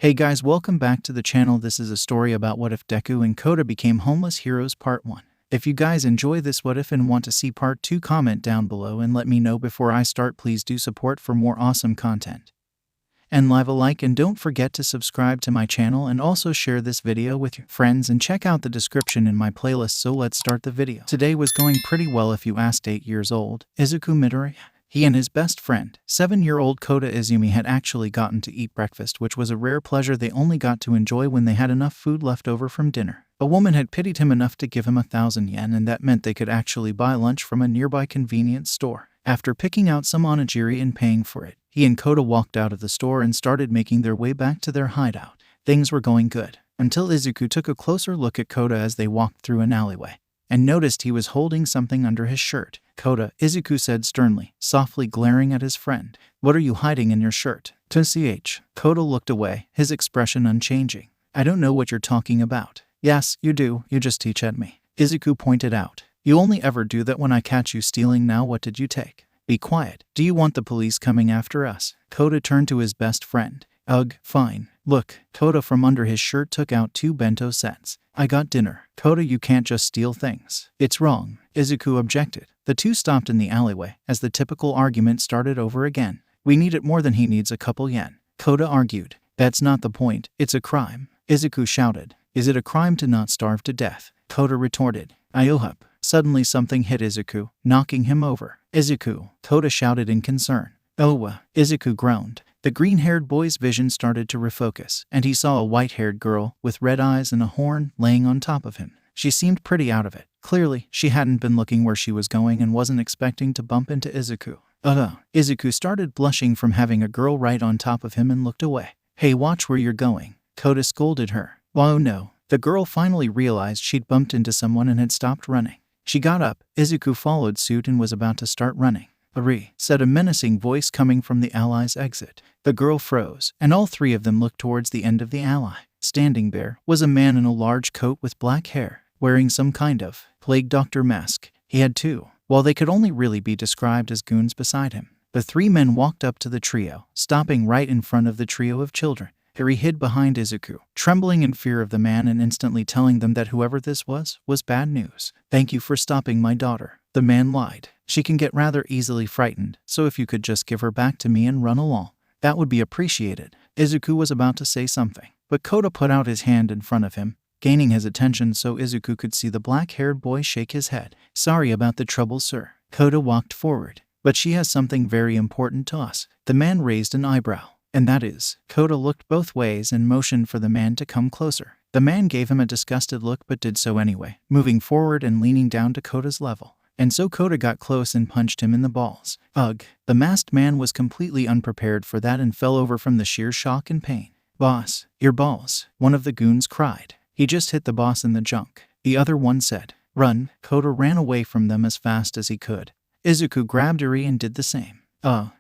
Hey guys, welcome back to the channel. This is a story about what if Deku and Kota became homeless heroes part 1. If you guys enjoy this what if and want to see part 2, comment down below and let me know before I start. Please do support for more awesome content. And leave a like and don't forget to subscribe to my channel and also share this video with your friends and check out the description in my playlist. So let's start the video. Today was going pretty well if you asked. 8 years old, 𝗧𝗵𝗲. He and his best friend, 7-year-old Kota Izumi, had actually gotten to eat breakfast, which was a rare pleasure they only got to enjoy when they had enough food left over from dinner. A woman had pitied him enough to give him 1,000 yen, and that meant they could actually buy lunch from a nearby convenience store. After picking out some onigiri and paying for it, he and Kota walked out of the store and started making their way back to their hideout. Things were going good, until Izuku took a closer look at Kota as they walked through an alleyway, and noticed he was holding something under his shirt. "Kota," Izuku said sternly, softly glaring at his friend. "What are you hiding in your shirt?" "𝗧𝗵𝗲." Kota looked away, his expression unchanging. "I don't know what you're talking about." "Yes, you do, you just teach at me," Izuku pointed out. "You only ever do that when I catch you stealing. Now what did you take?" "Be quiet. Do you want the police coming after us?" Kota turned to his best friend. "Ugh, fine. Look." Kota from under his shirt took out 2 bento sets. "I got dinner." "Kota, you can't just steal things. It's wrong," Izuku objected. The two stopped in the alleyway as the typical argument started over again. "We need it more than he needs a couple yen," Kota argued. "That's not the point. It's a crime," Izuku shouted. "Is it a crime to not starve to death?" Kota retorted. "𝐼𝐽𝐫." Suddenly something hit Izuku, knocking him over. "Izuku," Kota shouted in concern. "Oh, Izuku groaned. The green-haired boy's vision started to refocus, and he saw a white-haired girl with red eyes and a horn laying on top of him. She seemed pretty out of it. Clearly, she hadn't been looking where she was going and wasn't expecting to bump into Izuku. Izuku started blushing from having a girl right on top of him and looked away. "Hey, watch where you're going," Kota scolded her. "Oh no." The girl finally realized she'd bumped into someone and had stopped running. She got up, Izuku followed suit and was about to start running. "Hurry," said a menacing voice coming from the allies' exit. The girl froze, and all 3 of them looked towards the end of the alley. Standing there was a man in a large coat with black hair, wearing some kind of plague doctor mask. He had 2, while they could only really be described as goons beside him. The 3 men walked up to the trio, stopping right in front of the trio of children. Harry hid behind Izuku, trembling in fear of the man and instantly telling them that whoever this was bad news. "Thank you for stopping my daughter," the man lied. "She can get rather easily frightened, so if you could just give her back to me and run along, that would be appreciated." Izuku was about to say something, but Kota put out his hand in front of him, gaining his attention so Izuku could see the black-haired boy shake his head. "Sorry about the trouble, sir." Kota walked forward. "But she has something very important to us." The man raised an eyebrow. "And that is?" Kota looked both ways and motioned for the man to come closer. The man gave him a disgusted look but did so anyway, moving forward and leaning down to Kota's level. And so Kota got close and punched him in the balls. Ugh. The masked man was completely unprepared for that and fell over from the sheer shock and pain. "Boss, your balls," one of the goons cried. "He just hit the boss in the junk," the other one said. "Run." Kota ran away from them as fast as he could. Izuku grabbed Eri and did the same.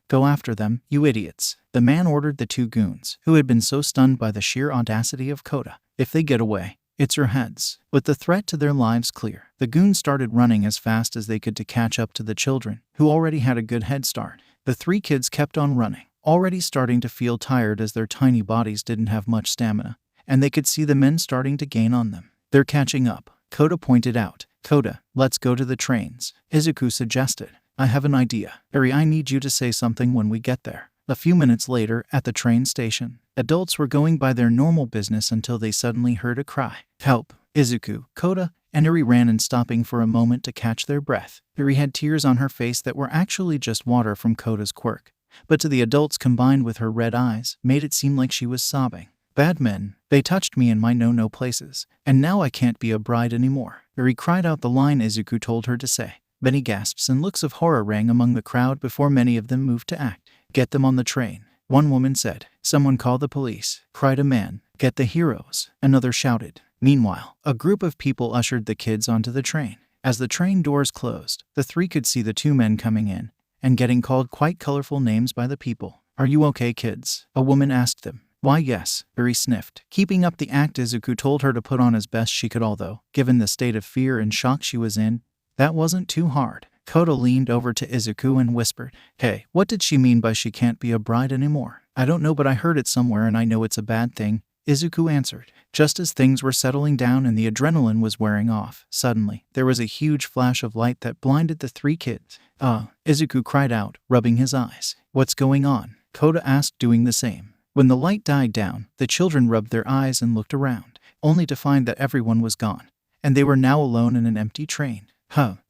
Go after them, you idiots," the man ordered the 2 goons, who had been so stunned by the sheer audacity of Kota. "If they get away, it's your heads." With the threat to their lives clear, the goons started running as fast as they could to catch up to the children, who already had a good head start. The 3 kids kept on running, already starting to feel tired as their tiny bodies didn't have much stamina, and they could see the men starting to gain on them. "They're catching up," Kota pointed out. "Kota, let's go to the trains," Izuku suggested. "I have an idea. Eri, I need you to say something when we get there." A few minutes later, at the train station, adults were going by their normal business until they suddenly heard a cry. "Help!" Izuku, Kota, and Eri ran in, stopping for a moment to catch their breath. Eri had tears on her face that were actually just water from Kota's quirk, but to the adults combined with her red eyes, made it seem like she was sobbing. "Bad men, they touched me in my no-no places, and now I can't be a bride anymore." Eri cried out the line Izuku told her to say. Many gasps and looks of horror rang among the crowd before many of them moved to act. "Get them on the train," one woman said. "Someone call the police," cried a man. "Get the heroes," another shouted. Meanwhile, a group of people ushered the kids onto the train. As the train doors closed, the 3 could see the 2 men coming in and getting called quite colorful names by the people. "Are you okay, kids?" a woman asked them. "Why, yes," Eri sniffed. Keeping up the act, Izuku told her to put on as best she could, although, given the state of fear and shock she was in, that wasn't too hard. Kota leaned over to Izuku and whispered, "Hey, what did she mean by she can't be a bride anymore?" "I don't know, but I heard it somewhere and I know it's a bad thing," Izuku answered. Just as things were settling down and the adrenaline was wearing off, suddenly, there was a huge flash of light that blinded the three kids. Izuku cried out, rubbing his eyes. "What's going on?" Kota asked, doing the same. When the light died down, the children rubbed their eyes and looked around, only to find that everyone was gone, and they were now alone in an empty train.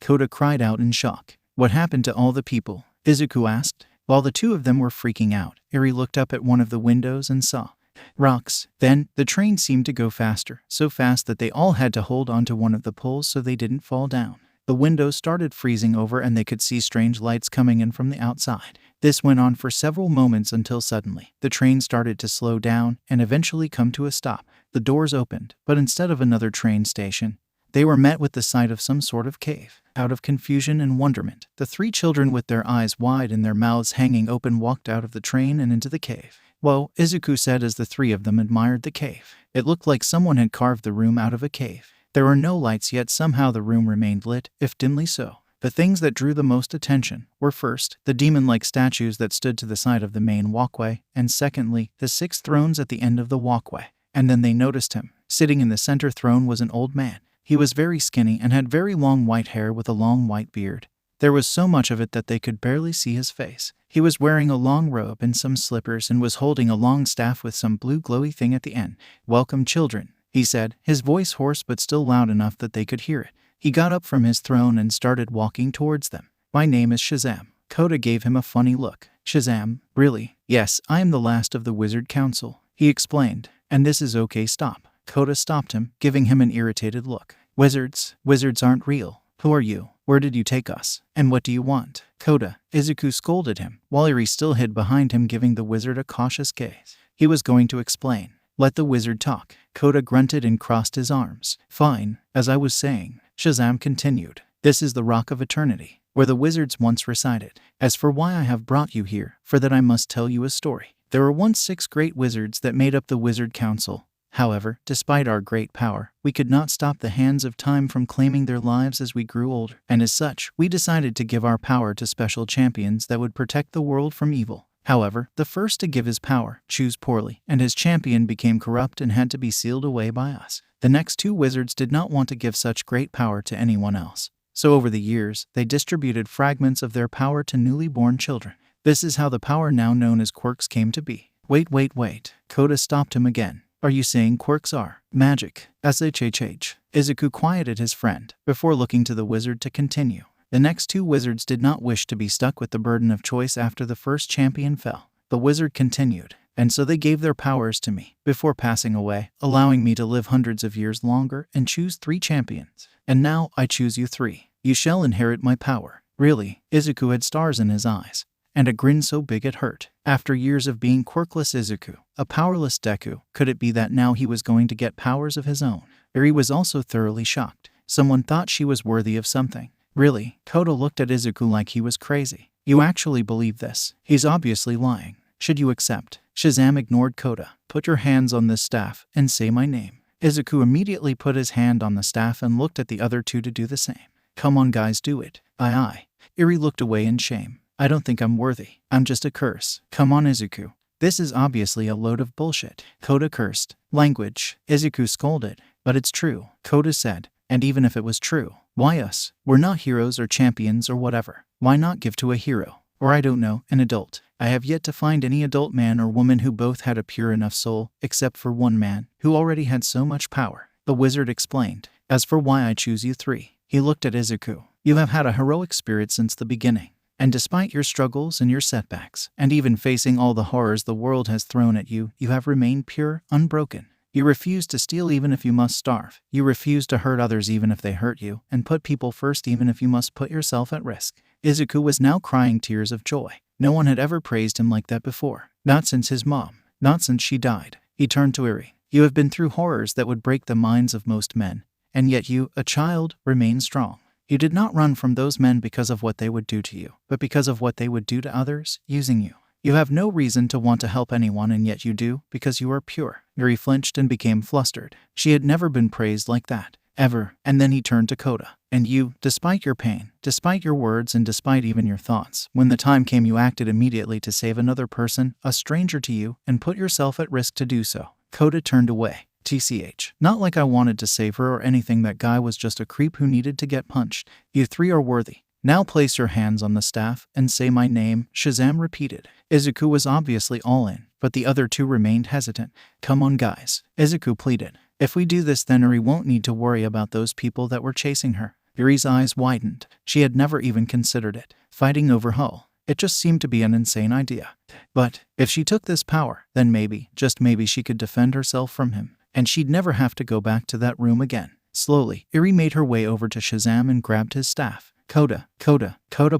Kota cried out in shock. "What happened to all the people?" Izuku asked. While the two of them were freaking out, Eri looked up at one of the windows and saw rocks. Then, the train seemed to go faster, so fast that they all had to hold onto one of the poles so they didn't fall down. The windows started freezing over and they could see strange lights coming in from the outside. This went on for several moments until suddenly, the train started to slow down and eventually come to a stop. The doors opened, but instead of another train station, they were met with the sight of some sort of cave. Out of confusion and wonderment, the three children with their eyes wide and their mouths hanging open walked out of the train and into the cave. "Whoa," Izuku said as the three of them admired the cave. It looked like someone had carved the room out of a cave. There were no lights, yet somehow the room remained lit, if dimly so. The things that drew the most attention were first, the demon-like statues that stood to the side of the main walkway, and secondly, the 6 thrones at the end of the walkway. And then they noticed him. Sitting in the center throne was an old man. He was very skinny and had very long white hair with a long white beard. There was so much of it that they could barely see his face. He was wearing a long robe and some slippers and was holding a long staff with some blue glowy thing at the end. "Welcome, children," he said, his voice hoarse but still loud enough that they could hear it. He got up from his throne and started walking towards them. "My name is 𝗧𝗵." Kota gave him a funny look. "𝗧𝗵? Really?" "Yes, I am the last of the Wizard Council," he explained. "And this is okay, stop." Kota stopped him, giving him an irritated look. Wizards aren't real. Who are you? Where did you take us? And what do you want?" "Kota," Izuku scolded him, while Eri still hid behind him, giving the wizard a cautious gaze. He was going to explain. "Let the wizard talk." Kota grunted and crossed his arms. "Fine, as I was saying," 𝗧𝗵 continued. "This is the Rock of Eternity, where the wizards once resided. As for why I have brought you here, for that I must tell you a story. There were once 6 great wizards that made up the Wizard Council. However, despite our great power, we could not stop the hands of time from claiming their lives as we grew older, and as such, we decided to give our power to special champions that would protect the world from evil. However, the first to give his power chose poorly, and his champion became corrupt and had to be sealed away by us. The next 2 wizards did not want to give such great power to anyone else. So over the years, they distributed fragments of their power to newly born children. This is how the power now known as quirks came to be." Wait. Kota stopped him again. "Are you saying quirks are magic?" "𝐴𝐻𝐻." Izuku quieted his friend, before looking to the wizard to continue. The next 2 wizards did not wish to be stuck with the burden of choice after the first champion fell. The wizard continued. "And so they gave their powers to me, before passing away, allowing me to live hundreds of years longer and choose 3 champions. And now, I choose you 3. You shall inherit my power." "Really?" Izuku had stars in his eyes, and a grin so big it hurt. After years of being quirkless Izuku, a powerless Deku, could it be that now he was going to get powers of his own? Eri was also thoroughly shocked. Someone thought she was worthy of something. "Really?" Kota looked at Izuku like he was crazy. "You actually believe this? He's obviously lying. Should you accept?" 𝗧𝗵 ignored Kota. "Put your hands on this staff and say my name." Izuku immediately put his hand on the staff and looked at the other 2 to do the same. "Come on guys, do it." Aye. Eri looked away in shame. "I don't think I'm worthy. I'm just a curse." "Come on, Izuku. This is obviously a load of bullshit." Kota cursed. "Language," Izuku scolded. "But it's true," Kota said. "And even if it was true, why us? We're not heroes or champions or whatever. Why not give to a hero? Or I don't know, an adult. I have yet to find any adult man or woman who both had a pure enough soul, except for one man, who already had so much power." The wizard explained. "As for why I choose you 3, he looked at Izuku. "You have had a heroic spirit since the beginning. And despite your struggles and your setbacks, and even facing all the horrors the world has thrown at you, you have remained pure, unbroken. You refuse to steal even if you must starve. You refuse to hurt others even if they hurt you, and put people first even if you must put yourself at risk." Izuku was now crying tears of joy. No one had ever praised him like that before. Not since his mom. Not since she died. He turned to Eri. "You have been through horrors that would break the minds of most men, and yet you, a child, remain strong. You did not run from those men because of what they would do to you, but because of what they would do to others, using you. You have no reason to want to help anyone, and yet you do, because you are pure." Eri flinched and became flustered. She had never been praised like that. ever. And then he turned to Kota. And you, despite your pain, despite your words, and despite even your thoughts, when the time came you acted immediately to save another person, a stranger to you, and put yourself at risk to do so. Kota turned away. TCH. Not like I wanted to save her or anything, that guy was just a creep who needed to get punched. You three are worthy. Now place your hands on the staff and say my name, 𝗧𝗵 repeated. Izuku was obviously all in, but the other two remained hesitant. Come on guys, Izuku pleaded. If we do this then Eri won't need to worry about those people that were chasing her. Eri's eyes widened. She had never even considered it. Fighting over Hull. It just seemed to be an insane idea. But if she took this power, then maybe, just maybe, she could defend herself from him, and she'd never have to go back to that room again. Slowly, Eri made her way over to 𝗧𝗵 and grabbed his staff. Kota,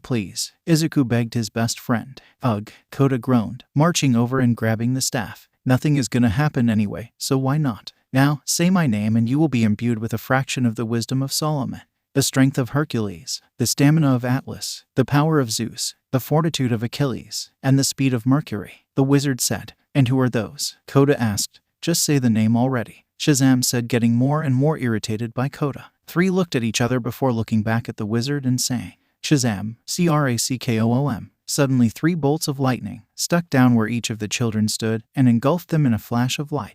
please, Izuku begged his best friend. Ugh, Kota groaned, marching over and grabbing the staff. Nothing is gonna happen anyway, so why not? Now, say my name and you will be imbued with a fraction of the wisdom of Solomon, the strength of Hercules, the stamina of Atlas, the power of Zeus, the fortitude of Achilles, and the speed of Mercury, the wizard said. And who are those? Kota asked. Just say the name already, 𝗧𝗵 said, getting more and more irritated by Kota. Three looked at each other before looking back at the wizard and saying, 𝗧𝗵, 𝐂𝐴CKOOM. Suddenly 3 bolts of lightning stuck down where each of the children stood and engulfed them in a flash of light.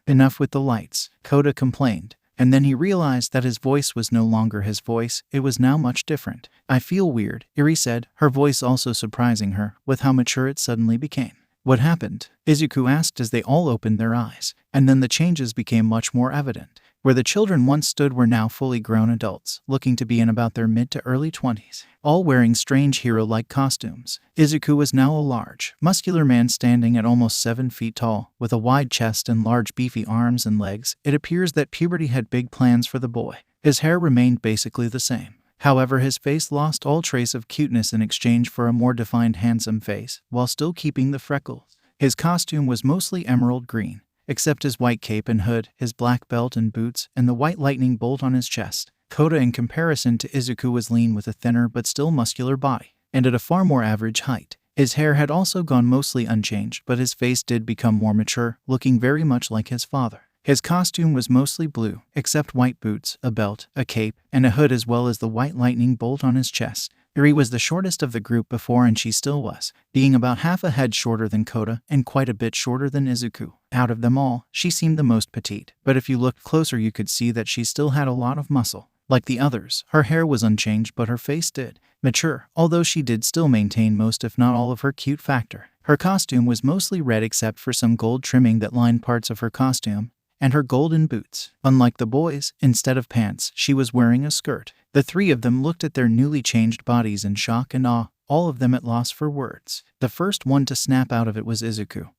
Enough with the lights, Kota complained. And then he realized that his voice was no longer his voice, it was now much different. I feel weird, Eri said, her voice also surprising her with how mature it suddenly became. What happened? Izuku asked as they all opened their eyes, and then the changes became much more evident. Where the children once stood were now fully grown adults, looking to be in about their mid to early 20s, all wearing strange hero-like costumes. Izuku was now a large, muscular man standing at almost 7 feet tall, with a wide chest and large beefy arms and legs. It appears that puberty had big plans for the boy. His hair remained basically the same. However, his face lost all trace of cuteness in exchange for a more defined handsome face, while still keeping the freckles. His costume was mostly emerald green, except his white cape and hood, his black belt and boots, and the white lightning bolt on his chest. Kota, in comparison to Izuku, was lean with a thinner but still muscular body, and at a far more average height. His hair had also gone mostly unchanged, but his face did become more mature, looking very much like his father. His costume was mostly blue, except white boots, a belt, a cape, and a hood, as well as the white lightning bolt on his chest. Eri was the shortest of the group before, and she still was, being about half a head shorter than Kota and quite a bit shorter than Izuku. Out of them all, she seemed the most petite, but if you looked closer you could see that she still had a lot of muscle. Like the others, her hair was unchanged, but her face did mature, although she did still maintain most if not all of her cute factor. Her costume was mostly red except for some gold trimming that lined parts of her costume, and her golden boots. Unlike the boys, instead of pants, she was wearing a skirt. The 3 of them looked at their newly changed bodies in shock and awe, all of them at loss for words. The first one to snap out of it was Izuku,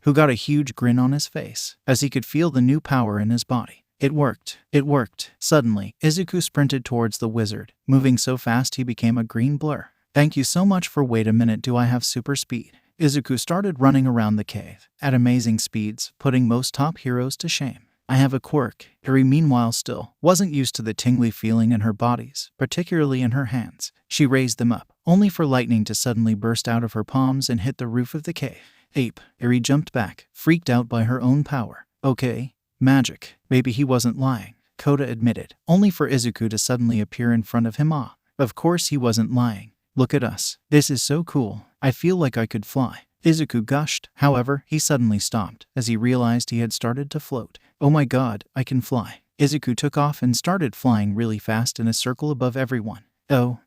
who got a huge grin on his face, as he could feel the new power in his body. It worked. It worked. Suddenly, Izuku sprinted towards the wizard, moving so fast he became a green blur. Thank you so much for wait a minute, do I have super speed? Izuku started running around the cave at amazing speeds, putting most top heroes to shame. I have a quirk. Eri, meanwhile, still wasn't used to the tingly feeling in her bodies, particularly in her hands. She raised them up, only for lightning to suddenly burst out of her palms and hit the roof of the cave. Ape. Eri jumped back, freaked out by her own power. Okay, magic. Maybe he wasn't lying, Kota admitted, only for Izuku to suddenly appear in front of him. Of course he wasn't lying. Look at us. This is so cool. I feel like I could fly, Izuku gushed. However, he suddenly stopped as he realized he had started to float. Oh my god, I can fly. Izuku took off and started flying really fast in a circle above everyone.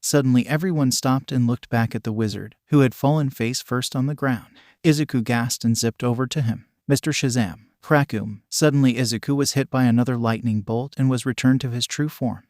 Suddenly everyone stopped and looked back at the wizard, who had fallen face first on the ground. Izuku gasped and zipped over to him. Mr. 𝗧𝗵, Krakum. Suddenly Izuku was hit by another lightning bolt and was returned to his true form.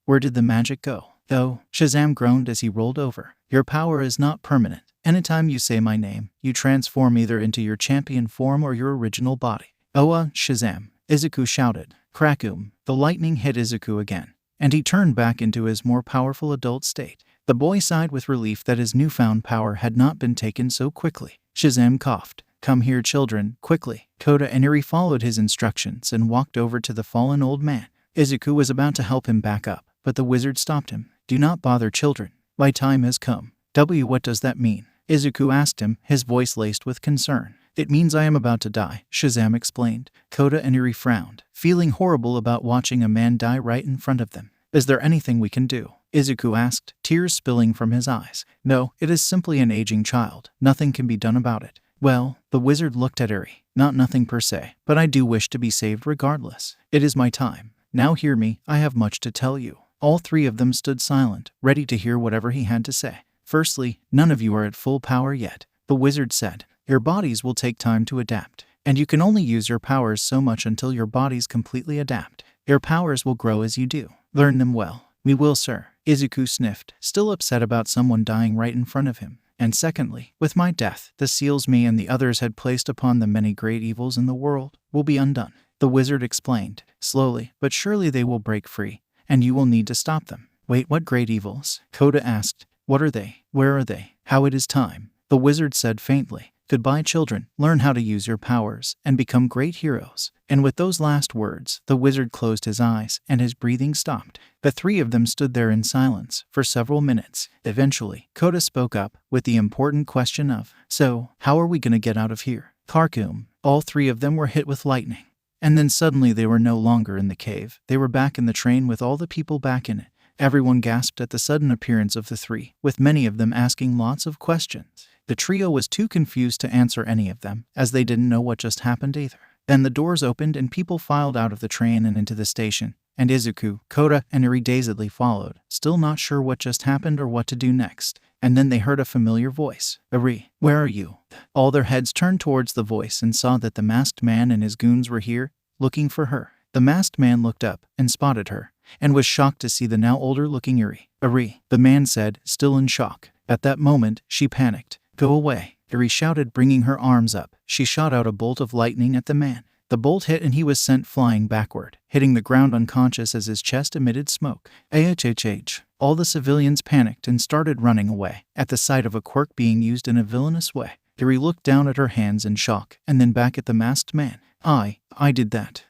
Where did the magic go? 𝗧𝗵 groaned as he rolled over. Your power is not permanent. Anytime you say my name, you transform either into your champion form or your original body. 𝗧𝗵, Izuku shouted. Krakum. The lightning hit Izuku again, and he turned back into his more powerful adult state. The boy sighed with relief that his newfound power had not been taken so quickly. 𝗧𝗵 coughed. Come here, children, quickly. Kota and Eri followed his instructions and walked over to the fallen old man. Izuku was about to help him back up, but the wizard stopped him. Do not bother, children. My time has come. What does that mean? Izuku asked him, his voice laced with concern. It means I am about to die, 𝐬𝐸𝐴𝐵 explained. Kota and Eri frowned, feeling horrible about watching a man die right in front of them. Is there anything we can do? Izuku asked, tears spilling from his eyes. No, it is simply an aging child. Nothing can be done about it. Well, the wizard looked at Eri. Not nothing per se, but I do wish to be saved regardless. It is my time. Now hear me, I have much to tell you. All three of them stood silent, ready to hear whatever he had to say. Firstly, none of you are at full power yet, the wizard said. Your bodies will take time to adapt, and you can only use your powers so much until your bodies completely adapt. Your powers will grow as you do. Learn them well. We will, sir. Izuku sniffed, still upset about someone dying right in front of him. And secondly, with my death, the seals me and the others had placed upon them many great evils in the world will be undone. The wizard explained. Slowly, but surely they will break free, and you will need to stop them. Wait, what great evils? Kota asked. What are they? Where are they? How it is time. The wizard said faintly. Goodbye, children. Learn how to use your powers and become great heroes. And with those last words, the wizard closed his eyes and his breathing stopped. The three of them stood there in silence for several minutes. Eventually, Kota spoke up with the important question of, so, how are we going to get out of here? Kharkoum. All three of them were hit with lightning. And then suddenly they were no longer in the cave. They were back in the train with all the people back in it. Everyone gasped at the sudden appearance of the three, with many of them asking lots of questions. The trio was too confused to answer any of them, as they didn't know what just happened either. Then the doors opened and people filed out of the train and into the station, and Izuku, Kota, and Eri dazedly followed, still not sure what just happened or what to do next. And then they heard a familiar voice. Eri, where are you? All their heads turned towards the voice and saw that the masked man and his goons were here, looking for her. The masked man looked up and spotted her, and was shocked to see the now older-looking Eri. Eri, the man said, still in shock. At that moment, she panicked. Go away, Eri shouted, bringing her arms up. She shot out a bolt of lightning at the man. The bolt hit and he was sent flying backward, hitting the ground unconscious as his chest emitted smoke. 𝐻𝐻. All the civilians panicked and started running away, at the sight of a quirk being used in a villainous way. Eri looked down at her hands in shock, and then back at the masked man. I did that.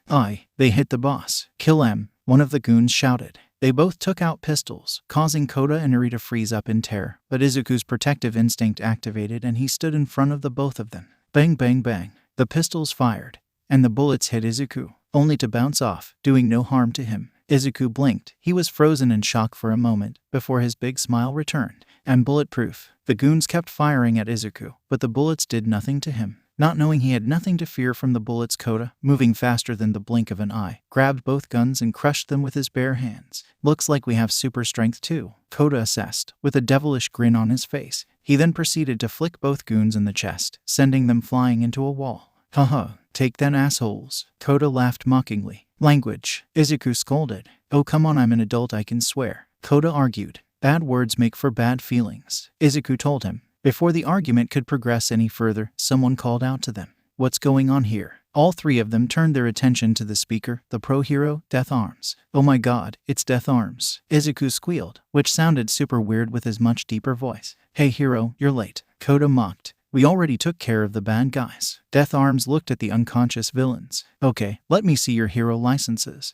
They hit the boss. Kill him, one of the goons shouted. They both took out pistols, causing Kota and Eri to freeze up in terror, but Izuku's protective instinct activated and he stood in front of the both of them. Bang, bang, bang. The pistols fired, and the bullets hit Izuku, only to bounce off, doing no harm to him. Izuku blinked. He was frozen in shock for a moment, before his big smile returned. And bulletproof. The goons kept firing at Izuku, but the bullets did nothing to him. Not knowing he had nothing to fear from the bullets, Kota, moving faster than the blink of an eye, grabbed both guns and crushed them with his bare hands. Looks like we have super strength too, Kota assessed, with a devilish grin on his face. He then proceeded to flick both goons in the chest, sending them flying into a wall. Haha, take that, assholes. Kota laughed mockingly. Language, Izuku scolded. Oh come on, I'm an adult, I can swear. Kota argued. Bad words make for bad feelings, Izuku told him. Before the argument could progress any further, someone called out to them. What's going on here? All three of them turned their attention to the speaker, the pro hero, 𝗧𝗵𝗲. Oh my god, it's 𝗧𝗵𝗲, Izuku squealed, which sounded super weird with his much deeper voice. Hey hero, you're late, Kota mocked. We already took care of the bad guys. 𝗧𝗵𝗲 looked at the unconscious villains. Okay, let me see your hero licenses.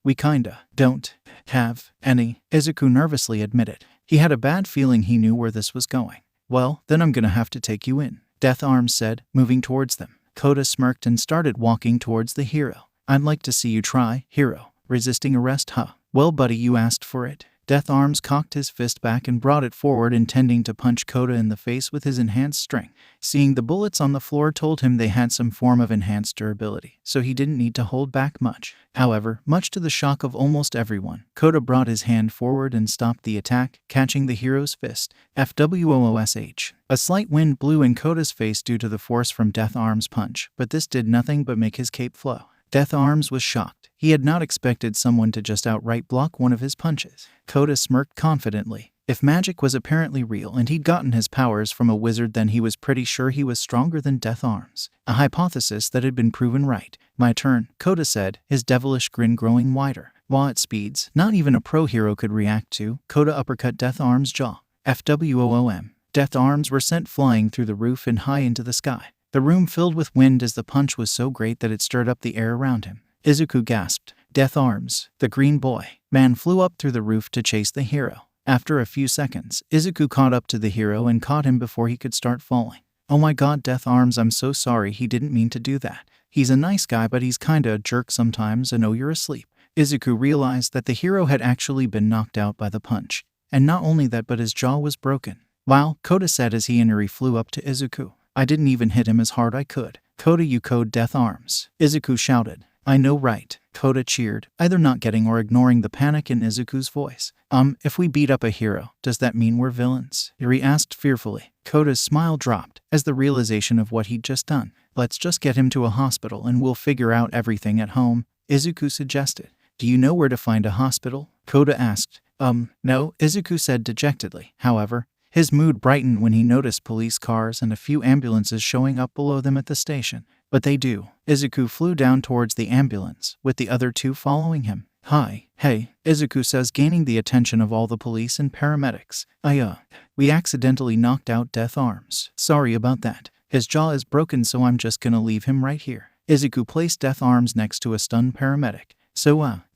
We kinda don't have any, Izuku nervously admitted. He had a bad feeling he knew where this was going. Well, then I'm gonna have to take you in, 𝗧𝗵𝗲 said, moving towards them. Kota smirked and started walking towards the hero. I'd like to see you try, hero. Resisting arrest, huh? Well buddy, you asked for it. 𝗧𝗵𝗲 cocked his fist back and brought it forward, intending to punch Kota in the face with his enhanced strength. Seeing the bullets on the floor told him they had some form of enhanced durability, so he didn't need to hold back much. However, much to the shock of almost everyone, Kota brought his hand forward and stopped the attack, catching the hero's fist. FWOOSH. A slight wind blew in Kota's face due to the force from 𝗧𝗵𝗲's punch, but this did nothing but make his cape flow. 𝗧𝗵𝗲 was shocked. He had not expected someone to just outright block one of his punches. Kota smirked confidently. If magic was apparently real and he'd gotten his powers from a wizard, then he was pretty sure he was stronger than 𝗧𝗵𝗲. A hypothesis that had been proven right. My turn, Kota said, his devilish grin growing wider. While at speeds not even a pro hero could react to, Kota uppercut 𝗧𝗵𝗲's jaw. FWOOM. 𝗧𝗵𝗲s were sent flying through the roof and high into the sky. The room filled with wind as the punch was so great that it stirred up the air around him. Izuku gasped. 𝗧𝗵𝗲s, the green boy, man flew up through the roof to chase the hero. After a few seconds, Izuku caught up to the hero and caught him before he could start falling. "Oh my god, 𝗧𝗵𝗲, I'm so sorry, he didn't mean to do that. He's a nice guy, but he's kinda a jerk sometimes, and oh, you're asleep." Izuku realized that the hero had actually been knocked out by the punch. And not only that, but his jaw was broken. "Wow," Kota said as he and Eri flew up to Izuku. "I didn't even hit him as hard I could." "Kota, you code 𝗧𝗵𝗲," Izuku shouted. "I know, right?" Kota cheered, either not getting or ignoring the panic in Izuku's voice. If we beat up a hero, does that mean we're villains?" Eri asked fearfully. Kota's smile dropped as the realization of what he'd just done. "Let's just get him to a hospital and we'll figure out everything at home," Izuku suggested. "Do you know where to find a hospital?" Kota asked. No," Izuku said dejectedly. However, his mood brightened when he noticed police cars and a few ambulances showing up below them at the station. "But they do." Izuku flew down towards the ambulance, with the other two following him. "Hi, hey," Izuku says, gaining the attention of all the police and paramedics. We accidentally knocked out 𝗧𝗵𝗲. Sorry about that. His jaw is broken, so I'm just gonna leave him right here." Izuku placed 𝗧𝗵𝗲 next to a stunned paramedic.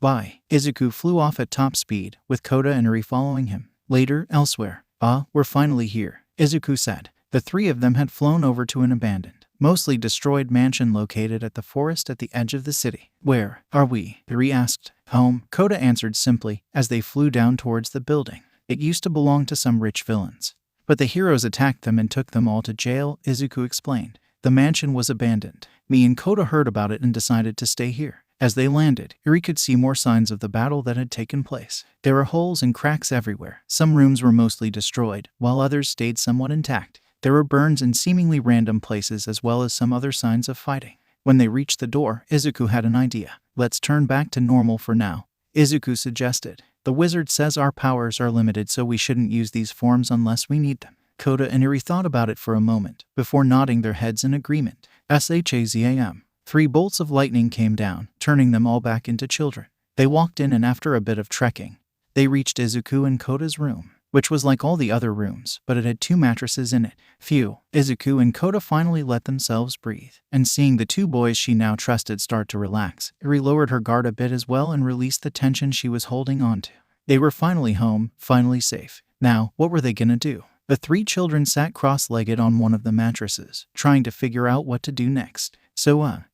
Bye." Izuku flew off at top speed, with Kota and Eri following him. Later, elsewhere. We're finally here," Izuku said. The three of them had flown over to an abandoned, mostly destroyed mansion located at the forest at the edge of the city. "Where are we?" Eri asked. "Home," Kota answered simply, as they flew down towards the building. "It used to belong to some rich villains, but the heroes attacked them and took them all to jail," Izuku explained. "The mansion was abandoned. Me and Kota heard about it and decided to stay here." As they landed, Eri could see more signs of the battle that had taken place. There were holes and cracks everywhere. Some rooms were mostly destroyed, while others stayed somewhat intact. There were burns in seemingly random places as well as some other signs of fighting. When they reached the door, Izuku had an idea. "Let's turn back to normal for now," Izuku suggested. "The wizard says our powers are limited, so we shouldn't use these forms unless we need them." Kota and Eri thought about it for a moment, before nodding their heads in agreement. 𝗧𝗵𝗲. 3 bolts of lightning came down, turning them all back into children. They walked in, and after a bit of trekking, they reached Izuku and Kota's room, which was like all the other rooms, but it had 2 mattresses in it. Phew. Izuku and Kota finally let themselves breathe, and seeing the 2 boys she now trusted start to relax, Eri lowered her guard a bit as well and released the tension she was holding onto. They were finally home, finally safe. Now, what were they gonna do? The 3 children sat cross-legged on one of the mattresses, trying to figure out what to do next.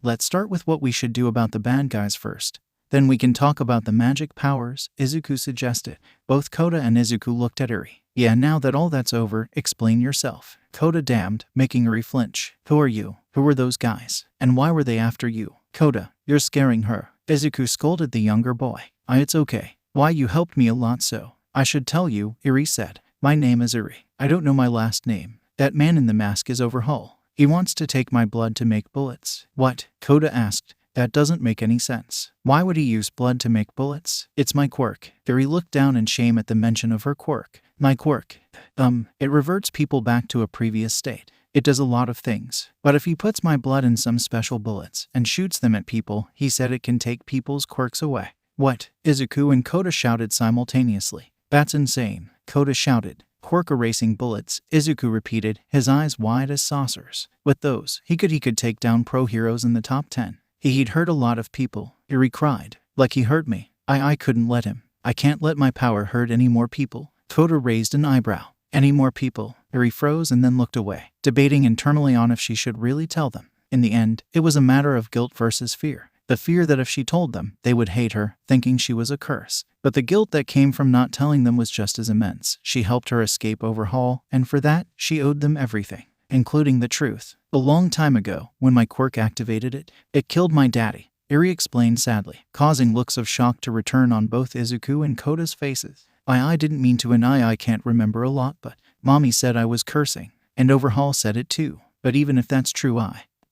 Let's start with what we should do about the bad guys first. Then we can talk about the magic powers," Izuku suggested. Both Kota and Izuku looked at Eri. "Yeah, now that all that's over, explain yourself." Kota damned, making Eri flinch. "Who are you? Who were those guys? And why were they after you?" "Kota, you're scaring her," Izuku scolded the younger boy. "It's okay. Why, you helped me a lot, so I should tell you," Eri said. "My name is Eri. I don't know my last name. That man in the mask is 𝗏𝗏. He wants to take my blood to make bullets." "What?" Kota asked. "That doesn't make any sense. Why would he use blood to make bullets?" "It's my quirk." Eri looked down in shame at the mention of her quirk. "My quirk? It reverts people back to a previous state. It does a lot of things. But if he puts my blood in some special bullets and shoots them at people, he said it can take people's quirks away." "What?" Izuku and Kota shouted simultaneously. "That's insane," Kota shouted. "Quirk erasing bullets," Izuku repeated, his eyes wide as saucers. "With those, he could take down pro heroes in the top 10. He'd hurt a lot of people," Eri cried. "Like he hurt me. I couldn't let him. I can't let my power hurt any more people." Kota raised an eyebrow. "Any more people?" Eri froze and then looked away, debating internally on if she should really tell them. In the end, it was a matter of guilt versus fear. The fear that if she told them, they would hate her, thinking she was a curse. But the guilt that came from not telling them was just as immense. She helped her escape 𝗏𝗏, and for that, she owed them everything, including the truth. "A long time ago, when my quirk activated it killed my daddy," Eri explained sadly, causing looks of shock to return on both Izuku and Kota's faces. I didn't mean to, and I can't remember a lot, but Mommy said I was cursing, and 𝗏𝗏 said it too. But even if that's true,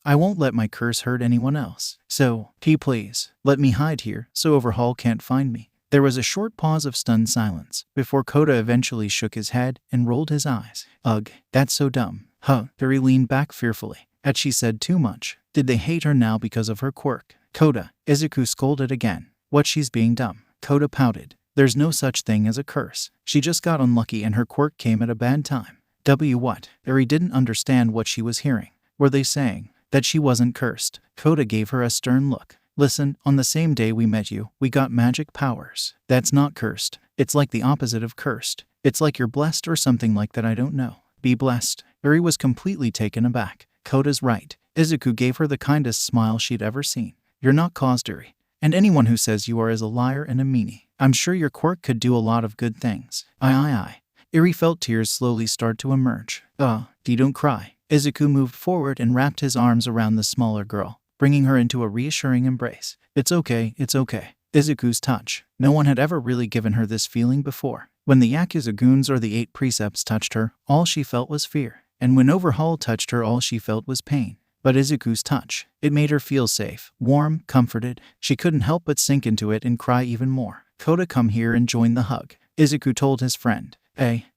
I won't let my curse hurt anyone else. So, please, let me hide here so 𝗏𝗏 can't find me." There was a short pause of stunned silence, before Kota eventually shook his head and rolled his eyes. "Ugh, that's so dumb." Eri leaned back fearfully. Had she said too much? Did they hate her now because of her quirk? "Kota," Izuku scolded again. "What, she's being dumb?" Kota pouted. "There's no such thing as a curse. She just got unlucky and her quirk came at a bad time." What? Eri didn't understand what she was hearing. Were they saying that she wasn't cursed? Kota gave her a stern look. "Listen, on the same day we met you, we got magic powers. That's not cursed. It's like the opposite of cursed. It's like you're blessed or something like that, I don't know." "Be blessed." Eri was completely taken aback. Kota's right. Izuku gave her the kindest smile she'd ever seen. You're not caused, Eri. And anyone who says you are is a liar and a meanie. I'm sure your quirk could do a lot of good things. Aye. Eri felt tears slowly start to emerge. Don't cry. Izuku moved forward and wrapped his arms around the smaller girl, bringing her into a reassuring embrace. It's okay. Izuku's touch. No one had ever really given her this feeling before. When the Yakuza goons or the 8 precepts touched her, all she felt was fear. And when Overhaul touched her, all she felt was pain. But Izuku's touch, it made her feel safe, warm, comforted. She couldn't help but sink into it and cry even more. Kota, come here and join the hug, Izuku told his friend.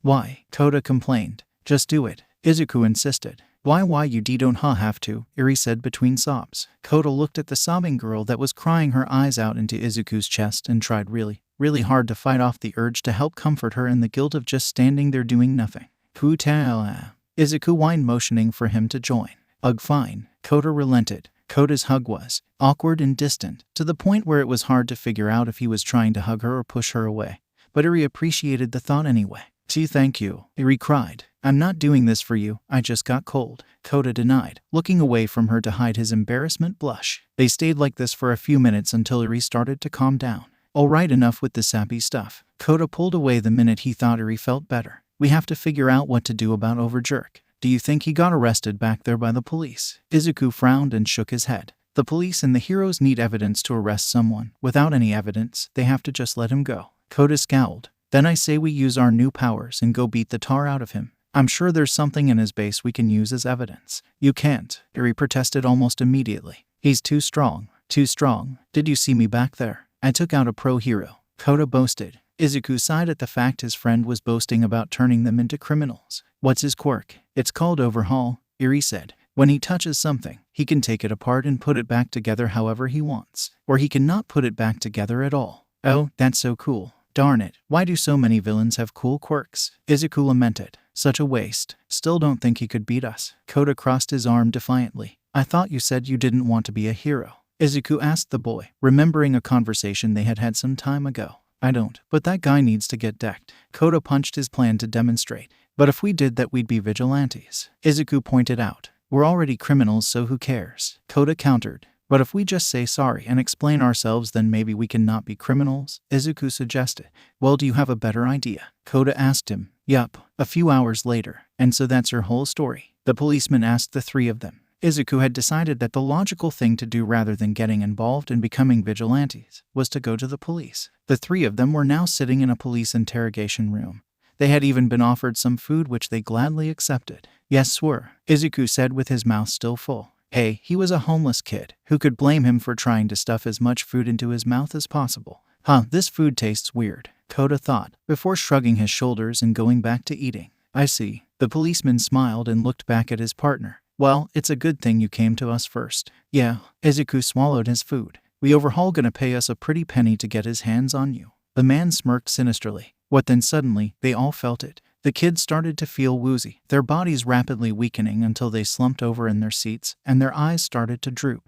Why? Kota complained. Just do it, Izuku insisted. Why you don't have to, Eri said between sobs. Kota looked at the sobbing girl that was crying her eyes out into Izuku's chest and tried really hard to fight off the urge to help comfort her and the guilt of just standing there doing nothing. Izuku whined, motioning for him to join. Ugh, fine. Kota relented. Kota's hug was awkward and distant, to the point where it was hard to figure out if he was trying to hug her or push her away. But Eri appreciated the thought anyway. Thank you, Eri cried. I'm not doing this for you, I just got cold. Kota denied, looking away from her to hide his embarrassment blush. They stayed like this for a few minutes until Eri started to calm down. All right, enough with the sappy stuff. Kota pulled away the minute he thought Eri felt better. We have to figure out what to do about Overjerk. Do you think he got arrested back there by the police? Izuku frowned and shook his head. The police and the heroes need evidence to arrest someone. Without any evidence, they have to just let him go. Kota scowled. Then I say we use our new powers and go beat the tar out of him. I'm sure there's something in his base we can use as evidence. You can't, Eri protested almost immediately. He's too strong. Did you see me back there? I took out a pro hero, Kota boasted. Izuku sighed at the fact his friend was boasting about turning them into criminals. What's his quirk? It's called Overhaul, Eri said. When he touches something, he can take it apart and put it back together however he wants. Or he can not put it back together at all. Oh, that's so cool. Darn it, why do so many villains have cool quirks? Izuku lamented. Such a waste. Still don't think he could beat us. Kota crossed his arm defiantly. I thought you said you didn't want to be a hero, Izuku asked the boy, remembering a conversation they had had some time ago. I don't, but that guy needs to get decked. Kota punched his plan to demonstrate. But if we did that, we'd be vigilantes, Izuku pointed out. We're already criminals, so who cares? Kota countered. But if we just say sorry and explain ourselves, then maybe we can not be criminals, Izuku suggested. Well, do you have a better idea? Kota asked him. Yup. A few hours later. And so that's your whole story? The policeman asked the three of them. Izuku had decided that the logical thing to do rather than getting involved and becoming vigilantes was to go to the police. The three of them were now sitting in a police interrogation room. They had even been offered some food which they gladly accepted. Yes, sir, Izuku said with his mouth still full. Hey, he was a homeless kid. Who could blame him for trying to stuff as much food into his mouth as possible? This food tastes weird, Kota thought, before shrugging his shoulders and going back to eating. I see. The policeman smiled and looked back at his partner. Well, it's a good thing you came to us first. Yeah, Izuku swallowed his food. We Overhaul gonna pay us a pretty penny to get his hands on you. The man smirked sinisterly. What then? Suddenly, they all felt it. The kids started to feel woozy, their bodies rapidly weakening until they slumped over in their seats, and their eyes started to droop.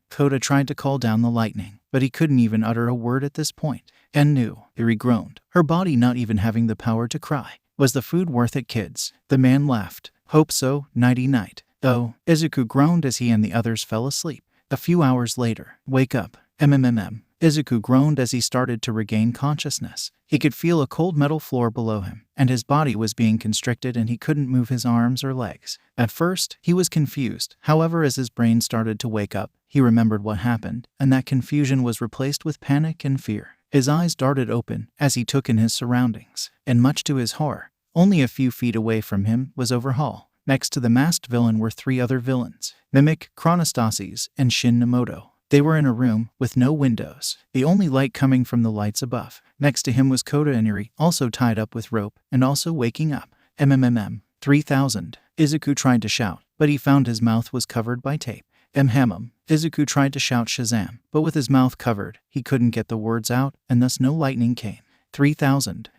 Kota tried to call down the lightning, but he couldn't even utter a word at this point. And knew, Eri groaned, her body not even having the power to cry. Was the food worth it, kids? The man laughed. Hope so, nighty-night. Oh, Izuku groaned as he and the others fell asleep. A few hours later, wake up. Izuku groaned as he started to regain consciousness. He could feel a cold metal floor below him, and his body was being constricted and he couldn't move his arms or legs. At first, he was confused. However, as his brain started to wake up, he remembered what happened, and that confusion was replaced with panic and fear. His eyes darted open as he took in his surroundings, and much to his horror, only a few feet away from him was Overhaul. Next to the masked villain were three other villains, Mimic, Chronostasis, and 𝗫𝗵𝗲. They were in a room with no windows, the only light coming from the lights above. Next to him was Kota and Eri, also tied up with rope and also waking up. 3000. Izuku tried to shout, but he found his mouth was covered by tape. Izuku tried to shout Shazam, but with his mouth covered, he couldn't get the words out, and thus no lightning came. 3000.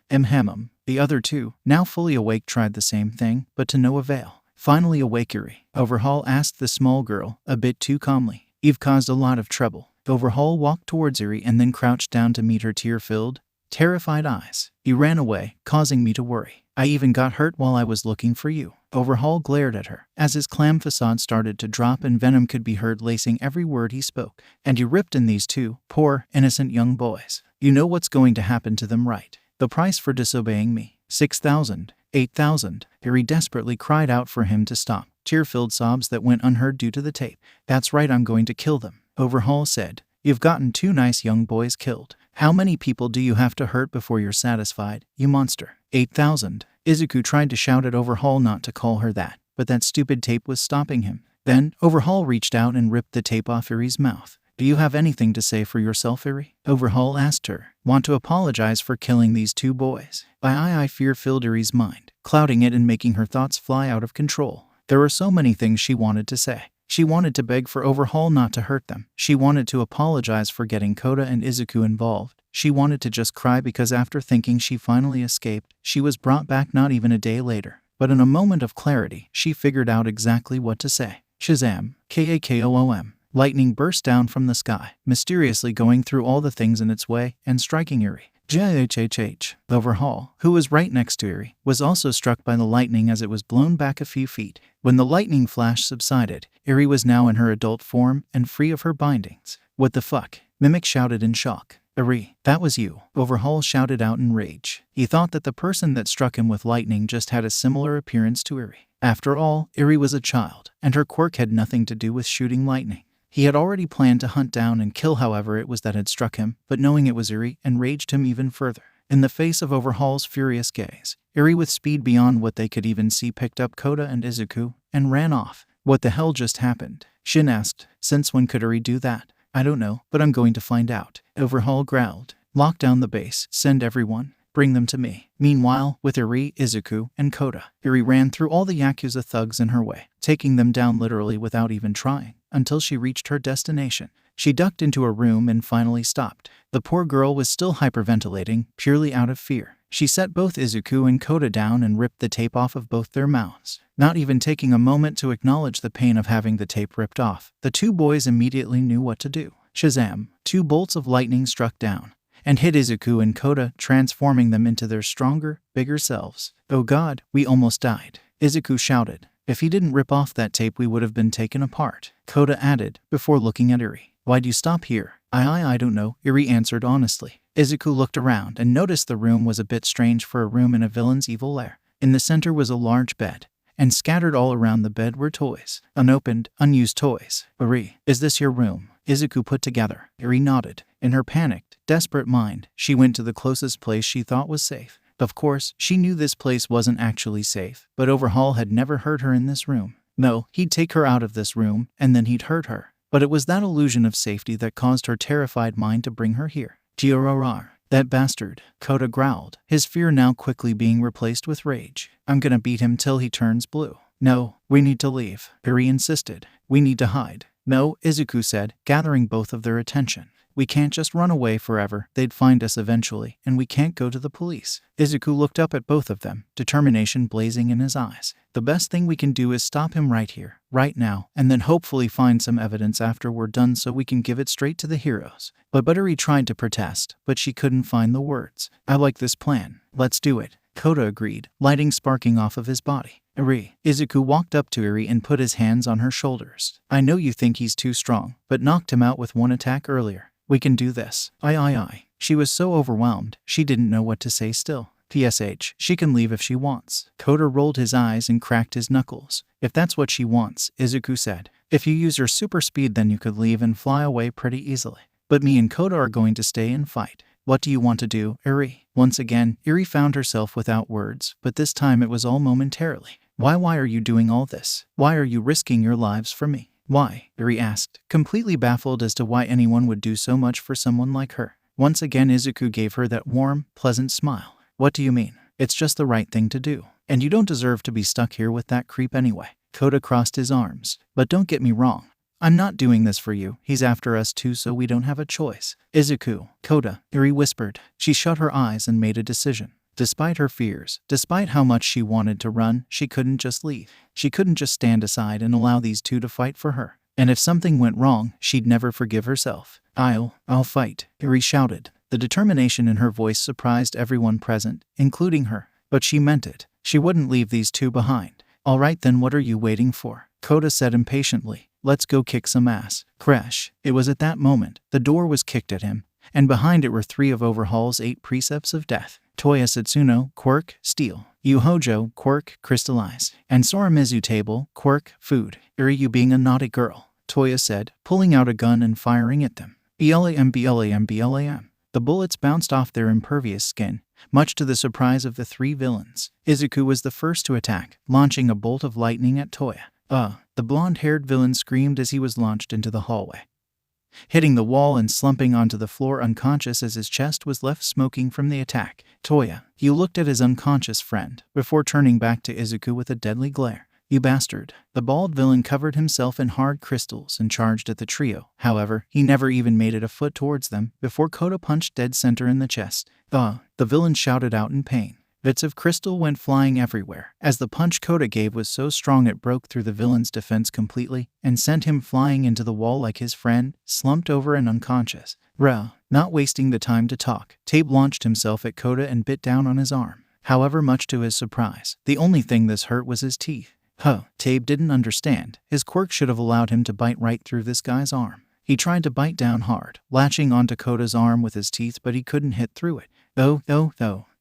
The other two, now fully awake, tried the same thing, but to no avail. Finally awake, Eri, Overhaul asked the small girl, a bit too calmly. You've caused a lot of trouble. Overhaul walked towards Eri and then crouched down to meet her tear-filled, terrified eyes. You ran away, causing me to worry. I even got hurt while I was looking for you. 𝐒𝐻𝗲 glared at her, as his clam facade started to drop and venom could be heard lacing every word he spoke. And you ripped in these two, poor, innocent young boys. You know what's going to happen to them, right? The price for disobeying me. 6,000, 8,000. 𝐒𝐲 desperately cried out for him to stop, tear-filled sobs that went unheard due to the tape. That's right, I'm going to kill them, 𝗒𝐻𝗲 said. You've gotten 2 nice young boys killed. How many people do you have to hurt before you're satisfied, you monster? 8,000. 𝐒𝐽 tried to shout at 𝗒𝗲 not to call her that, but that stupid tape was stopping him. Then, 𝗒𝗲 reached out and ripped the tape off 𝐒𝐲's mouth. Do you have anything to say for yourself, 𝐒𝐲? 𝗒𝗲 asked her. Want to apologize for killing these 2 boys? Fear filled 𝐒𝐲's mind, clouding it and making her thoughts fly out of control. There were so many things she wanted to say. She wanted to beg for 𝗒𝗲 not to hurt them. She wanted to apologize for getting Kota and 𝐒𝐿 involved. She wanted to just cry because after thinking she finally escaped, she was brought back not even a day later. But in a moment of clarity, she figured out exactly what to say. Shazam! 𝐾𝐸𝐽𝐻. Lightning burst down from the sky, mysteriously going through all the things in its way and striking 𝐒𝐲. 𝗂𝗲𝗧𝗏, who was right next to 𝐒𝐲, was also struck by the lightning as it was blown back a few feet. When the lightning flash subsided, 𝐒𝐲 was now in her adult form and free of her bindings. What the fuck? 𝗵𝗃 shouted in shock. 𝗬𝗃, that was you, 𝗒𝗲 shouted out in rage. He thought that the person that struck him with lightning just had a similar appearance to 𝗬𝗃. After all, 𝗬𝗃 was a child, and her quirk had nothing to do with shooting lightning. He had already planned to hunt down and kill whoever it was that had struck him, but knowing it was 𝗬𝗃 enraged him even further. In the face of 𝗒𝗲's furious gaze, 𝗬𝗃 with speed beyond what they could even see picked up Kota and 𝐒𝐽 and ran off. What the hell just happened? Shin asked. Since when could 𝗬𝗃 do that? I don't know, but I'm going to find out. 𝗒𝗲 growled. Lock down the base. Send everyone. Bring them to me. Meanwhile, with 𝗬𝗃, 𝐒𝐽, and Kota, 𝗬𝗃 ran through all the Yakuza thugs in her way, taking them down literally without even trying, until she reached her destination. She ducked into a room and finally stopped. The poor girl was still hyperventilating, purely out of fear. She set both 𝗧𝗍 and Kota down and ripped the tape off of both their mouths. Not even taking a moment to acknowledge the pain of having the tape ripped off, the 2 boys immediately knew what to do. Shazam! 2 bolts of lightning struck down and hit 𝗧𝗍 and Kota, transforming them into their stronger, bigger selves. Oh God, we almost died, 𝗧𝗍 shouted. If he didn't rip off that tape, we would have been taken apart, Kota added, before looking at 𝗬𝗃. Why'd you stop here? I don't know, 𝗬𝗃 answered honestly. 𝗧𝗍 looked around and noticed the room was a bit strange for a room in a villain's evil lair. In the center was a large bed, and scattered all around the bed were toys. Unopened, unused toys. 𝗬𝗃, is this your room? 𝗧𝗍 put together. 𝗬𝗃 nodded. In her panicked, desperate mind, she went to the closest place she thought was safe. Of course, she knew this place wasn't actually safe, but 𝗒𝗲 had never hurt her in this room. No, he'd take her out of this room, and then he'd hurt her. But it was that illusion of safety that caused her terrified mind to bring her here. 𝗬𝗲, that bastard, Kota growled, his fear now quickly being replaced with rage. I'm gonna beat him till he turns blue. No, we need to leave, 𝗬𝗃 insisted. We need to hide. No, 𝗧𝗍 said, gathering both of their attention. We can't just run away forever, they'd find us eventually, and we can't go to the police. 𝗧𝗍 looked up at both of them, determination blazing in his eyes. The best thing we can do is stop him right here, right now, and then hopefully find some evidence after we're done so we can give it straight to the heroes. But 𝗬𝗃 tried to protest, but she couldn't find the words. I like this plan. Let's do it, Kota agreed, lighting sparking off of his body. 𝗬𝗍 walked up to 𝗬𝗃 and put his hands on her shoulders. I know you think he's too strong, but knocked him out with one attack earlier. We can do this. I. She was so overwhelmed, she didn't know what to say still. PSH, she can leave if she wants. Kota rolled his eyes and cracked his knuckles. If that's what she wants, 𝗧𝗍 said. If you use your super speed, then you could leave and fly away pretty easily. But me and Kota are going to stay and fight. What do you want to do, 𝗬𝗃? Once again, 𝗬𝗃 found herself without words, but this time it was all momentarily. Why are you doing all this? Why are you risking your lives for me? Why? 𝗬𝗃 asked, completely baffled as to why anyone would do so much for someone like her. Once again, 𝗧𝗍 gave her that warm, pleasant smile. What do you mean? It's just the right thing to do. And you don't deserve to be stuck here with that creep anyway. Kota crossed his arms. But don't get me wrong. I'm not doing this for you. He's after us too, so we don't have a choice. 𝗧𝗍, Kota, 𝗬𝗃 whispered. She shut her eyes and made a decision. Despite her fears, despite how much she wanted to run, she couldn't just leave. She couldn't just stand aside and allow these two to fight for her. And if something went wrong, she'd never forgive herself. I'll fight, 𝗬𝗃 shouted. The determination in her voice surprised everyone present, including her. but she meant it. She wouldn't leave these two behind. All right then, what are you waiting for? Kota said impatiently. Let's go kick some ass. Crash. It was at that moment the door was kicked at him, and behind it were 3 of Overhaul's 8 precepts of death. Toya Setsuno, quirk, steal. Yuhojo, quirk, crystallize. And Soramizu table, quirk, food. You being a naughty girl, Toya said, pulling out a gun and firing at them. BLAM, BLAM, BLAM. The bullets bounced off their impervious skin, much to the surprise of the 3 villains. Izuku was the first to attack, launching a bolt of lightning at Toya. The blonde-haired villain screamed as he was launched into the hallway, hitting the wall and slumping onto the floor unconscious as his chest was left smoking from the attack. Toya, he looked at his unconscious friend, before turning back to Izuku with a deadly glare. You bastard. The bald villain covered himself in hard crystals and charged at the trio. However, he never even made it a foot towards them before Kota punched dead center in the chest. The villain shouted out in pain. Bits of crystal went flying everywhere, as the punch Kota gave was so strong it broke through the villain's defense completely and sent him flying into the wall like his friend, slumped over and unconscious. Not wasting the time to talk, 𝗧𝗵𝗶 launched himself at Kota and bit down on his arm. However, much to his surprise, the only thing this hurt was his teeth. 𝗧𝗵𝗶 didn't understand. His quirk should have allowed him to bite right through this guy's arm. He tried to bite down hard, latching onto Kota's arm with his teeth, but he couldn't hit through it.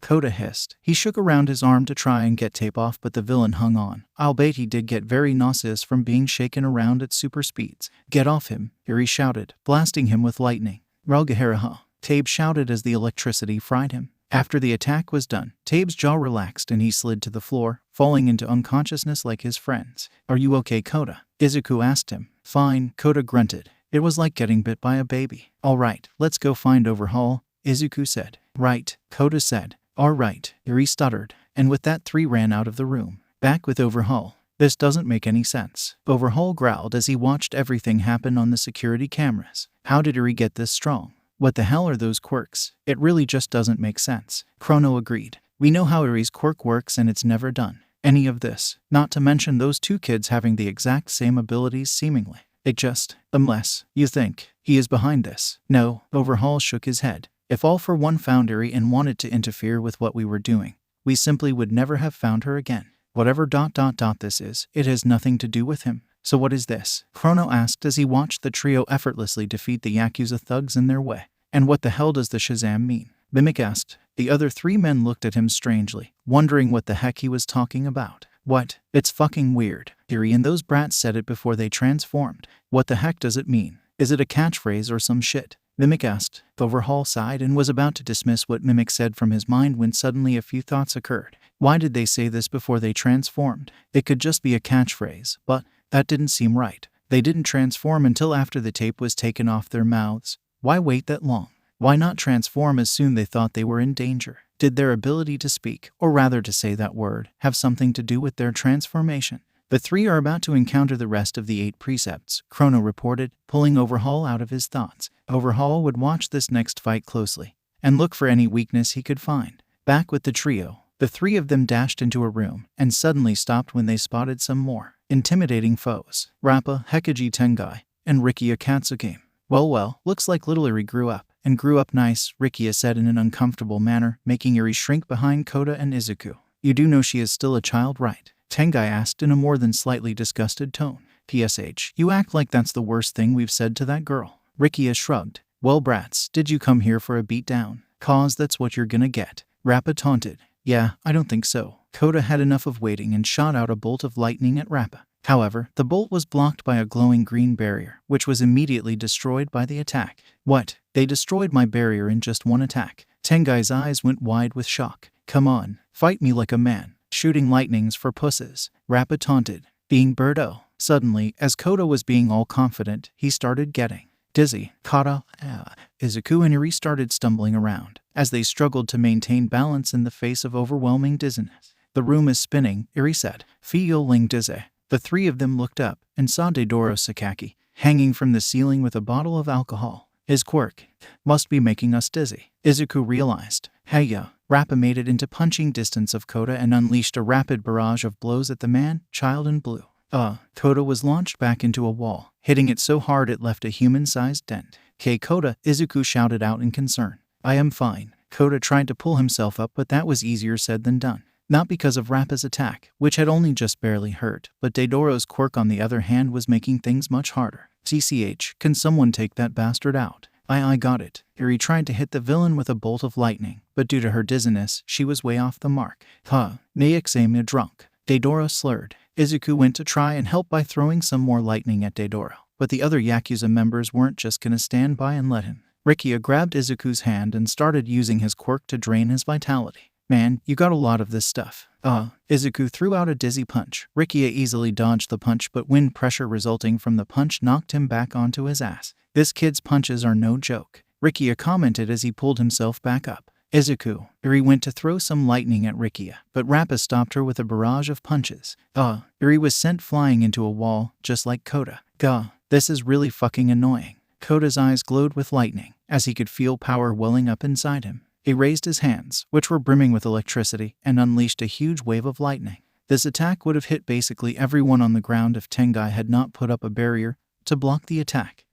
Kota hissed. He shook around his arm to try and get 𝗧𝗵𝗶 off, but the villain hung on. I'll bet he did get very nauseous from being shaken around at super speeds. Get off him, he shouted, blasting him with lightning. 𝗬𝗲𝗄 shouted as the electricity fried him. After the attack was done, 𝗧𝗵𝗲's jaw relaxed and he slid to the floor, falling into unconsciousness like his friends. Are you okay, Kota? Izuku asked him. Fine, Kota grunted. It was like getting bit by a baby. All right, let's go find Overhaul, Izuku said. Right, Kota said. All right, he stuttered, and with that 3 ran out of the room. Back with Overhaul. This doesn't make any sense. Overhaul growled as he watched everything happen on the security cameras. How did Eri get this strong? What the hell are those quirks? It really just doesn't make sense. Chrono agreed. We know how Eri's quirk works and it's never done any of this. Not to mention those 2 kids having the exact same abilities seemingly. It just, unless you think he is behind this. No, Overhaul shook his head. If All For One found Eri and wanted to interfere with what we were doing, we simply would never have found her again. Whatever ... this is, it has nothing to do with him. So what is this? Chrono asked as he watched the trio effortlessly defeat the Yakuza thugs in their way. And what the hell does the Shazam mean? Mimic asked. The other 3 men looked at him strangely, wondering what the heck he was talking about. What? It's fucking weird. Eri and those brats said it before they transformed. What the heck does it mean? Is it a catchphrase or some shit? Mimic asked. Overhaul sighed and was about to dismiss what Mimic said from his mind when suddenly a few thoughts occurred. Why did they say this before they transformed? It could just be a catchphrase, but that didn't seem right. They didn't transform until after the tape was taken off their mouths. Why wait that long? Why not transform as soon they thought they were in danger? Did their ability to speak, or rather to say that word, have something to do with their transformation? The 3 are about to encounter the rest of the 8 precepts, Chrono reported, pulling Overhaul out of his thoughts. Overhaul would watch this next fight closely, and look for any weakness he could find. Back with the trio, the 3 of them dashed into a room, and suddenly stopped when they spotted some more intimidating foes. Rappa, Hekage Tengai, and Rikia Katsuki. Well, looks like little Eri grew up, and grew up nice, Rikia said in an uncomfortable manner, making Eri shrink behind Kota and Izuku. You do know she is still a child, right? Tengai asked in a more than slightly disgusted tone. PSH, you act like that's the worst thing we've said to that girl. Rikia shrugged. Well, brats, did you come here for a beatdown? 'Cause that's what you're gonna get. Rappa taunted. Yeah, I don't think so. Kota had enough of waiting and shot out a bolt of lightning at Rappa. However, the bolt was blocked by a glowing green barrier, which was immediately destroyed by the attack. What? They destroyed my barrier in just one attack. Tengai's eyes went wide with shock. Come on, fight me like a man. Shooting lightnings for pusses, Rappa taunted. Being Birdo. Suddenly, as Kota was being all confident, he started getting dizzy. Kota, Izuku and Eri started stumbling around, as they struggled to maintain balance in the face of overwhelming dizziness. The room is spinning, Eri said. Feeling dizzy. The 3 of them looked up, and saw Deidoro Sakaki, hanging from the ceiling with a bottle of alcohol. His quirk must be making us dizzy, Izuku realized. Heya. Rappa made it into punching distance of Kota and unleashed a rapid barrage of blows at the man-child in blue. Kota was launched back into a wall, hitting it so hard it left a human-sized dent. Kota, Izuku shouted out in concern. I am fine. Kota tried to pull himself up, but that was easier said than done. Not because of Rappa's attack, which had only just barely hurt, but Deidoro's quirk on the other hand was making things much harder. CCH, can someone take that bastard out? I got it. Eri tried to hit the villain with a bolt of lightning, but due to her dizziness, she was way off the mark. 𝗧𝗵𝗲. Deidoro slurred. Izuku went to try and help by throwing some more lightning at Deidoro, but the other Yakuza members weren't just gonna stand by and let him. Rikiya grabbed Izuku's hand and started using his quirk to drain his vitality. Man, you got a lot of this stuff. Izuku threw out a dizzy punch. Rikiya easily dodged the punch, but wind pressure resulting from the punch knocked him back onto his ass. This kid's punches are no joke, Rikiya commented as he pulled himself back up. Izuku. Eri went to throw some lightning at Rikiya, but Rappa stopped her with a barrage of punches. Eri was sent flying into a wall, just like Kota. This is really fucking annoying. Kota's eyes glowed with lightning, as he could feel power welling up inside him. He raised his hands, which were brimming with electricity, and unleashed a huge wave of lightning. This attack would have hit basically everyone on the ground if Tengai had not put up a barrier to block the attack.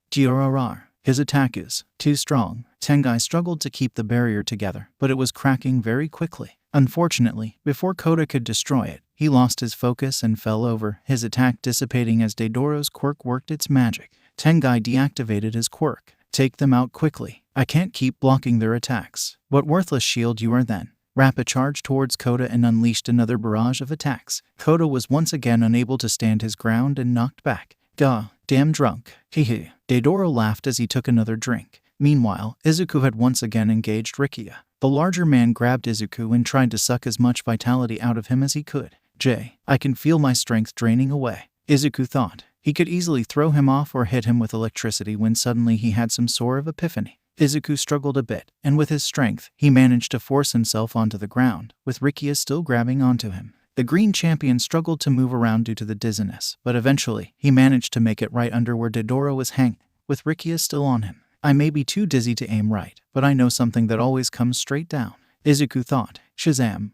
His attack is too strong. Tengai struggled to keep the barrier together, but it was cracking very quickly. Unfortunately, before Kota could destroy it, he lost his focus and fell over, his attack dissipating as Deidoro's quirk worked its magic. Tengai deactivated his quirk. Take them out quickly. I can't keep blocking their attacks. What worthless shield you are then. Rappa charged towards Kota and unleashed another barrage of attacks. Kota was once again unable to stand his ground and knocked back. Damn drunk. Hehe. Deidoro laughed as he took another drink. Meanwhile, Izuku had once again engaged Rikiya. The larger man grabbed Izuku and tried to suck as much vitality out of him as he could. I can feel my strength draining away, Izuku thought. He could easily throw him off or hit him with electricity when suddenly he had some sort of epiphany. Izuku struggled a bit, and with his strength, he managed to force himself onto the ground, with Rikiya still grabbing onto him. The green champion struggled to move around due to the dizziness, but eventually, he managed to make it right under where Deidoro was hanging, with Rikiya still on him. I may be too dizzy to aim right, but I know something that always comes straight down, Izuku thought. 𝗧𝗵𝗲.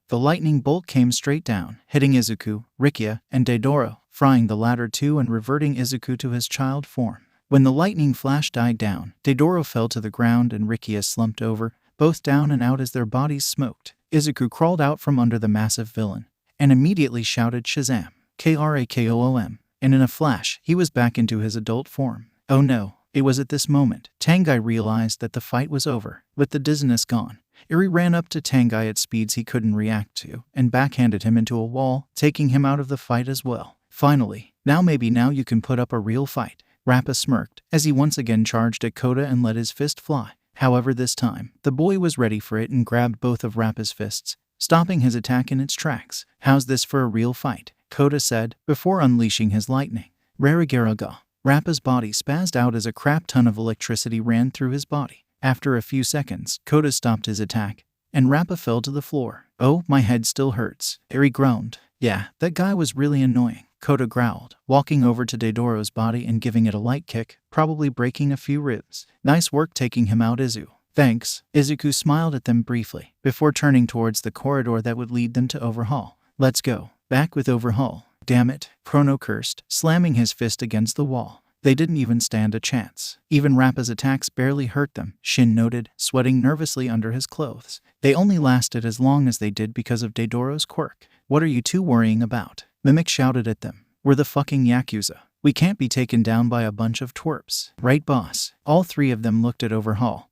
The lightning bolt came straight down, hitting Izuku, Rikiya, and Deidoro, frying the latter too and reverting Izuku to his child form. When the lightning flash died down, Deidoro fell to the ground and Rikiya slumped over, both down and out as their bodies smoked. Izuku crawled out from under the massive villain, and immediately shouted 𝗧𝗵𝗲, and in a flash, he was back into his adult form. Oh no, it was at this moment, Tengai realized that the fight was over, with the dizziness gone. Eri ran up to Tengai at speeds he couldn't react to, and backhanded him into a wall, taking him out of the fight as well. Finally, now you can put up a real fight, Rappa smirked, as he once again charged at Kota and let his fist fly. However, this time, the boy was ready for it and grabbed both of Rappa's fists, stopping his attack in its tracks. How's this for a real fight? Kota said, before unleashing his lightning. Rarigaraga. Rappa's body spazzed out as a crap ton of electricity ran through his body. After a few seconds, Kota stopped his attack, and Rappa fell to the floor. Oh, my head still hurts, Eri groaned. Yeah, that guy was really annoying, Kota growled, walking over to Deidoro's body and giving it a light kick, probably breaking a few ribs. Nice work taking him out, Izu. Thanks. Izuku smiled at them briefly, before turning towards the corridor that would lead them to Overhaul. Let's go. Back with Overhaul. Damn it, Chrono cursed, slamming his fist against the wall. They didn't even stand a chance. Even Rappa's attacks barely hurt them, Shin noted, sweating nervously under his clothes. They only lasted as long as they did because of Deidoro's quirk. What are you two worrying about? Mimic shouted at them. We're the fucking Yakuza. We can't be taken down by a bunch of twerps. Right, boss? All three of them looked at Overhaul,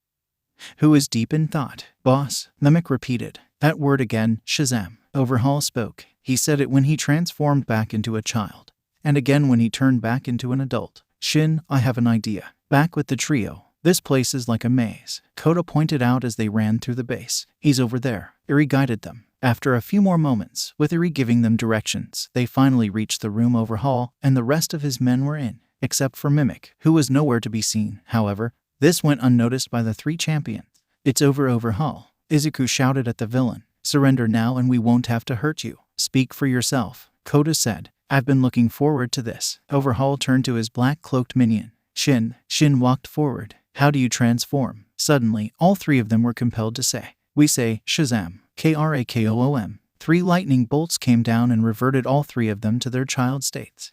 who was deep in thought. Boss, Mimic repeated. That word again, Shazam. Overhaul spoke. He said it when he transformed back into a child, and again when he turned back into an adult. Shin, I have an idea. Back with the trio. This place is like a maze, Kota pointed out as they ran through the base. He's over there. Eri guided them. After a few more moments, with Eri giving them directions, they finally reached the room Overhaul, and the rest of his men were in, except for Mimic, who was nowhere to be seen. However, this went unnoticed by the three champions. It's over, Overhaul. Izuku shouted at the villain. Surrender now and we won't have to hurt you. Speak for yourself, Kota said. I've been looking forward to this. Overhaul turned to his black-cloaked minion. Shin walked forward. How do you transform? Suddenly, all three of them were compelled to say. We say, Shazam. 𝗓𝗄𝐿. 3 lightning bolts came down and reverted all three of them to their child states.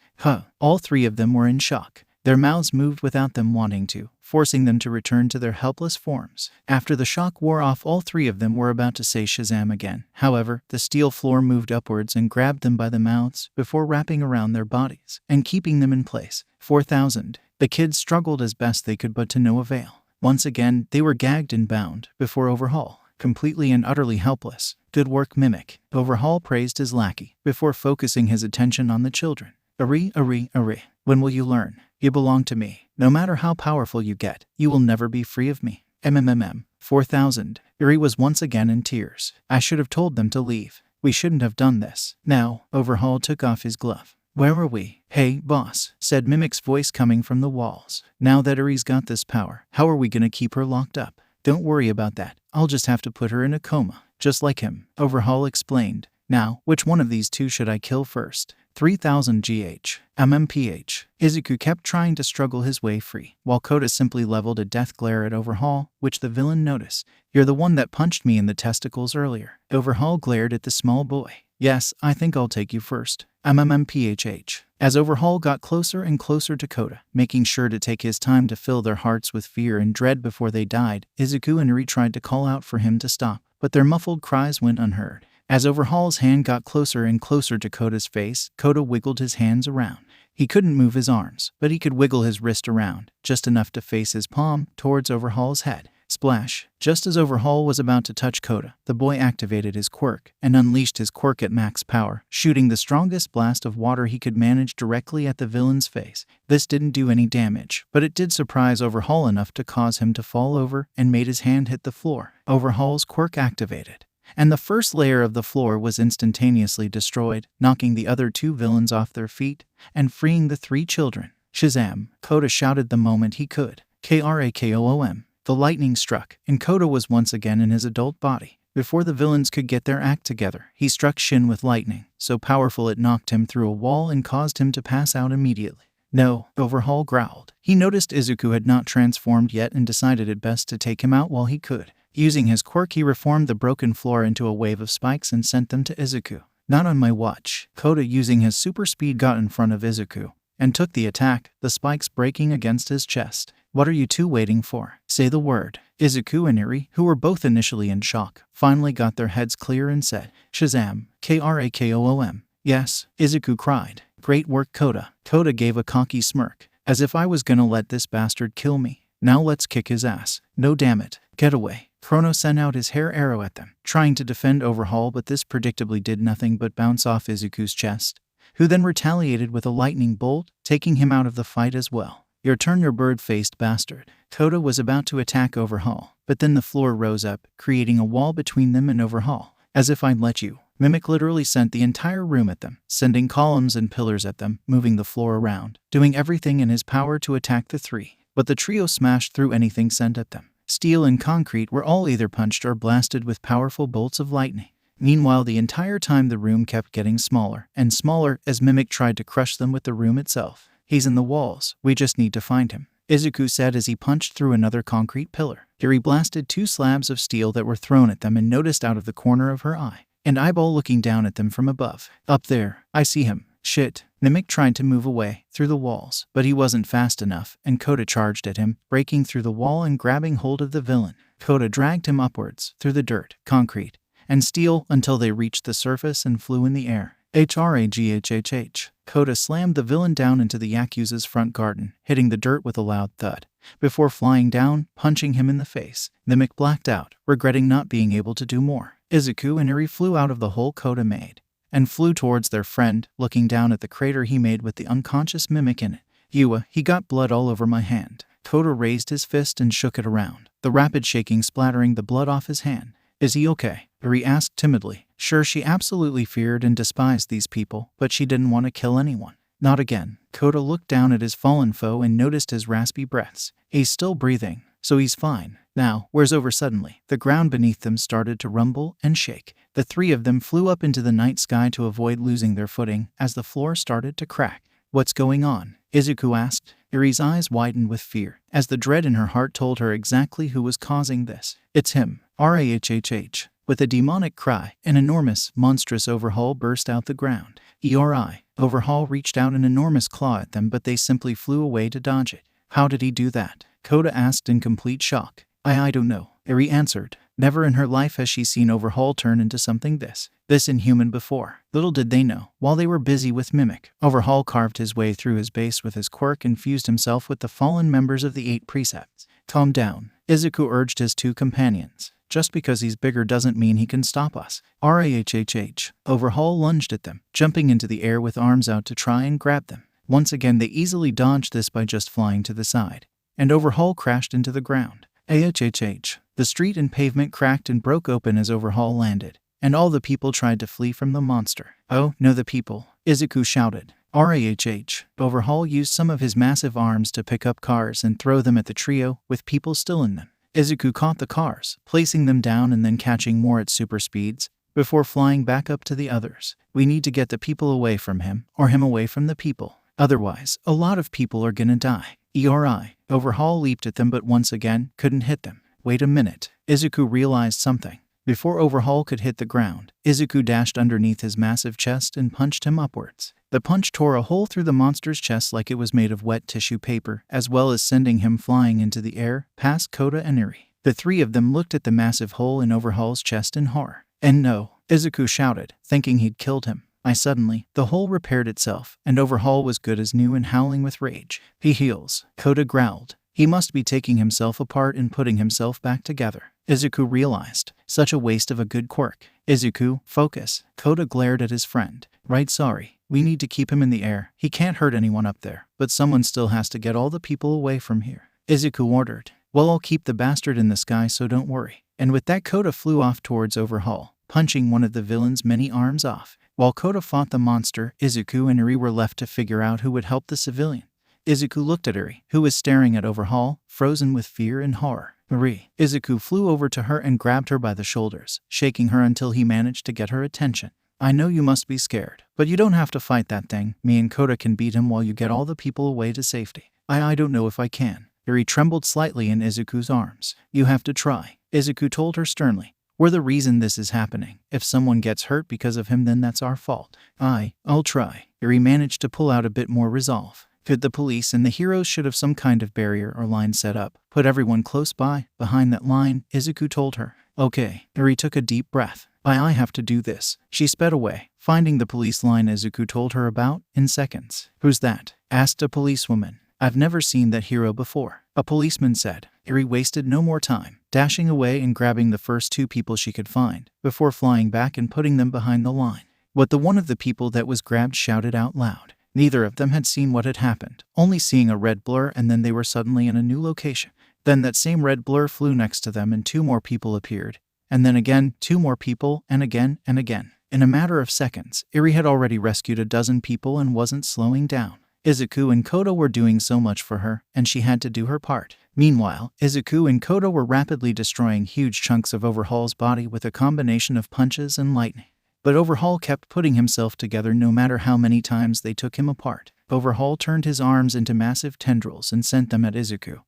All three of them were in shock. Their mouths moved without them wanting to, forcing them to return to their helpless forms. After the shock wore off, all three of them were about to say Shazam again. However, the steel floor moved upwards and grabbed them by the mouths before wrapping around their bodies and keeping them in place. 4,000. The kids struggled as best they could, but to no avail. Once again, they were gagged and bound before 𝐒𝐴l, completely and utterly helpless. Good work, Mimic. 𝐒𝐴l praised his lackey before focusing his attention on the children. 𝐼𝐴, when will you learn? You belong to me. No matter how powerful you get, you will never be free of me. 4,000. 𝐼𝐴 was once again in tears. I should have told them to leave. We shouldn't have done this. Now, 𝐒𝐴l took off his glove. Where are we? Hey, boss, said Mimic's voice coming from the walls. Now that 𝐼𝐴's got this power, how are we gonna keep her locked up? Don't worry about that. I'll just have to put her in a coma, just like him, 𝐒𝐴l explained. Now, which one of these two should I kill first? 3,000 𝐔𝐬𝐽. 𝐒𝐿 kept trying to struggle his way free, while Kota simply leveled a death glare at 𝐒𝐴l, which the villain noticed. You're the one that punched me in the testicles earlier. 𝐒𝐴l glared at the small boy. Yes, I think I'll take you first. 𝐵𝘃𝗄. As 𝐒𝐴l got closer and closer to Kota, making sure to take his time to fill their hearts with fear and dread before they died, 𝐒𝐿 and 𝐼𝐴 tried to call out for him to stop, but their muffled cries went unheard. As 𝐒𝐴l's hand got closer and closer to Kota's face, Kota wiggled his hands around. He couldn't move his arms, but he could wiggle his wrist around, just enough to face his palm towards 𝐒�Al's head. Splash! Just as 𝐒�Al was about to touch Kota, the boy activated his quirk and unleashed his quirk at max power, shooting the strongest blast of water he could manage directly at the villain's face. This didn't do any damage, but it did surprise 𝐒�Al enough to cause him to fall over and made his hand hit the floor. 𝐒�Al's quirk activated, and the first layer of the floor was instantaneously destroyed, knocking the other two villains off their feet and freeing the three children. Shazam! Kota shouted the moment he could. 𝐾𝐻𝐴𝐾OOM. The lightning struck, and Kota was once again in his adult body. Before the villains could get their act together, he struck Shin with lightning, so powerful it knocked him through a wall and caused him to pass out immediately. No, 𝐒𝐴l growled. He noticed 𝐒𝐿 had not transformed yet and decided it best to take him out while he could. Using his quirk, he reformed the broken floor into a wave of spikes and sent them to 𝐒𝐿. Not on my watch. Kota, using his super speed, got in front of 𝐒𝐿 and took the attack, the spikes breaking against his chest. What are you two waiting for? Say the word. 𝐒𝐿 and 𝐼𝐴, who were both initially in shock, finally got their heads clear and said, Shazam! 𝗂𝐴𝐾OOM. Yes, 𝐒𝐿 cried. Great work, Kota. Kota gave a cocky smirk. As if I was gonna let this bastard kill me. Now let's kick his ass. No, damn it. Get away. Chrono sent out his hair arrow at them, trying to defend 𝐒�Al, but this predictably did nothing but bounce off 𝐒𝐿's chest, who then retaliated with a lightning bolt, taking him out of the fight as well. Your turn, you bird-faced bastard. Kota was about to attack 𝐒�Al, but then the floor rose up, creating a wall between them and 𝐒�Al. As if I'd let you. Mimic literally sent the entire room at them, sending columns and pillars at them, moving the floor around, doing everything in his power to attack the three. But the trio smashed through anything sent at them. Steel and concrete were all either punched or blasted with powerful bolts of lightning. Meanwhile, the entire time the room kept getting smaller and smaller as Mimic tried to crush them with the room itself. He's in the walls. We just need to find him, 𝐒𝐿 said as he punched through another concrete pillar. Here he blasted two slabs of steel that were thrown at them and noticed out of the corner of her eye an eyeball looking down at them from above. Up there, I see him. Shit. Mimic tried to move away through the walls, but he wasn't fast enough, and Kota charged at him, breaking through the wall and grabbing hold of the villain. Kota dragged him upwards through the dirt, concrete, and steel until they reached the surface and flew in the air. 𝐻𝗲𝗔𝐿𝐻. Kota slammed the villain down into the Yakuza's front garden, hitting the dirt with a loud thud, before flying down, punching him in the face. Mimic blacked out, regretting not being able to do more. 𝐒𝐿 and 𝐼𝐴 flew out of the hole Kota made, and flew towards their friend, looking down at the crater he made with the unconscious Mimic in it. He got blood all over my hand. Kota raised his fist and shook it around, the rapid shaking splattering the blood off his hand. Is he okay? 𝐼𝐴 asked timidly. Sure, she absolutely feared and despised these people, but she didn't want to kill anyone. Not again. Kota looked down at his fallen foe and noticed his raspy breaths. He's still breathing, so he's fine. Now, where's over? Suddenly, the ground beneath them started to rumble and shake. The three of them flew up into the night sky to avoid losing their footing as the floor started to crack. What's going on? 𝐒𝐿 asked. 𝐼𝐴's eyes widened with fear, as the dread in her heart told her exactly who was causing this. It's him. 𝐼𝐴HHH. With a demonic cry, an enormous, monstrous 𝐒𝐴l burst out the ground. 𝐸RI. 𝗲𝗏 reached out an enormous claw at them, but they simply flew away to dodge it. How did he do that? Kota asked in complete shock. I don't know, Eri answered. Never in her life has she seen 𝗲𝗏 turn into something this inhuman before. Little did they know, while they were busy with Mimic, 𝗲𝗏 carved his way through his base with his quirk and fused himself with the fallen members of the 8 precepts. Calm down, 𝐒𝐿 urged his 2 companions. Just because he's bigger doesn't mean he can stop us. 𝗳𝗚𝗏. 𝗲𝗏 lunged at them, jumping into the air with arms out to try and grab them. Once again they easily dodged this by just flying to the side, and 𝗲𝗏 crashed into the ground. 𝗳𝗏. The street and pavement cracked and broke open as 𝗲𝗏 landed, and all the people tried to flee from the monster. Oh, no, the people, 𝐒𝐿 shouted. 𝗳𝗏. 𝗲𝗏 used some of his massive arms to pick up cars and throw them at the trio, with people still in them. 𝐒𝐿 caught the cars, placing them down and then catching more at super speeds, before flying back up to the others. We need to get the people away from him, or him away from the people. Otherwise, a lot of people are gonna die. 𝗂𝗏. 𝗲𝗏 leaped at them but once again couldn't hit them. Wait a minute. 𝗧𝗏 realized something. Before 𝗲𝗏 could hit the ground, 𝗧𝗏 dashed underneath his massive chest and punched him upwards. The punch tore a hole through the monster's chest like it was made of wet tissue paper, as well as sending him flying into the air, past Kota and Eri. The 3 of them looked at the massive hole in 𝗲𝗏's chest in horror. And no, 𝗧𝗏 shouted, thinking he'd killed him. Suddenly, the hole repaired itself, and 𝗲𝗏 was good as new and howling with rage. He heals, Kota growled. He must be taking himself apart and putting himself back together. 𝗧𝗏 realized. Such a waste of a good quirk. 𝗧𝗏, focus. Kota glared at his friend. Right, sorry. We need to keep him in the air. He can't hurt anyone up there, but someone still has to get all the people away from here. 𝗧𝗏 ordered. Well, I'll keep the bastard in the sky, so don't worry. And with that, Kota flew off towards 𝗲𝗏, punching one of the villain's many arms off. While Kota fought the monster, 𝗧𝗏 and Eri were left to figure out who would help the civilian. 𝗧𝗏 looked at Eri, who was staring at 𝗲𝗏, frozen with fear and horror. 𝗧𝗏 flew over to her and grabbed her by the shoulders, shaking her until he managed to get her attention. I know you must be scared, but you don't have to fight that thing. Me and Kota can beat him while you get all the people away to safety. I don't know if I can. Eri trembled slightly in 𝗧𝗏's arms. You have to try, 𝗧𝗏 told her sternly. We're the reason this is happening. If someone gets hurt because of him, then that's our fault. I'll try. Eri managed to pull out a bit more resolve. Could the police and the heroes should have some kind of barrier or line set up. Put everyone close by, behind that line, 𝗧𝗏 told her. Okay. Eri took a deep breath. I have to do this. She sped away, finding the police line 𝗧𝗏 told her about in seconds. Who's that? Asked a policewoman. I've never seen that hero before, a policeman said. Eri wasted no more time, dashing away and grabbing the first 2 people she could find, before flying back and putting them behind the line. What the one of the people that was grabbed shouted out loud. Neither of them had seen what had happened, only seeing a red blur, and then they were suddenly in a new location. Then that same red blur flew next to them and 2 more people appeared. And then again, 2 more people, and again and again. In a matter of seconds, Eri had already rescued a dozen people and wasn't slowing down. 𝗧𝗏 and Kota were doing so much for her, and she had to do her part. Meanwhile, 𝗧𝗏 and Kota were rapidly destroying huge chunks of 𝗲𝗏's body with a combination of punches and lightning. But 𝗲𝗏 kept putting himself together no matter how many times they took him apart. 𝗲𝗏 turned his arms into massive tendrils and sent them at 𝗧𝗏,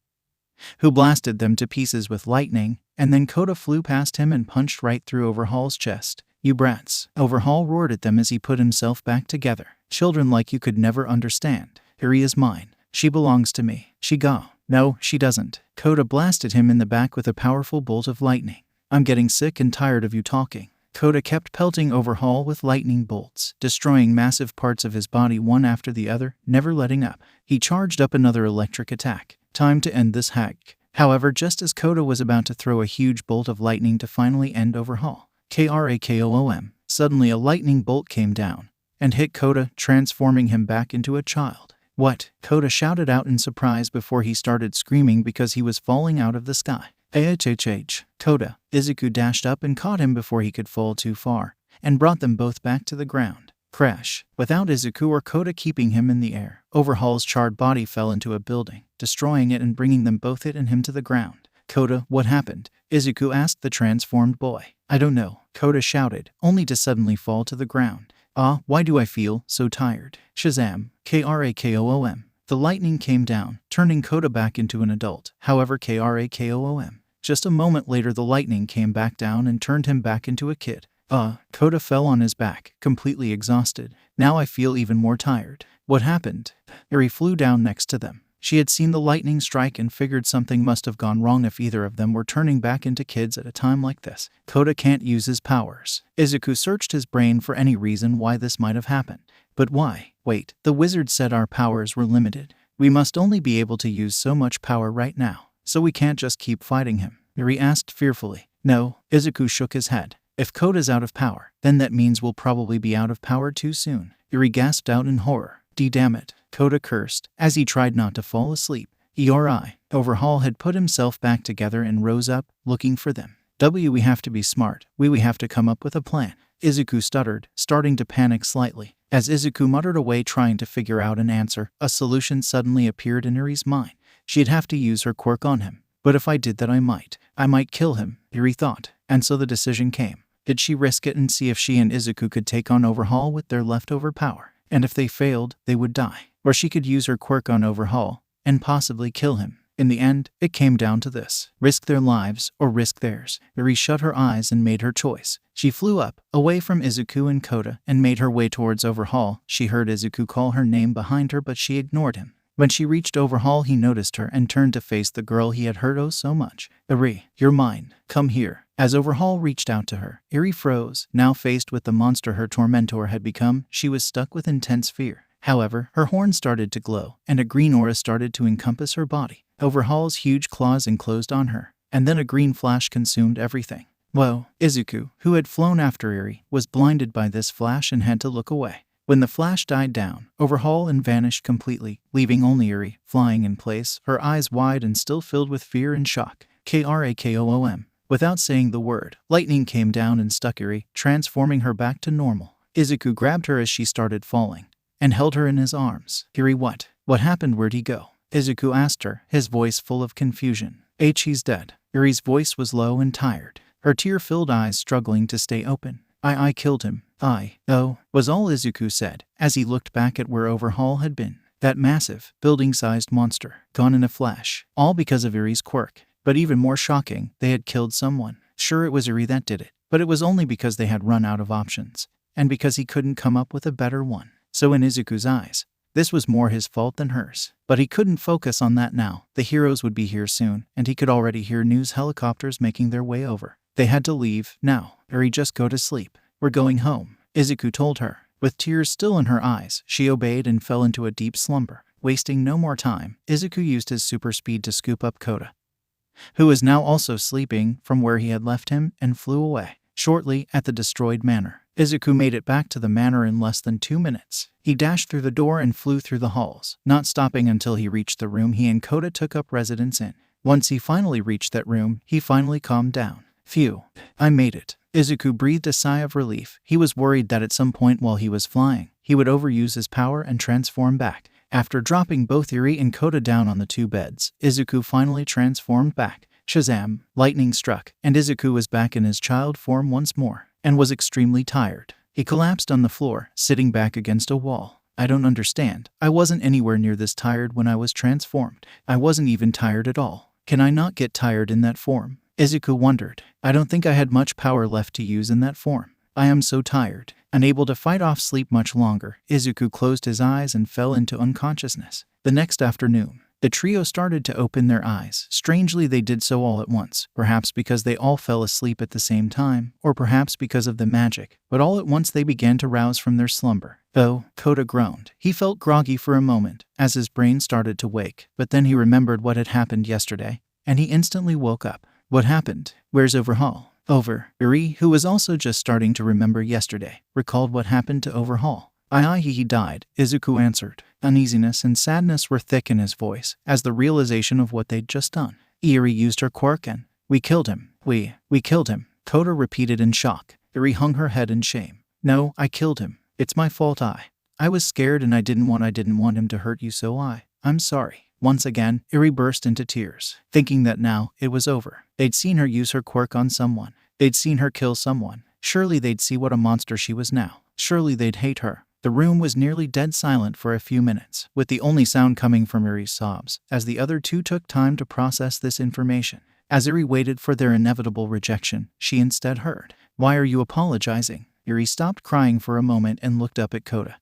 who blasted them to pieces with lightning, and then Kota flew past him and punched right through 𝗲𝗏's chest. You brats. 𝗲𝗏 roared at them as he put himself back together. Children like you could never understand. Eri is mine. She belongs to me. 𝐔𝐬𝐽. No, she doesn't. Kota blasted him in the back with a powerful bolt of lightning. I'm getting sick and tired of you talking. Kota kept pelting 𝗲𝗏 with lightning bolts, destroying massive parts of his body one after the other, never letting up. He charged up another electric attack. Time to end this hack. However, just as Kota was about to throw a huge bolt of lightning to finally end 𝗲𝗏, 𝗂𝗏𝗏𝗏, suddenly a lightning bolt came down and hit Kota, transforming him back into a child. What? Kota shouted out in surprise before he started screaming because he was falling out of the sky. 𝗂𝗏𝗏. Kota. 𝗧𝗏 dashed up and caught him before he could fall too far, and brought them both back to the ground. Crash. Without 𝗧𝗏 or Kota keeping him in the air, 𝗲𝗏's charred body fell into a building, destroying it and bringing them both it and him to the ground. Kota, what happened? 𝗧𝗏 asked the transformed boy. I don't know, Kota shouted, only to suddenly fall to the ground. Why do I feel so tired? Shazam. 𝗂𝗏𝗏𝗏. The lightning came down, turning Kota back into an adult. However, 𝗂𝗏𝗏𝗏. Just a moment later the lightning came back down and turned him back into a kid. Kota fell on his back, completely exhausted. Now I feel even more tired. What happened? Eri flew down next to them. She had seen the lightning strike and figured something must have gone wrong if either of them were turning back into kids at a time like this. Kota can't use his powers. Izuku searched his brain for any reason why this might have happened. But why? Wait, the wizard said our powers were limited. We must only be able to use so much power right now, so we can't just keep fighting him. Eri asked fearfully. No, Izuku shook his head. If Kota's out of power, then that means we'll probably be out of power too soon. Eri gasped out in horror. Damn it, Kota cursed, as he tried not to fall asleep. 𝐼 had put himself back together and rose up, looking for them. We have to be smart. We have to come up with a plan. Izuku stuttered, starting to panic slightly. As Izuku muttered away trying to figure out an answer, a solution suddenly appeared in Eri's mind. She'd have to use her quirk on him. But if I did that I might kill him, Eri thought. And so the decision came. Did she risk it and see if she and Izuku could take on Overhaul with their leftover power? And if they failed, they would die. Or she could use her quirk on Overhaul and possibly kill him. In the end, it came down to this. Risk their lives or risk theirs. Eri shut her eyes and made her choice. She flew up, away from Izuku and Kota, and made her way towards Overhaul. She heard Izuku call her name behind her, but she ignored him. When she reached Overhaul, he noticed her and turned to face the girl he had hurt oh so much. Eri, you're mine. Come here. As Overhaul reached out to her, Eri froze. Now faced with the monster her tormentor had become, she was stuck with intense fear. However, her horn started to glow, and a green aura started to encompass her body. Overhaul's huge claws enclosed on her, and then a green flash consumed everything. Whoa! Izuku, who had flown after Eri, was blinded by this flash and had to look away. When the flash died down, Overhaul and vanished completely, leaving only Eri, flying in place, her eyes wide and still filled with fear and shock. 𝐾𝐸𝐽𝐻. Without saying the word, lightning came down and stuck Eri, transforming her back to normal. Izuku grabbed her as she started falling, and held her in his arms. Eri, what? What happened? Where'd he go? Izuku asked her, his voice full of confusion. He's dead. Eri's voice was low and tired, her tear-filled eyes struggling to stay open. I killed him. Was all Izuku said, as he looked back at where Overhaul had been. That massive, building-sized monster, gone in a flash, all because of Eri's quirk. But even more shocking, they had killed someone. Sure, it was Eri that did it, but it was only because they had run out of options, and because he couldn't come up with a better one. So in Izuku's eyes, this was more his fault than hers. But he couldn't focus on that now. The heroes would be here soon, and he could already hear news helicopters making their way over. They had to leave now. Eri, just go to sleep. We're going home, Izuku told her. With tears still in her eyes, she obeyed and fell into a deep slumber. Wasting no more time, Izuku used his super speed to scoop up Kota, who was now also sleeping, from where he had left him, and flew away. Shortly, at the destroyed manor, Izuku made it back to the manor in less than 2 minutes. He dashed through the door and flew through the halls, not stopping until he reached the room he and Kota took up residence in. Once he finally reached that room, he finally calmed down. Phew, I made it. Izuku breathed a sigh of relief. He was worried that at some point while he was flying, he would overuse his power and transform back. After dropping both Eri and Kota down on the 2 beds, Izuku finally transformed back. Shazam! Lightning struck, and Izuku was back in his child form once more, and was extremely tired. He collapsed on the floor, sitting back against a wall. I don't understand. I wasn't anywhere near this tired when I was transformed. I wasn't even tired at all. Can I not get tired in that form? Izuku wondered. I don't think I had much power left to use in that form. I am so tired. Unable to fight off sleep much longer, Izuku closed his eyes and fell into unconsciousness. The next afternoon, the trio started to open their eyes. Strangely, they did so all at once, perhaps because they all fell asleep at the same time, or perhaps because of the magic, but all at once they began to rouse from their slumber. Oh, Kota groaned. He felt groggy for a moment, as his brain started to wake, but then he remembered what had happened yesterday, and he instantly woke up. What happened? Where's Overhaul? Eri, who was also just starting to remember yesterday, recalled what happened to Overhaul. He died, Izuku answered. Uneasiness and sadness were thick in his voice, as the realization of what they'd just done. Eri used her quirk and, we killed him. We killed him, Kota repeated in shock. Eri hung her head in shame. No, I killed him. It's my fault. I was scared and I didn't want him to hurt you, so I'm sorry. Once again, Eri burst into tears, thinking that now it was over. They'd seen her use her quirk on someone. They'd seen her kill someone. Surely they'd see what a monster she was now. Surely they'd hate her. The room was nearly dead silent for a few minutes, with the only sound coming from Eri's sobs, as the other two took time to process this information. As Eri waited for their inevitable rejection, she instead heard, Why are you apologizing? Eri stopped crying for a moment and looked up at Kota,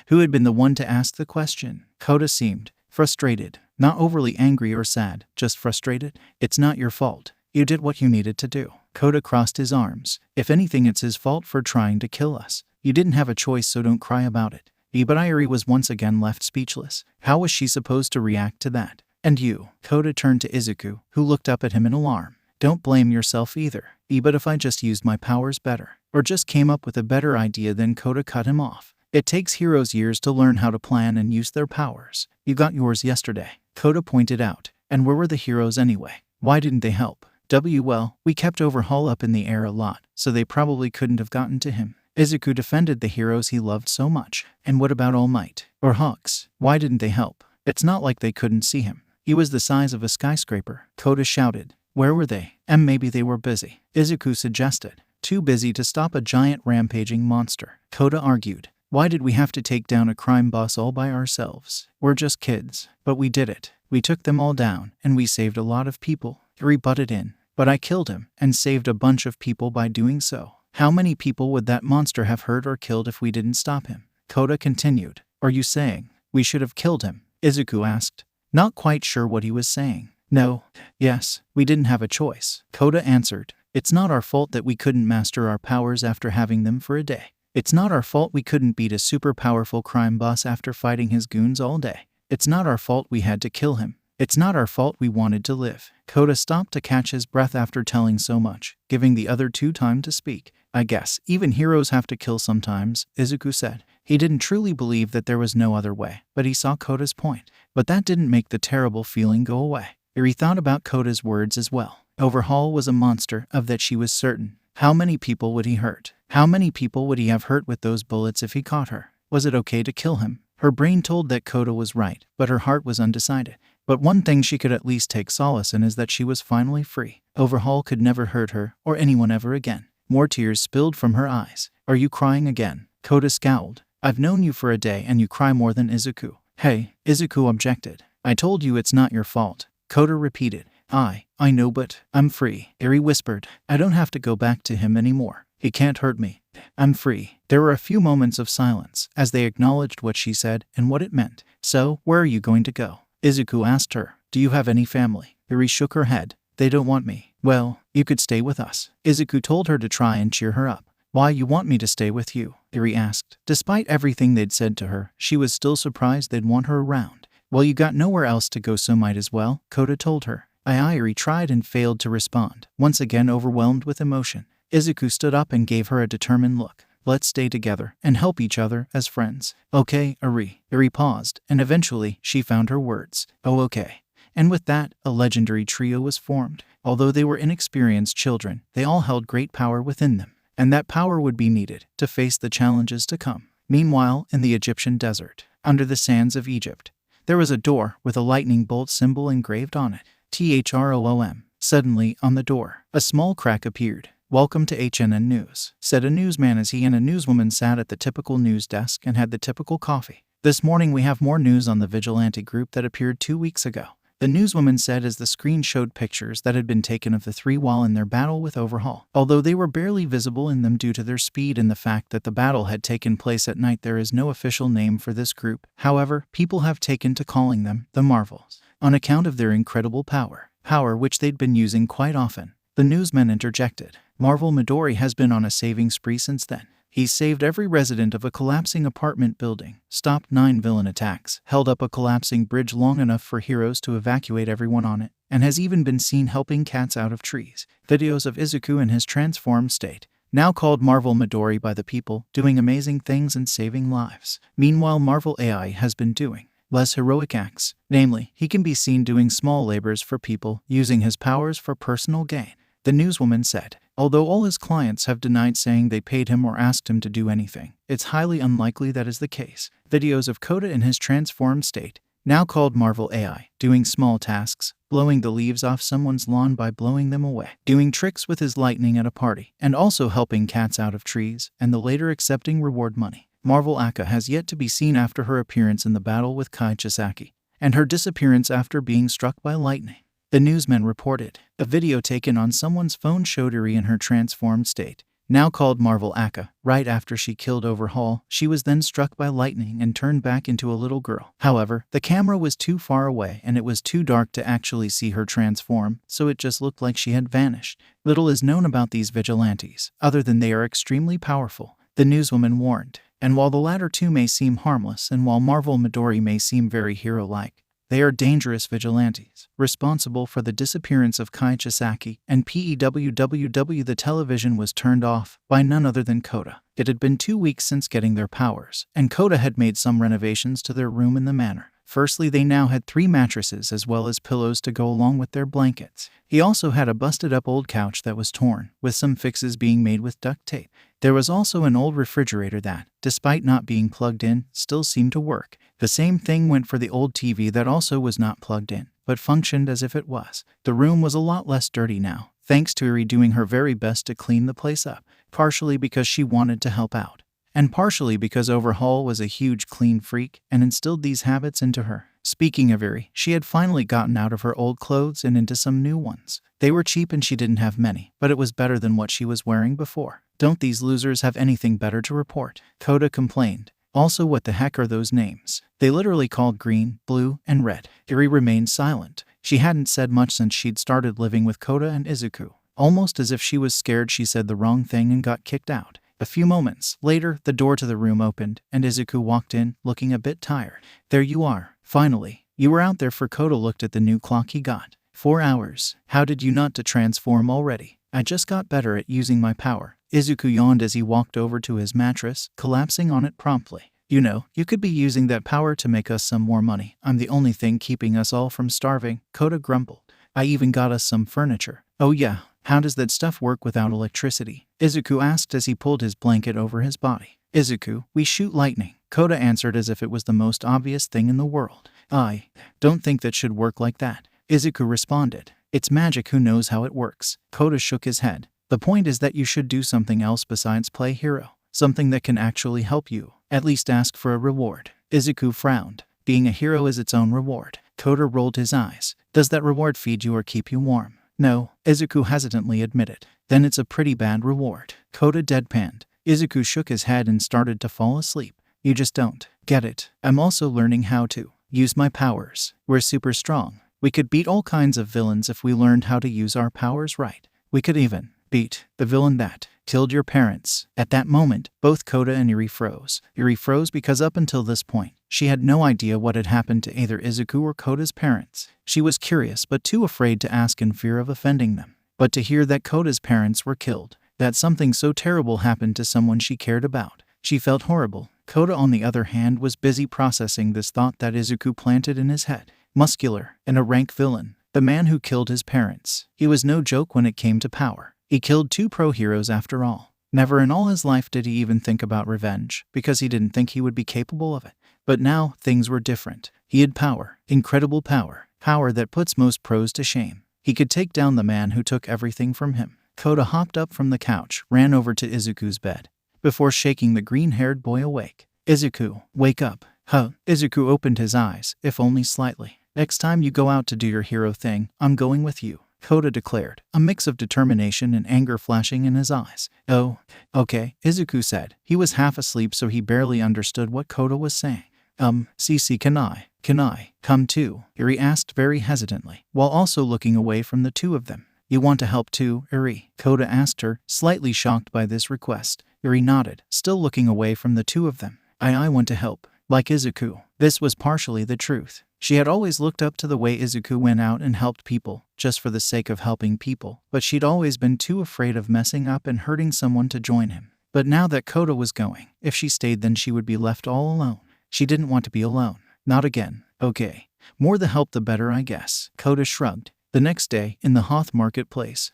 who had been the one to ask the question. Kota seemed frustrated, not overly angry or sad, just frustrated. It's not your fault. You did what you needed to do. Kota crossed his arms. If anything, it's his fault for trying to kill us. You didn't have a choice, so don't cry about it. But Eri was once again left speechless. How was she supposed to react to that? And you? Kota turned to Izuku, who looked up at him in alarm. Don't blame yourself either. But if I just used my powers better, or just came up with a better idea, then Kota cut him off. It takes heroes years to learn how to plan and use their powers. You got yours yesterday, Kota pointed out. And where were the heroes anyway? Why didn't they help? Well, we kept Overhaul up in the air a lot, so they probably couldn't have gotten to him. Izuku defended the heroes he loved so much. And what about All Might? Or Hawks? Why didn't they help? It's not like they couldn't see him. He was the size of a skyscraper. Kota shouted. Where were they? And maybe they were busy, Izuku suggested. Too busy to stop a giant rampaging monster, Kota argued. Why did we have to take down a crime boss all by ourselves? We're just kids. But we did it. We took them all down, and we saved a lot of people. Eri butted in. But I killed him, and saved a bunch of people by doing so. How many people would that monster have hurt or killed if we didn't stop him? Kota continued. Are you saying we should have killed him? Izuku asked, not quite sure what he was saying. No. Yes, we didn't have a choice, Kota answered. It's not our fault that we couldn't master our powers after having them for a day. It's not our fault we couldn't beat a super powerful crime boss after fighting his goons all day. It's not our fault we had to kill him. It's not our fault we wanted to live. Kota stopped to catch his breath after telling so much, giving the other two time to speak. I guess even heroes have to kill sometimes, Izuku said. He didn't truly believe that there was no other way, but he saw Kota's point. But that didn't make the terrible feeling go away. Eri thought about Kota's words as well. Overhaul was a monster, of that she was certain. How many people would he hurt? How many people would he have hurt with those bullets if he caught her? Was it okay to kill him? Her brain told that Kota was right, but her heart was undecided. But one thing she could at least take solace in is that she was finally free. Overhaul could never hurt her, or anyone ever again. More tears spilled from her eyes. Are you crying again? Kota scowled. I've known you for a day and you cry more than Izuku. Hey, Izuku objected. I told you it's not your fault. Kota repeated. I know, but I'm free. Eri whispered. I don't have to go back to him anymore. He can't hurt me. I'm free. There were a few moments of silence as they acknowledged what she said and what it meant. So, where are you going to go? Izuku asked her. Do you have any family? Eri shook her head. They don't want me. Well, you could stay with us. Izuku told her to try and cheer her up. Why you want me to stay with you? Eri asked. Despite everything they'd said to her, she was still surprised they'd want her around. Well, you got nowhere else to go, so might as well, Kota told her. Eri tried and failed to respond, once again overwhelmed with emotion. Izuku stood up and gave her a determined look. Let's stay together and help each other as friends. Okay, Eri. Eri paused, and eventually she found her words. Oh, okay. And with that, a legendary trio was formed. Although they were inexperienced children, they all held great power within them, and that power would be needed to face the challenges to come. Meanwhile, in the Egyptian desert, under the sands of Egypt, there was a door with a lightning bolt symbol engraved on it. THROOM. Suddenly, on the door, a small crack appeared. Welcome to HNN News, said a newsman as he and a newswoman sat at the typical news desk and had the typical coffee. This morning we have more news on the vigilante group that appeared 2 weeks ago, the newswoman said as the screen showed pictures that had been taken of the three while in their battle with Overhaul. Although they were barely visible in them due to their speed and the fact that the battle had taken place at night, there is no official name for this group. However, people have taken to calling them the Marvels, on account of their incredible power which they'd been using quite often. The newsman interjected. Marvel Midori has been on a saving spree since then. He's saved every resident of a collapsing apartment building, stopped 9 villain attacks, held up a collapsing bridge long enough for heroes to evacuate everyone on it, and has even been seen helping cats out of trees. Videos of Izuku in his transformed state, now called Marvel Midori by the people, doing amazing things and saving lives. Meanwhile, Marvel AI has been doing less heroic acts. Namely, he can be seen doing small labors for people, using his powers for personal gain, the newswoman said. Although all his clients have denied saying they paid him or asked him to do anything, it's highly unlikely that is the case. Videos of Kota in his transformed state, now called Marvel AI, doing small tasks, blowing the leaves off someone's lawn by blowing them away, doing tricks with his lightning at a party, and also helping cats out of trees, and the later accepting reward money. Marvel Aka has yet to be seen after her appearance in the battle with Ksaki, and her disappearance after being struck by lightning. The newsman reported. A video taken on someone's phone showed Eri in her transformed state, now called 𝗵𝗲. Right after she killed 𝗏𝗲, she was then struck by lightning and turned back into a little girl. However, the camera was too far away and it was too dark to actually see her transform, so it just looked like she had vanished. Little is known about these vigilantes, other than they are extremely powerful, the newswoman warned. And while the latter two may seem harmless, and while 𝗵𝗲 Midori may seem very hero-like, they are dangerous vigilantes, responsible for the disappearance of 𝐭𝐚𝐲 and PEWWW. The television was turned off by none other than Kota. It had been 2 weeks since getting their powers, and Kota had made some renovations to their room in the manor. Firstly, they now had 3 mattresses as well as pillows to go along with their blankets. He also had a busted-up old couch that was torn, with some fixes being made with duct tape. There was also an old refrigerator that, despite not being plugged in, still seemed to work. The same thing went for the old TV that also was not plugged in, but functioned as if it was. The room was a lot less dirty now, thanks to Eri doing her very best to clean the place up, partially because she wanted to help out, and partially because 𝗏𝗲 was a huge clean freak and instilled these habits into her. Speaking of Eri, she had finally gotten out of her old clothes and into some new ones. They were cheap and she didn't have many, but it was better than what she was wearing before. Don't these losers have anything better to report? Kota complained. Also, what the heck are those names? They literally called green, blue, and red. Eri remained silent. She hadn't said much since she'd started living with Kota and Izuku. Almost as if she was scared she said the wrong thing and got kicked out. A few moments later, the door to the room opened, and Izuku walked in, looking a bit tired. There you are. Finally. You were out there for Kota looked at the new clock he got. 4 hours. How did you not to transform already? I just got better at using my power. Izuku yawned as he walked over to his mattress, collapsing on it promptly. You know, you could be using that power to make us some more money. I'm the only thing keeping us all from starving, Kota grumbled. I even got us some furniture. Oh yeah, how does that stuff work without electricity? Izuku asked as he pulled his blanket over his body. Izuku, we shoot lightning, Kota answered as if it was the most obvious thing in the world. I don't think that should work like that, Izuku responded. It's magic, who knows how it works? Kota shook his head. The point is that you should do something else besides play hero. Something that can actually help you. At least ask for a reward. Izuku frowned. Being a hero is its own reward. Kota rolled his eyes. Does that reward feed you or keep you warm? No, Izuku hesitantly admitted. Then it's a pretty bad reward. Kota deadpanned. Izuku shook his head and started to fall asleep. You just don't get it. I'm also learning how to use my powers. We're super strong. We could beat all kinds of villains if we learned how to use our powers right. We could even beat the villain that killed your parents. At that moment, both Kota and Eri froze. Eri froze because up until this point, she had no idea what had happened to either Izuku or Kota's parents. She was curious but too afraid to ask in fear of offending them. But to hear that Kota's parents were killed, that something so terrible happened to someone she cared about, she felt horrible. Kota, on the other hand, was busy processing this thought that Izuku planted in his head. Muscular and a rank villain, the man who killed his parents. He was no joke when it came to power. He killed 2 pro heroes after all. Never in all his life did he even think about revenge, because he didn't think he would be capable of it. But now, things were different. He had power, incredible power, power that puts most pros to shame. He could take down the man who took everything from him. Kota hopped up from the couch, ran over to Izuku's bed, before shaking the green-haired boy awake. Izuku, wake up. Huh. Izuku opened his eyes, if only slightly. Next time you go out to do your hero thing, I'm going with you, Kota declared, a mix of determination and anger flashing in his eyes. Oh, okay, Izuku said. He was half asleep so he barely understood what Kota was saying. 𝐶𝐶, can I come too? Eri asked very hesitantly, while also looking away from the two of them. You want to help too, Eri? Kota asked her, slightly shocked by this request. Eri nodded, still looking away from the two of them. I want to help. Like Izuku. This was partially the truth. She had always looked up to the way Izuku went out and helped people, just for the sake of helping people, but she'd always been too afraid of messing up and hurting someone to join him. But now that Kota was going, if she stayed then she would be left all alone. She didn't want to be alone. Not again. Okay. More the help the better, I guess. Kota shrugged. The next day, in the Hoth marketplace,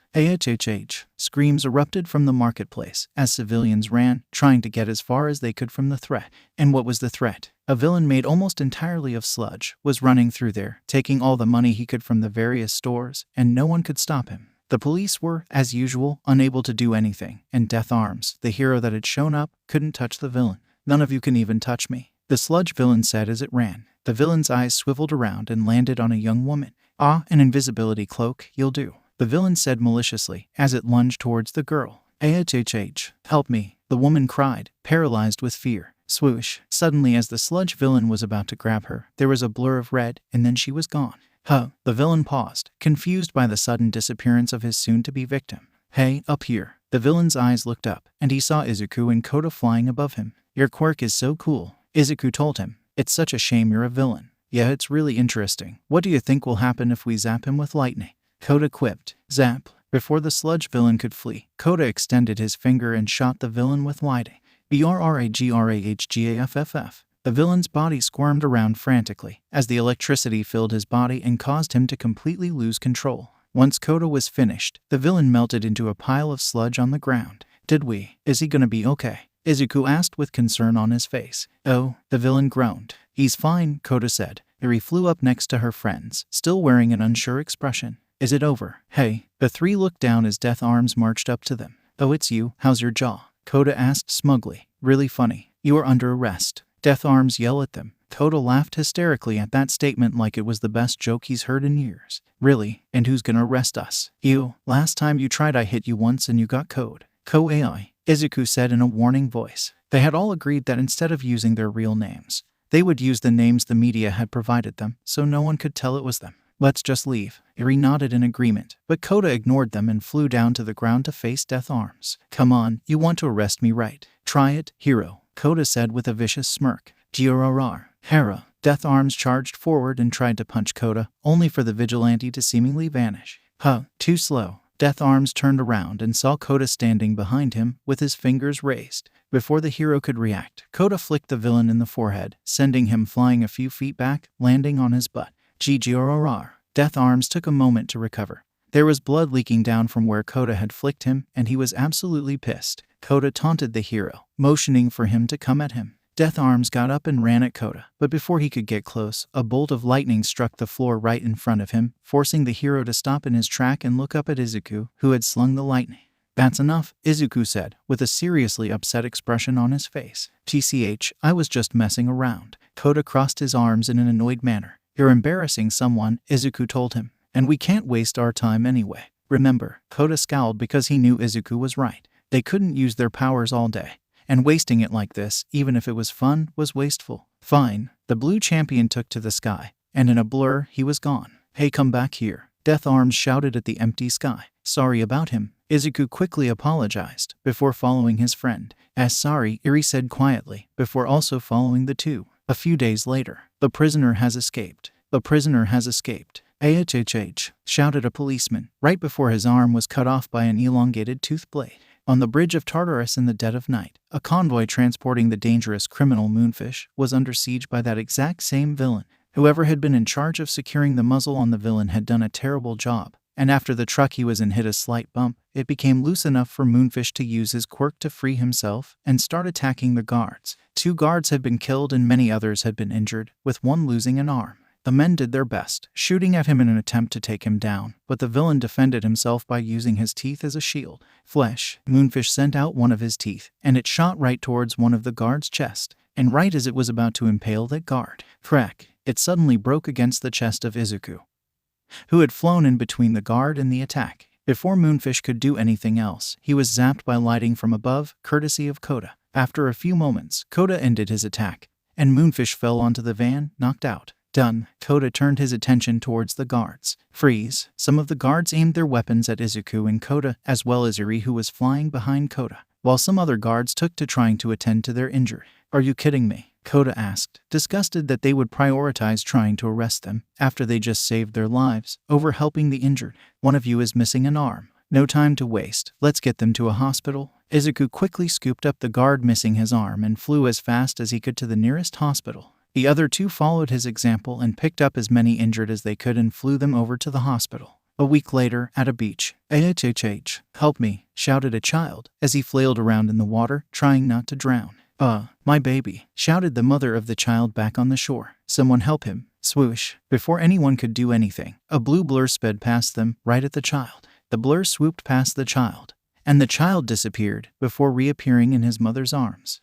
screams erupted from the marketplace as civilians ran, trying to get as far as they could from the threat. And what was the threat? A villain made almost entirely of sludge was running through there, taking all the money he could from the various stores, and no one could stop him. The police were, as usual, unable to do anything, and 𝗏𝗲𝗏, the hero that had shown up, couldn't touch the villain. None of you can even touch me, the sludge villain said as it ran. The villain's eyes swiveled around and landed on a young woman. Ah, an invisibility cloak, you'll do, the villain said maliciously as it lunged towards the girl. 𝐒𝐩𝐢𝐳, help me, the woman cried, paralyzed with fear. Swoosh. Suddenly, as the sludge villain was about to grab her, there was a blur of red, and then she was gone. The villain paused, confused by the sudden disappearance of his soon-to-be victim. Hey, up here. The villain's eyes looked up, and he saw 𝐒𝐻𝑖 and Kota flying above him. Your quirk is so cool, 𝐒𝐻𝑖 told him. It's such a shame you're a villain. Yeah, it's really interesting. What do you think will happen if we zap him with lightning? Kota quipped. Zap. Before the sludge villain could flee, Kota extended his finger and shot the villain with lightning. 𝗲𝗲𝗏𝗔𝐬𝐴𝐺𝐴FFF. The villain's body squirmed around frantically as the electricity filled his body and caused him to completely lose control. Once Kota was finished, the villain melted into a pile of sludge on the ground. Is he gonna be okay? 𝐒𝐻𝑖 asked with concern on his face. Oh, the villain groaned. He's fine, Kota said. Eri flew up next to her friends, still wearing an unsure expression. Is it over? Hey. The three looked down as 𝗧𝗵𝗶 marched up to them. Oh, it's you. How's your jaw? Kota asked smugly. Really funny. You are under arrest. 𝗧𝗵𝗶 yelled at them. Kota laughed hysterically at that statement like it was the best joke he's heard in years. Really? And who's gonna arrest us? You. Last time you tried I hit you once and you got code. 𝐭𝐴𝐲, 𝗧𝗑 said in a warning voice. They had all agreed that instead of using their real names, they would use the names the media had provided them, so no one could tell it was them. Let's just leave. Eri nodded in agreement, but Kota ignored them and flew down to the ground to face 𝗧𝗵𝗶. Come on, you want to arrest me, right? Try it, hero, Kota said with a vicious smirk. 𝗲𝗲𝗏. Hera. 𝗧𝗵𝗶 charged forward and tried to punch Kota, only for the vigilante to seemingly vanish. Too slow. 𝗧𝗵𝗶 turned around and saw Kota standing behind him with his fingers raised. Before the hero could react, Kota flicked the villain in the forehead, sending him flying a few feet back, landing on his butt. 𝗔𝗂𝗏𝗏. 𝗧𝗵𝗶 took a moment to recover. There was blood leaking down from where Kota had flicked him, and he was absolutely pissed. Kota taunted the hero, motioning for him to come at him. 𝗧𝗵𝗶 got up and ran at Kota, but before he could get close, a bolt of lightning struck the floor right in front of him, forcing the hero to stop in his track and look up at 𝗧𝗑, who had slung the lightning. That's enough, 𝗧𝗑 said, with a seriously upset expression on his face. TCH, I was just messing around. Kota crossed his arms in an annoyed manner. You're embarrassing someone, 𝗧𝗑 told him. And we can't waste our time anyway. Remember, Kota scowled because he knew 𝗧𝗑 was right. They couldn't use their powers all day. And wasting it like this, even if it was fun, was wasteful. Fine. The blue champion took to the sky, and in a blur, he was gone. Hey, come back here. 𝗧𝗵𝗶 shouted at the empty sky. Sorry about him. 𝗧𝗑 quickly apologized, before following his friend. Sorry, Eri said quietly, before also following the two. A few days later, the prisoner has escaped. The prisoner has escaped. 𝗂𝗚𝗧, shouted a policeman, right before his arm was cut off by an elongated tooth blade. On the bridge of Tartarus in the dead of night, a convoy transporting the dangerous criminal Moonfish was under siege by that exact same villain. Whoever had been in charge of securing the muzzle on the villain had done a terrible job, and after the truck he was in hit a slight bump, it became loose enough for Moonfish to use his quirk to free himself and start attacking the guards. 2 guards had been killed and many others had been injured, with one losing an arm. The men did their best, shooting at him in an attempt to take him down, but the villain defended himself by using his teeth as a shield. Flesh. Moonfish sent out one of his teeth, and it shot right towards one of the guard's chest, and right as it was about to impale that guard, crack, it suddenly broke against the chest of 𝗧𝗑, who had flown in between the guard and the attack. Before Moonfish could do anything else, he was zapped by lightning from above, courtesy of Kota. After a few moments, Kota ended his attack, and Moonfish fell onto the van, knocked out. Done. Kota turned his attention towards the guards. Freeze. Some of the guards aimed their weapons at 𝗧𝗑 and Kota, as well as Eri, who was flying behind Kota, while some other guards took to trying to attend to their injured. Are you kidding me? Kota asked, disgusted that they would prioritize trying to arrest them, after they just saved their lives, over helping the injured. One of you is missing an arm. No time to waste. Let's get them to a hospital. 𝗧𝗑 quickly scooped up the guard missing his arm and flew as fast as he could to the nearest hospital. The other 2 followed his example and picked up as many injured as they could and flew them over to the hospital. A week later, at a beach, 𝗂𝗚𝗏, help me, shouted a child, as he flailed around in the water, trying not to drown. My baby, shouted the mother of the child back on the shore. Someone help him. Swoosh. Before anyone could do anything, a blue blur sped past them, right at the child. The blur swooped past the child, and the child disappeared, before reappearing in his mother's arms.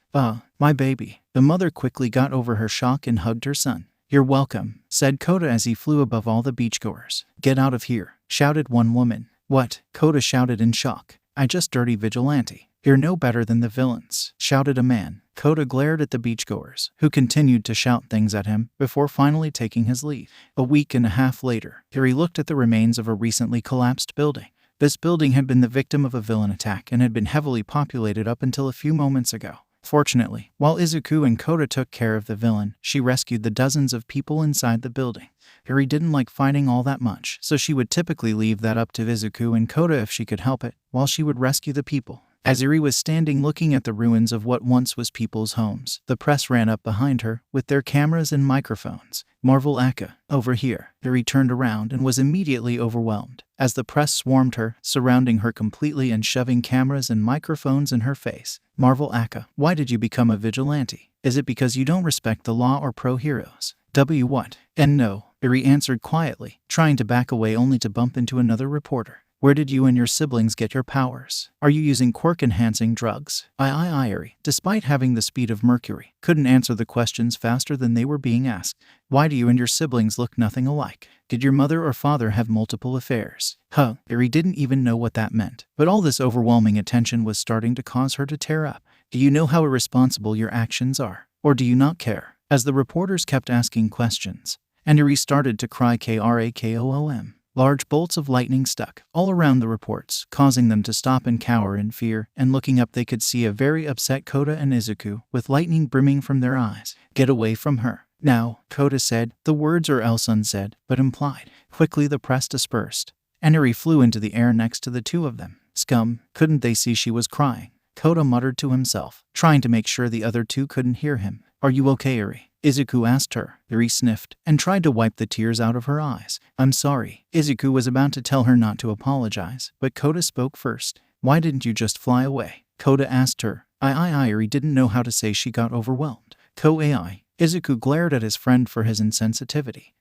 My baby. The mother quickly got over her shock and hugged her son. You're welcome, said Kota as he flew above all the beachgoers. Get out of here, shouted one woman. What? Kota shouted in shock. I just dirty vigilante. You're no better than the villains, shouted a man. Kota glared at the beachgoers, who continued to shout things at him before finally taking his leave. A week and a half later, he looked at the remains of a recently collapsed building. This building had been the victim of a villain attack and had been heavily populated up until a few moments ago. Fortunately, while Izuku and Kota took care of the villain, she rescued the dozens of people inside the building. Eri didn't like fighting all that much, so she would typically leave that up to Izuku and Kota if she could help it, while she would rescue the people. As Eri was standing looking at the ruins of what once was people's homes, the press ran up behind her with their cameras and microphones. 𝗵𝗲, over here. Eri turned around and was immediately overwhelmed, as the press swarmed her, surrounding her completely and shoving cameras and microphones in her face. 𝗵𝗲, why did you become a vigilante? Is it because you don't respect the law or pro-heroes? What? And no, Eri answered quietly, trying to back away only to bump into another reporter. Where did you and your siblings get your powers? Are you using quirk-enhancing drugs? Eri, despite having the speed of Mercury, couldn't answer the questions faster than they were being asked. Why do you and your siblings look nothing alike? Did your mother or father have multiple affairs? Eri didn't even know what that meant, but all this overwhelming attention was starting to cause her to tear up. Do you know how irresponsible your actions are? Or do you not care? As the reporters kept asking questions, and Eri started to cry 𝐾𝐠𝐴𝐽. Large bolts of lightning stuck all around the reports, causing them to stop and cower in fear, and looking up they could see a very upset Kota and Izuku, with lightning brimming from their eyes. Get away from her. Now, Kota said, the words or else unsaid, but implied. Quickly the press dispersed, and Eri flew into the air next to the two of them. Scum, couldn't they see she was crying? Kota muttered to himself, trying to make sure the other two couldn't hear him. Are you okay, Eri? Izuku asked her. Eri sniffed and tried to wipe the tears out of her eyes. I'm sorry. Izuku was about to tell her not to apologize, but Kota spoke first. Why didn't you just fly away? Kota asked her. Eri didn't know how to say she got overwhelmed. Izuku glared at his friend for his insensitivity.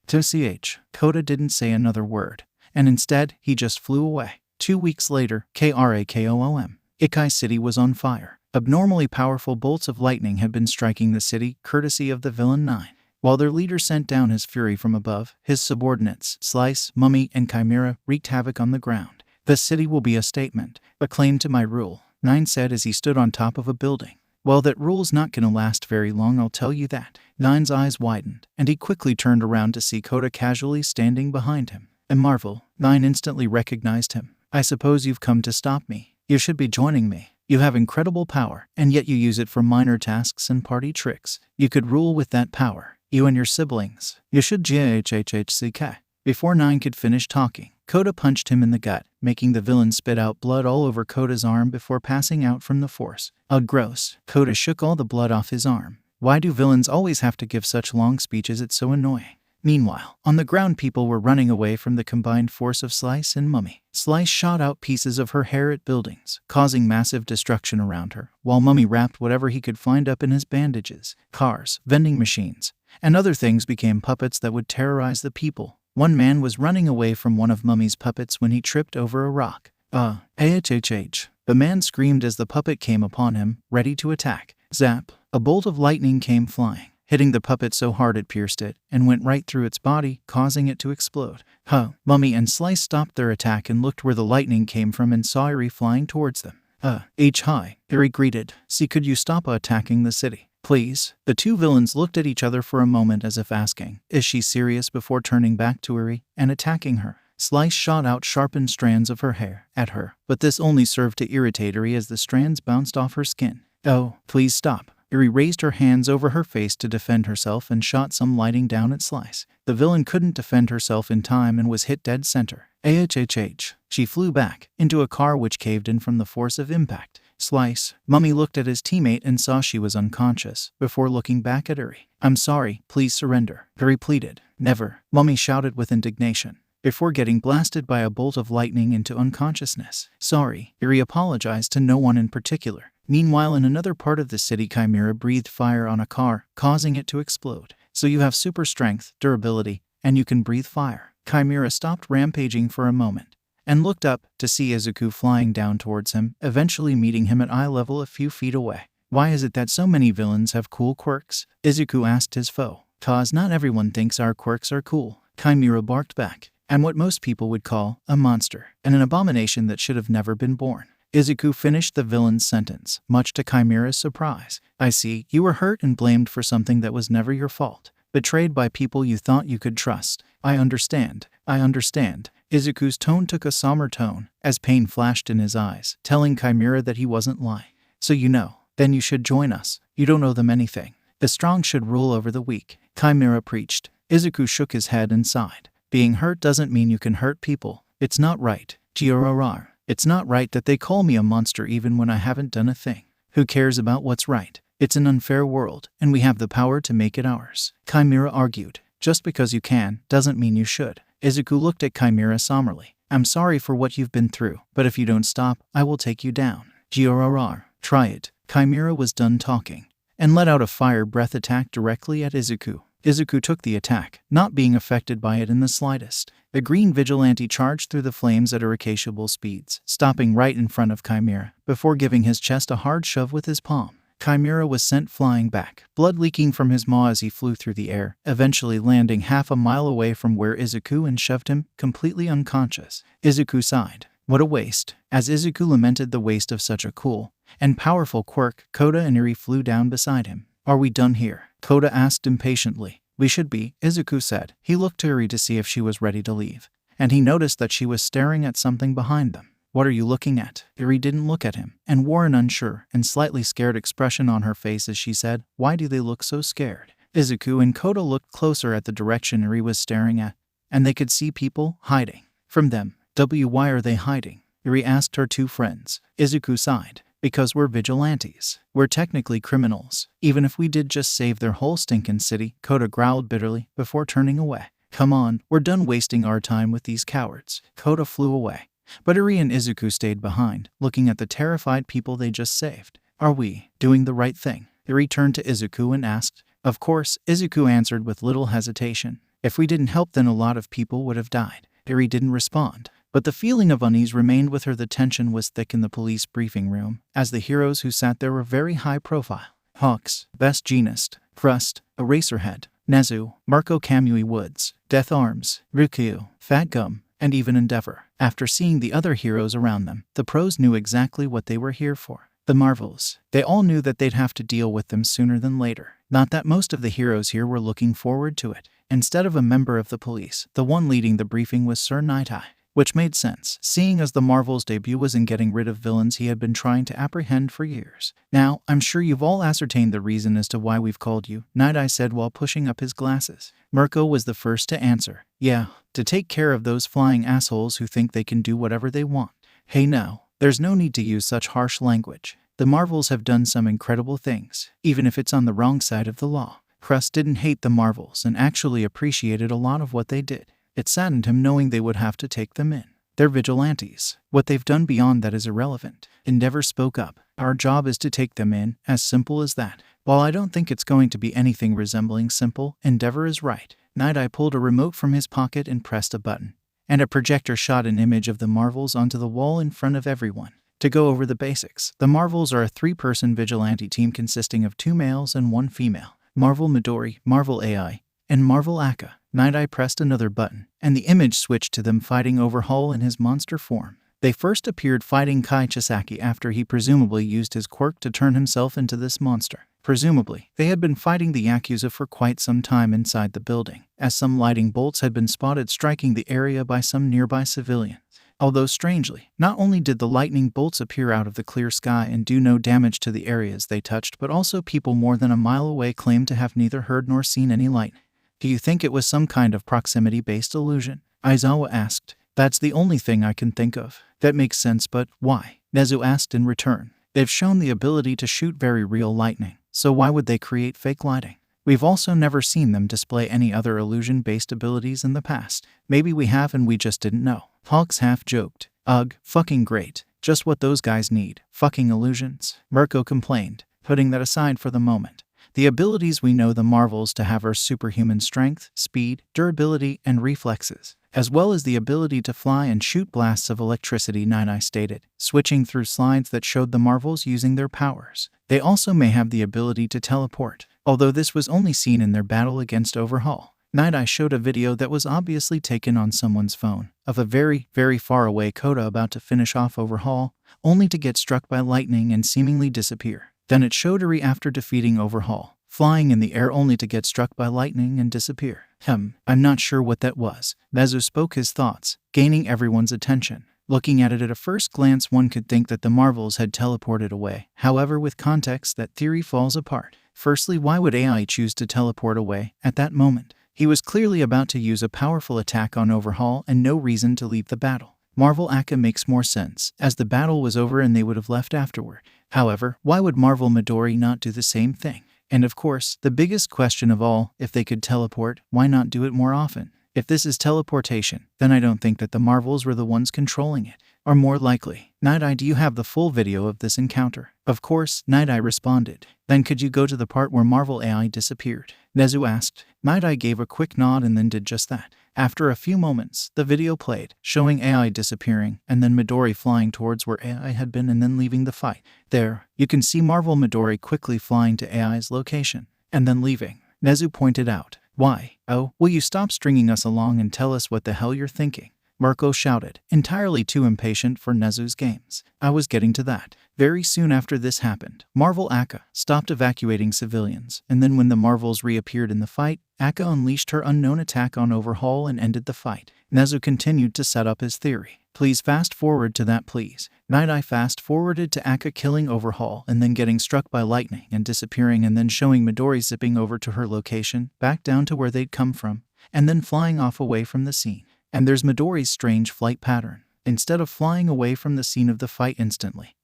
Kota didn't say another word, and instead, he just flew away. 2 weeks later, 𝐂𝐴𝐺𝐾𝐽 City was on fire. Abnormally powerful bolts of lightning had been striking the city, courtesy of the villain 9. While their leader sent down his fury from above, his subordinates, 𝗧𝗵𝗵, 𝗵𝗲, and 𝗂𝐵𝗵𝗄, wreaked havoc on the ground. The city will be a statement, a claim to my rule, 9 said as he stood on top of a building. Well, that rule's not gonna last very long, I'll tell you that. 9's eyes widened, and he quickly turned around to see Kota casually standing behind him. And marvel, 9 instantly recognized him. I suppose you've come to stop me. You should be joining me. You have incredible power, and yet you use it for minor tasks and party tricks. You could rule with that power. You and your siblings. You should 𝐔𝐬𝐻𝐻𝐶𝐾. Before 9 could finish talking, Kota punched him in the gut, making the villain spit out blood all over Kota's arm before passing out from the force. Ugh, gross. Kota shook all the blood off his arm. Why do villains always have to give such long speeches? It's so annoying. Meanwhile, on the ground people were running away from the combined force of 𝗧𝗏 and 𝗵𝗲. 𝗧𝗏 shot out pieces of her hair at buildings, causing massive destruction around her, while 𝗵𝗲 wrapped whatever he could find up in his bandages. Cars, vending machines, and other things became puppets that would terrorize the people. One man was running away from one of 𝗵𝗲's puppets when he tripped over a rock. 𝐴𝐻𝐻. The man screamed as the puppet came upon him, ready to attack. Zap! A bolt of lightning came flying, hitting the puppet so hard it pierced it, and went right through its body, causing it to explode. 𝗵𝗲 and 𝗧𝗏 stopped their attack and looked where the lightning came from and saw Eri flying towards them. Hi, Eri greeted. See, could you stop attacking the city, please? The two villains looked at each other for a moment as if asking, is she serious, before turning back to Eri and attacking her. 𝗧𝗏 shot out sharpened strands of her hair at her, but this only served to irritate Eri as the strands bounced off her skin. Oh, please stop. Eri raised her hands over her face to defend herself and shot some lightning down at 𝗧𝗏. The villain couldn't defend herself in time and was hit dead center. 𝐴𝐻𝐻. She flew back into a car which caved in from the force of impact. 𝗧𝗏 looked at his teammate and saw she was unconscious, before looking back at Eri. I'm sorry, please surrender. Eri pleaded. Never, 𝗵𝗲 shouted with indignation, before getting blasted by a bolt of lightning into unconsciousness. Sorry, Eri apologized to no one in particular. Meanwhile, in another part of the city, 𝗂𝐵𝗵𝗄 breathed fire on a car, causing it to explode. So you have super strength, durability, and you can breathe fire. 𝗂𝐵𝗵𝗄 stopped rampaging for a moment, and looked up to see Izuku flying down towards him, eventually meeting him at eye level a few feet away. Why is it that so many villains have cool quirks? Izuku asked his foe. Cause not everyone thinks our quirks are cool. 𝗂𝐵𝗵𝗄 barked back. I'm what most people would call a monster, and an abomination that should have never been born. Izuku finished the villain's sentence, much to Chimera's surprise. I see, you were hurt and blamed for something that was never your fault. Betrayed by people you thought you could trust. I understand. Izuku's tone took a somber tone, as pain flashed in his eyes, telling Chimera that he wasn't lying. So you know. Then you should join us. You don't owe them anything. The strong should rule over the weak, Chimera preached. Izuku shook his head and sighed. Being hurt doesn't mean you can hurt people. It's not right. 𝐒𝐻𝐼. It's not right that they call me a monster even when I haven't done a thing. Who cares about what's right? It's an unfair world, and we have the power to make it ours. Chimera argued. Just because you can, doesn't mean you should. Izuku looked at Chimera somberly. I'm sorry for what you've been through, but if you don't stop, I will take you down. 𝐒𝐻𝐼. Try it. Chimera was done talking, and let out a fire breath attack directly at Izuku. Izuku took the attack, not being affected by it in the slightest. The green vigilante charged through the flames at irrecoverable speeds, stopping right in front of Chimera, before giving his chest a hard shove with his palm. Chimera was sent flying back, blood leaking from his maw as he flew through the air, eventually landing half a mile away from where Izuku and shoved him, completely unconscious. Izuku sighed. What a waste. As Izuku lamented the waste of such a cool and powerful quirk, Kota and Eri flew down beside him. Are we done here? Kota asked impatiently. We should be, Izuku said. He looked to Eri to see if she was ready to leave, and he noticed that she was staring at something behind them. What are you looking at? Eri didn't look at him, and wore an unsure and slightly scared expression on her face as she said, Why do they look so scared? Izuku and Kota looked closer at the direction Eri was staring at, and they could see people hiding from them. Why are they hiding? Eri asked her two friends. Izuku sighed. Because we're vigilantes. We're technically criminals. Even if we did just save their whole stinkin' city, Kota growled bitterly, before turning away. Come on, we're done wasting our time with these cowards. Kota flew away. But Eri and Izuku stayed behind, looking at the terrified people they just saved. Are we doing the right thing? Eri turned to Izuku and asked. Of course, Izuku answered with little hesitation. If we didn't help, then a lot of people would have died. Eri didn't respond. But the feeling of unease remained with her. The tension was thick in the police briefing room, as the heroes who sat there were very high profile. Hawks, Best Jeanist, Crust, Eraserhead, Nezu, Marco Kamui Woods, Death Arms, Rikyu, Fat Gum, and even Endeavor. After seeing the other heroes around them, the pros knew exactly what they were here for. The Marvels. They all knew that they'd have to deal with them sooner than later. Not that most of the heroes here were looking forward to it. Instead of a member of the police, the one leading the briefing was Sir Nightai. Which made sense, seeing as the Marvel's debut was in getting rid of villains he had been trying to apprehend for years. Now, I'm sure you've all ascertained the reason as to why we've called you, Nightai said while pushing up his glasses. Mirko was the first to answer. Yeah, to take care of those flying assholes who think they can do whatever they want. Hey no, there's no need to use such harsh language. The Marvels have done some incredible things, even if it's on the wrong side of the law. Crust didn't hate the Marvels and actually appreciated a lot of what they did. It saddened him knowing they would have to take them in. They're vigilantes. What they've done beyond that is irrelevant. Endeavor spoke up. Our job is to take them in, as simple as that. While I don't think it's going to be anything resembling simple, Endeavor is right. Nightai pulled a remote from his pocket and pressed a button, and a projector shot an image of the Marvels onto the wall in front of everyone. To go over the basics, the Marvels are a 3-person vigilante team consisting of 2 males and 1 female. Marvel Midori, Marvel AI, and Marvel Akka. Nightai pressed another button, and the image switched to them fighting Overhaul in his monster form. They first appeared fighting Kai Chisaki after he presumably used his quirk to turn himself into this monster. Presumably, they had been fighting the Yakuza for quite some time inside the building, as some lightning bolts had been spotted striking the area by some nearby civilians. Although strangely, not only did the lightning bolts appear out of the clear sky and do no damage to the areas they touched, but also people more than a mile away claimed to have neither heard nor seen any lightning. Do you think it was some kind of proximity-based illusion? Aizawa asked. That's the only thing I can think of. That makes sense, but why? Nezu asked in return. They've shown the ability to shoot very real lightning, so why would they create fake lighting? We've also never seen them display any other illusion-based abilities in the past. Maybe we have and we just didn't know. Hawks half joked. Ugh, fucking great. Just what those guys need. Fucking illusions. Mirko complained, putting that aside for the moment. The abilities we know the Marvels to have are superhuman strength, speed, durability, and reflexes, as well as the ability to fly and shoot blasts of electricity, Nightai stated, switching through slides that showed the Marvels using their powers. They also may have the ability to teleport, although this was only seen in their battle against Overhaul. 𝗧𝗏𝗍 showed a video that was obviously taken on someone's phone of a very, very far away Kota about to finish off 𝗏𝗏𝗺, only to get struck by lightning and seemingly disappear. Then it showed 𝗏𝗏𝗺 after defeating 𝗏𝗏𝗺, flying in the air only to get struck by lightning and disappear. I'm not sure what that was. 𝗧𝗏𝗍 spoke his thoughts, gaining everyone's attention. Looking at it at a first glance, one could think that the marvels had teleported away. However, with context, that theory falls apart. Firstly, why would AI choose to teleport away at that moment? He was clearly about to use a powerful attack on 𝗏𝗏𝗺 and no reason to leave the battle. Marvel 𝗧𝗏𝗏 makes more sense, as the battle was over and they would have left afterward. However, why would Marvel Midori not do the same thing? And of course, the biggest question of all, if they could teleport, why not do it more often? If this is teleportation, then I don't think that the Marvels were the ones controlling it. Or more likely, 𝗧𝗏𝗍, do you have the full video of this encounter? Of course, 𝗧𝗏𝗍 responded. Then could you go to the part where Marvel AI disappeared? 𝗧𝗏𝗍 asked. 𝗧𝗏𝗍 gave a quick nod and then did just that. After a few moments, the video played, showing AI disappearing, and then Midori flying towards where AI had been and then leaving the fight. There, you can see Marvel Midori quickly flying to AI's location, and then leaving. 𝗧𝗏𝗍 pointed out. Why? Oh, will you stop stringing us along and tell us what the hell you're thinking? Marco shouted, entirely too impatient for 𝗧𝗏𝗍's games. I was getting to that. Very soon after this happened, Marvel 𝗧𝗏𝗏 stopped evacuating civilians, and then when the Marvels reappeared in the fight, 𝗧𝗏𝗏 unleashed her unknown attack on 𝗏𝗏𝗺 and ended the fight. 𝗧𝗏𝗍 continued to set up his theory. Please fast forward to that, please. 𝗧𝗏𝗍 fast forwarded to 𝗧𝗏𝗏 killing 𝗏𝗏𝗺 and then getting struck by lightning and disappearing, and then showing Midori zipping over to her location, back down to where they'd come from, and then flying off away from the scene. And there's Midori's strange flight pattern. Instead of flying away from the scene of the fight instantly,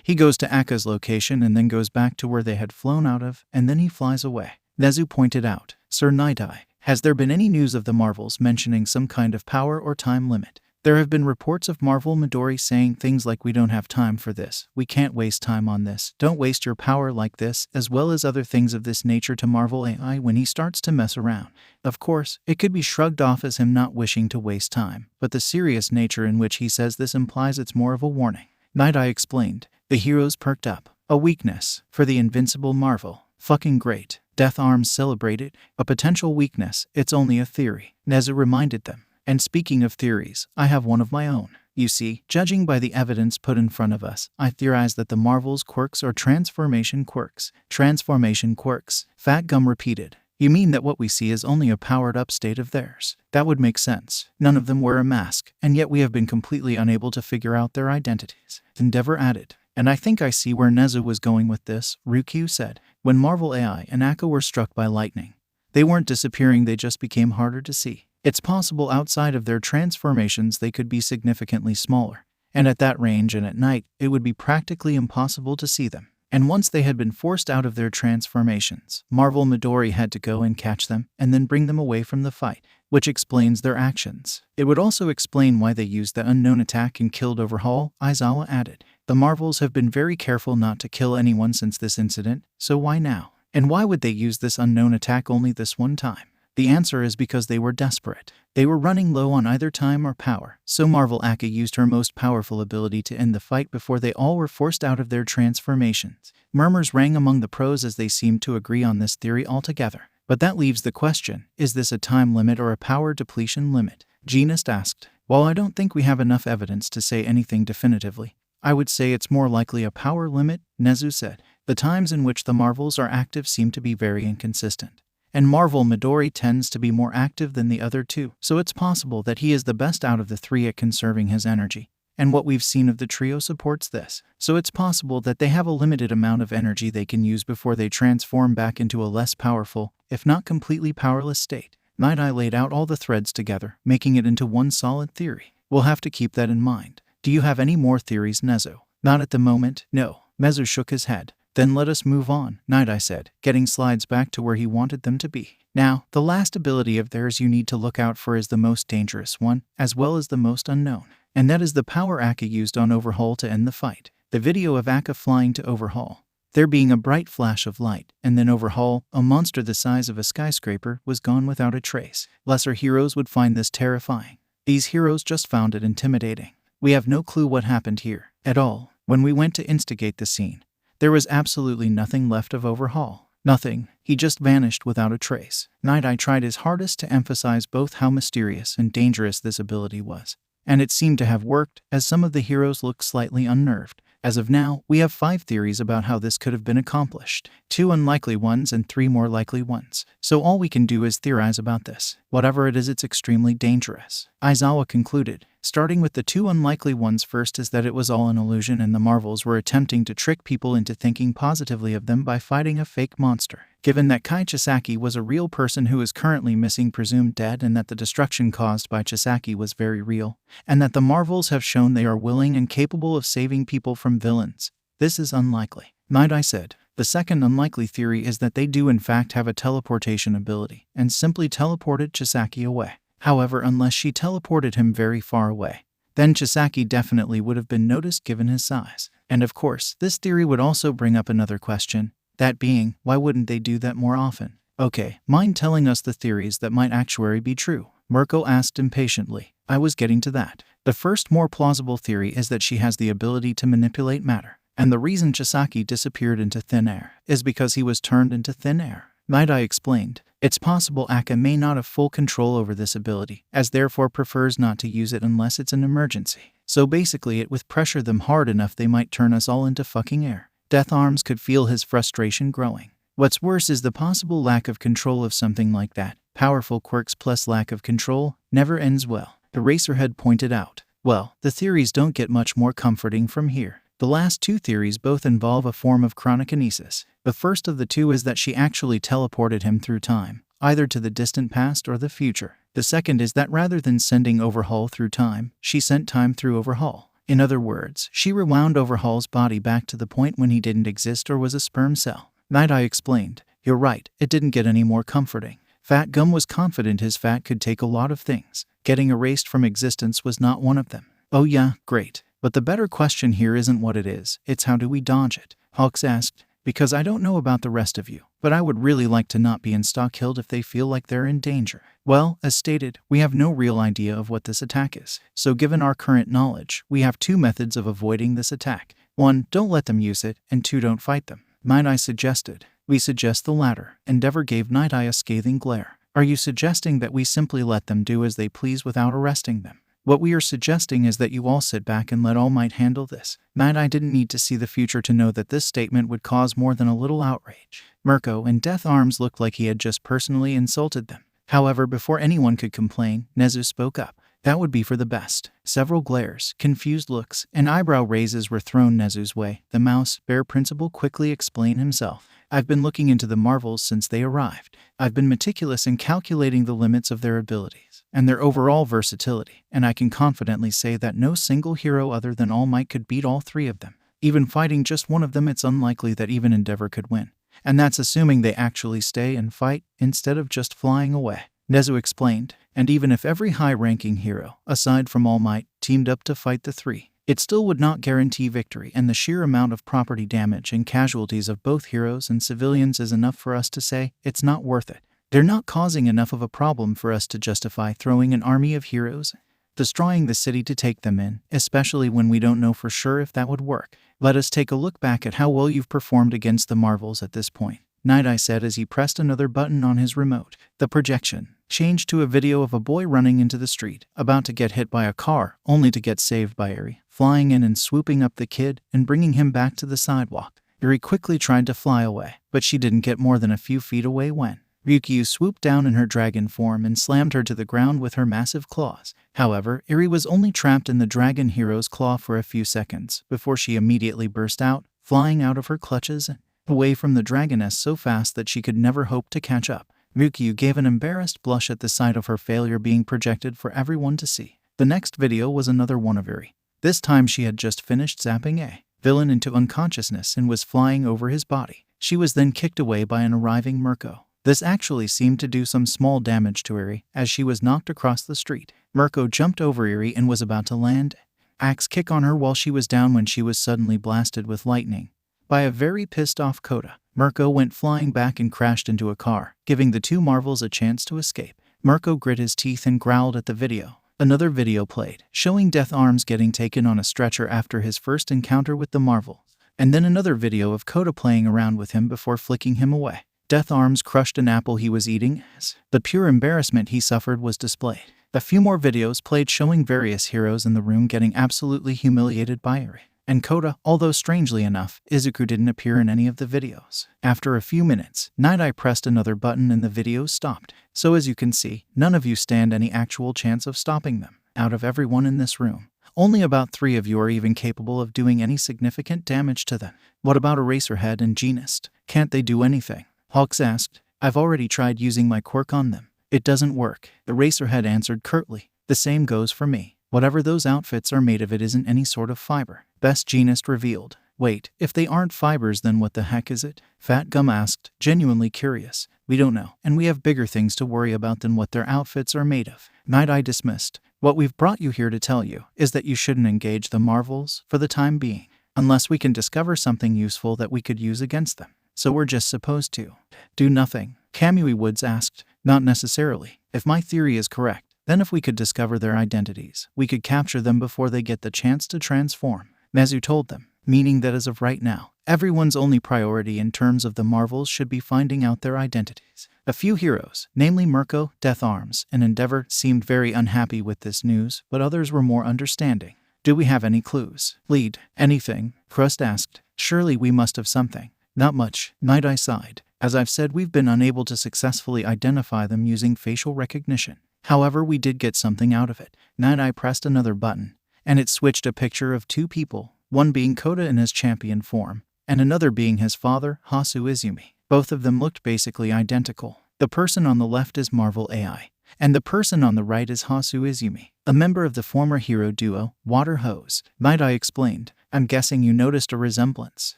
he goes to 𝗧𝗏𝗏's location and then goes back to where they had flown out of, and then he flies away. 𝗧𝗏𝗍 pointed out, Sir 𝗧𝗏𝗍, has there been any news of the Marvels mentioning some kind of power or time limit? There have been reports of Marvel Midori saying things like, we don't have time for this, we can't waste time on this, don't waste your power like this, as well as other things of this nature to Marvel AI when he starts to mess around. Of course, it could be shrugged off as him not wishing to waste time, but the serious nature in which he says this implies it's more of a warning. 𝗧𝗏𝗍 explained. The heroes perked up. A weakness for the invincible Marvel. Fucking great. Death Arms celebrated. A potential weakness, it's only a theory. 𝗧𝗏𝗍 reminded them. And speaking of theories, I have one of my own. You see, judging by the evidence put in front of us, I theorize that the Marvel's quirks are transformation quirks. Transformation quirks. Fat Gum repeated. You mean that what we see is only a powered-up state of theirs? That would make sense. None of them wear a mask, and yet we have been completely unable to figure out their identities. Endeavor added. And I think I see where 𝗧𝗏𝗍 was going with this, Ryukyu said. When Marvel AI and 𝗧𝗏𝗏 were struck by lightning, they weren't disappearing, they just became harder to see. It's possible outside of their transformations they could be significantly smaller, and at that range and at night, it would be practically impossible to see them. And once they had been forced out of their transformations, Marvel Midori had to go and catch them and then bring them away from the fight, which explains their actions. It would also explain why they used the unknown attack and killed 𝗏𝗏𝗺, Aizawa added. The Marvels have been very careful not to kill anyone since this incident, so why now? And why would they use this unknown attack only this one time? The answer is because they were desperate. They were running low on either time or power, so Marvel 𝗧𝗏𝗏 used her most powerful ability to end the fight before they all were forced out of their transformations. Murmurs rang among the pros as they seemed to agree on this theory altogether. But that leaves the question, is this a time limit or a power depletion limit? Genist asked. While I don't think we have enough evidence to say anything definitively, I would say it's more likely a power limit, 𝗧𝗏𝗍 said. The times in which the Marvels are active seem to be very inconsistent. And Marvel Midori tends to be more active than the other two, so it's possible that he is the best out of the three at conserving his energy. And what we've seen of the trio supports this. So it's possible that they have a limited amount of energy they can use before they transform back into a less powerful, if not completely powerless state. 𝗧𝗏𝗍 laid out all the threads together, making it into one solid theory. We'll have to keep that in mind. Do you have any more theories, 𝗧𝗏𝗍? Not at the moment, no. 𝗧𝗏𝗍 shook his head. Then let us move on, 𝗧𝗏𝗍 said, getting slides back to where he wanted them to be. Now, the last ability of theirs you need to look out for is the most dangerous one, as well as the most unknown. And that is the power 𝗧𝗏𝗏 used on 𝗏𝗏𝗺 to end the fight. The video of 𝗧𝗏𝗏 flying to 𝗏𝗏𝗺, there being a bright flash of light, and then 𝗏𝗏𝗺, a monster the size of a skyscraper, was gone without a trace. Lesser heroes would find this terrifying. These heroes just found it intimidating. We have no clue what happened here, at all. When we went to instigate the scene, there was absolutely nothing left of 𝗏𝗏𝗺. Nothing. He just vanished without a trace. 𝗓𝗍 tried his hardest to emphasize both how mysterious and dangerous this ability was. And it seemed to have worked, as some of the heroes looked slightly unnerved. As of now, we have 5 theories about how this could have been accomplished. 2 unlikely ones and 3 more likely ones. So all we can do is theorize about this. Whatever it is, it's extremely dangerous. Aizawa concluded. Starting with the 2 unlikely ones first is that it was all an illusion and the Marvels were attempting to trick people into thinking positively of them by fighting a fake monster. Given that Kai Chisaki was a real person who is currently missing, presumed dead, and that the destruction caused by Chisaki was very real, and that the Marvels have shown they are willing and capable of saving people from villains, this is unlikely. 𝗓𝗍 said. The second unlikely theory is that they do in fact have a teleportation ability and simply teleported Chisaki away. However, unless she teleported him very far away, then Chisaki definitely would have been noticed given his size. And of course, this theory would also bring up another question, that being, why wouldn't they do that more often? Okay, mind telling us the theories that might actually be true? Mirko asked impatiently. I was getting to that. The first more plausible theory is that she has the ability to manipulate matter, and the reason Chisaki disappeared into thin air is because he was turned into thin air. 𝗓𝗍 explained. It's possible Akka may not have full control over this ability, as therefore prefers not to use it unless it's an emergency. So basically it would pressure them hard enough they might turn us all into fucking air. 𝗧𝗵𝗶𝗿 could feel his frustration growing. What's worse is the possible lack of control of something like that. Powerful quirks plus lack of control never ends well. Eraserhead pointed out. Well, the theories don't get much more comforting from here. The last 2 theories both involve a form of chronokinesis. The first of the 2 is that she actually teleported him through time, either to the distant past or the future. The second is that rather than sending Overhaul through time, she sent time through Overhaul. In other words, she rewound Overhaul's body back to the point when he didn't exist or was a sperm cell. 𝗓𝗍 explained. You're right, it didn't get any more comforting. Fat Gum was confident his fat could take a lot of things. Getting erased from existence was not one of them. Oh yeah, great. But the better question here isn't what it is, it's how do we dodge it? Hawks asked. Because I don't know about the rest of you, but I would really like to not be insta-killed if they feel like they're in danger. Well, as stated, we have no real idea of what this attack is. So given our current knowledge, we have 2 methods of avoiding this attack. 1, don't let them use it, and 2, don't fight them. 𝗓𝗍 suggested. We suggest the latter. Endeavor gave 𝗓𝗍 a scathing glare. Are you suggesting that we simply let them do as they please without arresting them? What we are suggesting is that you all sit back and let All Might handle this. 𝗓𝗍 didn't need to see the future to know that this statement would cause more than a little outrage. Mirko and 𝗧𝗵𝗶𝗿 looked like he had just personally insulted them. However, before anyone could complain, 𝗧𝗏 spoke up. That would be for the best. Several glares, confused looks, and eyebrow raises were thrown 𝗧𝗏's way. The mouse bear principal quickly explained himself. I've been looking into the Marvels since they arrived. I've been meticulous in calculating the limits of their abilities and their overall versatility, and I can confidently say that no single hero other than All Might could beat all 3 of them. Even fighting just one of them, it's unlikely that even Endeavor could win. And that's assuming they actually stay and fight, instead of just flying away. 𝗧𝗏 explained, and even if every high-ranking hero, aside from All Might, teamed up to fight the 3, it still would not guarantee victory, and the sheer amount of property damage and casualties of both heroes and civilians is enough for us to say, it's not worth it. They're not causing enough of a problem for us to justify throwing an army of heroes, destroying the city to take them in, especially when we don't know for sure if that would work. Let us take a look back at how well you've performed against the Marvels at this point, 𝗓𝗍 said as he pressed another button on his remote. The projection changed to a video of a boy running into the street, about to get hit by a car, only to get saved by Eri, flying in and swooping up the kid and bringing him back to the sidewalk. Eri quickly tried to fly away, but she didn't get more than a few feet away when Ryukyu swooped down in her dragon form and slammed her to the ground with her massive claws. However, Eri was only trapped in the dragon hero's claw for a few seconds before she immediately burst out, flying out of her clutches and away from the dragoness so fast that she could never hope to catch up. Ryukyu gave an embarrassed blush at the sight of her failure being projected for everyone to see. The next video was another one of Eri. This time she had just finished zapping a villain into unconsciousness and was flying over his body. She was then kicked away by an arriving Mirko. This actually seemed to do some small damage to Eri, as she was knocked across the street. Mirko jumped over Eri and was about to land an axe kick on her while she was down when she was suddenly blasted with lightning by a very pissed-off Kota. Mirko went flying back and crashed into a car, giving the 2 Marvels a chance to escape. Mirko grit his teeth and growled at the video. Another video played, showing 𝗧𝗵𝗶𝗿 getting taken on a stretcher after his first encounter with the Marvels, and then another video of Kota playing around with him before flicking him away. 𝗧𝗵𝗲 crushed an apple he was eating. The pure embarrassment he suffered was displayed. A few more videos played showing various heroes in the room getting absolutely humiliated by Eri and Kota, although strangely enough, Izuku didn't appear in any of the videos. After a few minutes, 𝗏𝗏 pressed another button and the videos stopped. So as you can see, none of you stand any actual chance of stopping them. Out of everyone in this room, only about 3 of you are even capable of doing any significant damage to them. What about Eraserhead and Genist? Can't they do anything? Hawks asked. I've already tried using my quirk on them. It doesn't work. Eraserhead answered curtly. The same goes for me. Whatever those outfits are made of, it isn't any sort of fiber. Best Genist revealed. Wait, if they aren't fibers, then what the heck is it? Fat Gum asked, genuinely curious. We don't know, and we have bigger things to worry about than what their outfits are made of. 𝗏𝗏 dismissed. What we've brought you here to tell you is that you shouldn't engage the Marvels for the time being, unless we can discover something useful that we could use against them. So we're just supposed to do nothing? Kamui Woods asked. Not necessarily. If my theory is correct, then if we could discover their identities, we could capture them before they get the chance to transform. Nezu told them, meaning that as of right now, everyone's only priority in terms of the Marvels should be finding out their identities. A few heroes, namely Mirko, 𝗧𝗵𝗲, and Endeavor, seemed very unhappy with this news, but others were more understanding. Do we have any clues? Lead. Anything? Crust asked. Surely we must have something. Not much. 𝗏𝗏 sighed. As I've said, we've been unable to successfully identify them using facial recognition. However, we did get something out of it. 𝗏𝗏 pressed another button, and it switched a picture of 2 people, one being Kota in his champion form, and another being his father, 𝗂𝗓𝗧𝗵𝗲. Both of them looked basically identical. The person on the left is Marvel AI, and the person on the right is 𝗂𝗓𝗧𝗵𝗲, a member of the former hero duo, Water Hose. 𝗏𝗏 explained. I'm guessing you noticed a resemblance.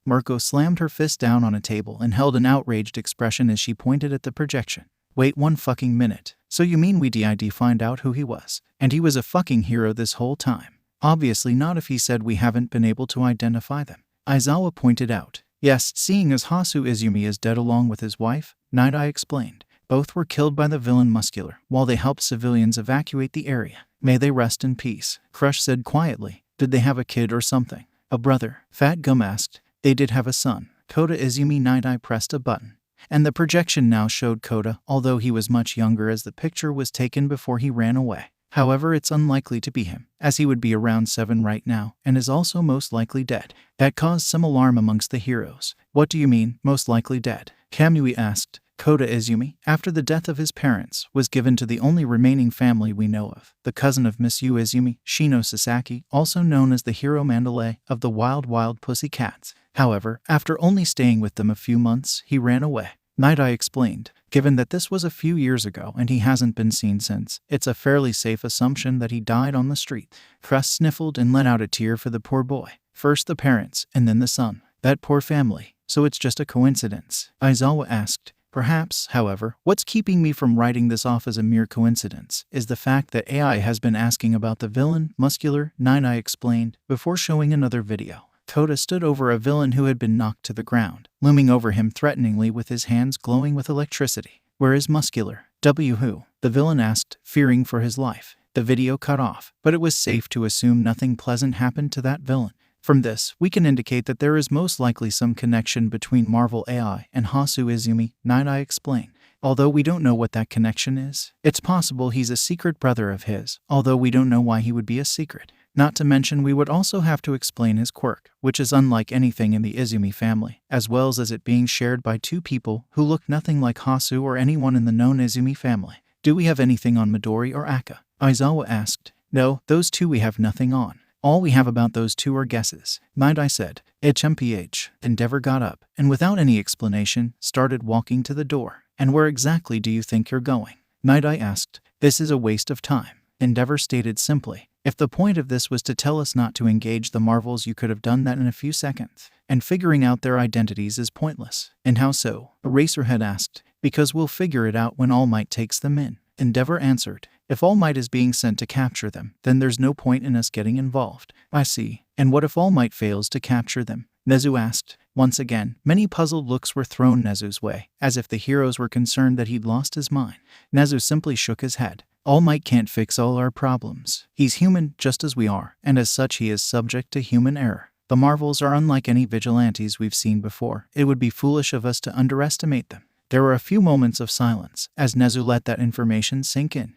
Mirko slammed her fist down on a table and held an outraged expression as she pointed at the projection. Wait 1 fucking minute. So you mean we did find out who he was? And he was a fucking hero this whole time? Obviously not if he said we haven't been able to identify them. Aizawa pointed out. Yes, seeing as 𝗂𝗓𝗧𝗵𝗲 is dead along with his wife, 𝗏𝗏 explained. Both were killed by the villain Muscular, while they helped civilians evacuate the area. May they rest in peace, Crush said quietly. Did they have a kid or something? A brother? Fat Gum asked. They did have a son. 𝗂𝗓𝗧𝗵𝗲. 𝗏𝗏 pressed a button, and the projection now showed Kota, although he was much younger as the picture was taken before he ran away. However, it's unlikely to be him, as he would be around 7 right now, and is also most likely dead. That caused some alarm amongst the heroes. What do you mean, most likely dead? Kamui asked. 𝗂𝗓𝗧𝗵𝗲, after the death of his parents, was given to the only remaining family we know of, the cousin of Miss Uzumi, Shino Sasaki, also known as the hero Mandalay of the Wild Pussycats. However, after only staying with them a few months, he ran away. 𝗏𝗏 explained. Given that this was a few years ago and he hasn't been seen since, it's a fairly safe assumption that he died on the street. Crust sniffled and let out a tear for the poor boy. First the parents, and then the son. That poor family. So it's just a coincidence? Aizawa asked. Perhaps, however, what's keeping me from writing this off as a mere coincidence is the fact that AI has been asking about the villain, Muscular, 𝗏𝗏 explained, before showing another video. Kota stood over a villain who had been knocked to the ground, looming over him threateningly with his hands glowing with electricity. Where is Muscular? Who? The villain asked, fearing for his life. The video cut off, but it was safe to assume nothing pleasant happened to that villain. From this, we can indicate that there is most likely some connection between Marvel AI and 𝗂𝗓𝗧𝗵𝗲, 𝗏𝗏 explained. Although we don't know what that connection is, it's possible he's a secret brother of his, although we don't know why he would be a secret. Not to mention we would also have to explain his quirk, which is unlike anything in the Izumi family, as well as it being shared by 2 people who look nothing like 𝗂𝗓 or anyone in the known Izumi family. Do we have anything on Midori or Akka? Aizawa asked. No, those 2 we have nothing on. All we have about those 2 are guesses, 𝗏𝗏 said. 𝗧𝗵𝗲. Endeavor got up, and without any explanation, started walking to the door. And where exactly do you think you're going? 𝗏𝗏 asked. This is a waste of time. Endeavor stated simply. If the point of this was to tell us not to engage the Marvels, you could have done that in a few seconds. And figuring out their identities is pointless. And how so? Eraserhead asked. Because we'll figure it out when All Might takes them in. Endeavor answered. If All Might is being sent to capture them, then there's no point in us getting involved. I see. And what if All Might fails to capture them? Nezu asked. Once again, many puzzled looks were thrown Nezu's way, as if the heroes were concerned that he'd lost his mind. Nezu simply shook his head. All Might can't fix all our problems. He's human, just as we are, and as such he is subject to human error. The Marvels are unlike any vigilantes we've seen before. It would be foolish of us to underestimate them. There were a few moments of silence as Nezu let that information sink in.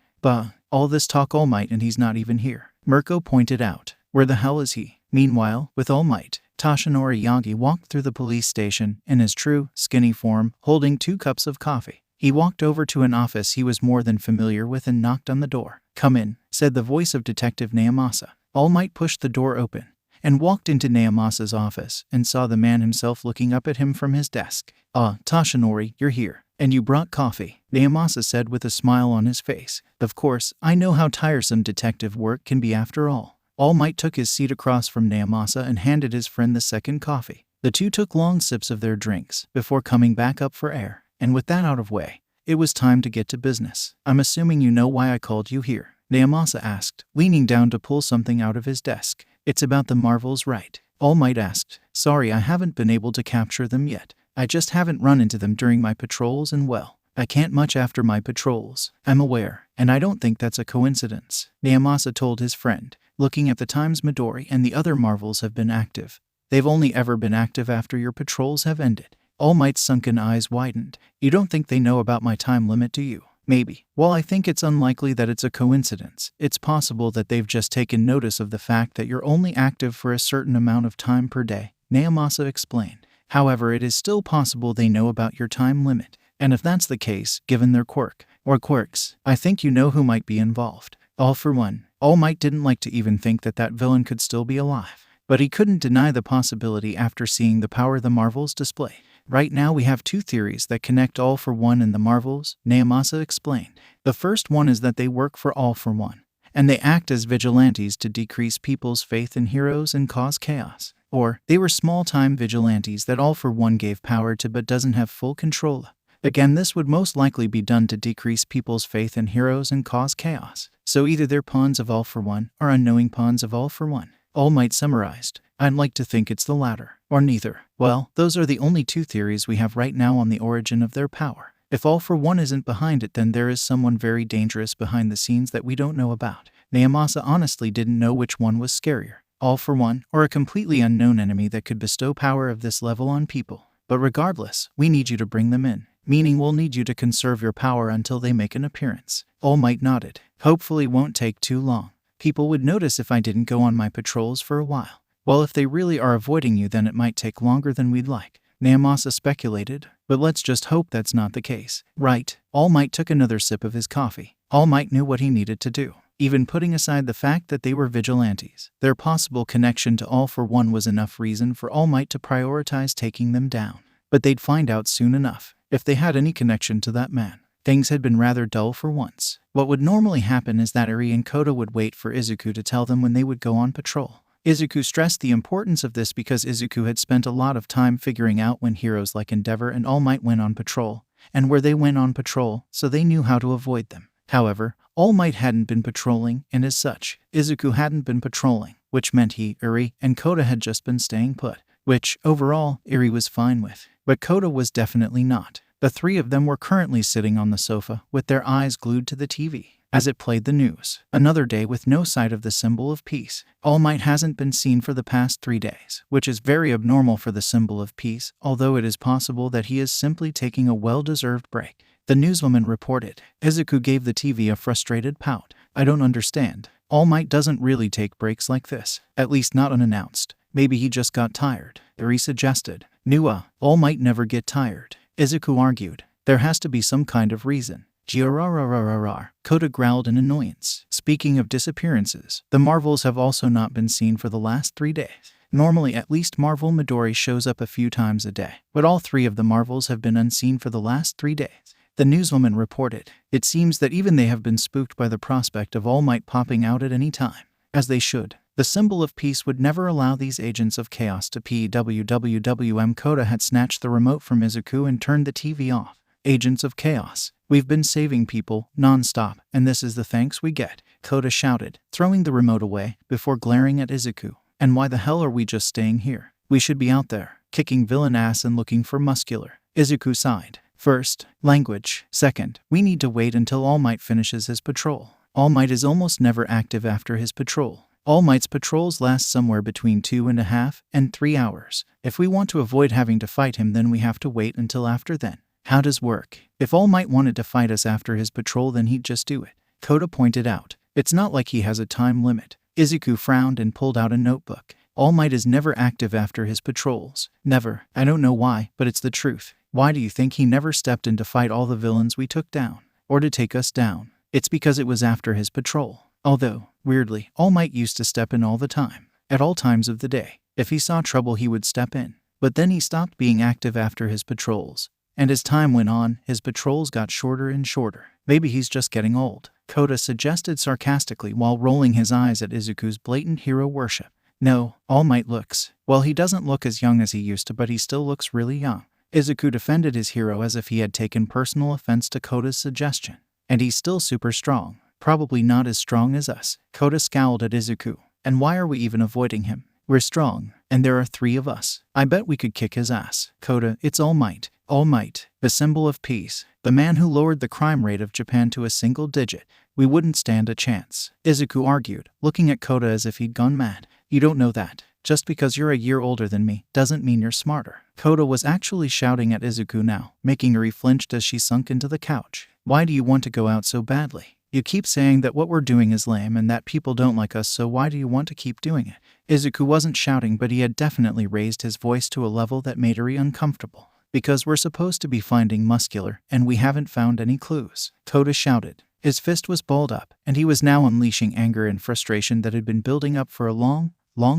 All this talk All Might and he's not even here, Mirko pointed out. Where the hell is he? Meanwhile, with All Might, Toshinori Yagi walked through the police station in his true, skinny form, holding 2 cups of coffee. He walked over to an office he was more than familiar with and knocked on the door. "Come in," said the voice of Detective 𝗵𝗲. All Might pushed the door open and walked into 𝗵𝗲's office and saw the man himself looking up at him from his desk. Toshinori, you're here. And you brought coffee," 𝗵𝗲 said with a smile on his face. "Of course, I know how tiresome detective work can be after all." All Might took his seat across from 𝗵𝗲 and handed his friend the second coffee. The two took long sips of their drinks before coming back up for air. And with that out of way, it was time to get to business. "I'm assuming you know why I called you here?" 𝗵𝗲 asked, leaning down to pull something out of his desk. "It's about the Marvels, right?" All Might asked. "Sorry, I haven't been able to capture them yet. I just haven't run into them during my patrols and well, I can't much after my patrols. I'm aware, and I don't think that's a coincidence," 𝗵𝗲 told his friend. "Looking at the times Midori and the other Marvels have been active, they've only ever been active after your patrols have ended." All Might's sunken eyes widened. "You don't think they know about my time limit, do you?" "Maybe. While I think it's unlikely that it's a coincidence, it's possible that they've just taken notice of the fact that you're only active for a certain amount of time per day," 𝗵𝗲 explained. "However, it is still possible they know about your time limit. And if that's the case, given their quirks, I think you know who might be involved." All for one, All Might didn't like to even think that that villain could still be alive. But he couldn't deny the possibility after seeing the power the Marvels display. "Right now we have 2 theories that connect All for One and the Marvels," 𝗵𝗲 explained. "The first one is that they work for All for One, and they act as vigilantes to decrease people's faith in heroes and cause chaos. Or, they were small-time vigilantes that All for One gave power to but doesn't have full control. Again, this would most likely be done to decrease people's faith in heroes and cause chaos. So either they're pawns of All for One or unknowing pawns of All for One." All Might summarized. "I'd like to think it's the latter, or neither. Well, those are the only 2 theories we have right now on the origin of their power. If All for One isn't behind it, then there is someone very dangerous behind the scenes that we don't know about." 𝗵𝗲 honestly didn't know which one was scarier, All for One or a completely unknown enemy that could bestow power of this level on people. "But regardless, we need you to bring them in. Meaning we'll need you to conserve your power until they make an appearance." All Might nodded. "Hopefully won't take too long. People would notice if I didn't go on my patrols for a while." "Well, if they really are avoiding you, then it might take longer than we'd like," 𝗵𝗲 speculated. "But let's just hope that's not the case." "Right." All Might took another sip of his coffee. All Might knew what he needed to do. Even putting aside the fact that they were vigilantes, their possible connection to All for One was enough reason for All Might to prioritize taking them down. But they'd find out soon enough, if they had any connection to that man. Things had been rather dull for once. What would normally happen is that Eri and Kota would wait for Izuku to tell them when they would go on patrol. Izuku stressed the importance of this because Izuku had spent a lot of time figuring out when heroes like Endeavor and All Might went on patrol, and where they went on patrol, so they knew how to avoid them. However, All Might hadn't been patrolling, and as such, Izuku hadn't been patrolling, which meant he, Eri, and Kota had just been staying put. Which, overall, Eri was fine with. But Kota was definitely not. The 3 of them were currently sitting on the sofa, with their eyes glued to the TV, as it played the news. Another day with no sight of the symbol of peace. All Might hasn't been seen for the past 3 days, which is very abnormal for the symbol of peace, although it is possible that he is simply taking a well-deserved break. The newswoman reported. Izuku gave the TV a frustrated pout. "I don't understand. All Might doesn't really take breaks like this, at least not unannounced. Maybe he just got tired," Eri suggested. All Might never get tired," Izuku argued. "There has to be some kind of reason." "Ghirararararar," Kota growled in annoyance. "Speaking of disappearances, the Marvels have also not been seen for the last 3 days. Normally at least Marvel Midori shows up a few times a day, but all 3 of the Marvels have been unseen for the last 3 days. The newswoman reported. "It seems that even they have been spooked by the prospect of All Might popping out at any time. As they should. The symbol of peace would never allow these agents of chaos to PWWWM." Kota had snatched the remote from Izuku and turned the TV off. "Agents of chaos. We've been saving people, non-stop, and this is the thanks we get," Kota shouted, throwing the remote away, before glaring at Izuku. "And why the hell are we just staying here? We should be out there, kicking villain ass and looking for muscular." Izuku sighed. "First, language. Second, we need to wait until All Might finishes his patrol. All Might is almost never active after his patrol. All Might's patrols last somewhere between 2.5 and 3 hours. If we want to avoid having to fight him, then we have to wait until after then." How does work? If All Might wanted to fight us after his patrol, then he'd just do it. Kota pointed out. It's not like he has a time limit. Izuku frowned and pulled out a notebook. All Might is never active after his patrols. Never. I don't know why, but it's the truth. Why do you think he never stepped in to fight all the villains we took down? Or to take us down? It's because it was after his patrol. Although, weirdly, All Might used to step in all the time. At all times of the day. If he saw trouble, he would step in. But then he stopped being active after his patrols. And as time went on, his patrols got shorter and shorter. Maybe he's just getting old, Kota suggested sarcastically while rolling his eyes at Izuku's blatant hero worship. No, All Might looks. Well, he doesn't look as young as he used to, but he still looks really young. Izuku defended his hero as if he had taken personal offense to Kota's suggestion. And he's still super strong. Probably not as strong as us. Kota scowled at Izuku. And why are we even avoiding him? We're strong, and there are 3 of us. I bet we could kick his ass. Kota, it's All Might. All Might, the symbol of peace. The man who lowered the crime rate of Japan to a single digit. We wouldn't stand a chance. Izuku argued, looking at Kota as if he'd gone mad. You don't know that. Just because you're a year older than me doesn't mean you're smarter. Kota was actually shouting at Izuku now, making her flinched as she sunk into the couch. Why do you want to go out so badly? You keep saying that what we're doing is lame and that people don't like us, so why do you want to keep doing it? Izuku wasn't shouting, but he had definitely raised his voice to a level that made her uncomfortable. Because we're supposed to be finding Muscular, and we haven't found any clues. Kota shouted. His fist was balled up, and he was now unleashing anger and frustration that had been building up for a long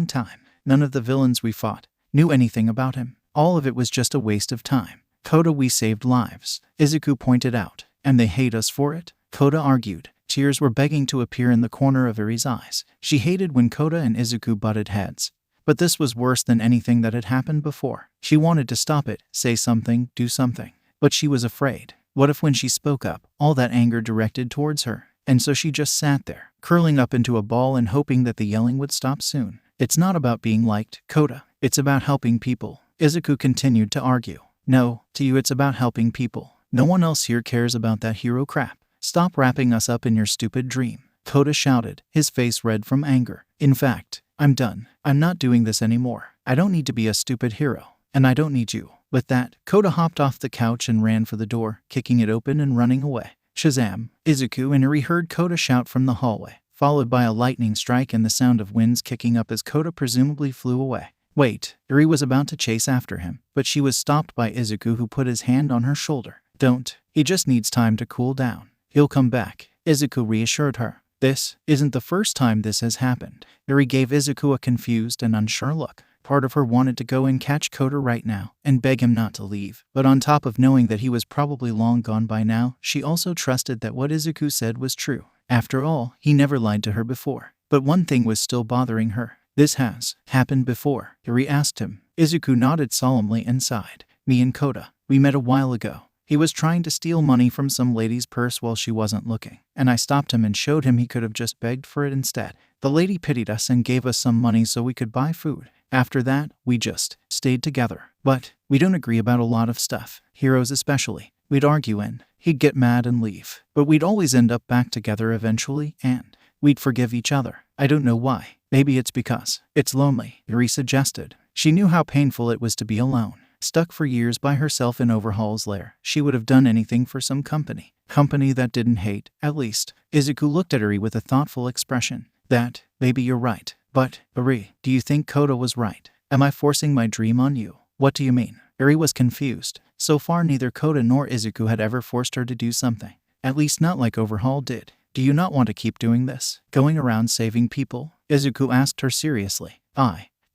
time. None of the villains we fought knew anything about him. All of it was just a waste of time. Kota, we saved lives, Izuku pointed out. And they hate us for it? Kota argued. Tears were begging to appear in the corner of Eri's eyes. She hated when Kota and Izuku butted heads. But this was worse than anything that had happened before. She wanted to stop it, say something, do something. But she was afraid. What if when she spoke up, all that anger directed towards her? And so she just sat there, curling up into a ball and hoping that the yelling would stop soon. It's not about being liked, Kota. It's about helping people. Izuku continued to argue. No, to you it's about helping people. No one else here cares about that hero crap. Stop wrapping us up in your stupid dream. Kota shouted, his face red from anger. In fact, I'm done. I'm not doing this anymore. I don't need to be a stupid hero. And I don't need you. With that, Kota hopped off the couch and ran for the door, kicking it open and running away. Shazam! Izuku and Eri heard Kota shout from the hallway, followed by a lightning strike and the sound of winds kicking up as Kota presumably flew away. Wait, Eri was about to chase after him, but she was stopped by Izuku, who put his hand on her shoulder. Don't. He just needs time to cool down. He'll come back, Izuku reassured her. This isn't the first time this has happened. Eri gave Izuku a confused and unsure look. Part of her wanted to go and catch Kota right now and beg him not to leave. But on top of knowing that he was probably long gone by now, she also trusted that what Izuku said was true. After all, he never lied to her before. But one thing was still bothering her. This has happened before, Eri asked him. Izuku nodded solemnly and sighed. Me and Kota, we met a while ago. He was trying to steal money from some lady's purse while she wasn't looking, and I stopped him and showed him he could have just begged for it instead. The lady pitied us and gave us some money so we could buy food. After that, we just stayed together. But we don't agree about a lot of stuff, heroes especially. We'd argue and he'd get mad and leave. But we'd always end up back together eventually, and we'd forgive each other. I don't know why. Maybe it's because it's lonely, Eri suggested. She knew how painful it was to be alone. Stuck for years by herself in Overhaul's lair, she would have done anything for some company. Company that didn't hate, at least. Izuku looked at Eri with a thoughtful expression. That, maybe you're right. But, Eri, do you think Kota was right? Am I forcing my dream on you? What do you mean? Eri was confused. So far neither Kota nor Izuku had ever forced her to do something. At least not like Overhaul did. Do you not want to keep doing this? Going around saving people? Izuku asked her seriously.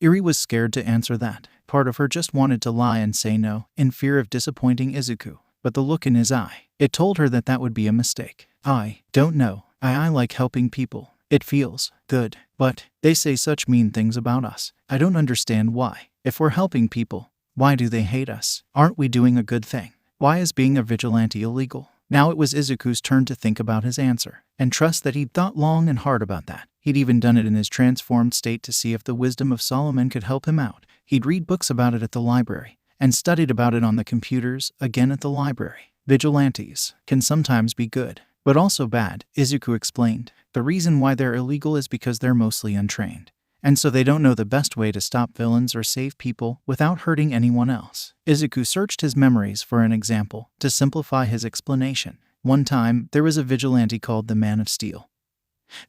Eri was scared to answer that. Part of her just wanted to lie and say no, in fear of disappointing Izuku. But the look in his eye, it told her that that would be a mistake. I don't know. I like helping people. It feels good. But they say such mean things about us. I don't understand why. If we're helping people, why do they hate us? Aren't we doing a good thing? Why is being a vigilante illegal? Now it was Izuku's turn to think about his answer, and trust that he'd thought long and hard about that. He'd even done it in his transformed state to see if the wisdom of Solomon could help him out. He'd read books about it at the library, and studied about it on the computers, again at the library. Vigilantes can sometimes be good, but also bad, Izuku explained. The reason why they're illegal is because they're mostly untrained. and so they don't know the best way to stop villains or save people without hurting anyone else. 𝐒𝐽 searched his memories for an example to simplify his explanation. One time, there was a vigilante called the Man of Steel,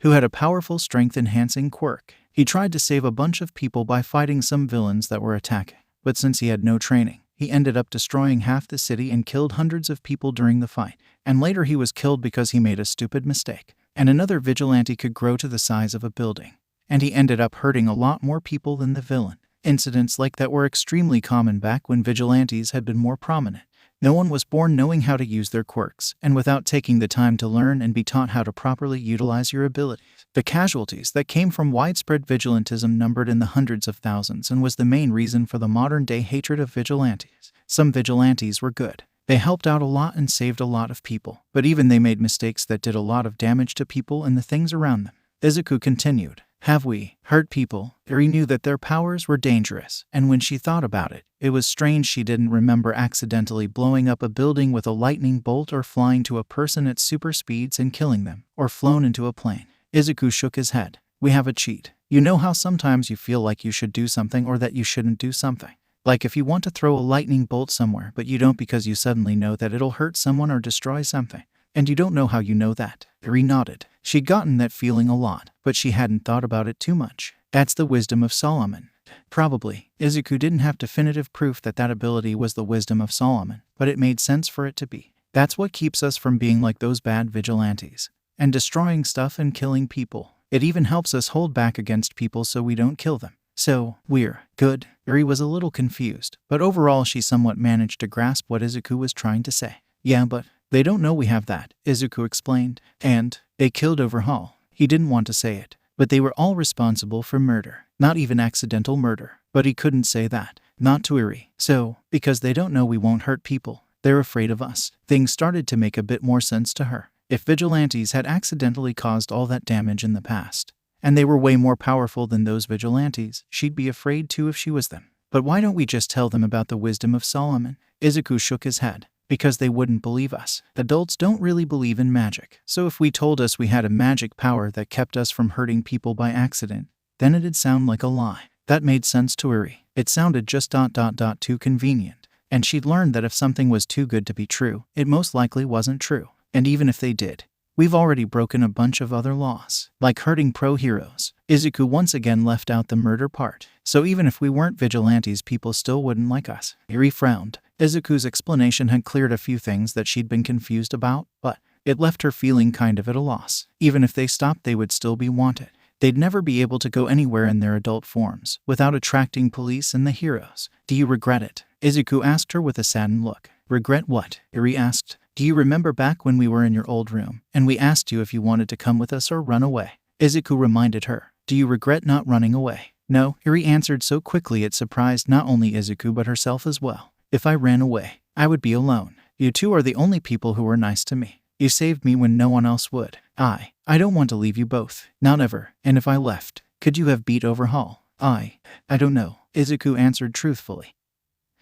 who had a powerful strength-enhancing quirk. He tried to save a bunch of people by fighting some villains that were attacking, but since he had no training, he ended up destroying half the city and killed hundreds of people during the fight, and later he was killed because he made a stupid mistake. And another vigilante could grow to the size of a building, and he ended up hurting a lot more people than the villain. Incidents like that were extremely common back when vigilantes had been more prominent. No one was born knowing how to use their quirks, and without taking the time to learn and be taught how to properly utilize your abilities. The casualties that came from widespread vigilantism numbered in the hundreds of thousands and was the main reason for the modern-day hatred of vigilantes. Some vigilantes were good. They helped out a lot and saved a lot of people, but even they made mistakes that did a lot of damage to people and the things around them. 𝐒𝐽 continued, "Have we hurt people?" 𝐒𝐻 knew that their powers were dangerous, and when she thought about it, it was strange she didn't remember accidentally blowing up a building with a lightning bolt or flying to a person at super speeds and killing them, or flown into a plane. 𝐒𝐽 shook his head. "We have a cheat. You know how sometimes you feel like you should do something or that you shouldn't do something? Like if you want to throw a lightning bolt somewhere but you don't because you suddenly know that it'll hurt someone or destroy something. And you don't know how you know that." 𝐻𝐻 nodded. She'd gotten that feeling a lot, but she hadn't thought about it too much. That's the wisdom of Solomon. Probably, 𝐒𝐽 didn't have definitive proof that that ability was the wisdom of Solomon, but it made sense for it to be. That's what keeps us from being like those bad vigilantes and destroying stuff and killing people. It even helps us hold back against people so we don't kill them. So, we're good. 𝐻𝐻 was a little confused, but overall she somewhat managed to grasp what 𝐒𝐽 was trying to say. "Yeah, but they don't know we have that," 𝐒𝐽 explained. "And they killed 𝐒𝐻𝗨." He didn't want to say it, but they were all responsible for murder. Not even accidental murder. But he couldn't say that. Not to 𝐻𝐻. So, because they don't know we won't hurt people, they're afraid of us. Things started to make a bit more sense to her. If vigilantes had accidentally caused all that damage in the past, and they were way more powerful than those vigilantes, she'd be afraid too if she was them. But why don't we just tell them about the wisdom of Solomon? 𝐒𝐽 shook his head. Because they wouldn't believe us. Adults don't really believe in magic. So if we told us we had a magic power that kept us from hurting people by accident, then it'd sound like a lie. That made sense to 𝐻𝐻. It sounded just too convenient. And she'd learned that if something was too good to be true, it most likely wasn't true. And even if they did, we've already broken a bunch of other laws, like hurting pro-heroes. 𝐒𝐽 once again left out the murder part. So even if we weren't vigilantes, people still wouldn't like us. 𝐻𝐻 frowned. 𝐒𝐽's explanation had cleared a few things that she'd been confused about, but it left her feeling kind of at a loss. Even if they stopped, they would still be wanted. They'd never be able to go anywhere in their adult forms without attracting police and the heroes. "Do you regret it?" 𝐒𝐽 asked her with a saddened look. "Regret what?" 𝐻𝐻 asked. "Do you remember back when we were in your old room, and we asked you if you wanted to come with us or run away?" 𝐒𝐽 reminded her. "Do you regret not running away?" "No," 𝐻𝐻 answered so quickly it surprised not only 𝐒𝐽 but herself as well. "If I ran away, I would be alone. You two are the only people who were nice to me. You saved me when no one else would. I don't want to leave you both. Not ever. And if I left, could you have beat 𝐻𝗨? I don't know," 𝐒𝐽 answered truthfully.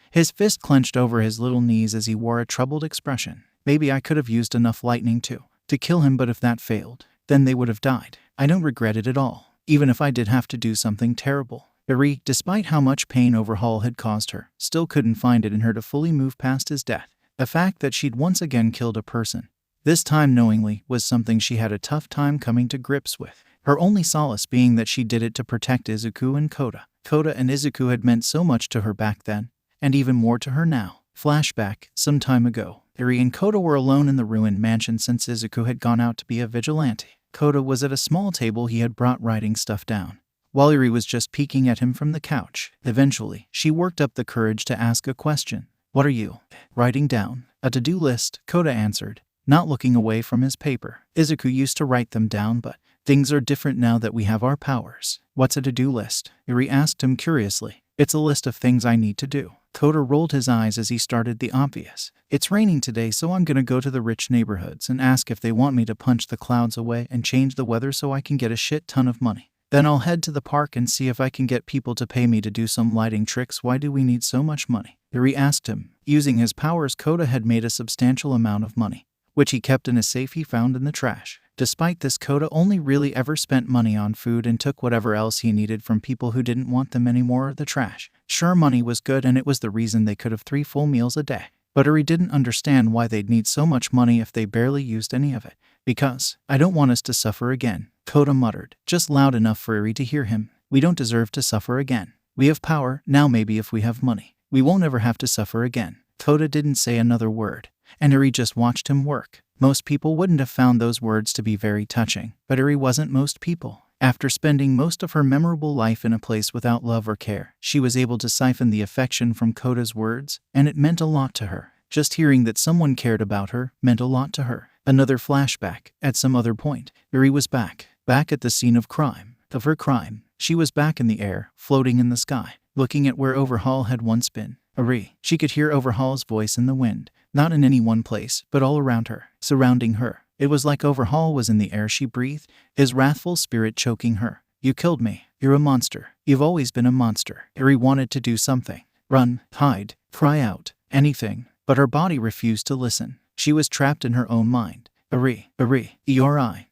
His fist clenched over his little knees as he wore a troubled expression. "Maybe I could have used enough lightning to kill him, but if that failed, then they would have died. I don't regret it at all, even if I did have to do something terrible." 𝐻𝐻, despite how much pain 𝗂𝗨 had caused her, still couldn't find it in her to fully move past his death. The fact that she'd once again killed a person, this time knowingly, was something she had a tough time coming to grips with. Her only solace being that she did it to protect 𝐒𝐽 and Kota. Kota and 𝐒𝐽 had meant so much to her back then, and even more to her now. Flashback, some time ago. 𝐻𝐻 and Kota were alone in the ruined mansion since 𝐒𝐽 had gone out to be a vigilante. Kota was at a small table he had brought writing stuff down, while 𝐻𝐻 was just peeking at him from the couch. Eventually, she worked up the courage to ask a question. "What are you writing down?" "A to-do list," Kota answered, not looking away from his paper. 𝐒𝐽 used to write them down, but things are different now that we have our powers. "What's a to-do list?" 𝐻𝐻 asked him curiously. "It's a list of things I need to do." Kota rolled his eyes as he started the obvious. "It's raining today, so I'm gonna go to the rich neighborhoods and ask if they want me to punch the clouds away and change the weather so I can get a shit ton of money. Then I'll head to the park and see if I can get people to pay me to do some lighting tricks. Why do we need so much money?" 𝐻𝐻 asked him. Using his powers, Kota had made a substantial amount of money, which he kept in a safe he found in the trash. Despite this, Kota only really ever spent money on food and took whatever else he needed from people who didn't want them anymore or the trash. Sure, money was good and it was the reason they could have 3 full meals a day. But Eri didn't understand why they'd need so much money if they barely used any of it. Because, I don't want us to suffer again, Kota muttered, just loud enough for Eri to hear him. We don't deserve to suffer again. We have power, now maybe if we have money, we won't ever have to suffer again. Kota didn't say another word, and Eri just watched him work. Most people wouldn't have found those words to be very touching, but Eri wasn't most people. After spending most of her memorable life in a place without love or care, she was able to siphon the affection from Kota's words, and it meant a lot to her. Just hearing that someone cared about her meant a lot to her. Another flashback. At some other point, Eri was back at the scene of her crime. She was back in the air, floating in the sky, looking at where 𝐒𝐴l had once been. Eri. She could hear 𝗏𝗏's voice in the wind, not in any one place, but all around her, surrounding her. It was like 𝗏𝗏 was in the air she breathed, his wrathful spirit choking her. You killed me. You're a monster. You've always been a monster. Eri wanted to do something. Run, hide, cry out, anything. But her body refused to listen. She was trapped in her own mind. Eri, Eri.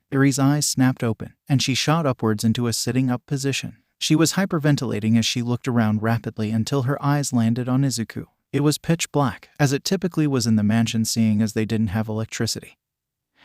Eri's eyes snapped open, and she shot upwards into a sitting-up position. She was hyperventilating as she looked around rapidly until her eyes landed on Izuku. It was pitch black, as it typically was in the mansion, seeing as they didn't have electricity.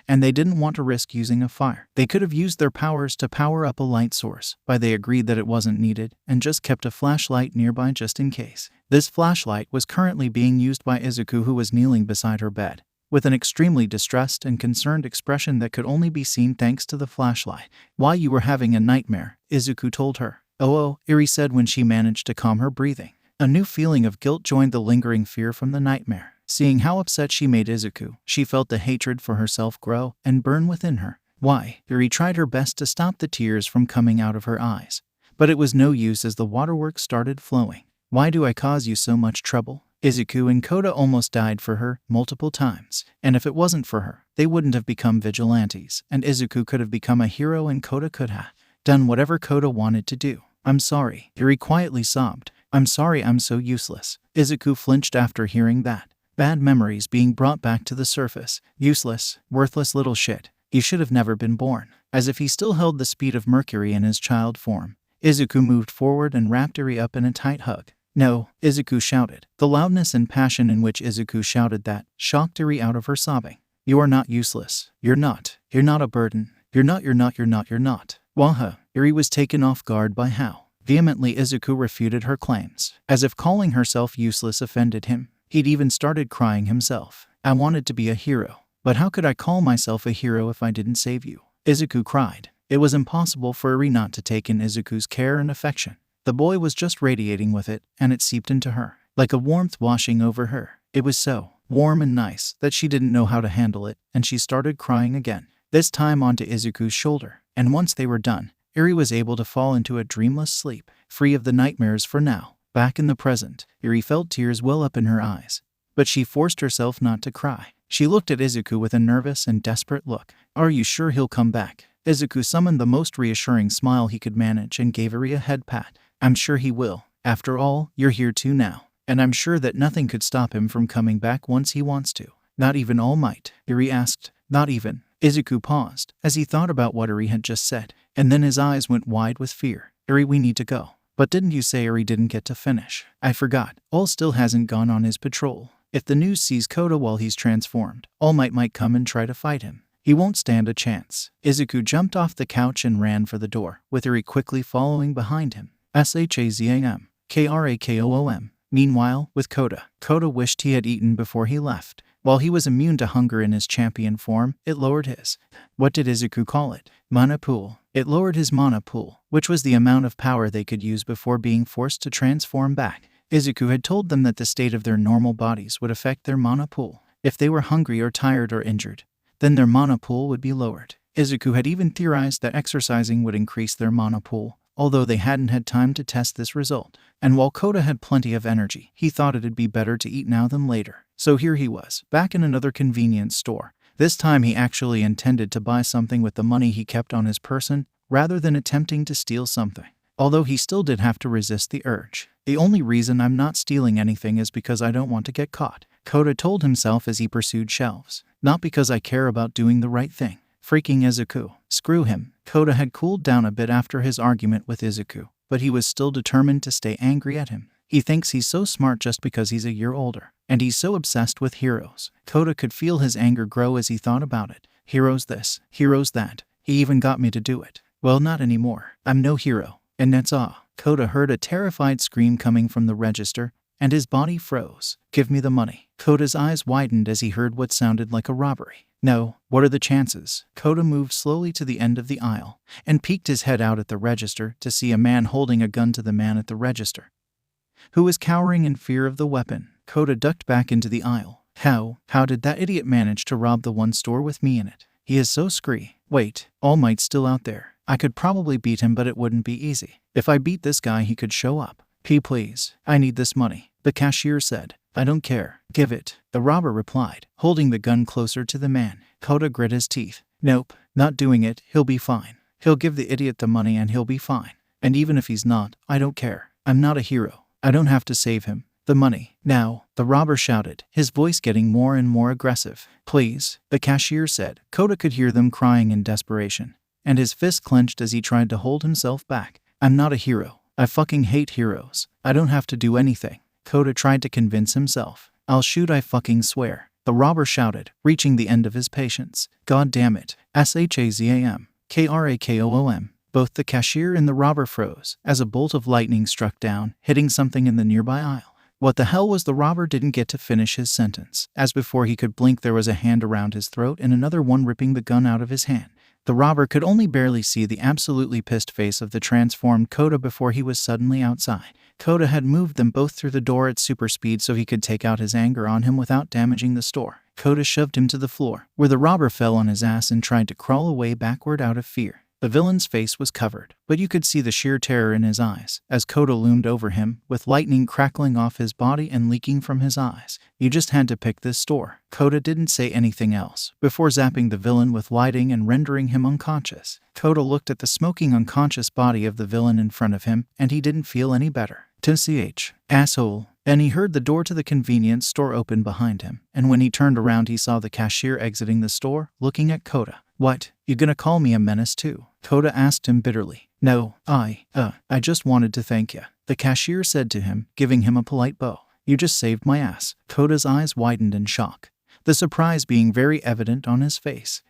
And they didn't want to risk using a fire. They could have used their powers to power up a light source, but they agreed that it wasn't needed, and just kept a flashlight nearby just in case. This flashlight was currently being used by Izuku, who was kneeling beside her bed, with an extremely distressed and concerned expression that could only be seen thanks to the flashlight. Why, you were having a nightmare, Izuku told her. Oh, Eri said when she managed to calm her breathing. A new feeling of guilt joined the lingering fear from the nightmare. Seeing how upset she made Izuku, she felt the hatred for herself grow and burn within her. Why? Eri tried her best to stop the tears from coming out of her eyes. But it was no use as the waterworks started flowing. Why do I cause you so much trouble? Izuku and Kota almost died for her multiple times. And if it wasn't for her, they wouldn't have become vigilantes, and Izuku could have become a hero and Kota could have done whatever Kota wanted to do. I'm sorry, Eri quietly sobbed. I'm sorry, I'm so useless. Izuku flinched after hearing that. Bad memories being brought back to the surface. Useless, worthless little shit. You should have never been born. As if he still held the speed of Mercury in his child form, Izuku moved forward and wrapped Eri up in a tight hug. No, Izuku shouted. The loudness and passion in which Izuku shouted that shocked Eri out of her sobbing. You are not useless. You're not. You're not a burden. You're not. Waha. Eri was taken off guard by how vehemently Izuku refuted her claims, as if calling herself useless offended him. He'd even started crying himself. I wanted to be a hero. But how could I call myself a hero if I didn't save you? Izuku cried. It was impossible for Eri not to take in Izuku's care and affection. The boy was just radiating with it, and it seeped into her, like a warmth washing over her. It was so warm and nice that she didn't know how to handle it, and she started crying again, this time onto Izuku's shoulder. And once they were done, Eri was able to fall into a dreamless sleep, free of the nightmares for now. Back in the present, Eri felt tears well up in her eyes. But she forced herself not to cry. She looked at Izuku with a nervous and desperate look. Are you sure he'll come back? Izuku summoned the most reassuring smile he could manage and gave Eri a head pat. I'm sure he will. After all, you're here too now. And I'm sure that nothing could stop him from coming back once he wants to. Not even All Might? Eri asked. Not even. Izuku paused, as he thought about what Eri had just said. And then his eyes went wide with fear. Eri, we need to go. But didn't you say Eri didn't get to finish? I forgot. All still hasn't gone on his patrol. If the news sees Kota while he's transformed, All Might come and try to fight him. He won't stand a chance. Izuku jumped off the couch and ran for the door, with Eri quickly following behind him. 𝐒𝐩𝐬𝐵𝗃𝗍𝐿. Meanwhile, with Kota. Kota wished he had eaten before he left. While he was immune to hunger in his champion form, it lowered his... What did Izuku call it? Mana pool. It lowered his mana pool, which was the amount of power they could use before being forced to transform back. Izuku had told them that the state of their normal bodies would affect their mana pool. If they were hungry or tired or injured, then their mana pool would be lowered. Izuku had even theorized that exercising would increase their mana pool, although they hadn't had time to test this result. And while Kota had plenty of energy, he thought it'd be better to eat now than later. So here he was, back in another convenience store. This time he actually intended to buy something with the money he kept on his person, rather than attempting to steal something. Although he still did have to resist the urge. The only reason I'm not stealing anything is because I don't want to get caught, Kota told himself as he pursued shelves. Not because I care about doing the right thing. Freaking 𝐒𝐻𝐸. Screw him. Kota had cooled down a bit after his argument with 𝗧𝗵𝗲, but he was still determined to stay angry at him. He thinks he's so smart just because he's a year older, and he's so obsessed with heroes. Kota could feel his anger grow as he thought about it. Heroes this, heroes that. He even got me to do it. Well, not anymore. I'm no hero. And that's all. Kota heard a terrified scream coming from the register, and his body froze. Give me the money. Kota's eyes widened as he heard what sounded like a robbery. No, what are the chances? Kota moved slowly to the end of the aisle and peeked his head out at the register to see a man holding a gun to the man at the register, who was cowering in fear of the weapon. Kota ducked back into the aisle. How did that idiot manage to rob the one store with me in it? He is so scree. Wait, All Might's still out there. I could probably beat him, but it wouldn't be easy. If I beat this guy, he could show up. Please, I need this money. The cashier said. I don't care. Give it. The robber replied, holding the gun closer to the man. Kota grit his teeth. Nope, not doing it. He'll be fine. He'll give the idiot the money and he'll be fine. And even if he's not, I don't care. I'm not a hero. I don't have to save him. The money. Now, the robber shouted, his voice getting more and more aggressive. Please, the cashier said. Kota could hear them crying in desperation, and his fist clenched as he tried to hold himself back. I'm not a hero. I fucking hate heroes. I don't have to do anything. Kota tried to convince himself. I'll shoot, I fucking swear. The robber shouted, reaching the end of his patience. God damn it. 𝐳𝗵𝗲𝗄𝐵. Both the cashier and the robber froze as a bolt of lightning struck down, hitting something in the nearby aisle. What the hell was? The robber didn't get to finish his sentence, as before he could blink there was a hand around his throat and another one ripping the gun out of his hand. The robber could only barely see the absolutely pissed face of the transformed Kota before he was suddenly outside. Kota had moved them both through the door at super speed so he could take out his anger on him without damaging the store. Kota shoved him to the floor, where the robber fell on his ass and tried to crawl away backward out of fear. The villain's face was covered, but you could see the sheer terror in his eyes as Kota loomed over him, with lightning crackling off his body and leaking from his eyes. You just had to pick this store. Kota didn't say anything else before zapping the villain with lighting and rendering him unconscious. Kota looked at the smoking unconscious body of the villain in front of him, and he didn't feel any better. 𝗧, asshole. And he heard the door to the convenience store open behind him, and when he turned around he saw the cashier exiting the store, looking at Kota. What, you gonna call me a menace too? Kota asked him bitterly. No, I just wanted to thank you, the cashier said to him, giving him a polite bow. You just saved my ass. Kota's eyes widened in shock, the surprise being very evident on his face.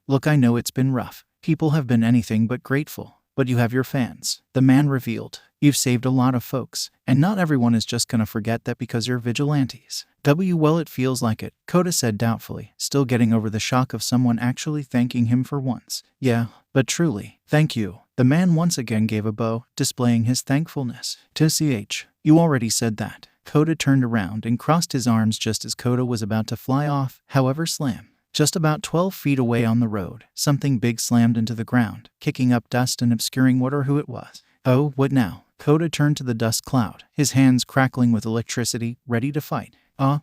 Look, I know it's been rough. People have been anything but grateful, but you have your fans, the man revealed. You've saved a lot of folks, and not everyone is just gonna forget that because you're vigilantes. Well, it feels like it, Kota said doubtfully, still getting over the shock of someone actually thanking him for once. Yeah, but truly, thank you. The man once again gave a bow, displaying his thankfulness. 𝗧𝗵𝗲, you already said that. Kota turned around and crossed his arms just as Kota was about to fly off, however slam. Just about 12 feet away on the road, something big slammed into the ground, kicking up dust and obscuring what or who it was. Oh, what now? Kota turned to the dust cloud, his hands crackling with electricity, ready to fight.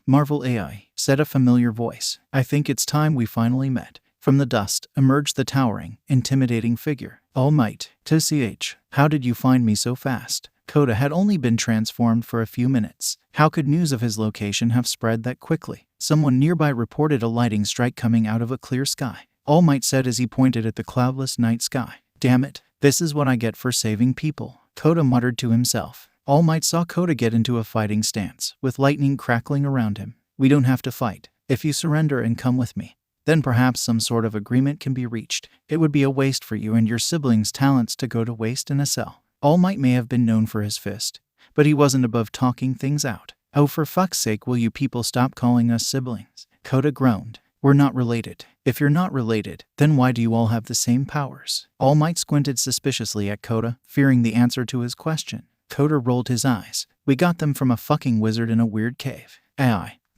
Marvel AI, said a familiar voice. I think it's time we finally met. From the dust emerged the towering, intimidating figure. All Might. 𝗧𝗵𝗲, how did you find me so fast? Kota had only been transformed for a few minutes. How could news of his location have spread that quickly? Someone nearby reported a lightning strike coming out of a clear sky. All Might said as he pointed at the cloudless night sky. Damn it, this is what I get for saving people, Kota muttered to himself. All Might saw Kota get into a fighting stance, with lightning crackling around him. We don't have to fight. If you surrender and come with me, then perhaps some sort of agreement can be reached. It would be a waste for you and your siblings' talents to go to waste in a cell. All Might may have been known for his fist, but he wasn't above talking things out. Oh, for fuck's sake, will you people stop calling us siblings? Kota groaned. We're not related. If you're not related, then why do you all have the same powers? All Might squinted suspiciously at Kota, fearing the answer to his question. Kota rolled his eyes. We got them from a fucking wizard in a weird cave.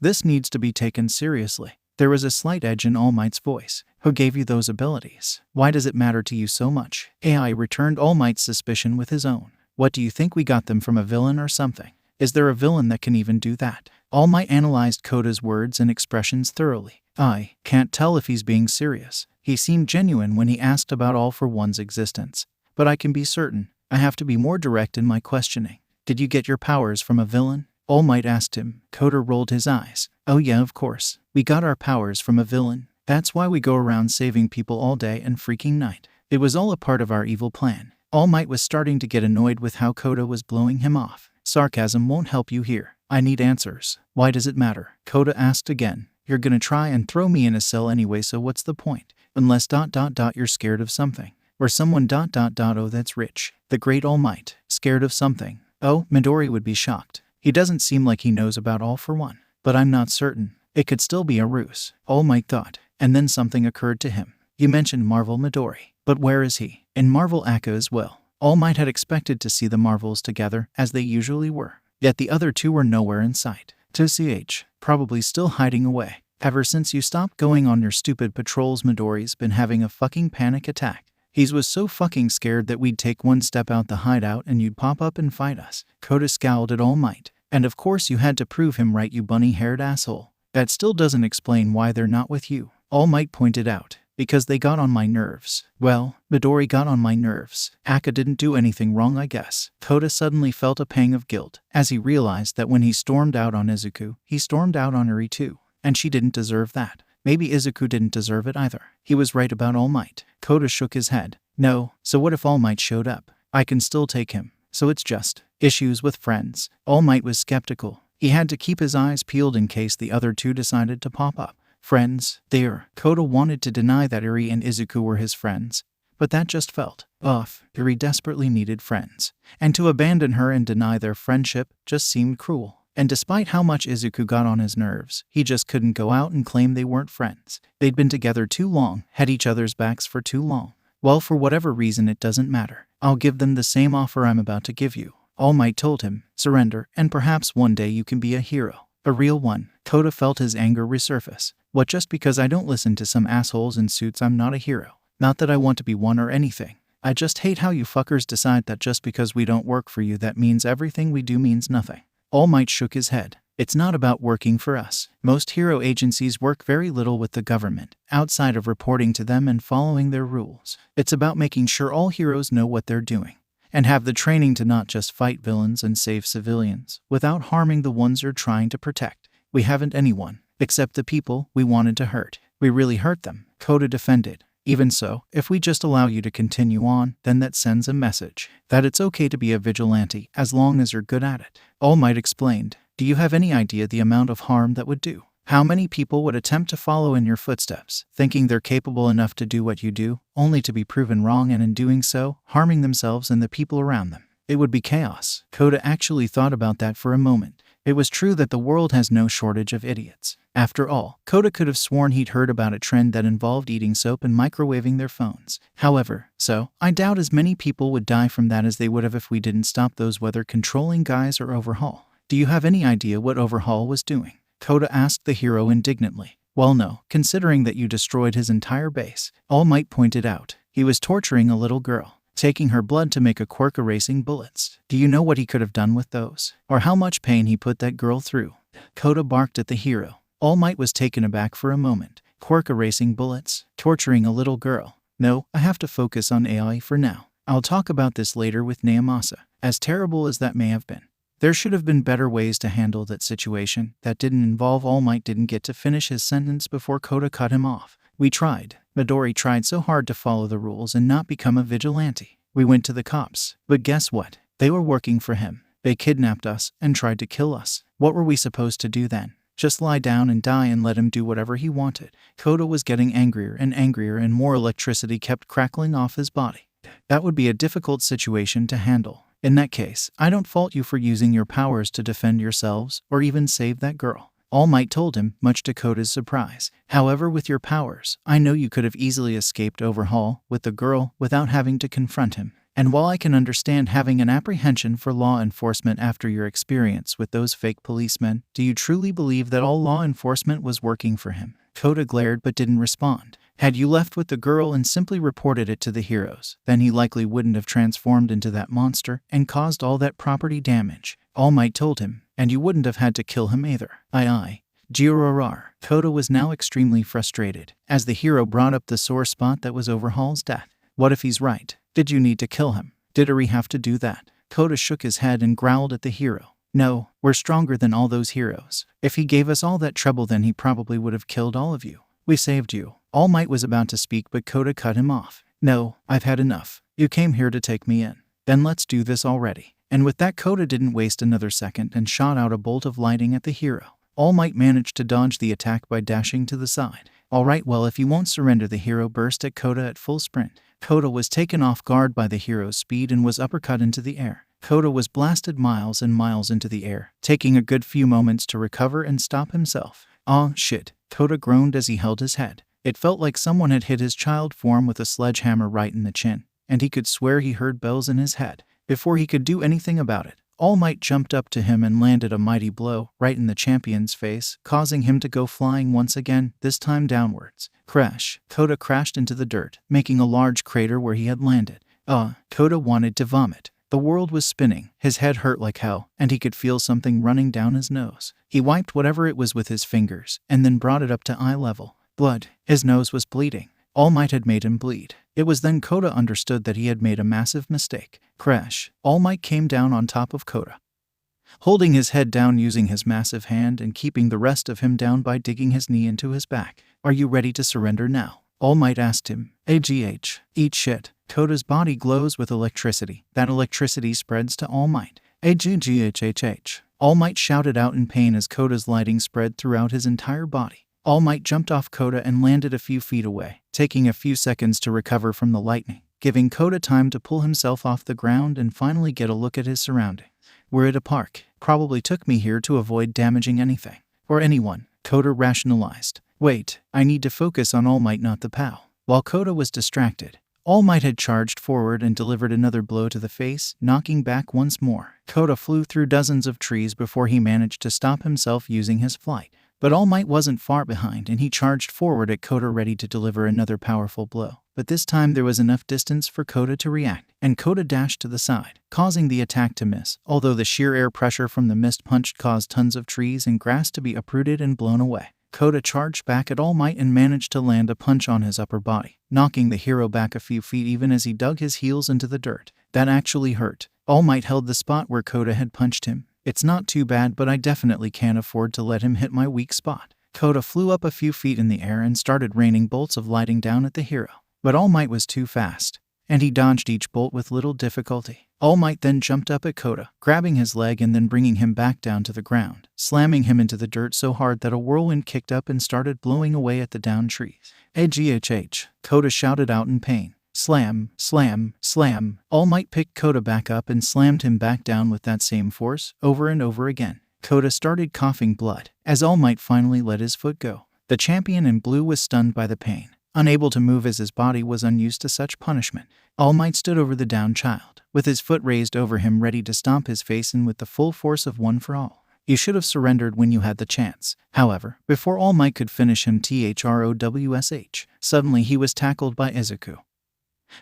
This needs to be taken seriously. There was a slight edge in All Might's voice. Who gave you those abilities? Why does it matter to you so much? Returned All Might's suspicion with his own. What do you think, we got them from a villain or something? Is there a villain that can even do that? All Might analyzed Kota's words and expressions thoroughly. I can't tell if he's being serious. He seemed genuine when he asked about All for One's existence. But I can be certain. I have to be more direct in my questioning. Did you get your powers from a villain? All Might asked him. Kota rolled his eyes. Oh yeah, of course. We got our powers from a villain. That's why we go around saving people all day and freaking night. It was all a part of our evil plan. All Might was starting to get annoyed with how Kota was blowing him off. Sarcasm won't help you here. I need answers. Why does it matter? Kota asked again. You're gonna try and throw me in a cell anyway, so what's the point? Unless ... you're scared of something. Or someone ... oh, that's rich. The great All Might. Scared of something. Oh, Midori would be shocked. He doesn't seem like he knows about All for One. But I'm not certain. It could still be a ruse. All Might thought. And then something occurred to him. You mentioned Marvel Midori. But where is he? In Marvel Aka as well. All Might had expected to see the Marvels together, as they usually were. Yet the other two were nowhere in sight. 𝗧𝗵𝗶𝗿, probably still hiding away. Ever since you stopped going on your stupid patrols, Midori's been having a fucking panic attack. He was so fucking scared that we'd take one step out the hideout and you'd pop up and fight us. Kota scowled at All Might. And of course you had to prove him right, you bunny-haired asshole. That still doesn't explain why they're not with you. All Might pointed out. Because they got on my nerves. Well, Midori got on my nerves. Aka didn't do anything wrong, I guess. Kota suddenly felt a pang of guilt, as he realized that when he stormed out on Izuku, he stormed out on Eri too. And she didn't deserve that. Maybe Izuku didn't deserve it either. He was right about All Might. Kota shook his head. No, so what if All Might showed up? I can still take him. So it's just issues with friends. All Might was skeptical. He had to keep his eyes peeled in case the other two decided to pop up. Friends, there. Kota wanted to deny that Eri and Izuku were his friends, but that just felt off. Eri desperately needed friends, and to abandon her and deny their friendship just seemed cruel. And despite how much Izuku got on his nerves, he just couldn't go out and claim they weren't friends. They'd been together too long, had each other's backs for too long. Well, for whatever reason, it doesn't matter. I'll give them the same offer I'm about to give you. All Might told him, surrender, and perhaps one day you can be a hero. A real one. Kota felt his anger resurface. What, just because I don't listen to some assholes in suits I'm not a hero? Not that I want to be one or anything. I just hate how you fuckers decide that just because we don't work for you that means everything we do means nothing. All Might shook his head. It's not about working for us. Most hero agencies work very little with the government, outside of reporting to them and following their rules. It's about making sure all heroes know what they're doing, and have the training to not just fight villains and save civilians, without harming the ones you're trying to protect. We haven't anyone, except the people we wanted to hurt. We really hurt them, Kota defended. Even so, if we just allow you to continue on, then that sends a message that it's okay to be a vigilante as long as you're good at it. All Might explained. Do you have any idea the amount of harm that would do? How many people would attempt to follow in your footsteps, thinking they're capable enough to do what you do, only to be proven wrong and in doing so, harming themselves and the people around them? It would be chaos. Kota actually thought about that for a moment. It was true that the world has no shortage of idiots. After all, Kota could have sworn he'd heard about a trend that involved eating soap and microwaving their phones. However, I doubt as many people would die from that as they would have if we didn't stop those weather-controlling guys or Overhaul. Do you have any idea what Overhaul was doing? Kota asked the hero indignantly. Well, no, considering that you destroyed his entire base. All Might pointed out. He was torturing a little girl, taking her blood to make 𝗏𝗏 bullets. Do you know what he could have done with those? Or how much pain he put that girl through? Kota barked at the hero. All Might was taken aback for a moment. 𝗏𝗏 bullets? Torturing a little girl? No, I have to focus on AI for now. I'll talk about this later with 𝗧𝗵𝗲. As terrible as that may have been, there should have been better ways to handle that situation that didn't involve. All Might didn't get to finish his sentence before Kota cut him off. We tried. Midori tried so hard to follow the rules and not become a vigilante. We went to the cops. But guess what? They were working for him. They kidnapped us and tried to kill us. What were we supposed to do then? Just lie down and die and let him do whatever he wanted? Kota was getting angrier and more electricity kept crackling off his body. That would be a difficult situation to handle. In that case, I don't fault you for using your powers to defend yourselves or even save that girl. All Might told him, much to Kota's surprise. However, with your powers, I know you could have easily escaped Overhaul with the girl without having to confront him. And while I can understand having an apprehension for law enforcement after your experience with those fake policemen, do you truly believe that all law enforcement was working for him? Kota glared but didn't respond. Had you left with the girl and simply reported it to the heroes, then he likely wouldn't have transformed into that monster and caused all that property damage. All Might told him, and you wouldn't have had to kill him either. 𝗓𝗏𝗏. Kota was now extremely frustrated, as the hero brought up the sore spot that was Overhaul's death. What if he's right? Did you need to kill him? Did Eri have to do that? Kota shook his head and growled at the hero. No, we're stronger than all those heroes. If he gave us all that trouble, then he probably would have killed all of you. We saved you. All Might was about to speak, but Kota cut him off. No, I've had enough. You came here to take me in. Then let's do this already. And with that, Kota didn't waste another second and shot out a bolt of lightning at the hero. All Might managed to dodge the attack by dashing to the side. Alright, well, if you won't surrender, the hero burst at Kota at full sprint. Kota was taken off guard by the hero's speed and was uppercut into the air. Kota was blasted miles and miles into the air, taking a good few moments to recover and stop himself. "Aw, shit," Kota groaned as he held his head. It felt like someone had hit his child form with a sledgehammer right in the chin, and he could swear he heard bells in his head. Before he could do anything about it, All Might jumped up to him and landed a mighty blow right in the champion's face, causing him to go flying once again, this time downwards. Crash! Kota crashed into the dirt, making a large crater where he had landed. Kota wanted to vomit. The world was spinning, his head hurt like hell, and he could feel something running down his nose. He wiped whatever it was with his fingers, and then brought it up to eye level. Blood. His nose was bleeding. All Might had made him bleed. It was then Kota understood that he had made a massive mistake. Crash! All Might came down on top of Kota, holding his head down using his massive hand and keeping the rest of him down by digging his knee into his back. "Are you ready to surrender now?" All Might asked him. "AGH. Eat shit." Kota's body glows with electricity. That electricity spreads to All Might. AGGHHH. All Might shouted out in pain as Kota's lighting spread throughout his entire body. All Might jumped off Kota and landed a few feet away, taking a few seconds to recover from the lightning, giving Kota time to pull himself off the ground and finally get a look at his surroundings. "We're at a park. Probably took me here to avoid damaging anything. Or anyone," Kota rationalized. "Wait, I need to focus on All Might, not the pal." While Kota was distracted, All Might had charged forward and delivered another blow to the face, knocking back once more. Kota flew through dozens of trees before he managed to stop himself using his flight. But All Might wasn't far behind, and he charged forward at Kota ready to deliver another powerful blow. But this time there was enough distance for Kota to react, and Kota dashed to the side, causing the attack to miss, although the sheer air pressure from the missed punch caused tons of trees and grass to be uprooted and blown away. Kota charged back at All Might and managed to land a punch on his upper body, knocking the hero back a few feet even as he dug his heels into the dirt. That actually hurt. All Might held the spot where Kota had punched him. "It's not too bad, but I definitely can't afford to let him hit my weak spot." Kota flew up a few feet in the air and started raining bolts of lightning down at the hero. But All Might was too fast, and he dodged each bolt with little difficulty. All Might then jumped up at Kota, grabbing his leg and then bringing him back down to the ground, slamming him into the dirt so hard that a whirlwind kicked up and started blowing away at the downed trees. AGHH, Kota shouted out in pain. Slam, slam, slam. All Might picked Kota back up and slammed him back down with that same force, over and over again. Kota started coughing blood, as All Might finally let his foot go. The champion in blue was stunned by the pain, unable to move as his body was unused to such punishment. All Might stood over the downed child, with his foot raised over him ready to stomp his face in with the full force of One for All. "You should have surrendered when you had the chance." However, before All Might could finish him THROWSH, suddenly he was tackled by 𝗧𝗑,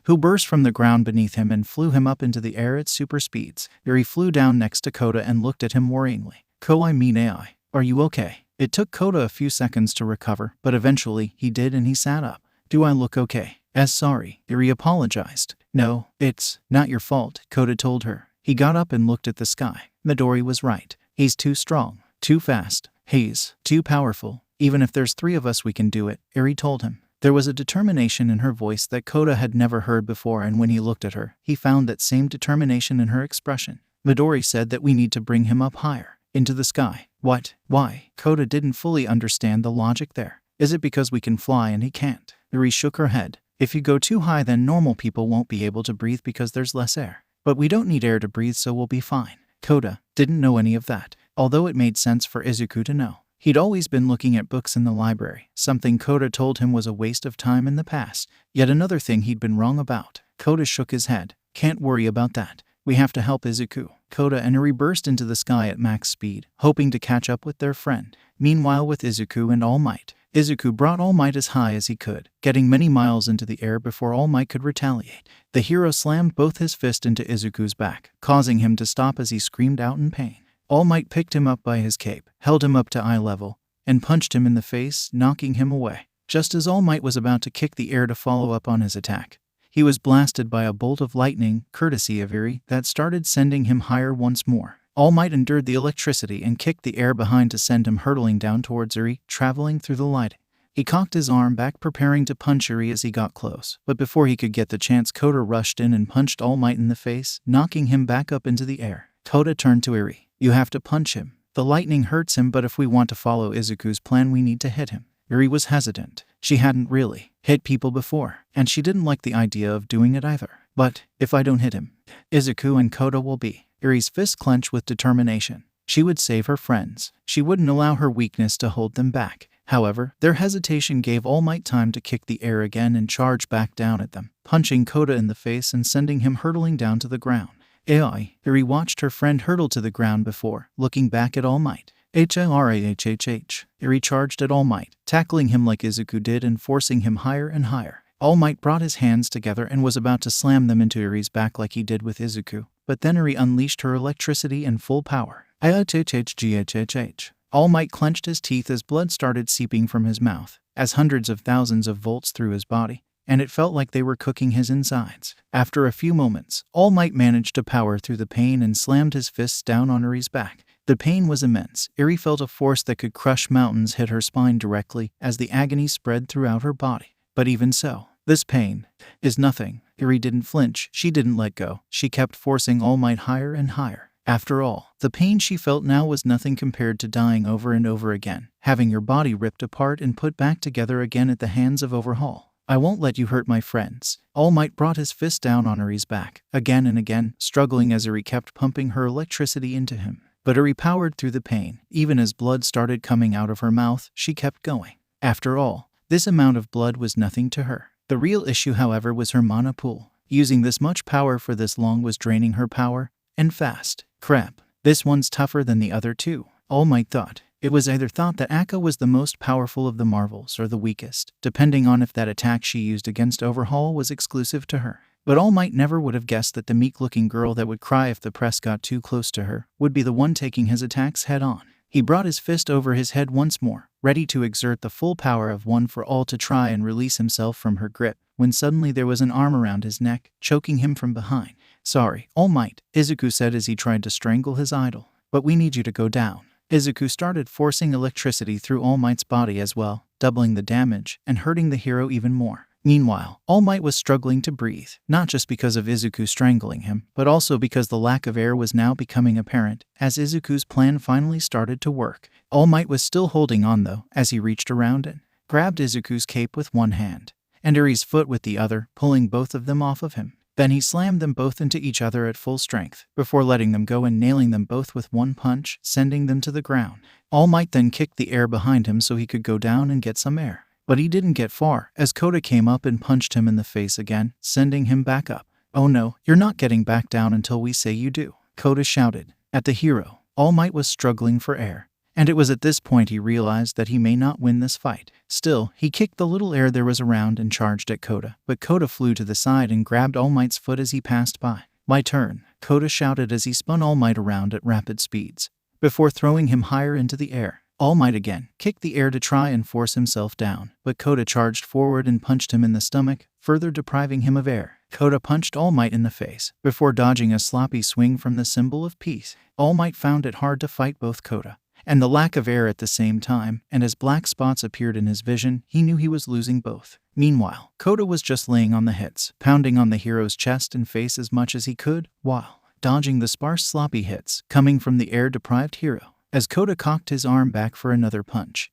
who burst from the ground beneath him and flew him up into the air at super speeds. He flew down next to Kota and looked at him worryingly. "I mean AI, are you okay?" It took Kota a few seconds to recover, but eventually he did and he sat up. "Do I look okay?" Sorry, he apologized. "No, it's not your fault," Kota told her. He got up and looked at the sky. Midori was right. He's too strong, too fast. He's too powerful. Even if there's 3 of us, we can do it, Eri told him. There was a determination in her voice that Kota had never heard before, and when he looked at her, he found that same determination in her expression. Midori said that we need to bring him up higher, into the sky. What? Why? Kota didn't fully understand the logic there. Is it because we can fly and he can't? Eri shook her head. If you go too high, then normal people won't be able to breathe because there's less air. But we don't need air to breathe, so we'll be fine. Kota didn't know any of that, although it made sense for 𝗧𝗑 to know. He'd always been looking at books in the library, something Kota told him was a waste of time in the past. Yet another thing he'd been wrong about. Kota shook his head. "Can't worry about that. We have to help 𝗧𝗑." Kota and Eri burst into the sky at max speed, hoping to catch up with their friend. Meanwhile, with 𝗧𝗑 and All Might, 𝗧𝗑 brought All Might as high as he could, getting many miles into the air before All Might could retaliate. The hero slammed both his fists into 𝗧𝗑's back, causing him to stop as he screamed out in pain. All Might picked him up by his cape, held him up to eye level, and punched him in the face, knocking him away. Just as All Might was about to kick the air to follow up on his attack, he was blasted by a bolt of lightning, courtesy of Eri, that started sending him higher once more. All Might endured the electricity and kicked the air behind to send him hurtling down towards Eri, traveling through the light. He cocked his arm back, preparing to punch Eri as he got close. But before he could get the chance, Kota rushed in and punched All Might in the face, knocking him back up into the air. Kota turned to Eri. "You have to punch him. The lightning hurts him, but if we want to follow Izuku's plan, we need to hit him." Eri was hesitant. She hadn't really hit people before, and she didn't like the idea of doing it either. "But if I don't hit him, Izuku and Kota will be." Eri's fist clenched with determination. She would save her friends. She wouldn't allow her weakness to hold them back. However, their hesitation gave All Might time to kick the air again and charge back down at them, punching Kota in the face and sending him hurtling down to the ground. Eri watched her friend hurtle to the ground before looking back at All Might. 𝐒𝐻𝐻. Eri charged at All Might, tackling him like Izuku did and forcing him higher and higher. All Might brought his hands together and was about to slam them into Eri's back like he did with Izuku, but then Eri unleashed her electricity and full power. 𝐼𝐻𝐻. All Might clenched his teeth as blood started seeping from his mouth, as hundreds of thousands of volts through his body, and it felt like they were cooking his insides. After a few moments, All Might managed to power through the pain and slammed his fists down on Eri's back. The pain was immense. Eri felt a force that could crush mountains hit her spine directly as the agony spread throughout her body. But even so, this pain is nothing. Eri didn't flinch. She didn't let go. She kept forcing All Might higher and higher. After all, the pain she felt now was nothing compared to dying over and over again, having your body ripped apart and put back together again at the hands of Overhaul. "I won't let you hurt my friends." All Might brought his fist down on Eri's back, again and again, struggling as Eri kept pumping her electricity into him. But Eri powered through the pain. Even as blood started coming out of her mouth, she kept going. After all, this amount of blood was nothing to her. The real issue, however, was her mana pool. Using this much power for this long was draining her power, and fast. Crap, this one's tougher than the other two, All Might thought. It was either thought that Aka was the most powerful of the Marvels or the weakest, depending on if that attack she used against Overhaul was exclusive to her. But All Might never would have guessed that the meek-looking girl that would cry if the press got too close to her would be the one taking his attacks head-on. He brought his fist over his head once more, ready to exert the full power of One for All to try and release himself from her grip, when suddenly there was an arm around his neck, choking him from behind. "Sorry, All Might," Izuku said as he tried to strangle his idol. "But we need you to go down." Izuku started forcing electricity through All Might's body as well, doubling the damage and hurting the hero even more. Meanwhile, All Might was struggling to breathe, not just because of Izuku strangling him, but also because the lack of air was now becoming apparent, as Izuku's plan finally started to work. All Might was still holding on though, as he reached around and grabbed Izuku's cape with one hand, and Eri's foot with the other, pulling both of them off of him. Then he slammed them both into each other at full strength, before letting them go and nailing them both with one punch, sending them to the ground. All Might then kicked the air behind him so he could go down and get some air. But he didn't get far, as Kota came up and punched him in the face again, sending him back up. "Oh no, you're not getting back down until we say you do," Kota shouted at the hero. All Might was struggling for air, and it was at this point he realized that he may not win this fight. Still, he kicked the little air there was around and charged at Kota, but Kota flew to the side and grabbed All Might's foot as he passed by. "My turn," Kota shouted as he spun All Might around at rapid speeds, before throwing him higher into the air. All Might again kicked the air to try and force himself down, but Kota charged forward and punched him in the stomach, further depriving him of air. Kota punched All Might in the face, before dodging a sloppy swing from the symbol of peace. All Might found it hard to fight both Kota and the lack of air at the same time, and as black spots appeared in his vision, he knew he was losing both. Meanwhile, Kota was just laying on the hits, pounding on the hero's chest and face as much as he could, while dodging the sparse sloppy hits coming from the air-deprived hero. As Kota cocked his arm back for another punch,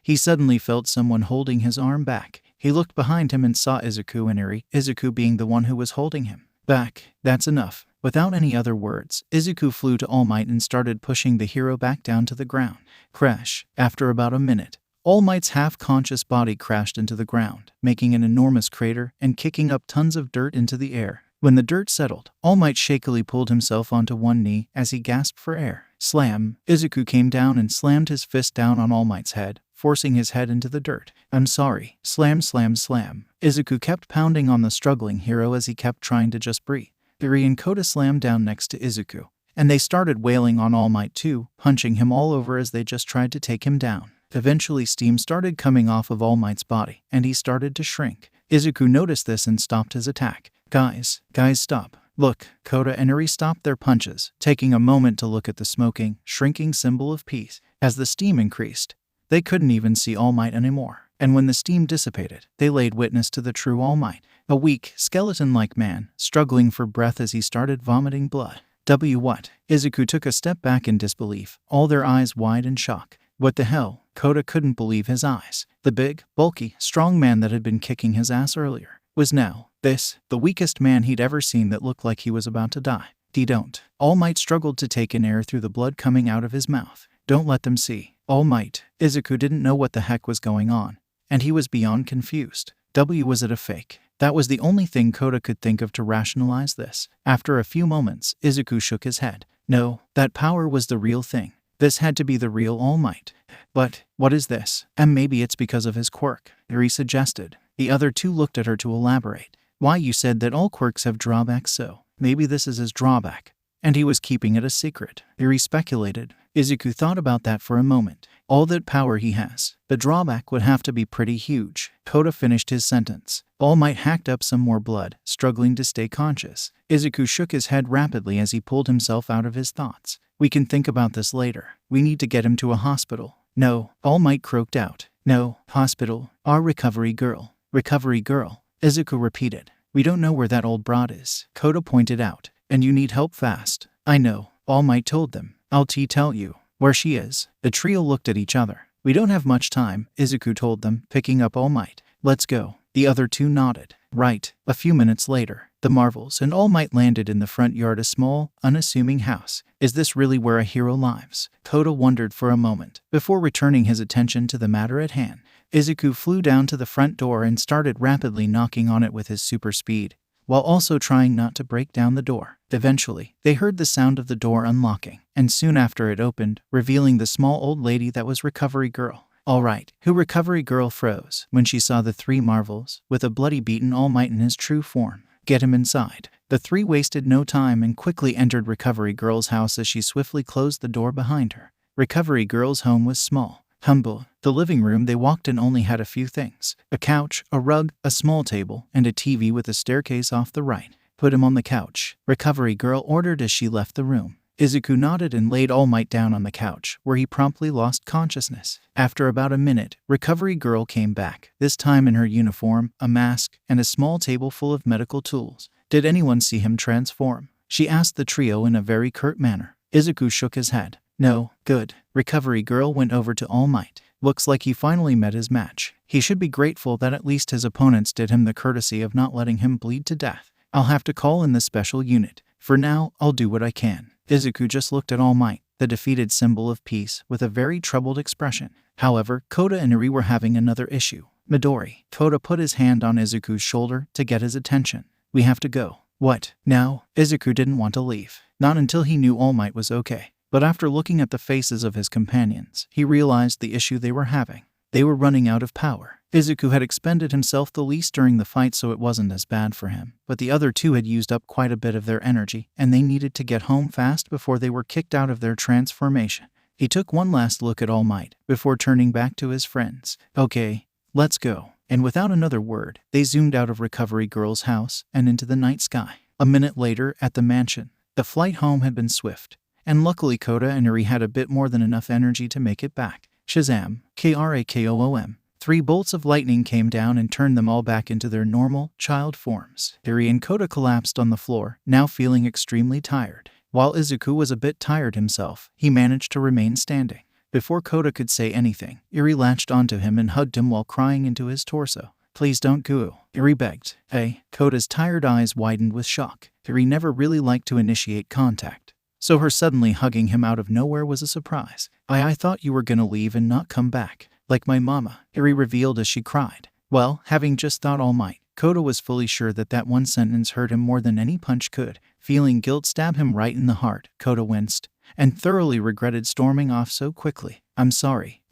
he suddenly felt someone holding his arm back. He looked behind him and saw Izuku and Eri, Izuku being the one who was holding him back. "That's enough." Without any other words, Izuku flew to All Might and started pushing the hero back down to the ground. Crash. After about a minute, All Might's half-conscious body crashed into the ground, making an enormous crater and kicking up tons of dirt into the air. When the dirt settled, All Might shakily pulled himself onto one knee as he gasped for air. Slam! Izuku came down and slammed his fist down on All Might's head, forcing his head into the dirt. "I'm sorry." Slam, slam, slam. Izuku kept pounding on the struggling hero as he kept trying to just breathe. Eri and Kota slammed down next to Izuku, and they started wailing on All Might too, punching him all over as they just tried to take him down. Eventually steam started coming off of All Might's body, and he started to shrink. Izuku noticed this and stopped his attack. Guys, stop. Look." Kota and Eri stopped their punches, taking a moment to look at the smoking, shrinking symbol of peace. As the steam increased, they couldn't even see All Might anymore. and when the steam dissipated, they laid witness to the true All Might. A weak, skeleton-like man, struggling for breath as he started vomiting blood. What? Izuku took a step back in disbelief, all their eyes wide in shock. What the hell? Kota couldn't believe his eyes. The big, bulky, strong man that had been kicking his ass earlier was now the weakest man he'd ever seen that looked like he was about to die. Don't. All Might struggled to take in air through the blood coming out of his mouth. Don't let them see. All Might. Izuku didn't know what the heck was going on, and he was beyond confused. Was it a fake? That was the only thing Kota could think of to rationalize this. After a few moments, Izuku shook his head. No, that power was the real thing. This had to be the real All Might. But what is this? And maybe it's because of his quirk, Eri suggested. The other two looked at her to elaborate. Why, you said that all quirks have drawbacks, so maybe this is his drawback. And he was keeping it a secret, Eri speculated. Izuku thought about that for a moment. All that power he has, the drawback would have to be pretty huge. Kota finished his sentence. All Might hacked up some more blood, struggling to stay conscious. Izuku shook his head rapidly as he pulled himself out of his thoughts. We can think about this later. We need to get him to a hospital. No, All Might croaked out. No, hospital. Our recovery girl. Recovery girl, Izuku repeated. We don't know where that old broad is, Kota pointed out. And you need help fast. I know, All Might told them. I'll tell you where she is. The trio looked at each other. We don't have much time, Izuku told them, picking up All Might. Let's go. The other two nodded. Right. A few minutes later, the Marvels and All Might landed in the front yard, a small, unassuming house. Is this really where a hero lives? Kota wondered for a moment, before returning his attention to the matter at hand. Izuku flew down to the front door and started rapidly knocking on it with his super speed, while also trying not to break down the door. Eventually, they heard the sound of the door unlocking, and soon after it opened, revealing the small old lady that was Recovery Girl. All right, who Recovery Girl froze when she saw the three Marvels, with a bloody beaten All Might in his true form. Get him inside. The three wasted no time and quickly entered Recovery Girl's house as she swiftly closed the door behind her. Recovery Girl's home was small, humble. The living room they walked in only had a few things: a couch, a rug, a small table, and a TV with a staircase off the right. Put him on the couch, Recovery Girl ordered as she left the room. Izuku nodded and laid All Might down on the couch, where he promptly lost consciousness. After about a minute, Recovery Girl came back, this time in her uniform, a mask, and a small table full of medical tools. Did anyone see him transform? She asked the trio in a very curt manner. Izuku shook his head. No. Good. Recovery Girl went over to All Might. Looks like he finally met his match. He should be grateful that at least his opponents did him the courtesy of not letting him bleed to death. I'll have to call in the special unit. For now, I'll do what I can. Izuku just looked at All Might, the defeated symbol of peace, with a very troubled expression. However, Kota and Eri were having another issue. Midori. Kota put his hand on Izuku's shoulder to get his attention. We have to go. What? Now? Izuku didn't want to leave. Not until he knew All Might was okay. But after looking at the faces of his companions, he realized the issue they were having. They were running out of power. Izuku had expended himself the least during the fight, so it wasn't as bad for him. But the other two had used up quite a bit of their energy, and they needed to get home fast before they were kicked out of their transformation. He took one last look at All Might, before turning back to his friends. Okay, let's go. And without another word, they zoomed out of Recovery Girl's house and into the night sky. A minute later, at the mansion, the flight home had been swift, and luckily Kota and Eri had a bit more than enough energy to make it back. Shazam! 𝐾𝐻𝐸𝐽. 3 bolts of lightning came down and turned them all back into their normal, child forms. Eri and Kota collapsed on the floor, now feeling extremely tired. While Izuku was a bit tired himself, he managed to remain standing. Before Kota could say anything, Eri latched onto him and hugged him while crying into his torso. Please don't go, Eri begged. Hey, Kota's tired eyes widened with shock. Eri never really liked to initiate contact, so her suddenly hugging him out of nowhere was a surprise. I thought you were gonna leave and not come back. Like my mama, Eri revealed as she cried. Well, having just thought All Might, Kota was fully sure that that one sentence hurt him more than any punch could. Feeling guilt stab him right in the heart, Kota winced, and thoroughly regretted storming off so quickly. I'm sorry.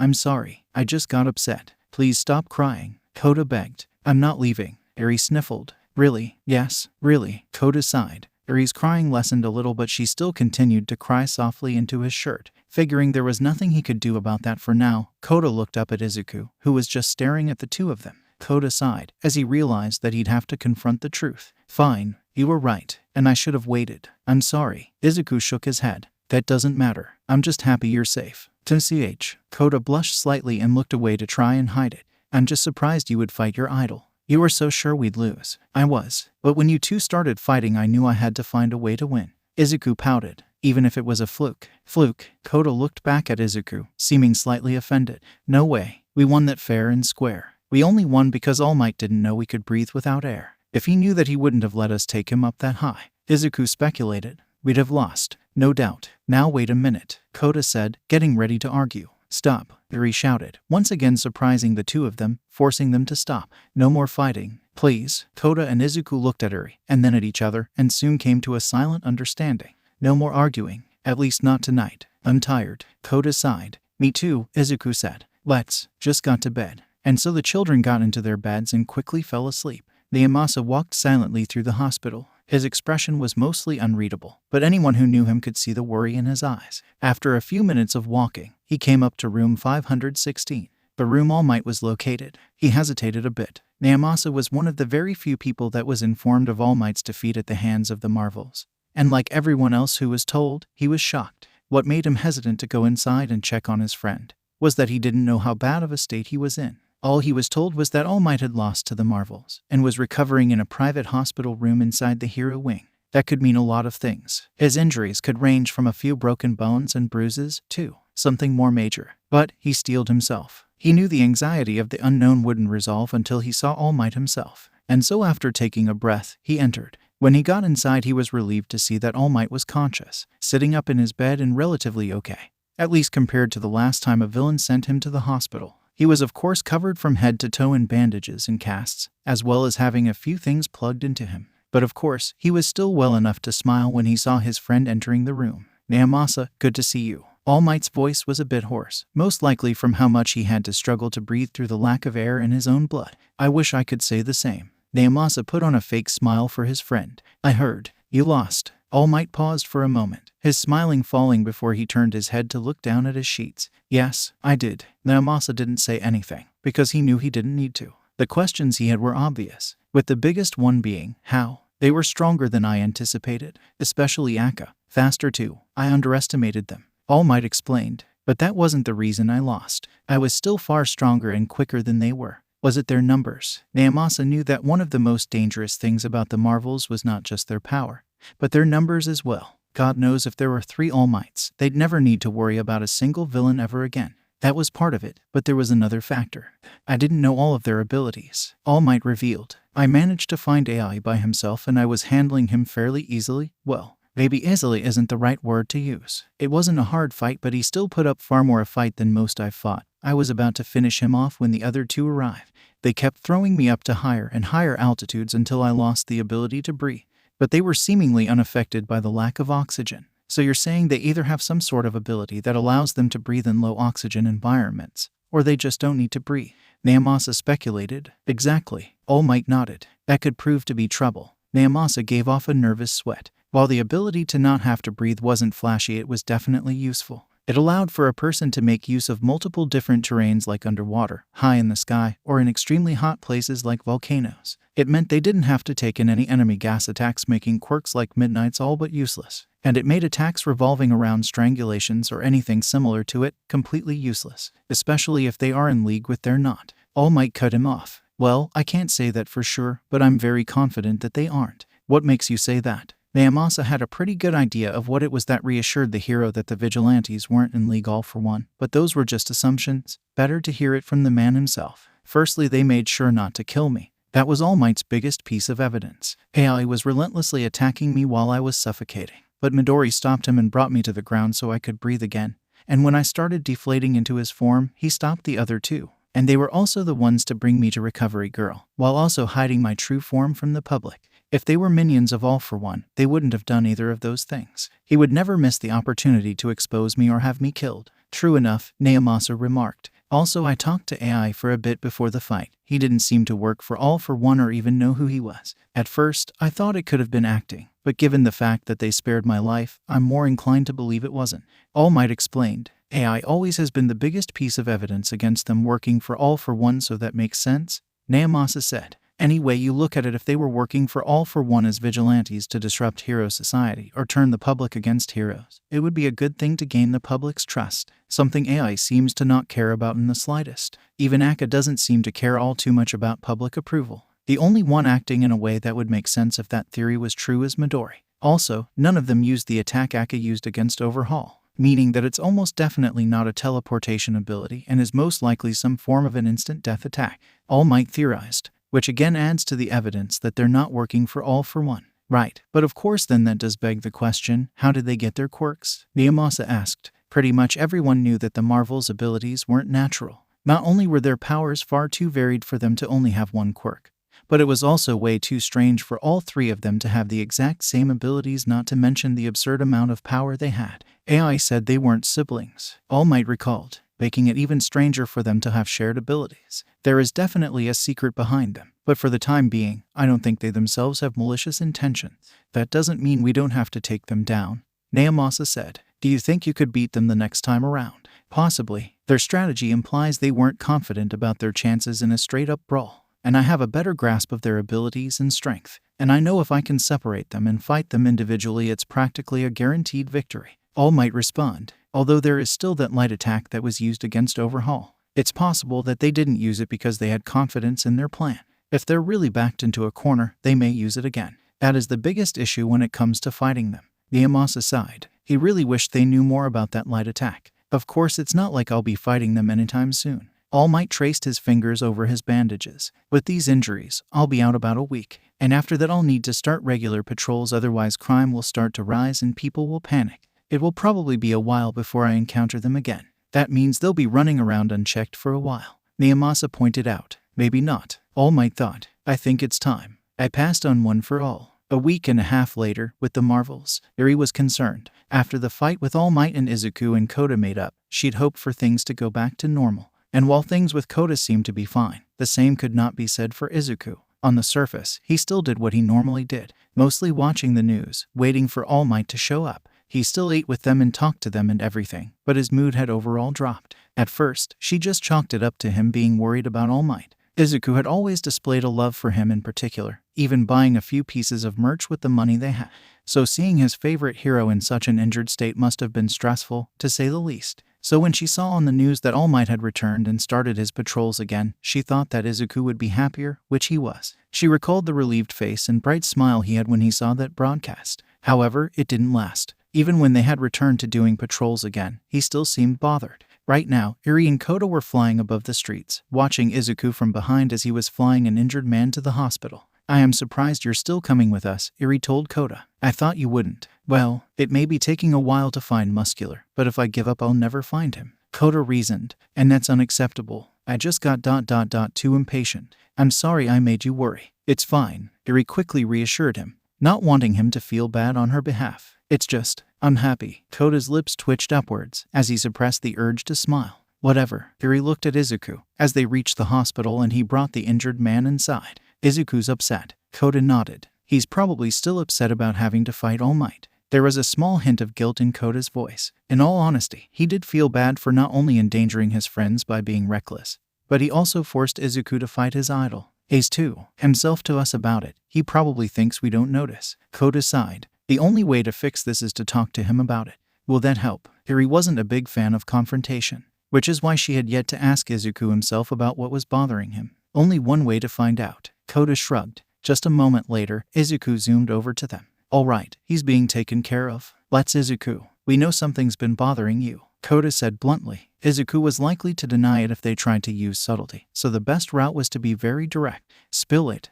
I just got upset. Please stop crying, Kota begged. I'm not leaving, Eri sniffled. Really? Yes, really, Kota sighed. Eri's crying lessened a little, but she still continued to cry softly into his shirt. Figuring there was nothing he could do about that for now, Kota looked up at Izuku, who was just staring at the two of them. Kota sighed, as he realized that he'd have to confront the truth. Fine, you were right, and I should have waited. I'm sorry. Izuku shook his head. That doesn't matter. I'm just happy you're safe. 𝗧𝗵𝗲. Kota blushed slightly and looked away to try and hide it. I'm just surprised you would fight your idol. You were so sure we'd lose. I was. But when you two started fighting, I knew I had to find a way to win. Izuku pouted. Even if it was a fluke. Fluke. Kota looked back at Izuku, seeming slightly offended. No way. We won that fair and square. We only won because All Might didn't know we could breathe without air. If he knew that, he wouldn't have let us take him up that high. Izuku speculated. We'd have lost. No doubt. Now wait a minute, Kota said, getting ready to argue. Stop, Eri shouted, once again surprising the two of them, forcing them to stop. No more fighting, please. Kota and Izuku looked at Eri, and then at each other, and soon came to a silent understanding. No more arguing, at least not tonight. I'm tired. Kota sighed. Me too, Izuku said. Let's just got to bed. And so the children got into their beds and quickly fell asleep. 𝗵𝗲 walked silently through the hospital. His expression was mostly unreadable, but anyone who knew him could see the worry in his eyes. After a few minutes of walking, he came up to room 516, the room All Might was located. He hesitated a bit. 𝗵𝗲 was one of the very few people that was informed of All Might's defeat at the hands of the Marvels. And like everyone else who was told, he was shocked. What made him hesitant to go inside and check on his friend was that he didn't know how bad of a state he was in. All he was told was that All Might had lost to the Marvels and was recovering in a private hospital room inside the hero wing. That could mean a lot of things. His injuries could range from a few broken bones and bruises to something more major. But he steeled himself. He knew the anxiety of the unknown wouldn't resolve until he saw All Might himself. And so after taking a breath, he entered. When he got inside, he was relieved to see that All Might was conscious, sitting up in his bed and relatively okay. At least compared to the last time a villain sent him to the hospital. He was of course covered from head to toe in bandages and casts, as well as having a few things plugged into him. But of course, he was still well enough to smile when he saw his friend entering the room. 𝗵𝗲, good to see you. All Might's voice was a bit hoarse, most likely from how much he had to struggle to breathe through the lack of air in his own blood. I wish I could say the same. 𝗵𝗲 put on a fake smile for his friend. I heard. You lost. All Might paused for a moment, his smiling falling before he turned his head to look down at his sheets. Yes, I did. 𝗵𝗲 didn't say anything, because he knew he didn't need to. The questions he had were obvious, with the biggest one being, how? They were stronger than I anticipated, especially 𝐻𝐻. Faster too. I underestimated them. All Might explained, but that wasn't the reason I lost. I was still far stronger and quicker than they were. Was it their numbers? 𝗵𝗲 knew that one of the most dangerous things about the Marvels was not just their power, but their numbers as well. God knows if there were 3 All Mights, they'd never need to worry about a single villain ever again. That was part of it, but there was another factor. I didn't know all of their abilities. All Might revealed. I managed to find 𝐴𝐼 by himself and I was handling him fairly easily. Well, maybe easily isn't the right word to use. It wasn't a hard fight, but he still put up far more a fight than most I've fought. I was about to finish him off when the other 2 arrived. They kept throwing me up to higher and higher altitudes until I lost the ability to breathe. But they were seemingly unaffected by the lack of oxygen. So you're saying they either have some sort of ability that allows them to breathe in low oxygen environments, or they just don't need to breathe. 𝗵𝗲 speculated. Exactly. All Might nodded. That could prove to be trouble. 𝗵𝗲 gave off a nervous sweat. While the ability to not have to breathe wasn't flashy, it was definitely useful. It allowed for a person to make use of multiple different terrains like underwater, high in the sky, or in extremely hot places like volcanoes. It meant they didn't have to take in any enemy gas attacks, making quirks like Midnight's all but useless. And it made attacks revolving around strangulations or anything similar to it completely useless, especially if they are in league with their not. All Might cut him off. Well, I can't say that for sure, but I'm very confident that they aren't. What makes you say that? 𝗵𝗲 had a pretty good idea of what it was that reassured the hero that the vigilantes weren't in league all for one, but those were just assumptions. Better to hear it from the man himself. Firstly, they made sure not to kill me. That was All Might's biggest piece of evidence. 𝐴𝐼 was relentlessly attacking me while I was suffocating, but Midori stopped him and brought me to the ground so I could breathe again. And when I started deflating into his form, he stopped the other 2. And they were also the ones to bring me to Recovery Girl, while also hiding my true form from the public. If they were minions of All for One, they wouldn't have done either of those things. He would never miss the opportunity to expose me or have me killed. True enough, 𝗵𝗲 remarked. Also, I talked to 𝐴𝐼 for a bit before the fight. He didn't seem to work for All for One or even know who he was. At first, I thought it could have been acting, but given the fact that they spared my life, I'm more inclined to believe it wasn't. All Might explained. 𝐴𝐼 always has been the biggest piece of evidence against them working for All for One, so that makes sense, 𝗵𝗲 said. Any way you look at it, if they were working for All for One as vigilantes to disrupt hero society or turn the public against heroes, it would be a good thing to gain the public's trust, something AI seems to not care about in the slightest. Even 𝐻𝐸 doesn't seem to care all too much about public approval. The only one acting in a way that would make sense if that theory was true is Midori. Also, none of them used the attack 𝐻𝐸 used against Overhaul, meaning that it's almost definitely not a teleportation ability and is most likely some form of an instant death attack, All Might theorized, which again adds to the evidence that they're not working for All for One. Right, but of course then that does beg the question, how did they get their quirks? 𝗵𝗲 asked. Pretty much everyone knew that the Marvel's abilities weren't natural. Not only were their powers far too varied for them to only have one quirk, but it was also way too strange for all three of them to have the exact same abilities, not to mention the absurd amount of power they had. AI said they weren't siblings, All Might recalled, making it even stranger for them to have shared abilities. There is definitely a secret behind them, but for the time being, I don't think they themselves have malicious intentions. That doesn't mean we don't have to take them down, 𝗵𝗲 said. Do you think you could beat them the next time around? Possibly. Their strategy implies they weren't confident about their chances in a straight-up brawl, and I have a better grasp of their abilities and strength, and I know if I can separate them and fight them individually, it's practically a guaranteed victory, All Might respond. Although there is still that light attack that was used against Overhaul. It's possible that they didn't use it because they had confidence in their plan. If they're really backed into a corner, they may use it again. That is the biggest issue when it comes to fighting them. 𝗵𝗲 sighed. He really wished they knew more about that light attack. Of course, it's not like I'll be fighting them anytime soon. All Might traced his fingers over his bandages. With these injuries, I'll be out about a week, and after that I'll need to start regular patrols, otherwise crime will start to rise and people will panic. It will probably be a while before I encounter them again. That means they'll be running around unchecked for a while, 𝗵𝗲 pointed out. Maybe not, All Might thought. I think it's time. I passed on one for all. A week and a half later, with the Marvels, Eri was concerned. After the fight with All Might and Izuku and Kota made up, she'd hoped for things to go back to normal. And while things with Kota seemed to be fine, the same could not be said for Izuku. On the surface, he still did what he normally did, mostly watching the news, waiting for All Might to show up. He still ate with them and talked to them and everything, but his mood had overall dropped. At first, she just chalked it up to him being worried about All Might. Izuku had always displayed a love for him in particular, even buying a few pieces of merch with the money they had. So seeing his favorite hero in such an injured state must have been stressful, to say the least. So when she saw on the news that All Might had returned and started his patrols again, she thought that Izuku would be happier, which he was. She recalled the relieved face and bright smile he had when he saw that broadcast. However, it didn't last. Even when they had returned to doing patrols again, he still seemed bothered. Right now, Eri and Kota were flying above the streets, watching Izuku from behind as he was flying an injured man to the hospital. I am surprised you're still coming with us, Eri told Kota. I thought you wouldn't. Well, it may be taking a while to find Muscular, but if I give up I'll never find him, Kota reasoned. And that's unacceptable. I just got too impatient. I'm sorry I made you worry. It's fine, Eri quickly reassured him, not wanting him to feel bad on her behalf. It's just, I'm happy. Kota's lips twitched upwards as he suppressed the urge to smile. Whatever. Eri looked at Izuku as they reached the hospital and he brought the injured man inside. Izuku's upset. Kota nodded. He's probably still upset about having to fight All Might. There was a small hint of guilt in Kota's voice. In all honesty, he did feel bad for not only endangering his friends by being reckless, but he also forced Izuku to fight his idol. 𝐴𝐧𝗐 himself to us about it. He probably thinks we don't notice. Kota sighed. The only way to fix this is to talk to him about it. Will that help? Eri wasn't a big fan of confrontation, which is why she had yet to ask Izuku himself about what was bothering him. Only one way to find out. Kota shrugged. Just a moment later, Izuku zoomed over to them. All right, he's being taken care of. Let's Izuku. We know something's been bothering you, Kota said bluntly. Izuku was likely to deny it if they tried to use subtlety, so the best route was to be very direct. Spill it.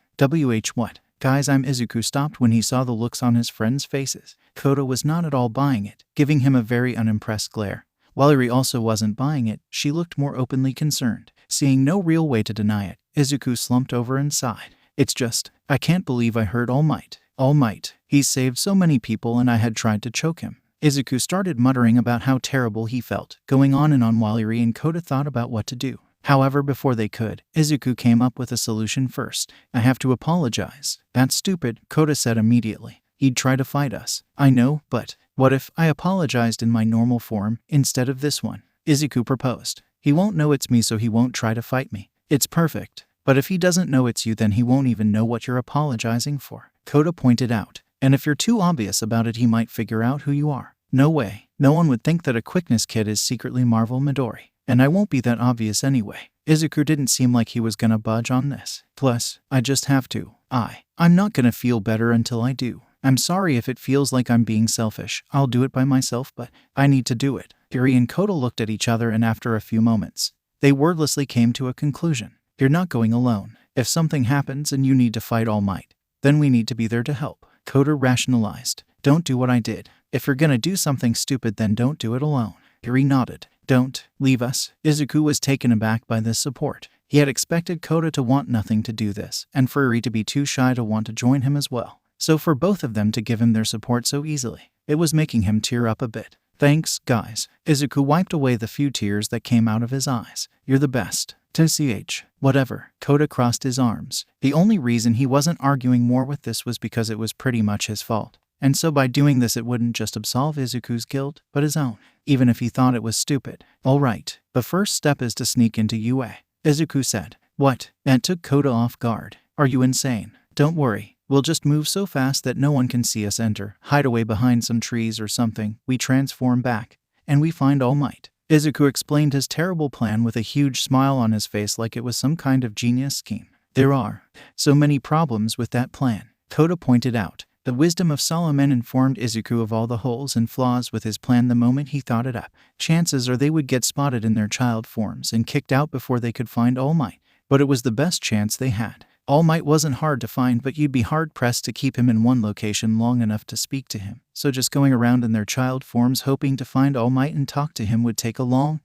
What? Guys, I'm Izuku stopped when he saw the looks on his friends' faces. Kota was not at all buying it, giving him a very unimpressed glare. While Eri also wasn't buying it, she looked more openly concerned. Seeing no real way to deny it, Izuku slumped over and sighed. It's just, I can't believe I heard All Might. All Might. He's saved so many people and I had tried to choke him. Izuku started muttering about how terrible he felt, going on and on while Eri and Kota thought about what to do. However, before they could, Izuku came up with a solution first. I have to apologize. That's stupid, Kota said immediately. He'd try to fight us. I know, but what if I apologized in my normal form instead of this one? Izuku proposed. He won't know it's me, so he won't try to fight me. It's perfect. But if he doesn't know it's you, then he won't even know what you're apologizing for, Kota pointed out. And if you're too obvious about it, he might figure out who you are. No way. No one would think that a quickness kid is secretly Marvel Midori. And I won't be that obvious anyway. Izuku didn't seem like he was gonna budge on this. Plus, I just have to. I'm not gonna feel better until I do. I'm sorry if it feels like I'm being selfish. I'll do it by myself, but I need to do it. Eri and Kota looked at each other, and after a few moments, they wordlessly came to a conclusion. You're not going alone. If something happens and you need to fight All Might, then we need to be there to help. Kota rationalized. Don't do what I did. If you're gonna do something stupid, then don't do it alone. Eri nodded. Don't leave us. Izuku was taken aback by this support. He had expected Kota to want nothing to do this, and for Eri to be too shy to want to join him as well. So for both of them to give him their support so easily, it was making him tear up a bit. Thanks, guys. Izuku wiped away the few tears that came out of his eyes. You're the best. 𝗧𝗵𝗏. Whatever. Kota crossed his arms. The only reason he wasn't arguing more with this was because it was pretty much his fault. And so by doing this, it wouldn't just absolve Izuku's guilt, but his own, even if he thought it was stupid. All right, the first step is to sneak into UA, Izuku said. What? That took Kota off guard. Are you insane? Don't worry. We'll just move so fast that no one can see us enter, hide away behind some trees or something, we transform back, and we find All Might. Izuku explained his terrible plan with a huge smile on his face, like it was some kind of genius scheme. There are so many problems with that plan, Kota pointed out. The wisdom of Solomon informed Izuku of all the holes and flaws with his plan the moment he thought it up. Chances are they would get spotted in their child forms and kicked out before they could find All Might, but it was the best chance they had. All Might wasn't hard to find, but you'd be hard-pressed to keep him in one location long enough to speak to him. So just going around in their child forms hoping to find All Might and talk to him would take a long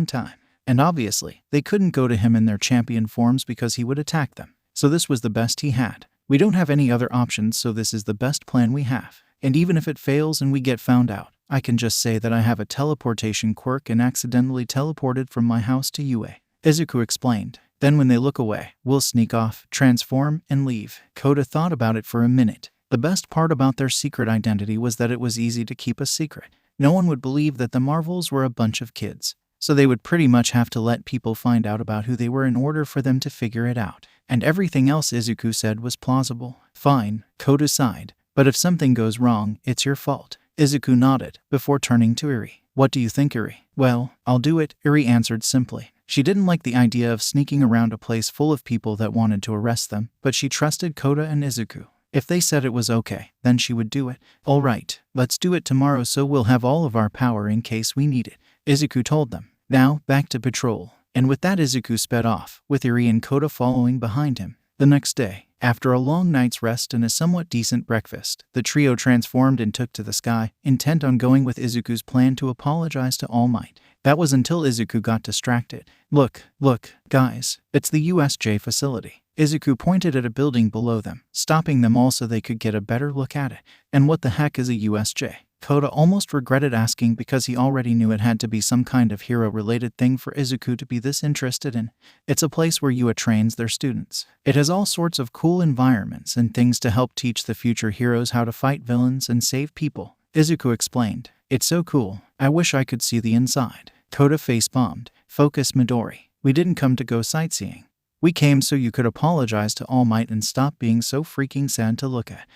time. And obviously, they couldn't go to him in their champion forms because he would attack them. So this was the best he had. We don't have any other options, so this is the best plan we have. And even if it fails and we get found out, I can just say that I have a teleportation quirk and accidentally teleported from my house to UA. Izuku explained. Then when they look away, we'll sneak off, transform, and leave. Kota thought about it for a minute. The best part about their secret identity was that it was easy to keep a secret. No one would believe that the Marvels were a bunch of kids. So they would pretty much have to let people find out about who they were in order for them to figure it out. And everything else Izuku said was plausible. Fine, Kota sighed. But if something goes wrong, it's your fault. Izuku nodded, before turning to Eri. What do you think, Eri? Well, I'll do it, Eri answered simply. She didn't like the idea of sneaking around a place full of people that wanted to arrest them, but she trusted Kota and Izuku. If they said it was okay, then she would do it. All right, let's do it tomorrow so we'll have all of our power in case we need it, Izuku told them. Now, back to patrol. And with that, Izuku sped off, with Eri and Kota following behind him. The next day, after a long night's rest and a somewhat decent breakfast, the trio transformed and took to the sky, intent on going with Izuku's plan to apologize to All Might. That was until Izuku got distracted. Look, guys, it's the USJ facility. Izuku pointed at a building below them, stopping them all so they could get a better look at it. And what the heck is a USJ? Kota almost regretted asking because he already knew it had to be some kind of hero-related thing for Izuku to be this interested in. It's a place where UA trains their students. It has all sorts of cool environments and things to help teach the future heroes how to fight villains and save people, Izuku explained. It's so cool. I wish I could see the inside. Kota face-bombed. Focus, Midori. We didn't come to go sightseeing. We came so you could apologize to All Might and stop being so freaking sad to look at.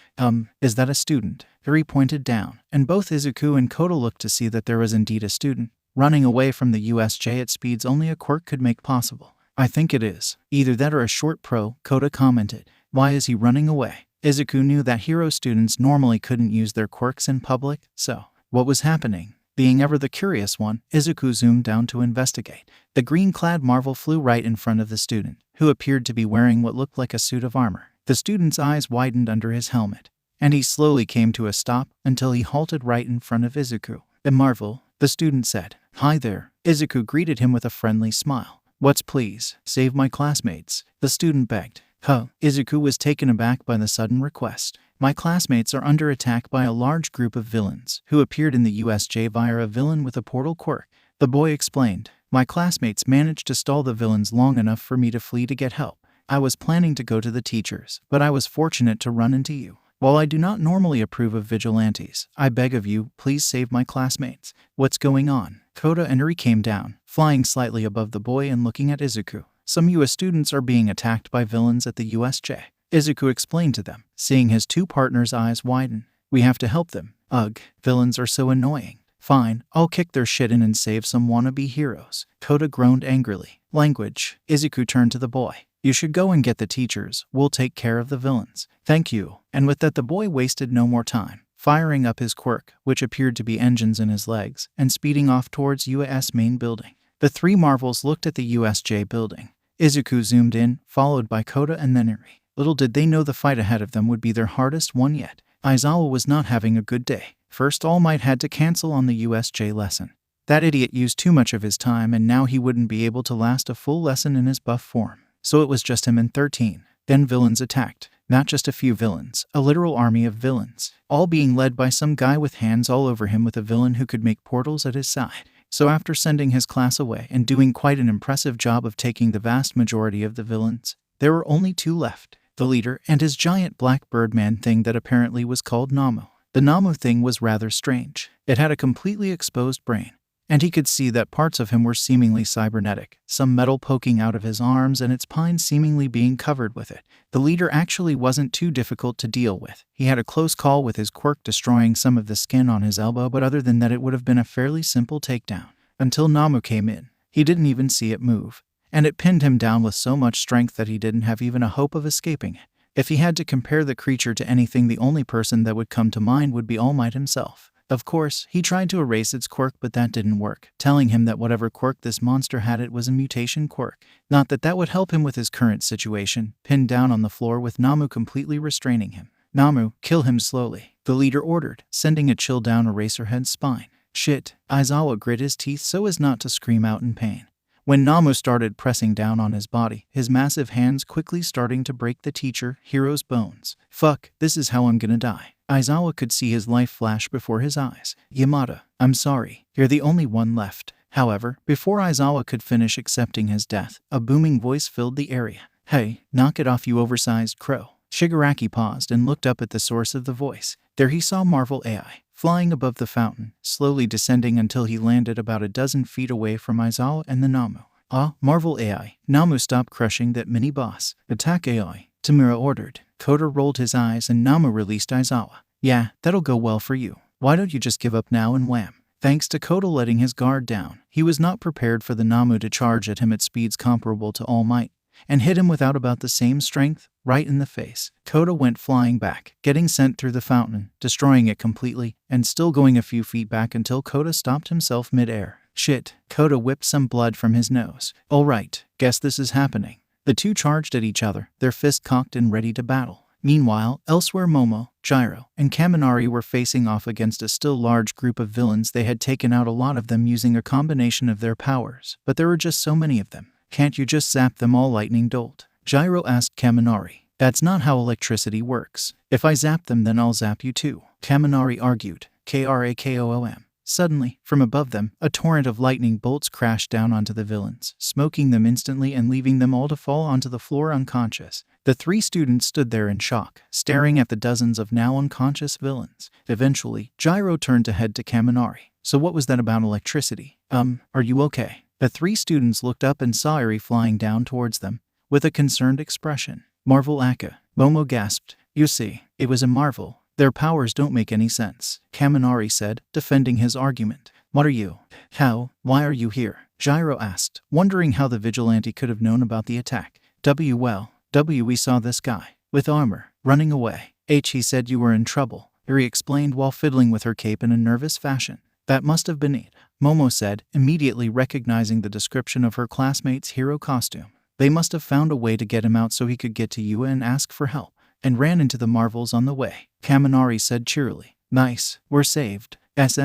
Is that a student? Eri pointed down, and both Izuku and Kota looked to see that there was indeed a student, running away from the USJ at speeds only a quirk could make possible. I think it is. Either that or a short pro, Kota commented. Why is he running away? Izuku knew that hero students normally couldn't use their quirks in public, so what was happening? Being ever the curious one, Izuku zoomed down to investigate. The green-clad Marvel flew right in front of the student, who appeared to be wearing what looked like a suit of armor. The student's eyes widened under his helmet, and he slowly came to a stop until he halted right in front of Izuku. Marvel, the student said. Hi there. Izuku greeted him with a friendly smile. What's please? Save my classmates, the student begged. Izuku was taken aback by the sudden request. My classmates are under attack by a large group of villains who appeared in the USJ via a villain with a portal quirk. The boy explained. My classmates managed to stall the villains long enough for me to flee to get help. I was planning to go to the teachers, but I was fortunate to run into you. While I do not normally approve of vigilantes, I beg of you, please save my classmates. What's going on? Kota and Eri came down, flying slightly above the boy and looking at Izuku. Some US students are being attacked by villains at the USJ. Izuku explained to them, seeing his two partners' eyes widen. We have to help them. Ugh, villains are so annoying. Fine, I'll kick their shit in and save some wannabe heroes. Kota groaned angrily. Language. Izuku turned to the boy. You should go and get the teachers. We'll take care of the villains. Thank you. And with that the boy wasted no more time, firing up his quirk, which appeared to be engines in his legs, and speeding off towards UAS main building. The three Marvels looked at the USJ building. Izuku zoomed in, followed by Kota and then Eri. Little did they know the fight ahead of them would be their hardest one yet. Aizawa was not having a good day. First, All Might had to cancel on the USJ lesson. That idiot used too much of his time and now he wouldn't be able to last a full lesson in his buff form. So it was just him and 13. Then villains attacked. Not just a few villains, a literal army of villains. All being led by some guy with hands all over him with a villain who could make portals at his side. So after sending his class away and doing quite an impressive job of taking the vast majority of the villains, there were only two left. The leader and his giant black birdman thing that apparently was called 𝗏𝗲. The 𝗏𝗏 thing was rather strange. It had a completely exposed brain, and he could see that parts of him were seemingly cybernetic, some metal poking out of his arms and its spine seemingly being covered with it. The leader actually wasn't too difficult to deal with. He had a close call with his quirk destroying some of the skin on his elbow, but other than that it would have been a fairly simple takedown. Until 𝗏𝗏 came in. He didn't even see it move, and it pinned him down with so much strength that he didn't have even a hope of escaping it. If he had to compare the creature to anything, the only person that would come to mind would be All Might himself. Of course, he tried to erase its quirk, but that didn't work, telling him that whatever quirk this monster had, it was a mutation quirk. Not that that would help him with his current situation, pinned down on the floor with 𝗏𝗏 completely restraining him. 𝗏𝗏, kill him slowly, the leader ordered, sending a chill down Eraserhead's spine. Shit, Aizawa grit his teeth so as not to scream out in pain. When 𝗏𝗏 started pressing down on his body, his massive hands quickly starting to break the teacher, Hero's bones. Fuck, this is how I'm gonna die. Aizawa could see his life flash before his eyes. Yamada, I'm sorry, you're the only one left. However, before Aizawa could finish accepting his death, a booming voice filled the area. Hey, knock it off, you oversized crow. Shigaraki paused and looked up at the source of the voice. There he saw Marvel AI, flying above the fountain, slowly descending until he landed about a dozen feet away from Aizawa and the 𝗏𝗏. Ah, Marvel AI. 𝗏𝗏, stop crushing that mini-boss. Attack AI. Tamura ordered. Kota rolled his eyes and 𝗏𝗏 released Aizawa. Yeah, that'll go well for you. Why don't you just give up now and wham. Thanks to Kota letting his guard down, he was not prepared for the 𝗏𝗏 to charge at him at speeds comparable to All Might, and hit him without about the same strength, right in the face. Kota went flying back, getting sent through the fountain, destroying it completely, and still going a few feet back until Kota stopped himself mid-air. Shit, Kota whipped some blood from his nose. Alright, guess this is happening. The two charged at each other, their fists cocked and ready to battle. Meanwhile, elsewhere Momo, Gyro, and Kaminari were facing off against a still large group of villains. They had taken out a lot of them using a combination of their powers, but there were just so many of them. Can't you just zap them all, lightning dolt? Gyro asked Kaminari. That's not how electricity works. If I zap them, then I'll zap you too, Kaminari argued. 𝗂𝗏𝗏𝗏𝗏𝗏𝗏𝗏. Suddenly, from above them, a torrent of lightning bolts crashed down onto the villains, smoking them instantly and leaving them all to fall onto the floor unconscious. The three students stood there in shock, staring at the dozens of now unconscious villains. Eventually, Gyro turned to head to Kaminari. So what was that about electricity? Are you okay? The three students looked up and saw Eri flying down towards them, with a concerned expression. Marvel Aka. Momo gasped. You see, it was a marvel. Their powers don't make any sense, Kaminari said, defending his argument. What are you? How? Why are you here? Gyro asked, wondering how the vigilante could have known about the attack. We saw this guy, with armor, running away. He said you were in trouble, Eri explained while fiddling with her cape in a nervous fashion. That must have been it, Momo said, immediately recognizing the description of her classmate's hero costume. They must have found a way to get him out so he could get to you and ask for help, and ran into the Marvels on the way, Kaminari said cheerily. Nice, we're saved.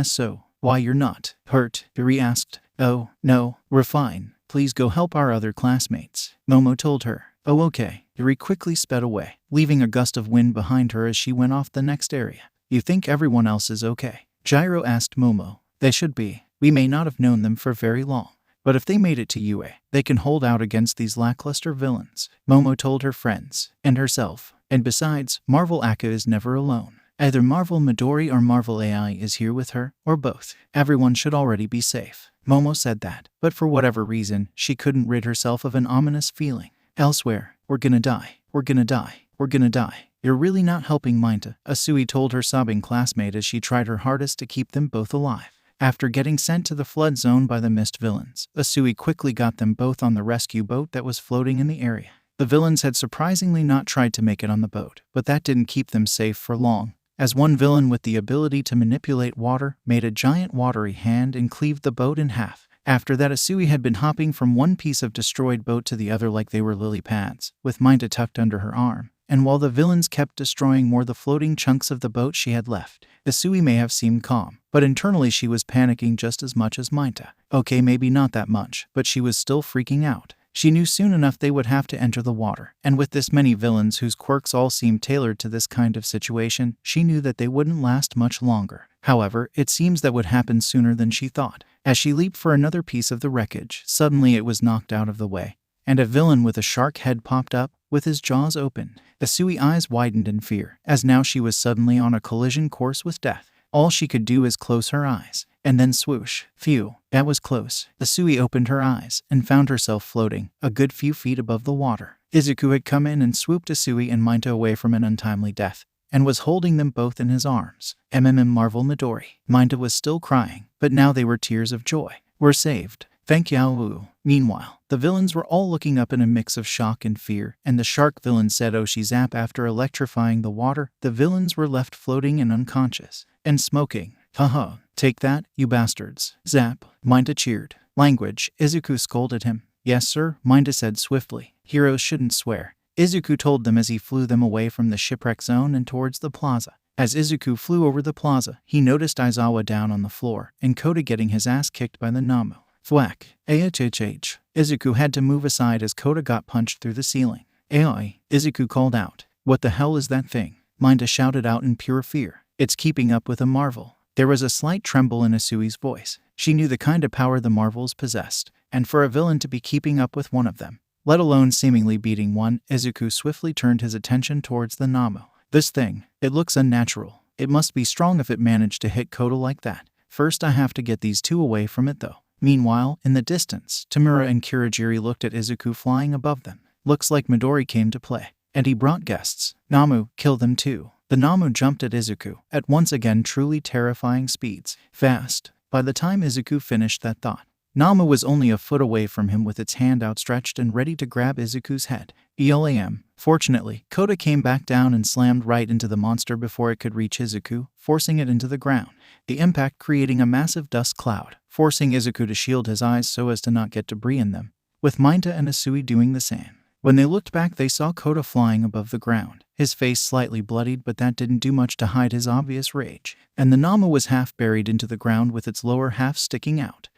So, why you're not hurt? Eri asked. Oh, no, we're fine. Please go help our other classmates, Momo told her. Oh okay. Eri quickly sped away, leaving a gust of wind behind her as she went off the next area. You think everyone else is okay? Gyro asked Momo. They should be. We may not have known them for very long, but if they made it to UA, they can hold out against these lackluster villains, Momo told her friends, and herself. And besides, Marvel Aka is never alone. Either 𝗵𝗲𝗵𝗲 or 𝗵𝗲 is here with her, or both. Everyone should already be safe. Momo said that, but for whatever reason, she couldn't rid herself of an ominous feeling. Elsewhere, we're gonna die. We're gonna die. We're gonna die. You're really not helping 𝗵𝗲, 𝗧𝗵𝗲 told her sobbing classmate as she tried her hardest to keep them both alive. After getting sent to the flood zone by the mist villains, 𝗧𝗵𝗲 quickly got them both on the rescue boat that was floating in the area. The villains had surprisingly not tried to make it on the boat, but that didn't keep them safe for long, as one villain with the ability to manipulate water made a giant watery hand and cleaved the boat in half. After that, 𝗧𝗵𝗲 had been hopping from one piece of destroyed boat to the other like they were lily pads, with 𝗵𝗲 tucked under her arm. And while the villains kept destroying more the floating chunks of the boat she had left, 𝗧𝗵𝗲 may have seemed calm, but internally she was panicking just as much as 𝗵𝗲. Okay, maybe not that much, but she was still freaking out. She knew soon enough they would have to enter the water, and with this many villains whose quirks all seemed tailored to this kind of situation, she knew that they wouldn't last much longer. However, it seems that would happen sooner than she thought. As she leaped for another piece of the wreckage, suddenly it was knocked out of the way, and a villain with a shark head popped up, with his jaws open. 𝗧𝗵𝗲's eyes widened in fear, as now she was suddenly on a collision course with death. All she could do is close her eyes, and then swoosh. Phew, that was close. 𝗧𝗵𝗲 opened her eyes and found herself floating a good few feet above the water. Izuku had come in and swooped 𝗧𝗵𝗲 and 𝗵𝗲 away from an untimely death, and was holding them both in his arms. 𝗵𝗲𝗵𝗲. 𝗵𝗲 was still crying, but now they were tears of joy. We're saved. Thank you. Meanwhile, the villains were all looking up in a mix of shock and fear, and the shark villain said 𝗬𝗍𝒄 after electrifying the water. The villains were left floating and unconscious, and smoking. Haha, take that, you bastards. Zap, 𝗵𝗲 cheered. Language, Izuku scolded him. Yes sir, 𝗵𝗲 said swiftly. Heroes shouldn't swear. Izuku told them as he flew them away from the shipwreck zone and towards the plaza. As Izuku flew over the plaza, he noticed Aizawa down on the floor, and Kota getting his ass kicked by the 𝗵𝗲. Thwack. 𝐻𝗧𝗧. Izuku had to move aside as Kota got punched through the ceiling. Aoi, Izuku called out. What the hell is that thing? 𝗵𝗲 shouted out in pure fear. It's keeping up with 𝗵𝗲. There was a slight tremble in 𝗧𝗵𝗲's voice. She knew the kind of power the 𝗵𝗲s possessed, and for a villain to be keeping up with one of them, let alone seemingly beating one, Izuku swiftly turned his attention towards the 𝗵𝗲. This thing, it looks unnatural. It must be strong if it managed to hit Kota like that. First I have to get these two away from it though. Meanwhile, in the distance, Tamura and Kurogiri looked at Izuku flying above them. Looks like Midori came to play, and he brought guests. 𝗵𝗲, kill them too. The 𝗵𝗲 jumped at Izuku, at once again truly terrifying speeds. Fast. By the time Izuku finished that thought, 𝗵𝗲 was only a foot away from him with its hand outstretched and ready to grab Izuku's head. ELAM. Fortunately, Kota came back down and slammed right into the monster before it could reach Izuku, forcing it into the ground. The impact creating a massive dust cloud, forcing Izuku to shield his eyes so as to not get debris in them, with 𝗵𝗲 and 𝗧𝗵𝗲 doing the same. When they looked back, they saw Kota flying above the ground, his face slightly bloodied, but that didn't do much to hide his obvious rage. And the 𝗵𝗲 was half buried into the ground with its lower half sticking out.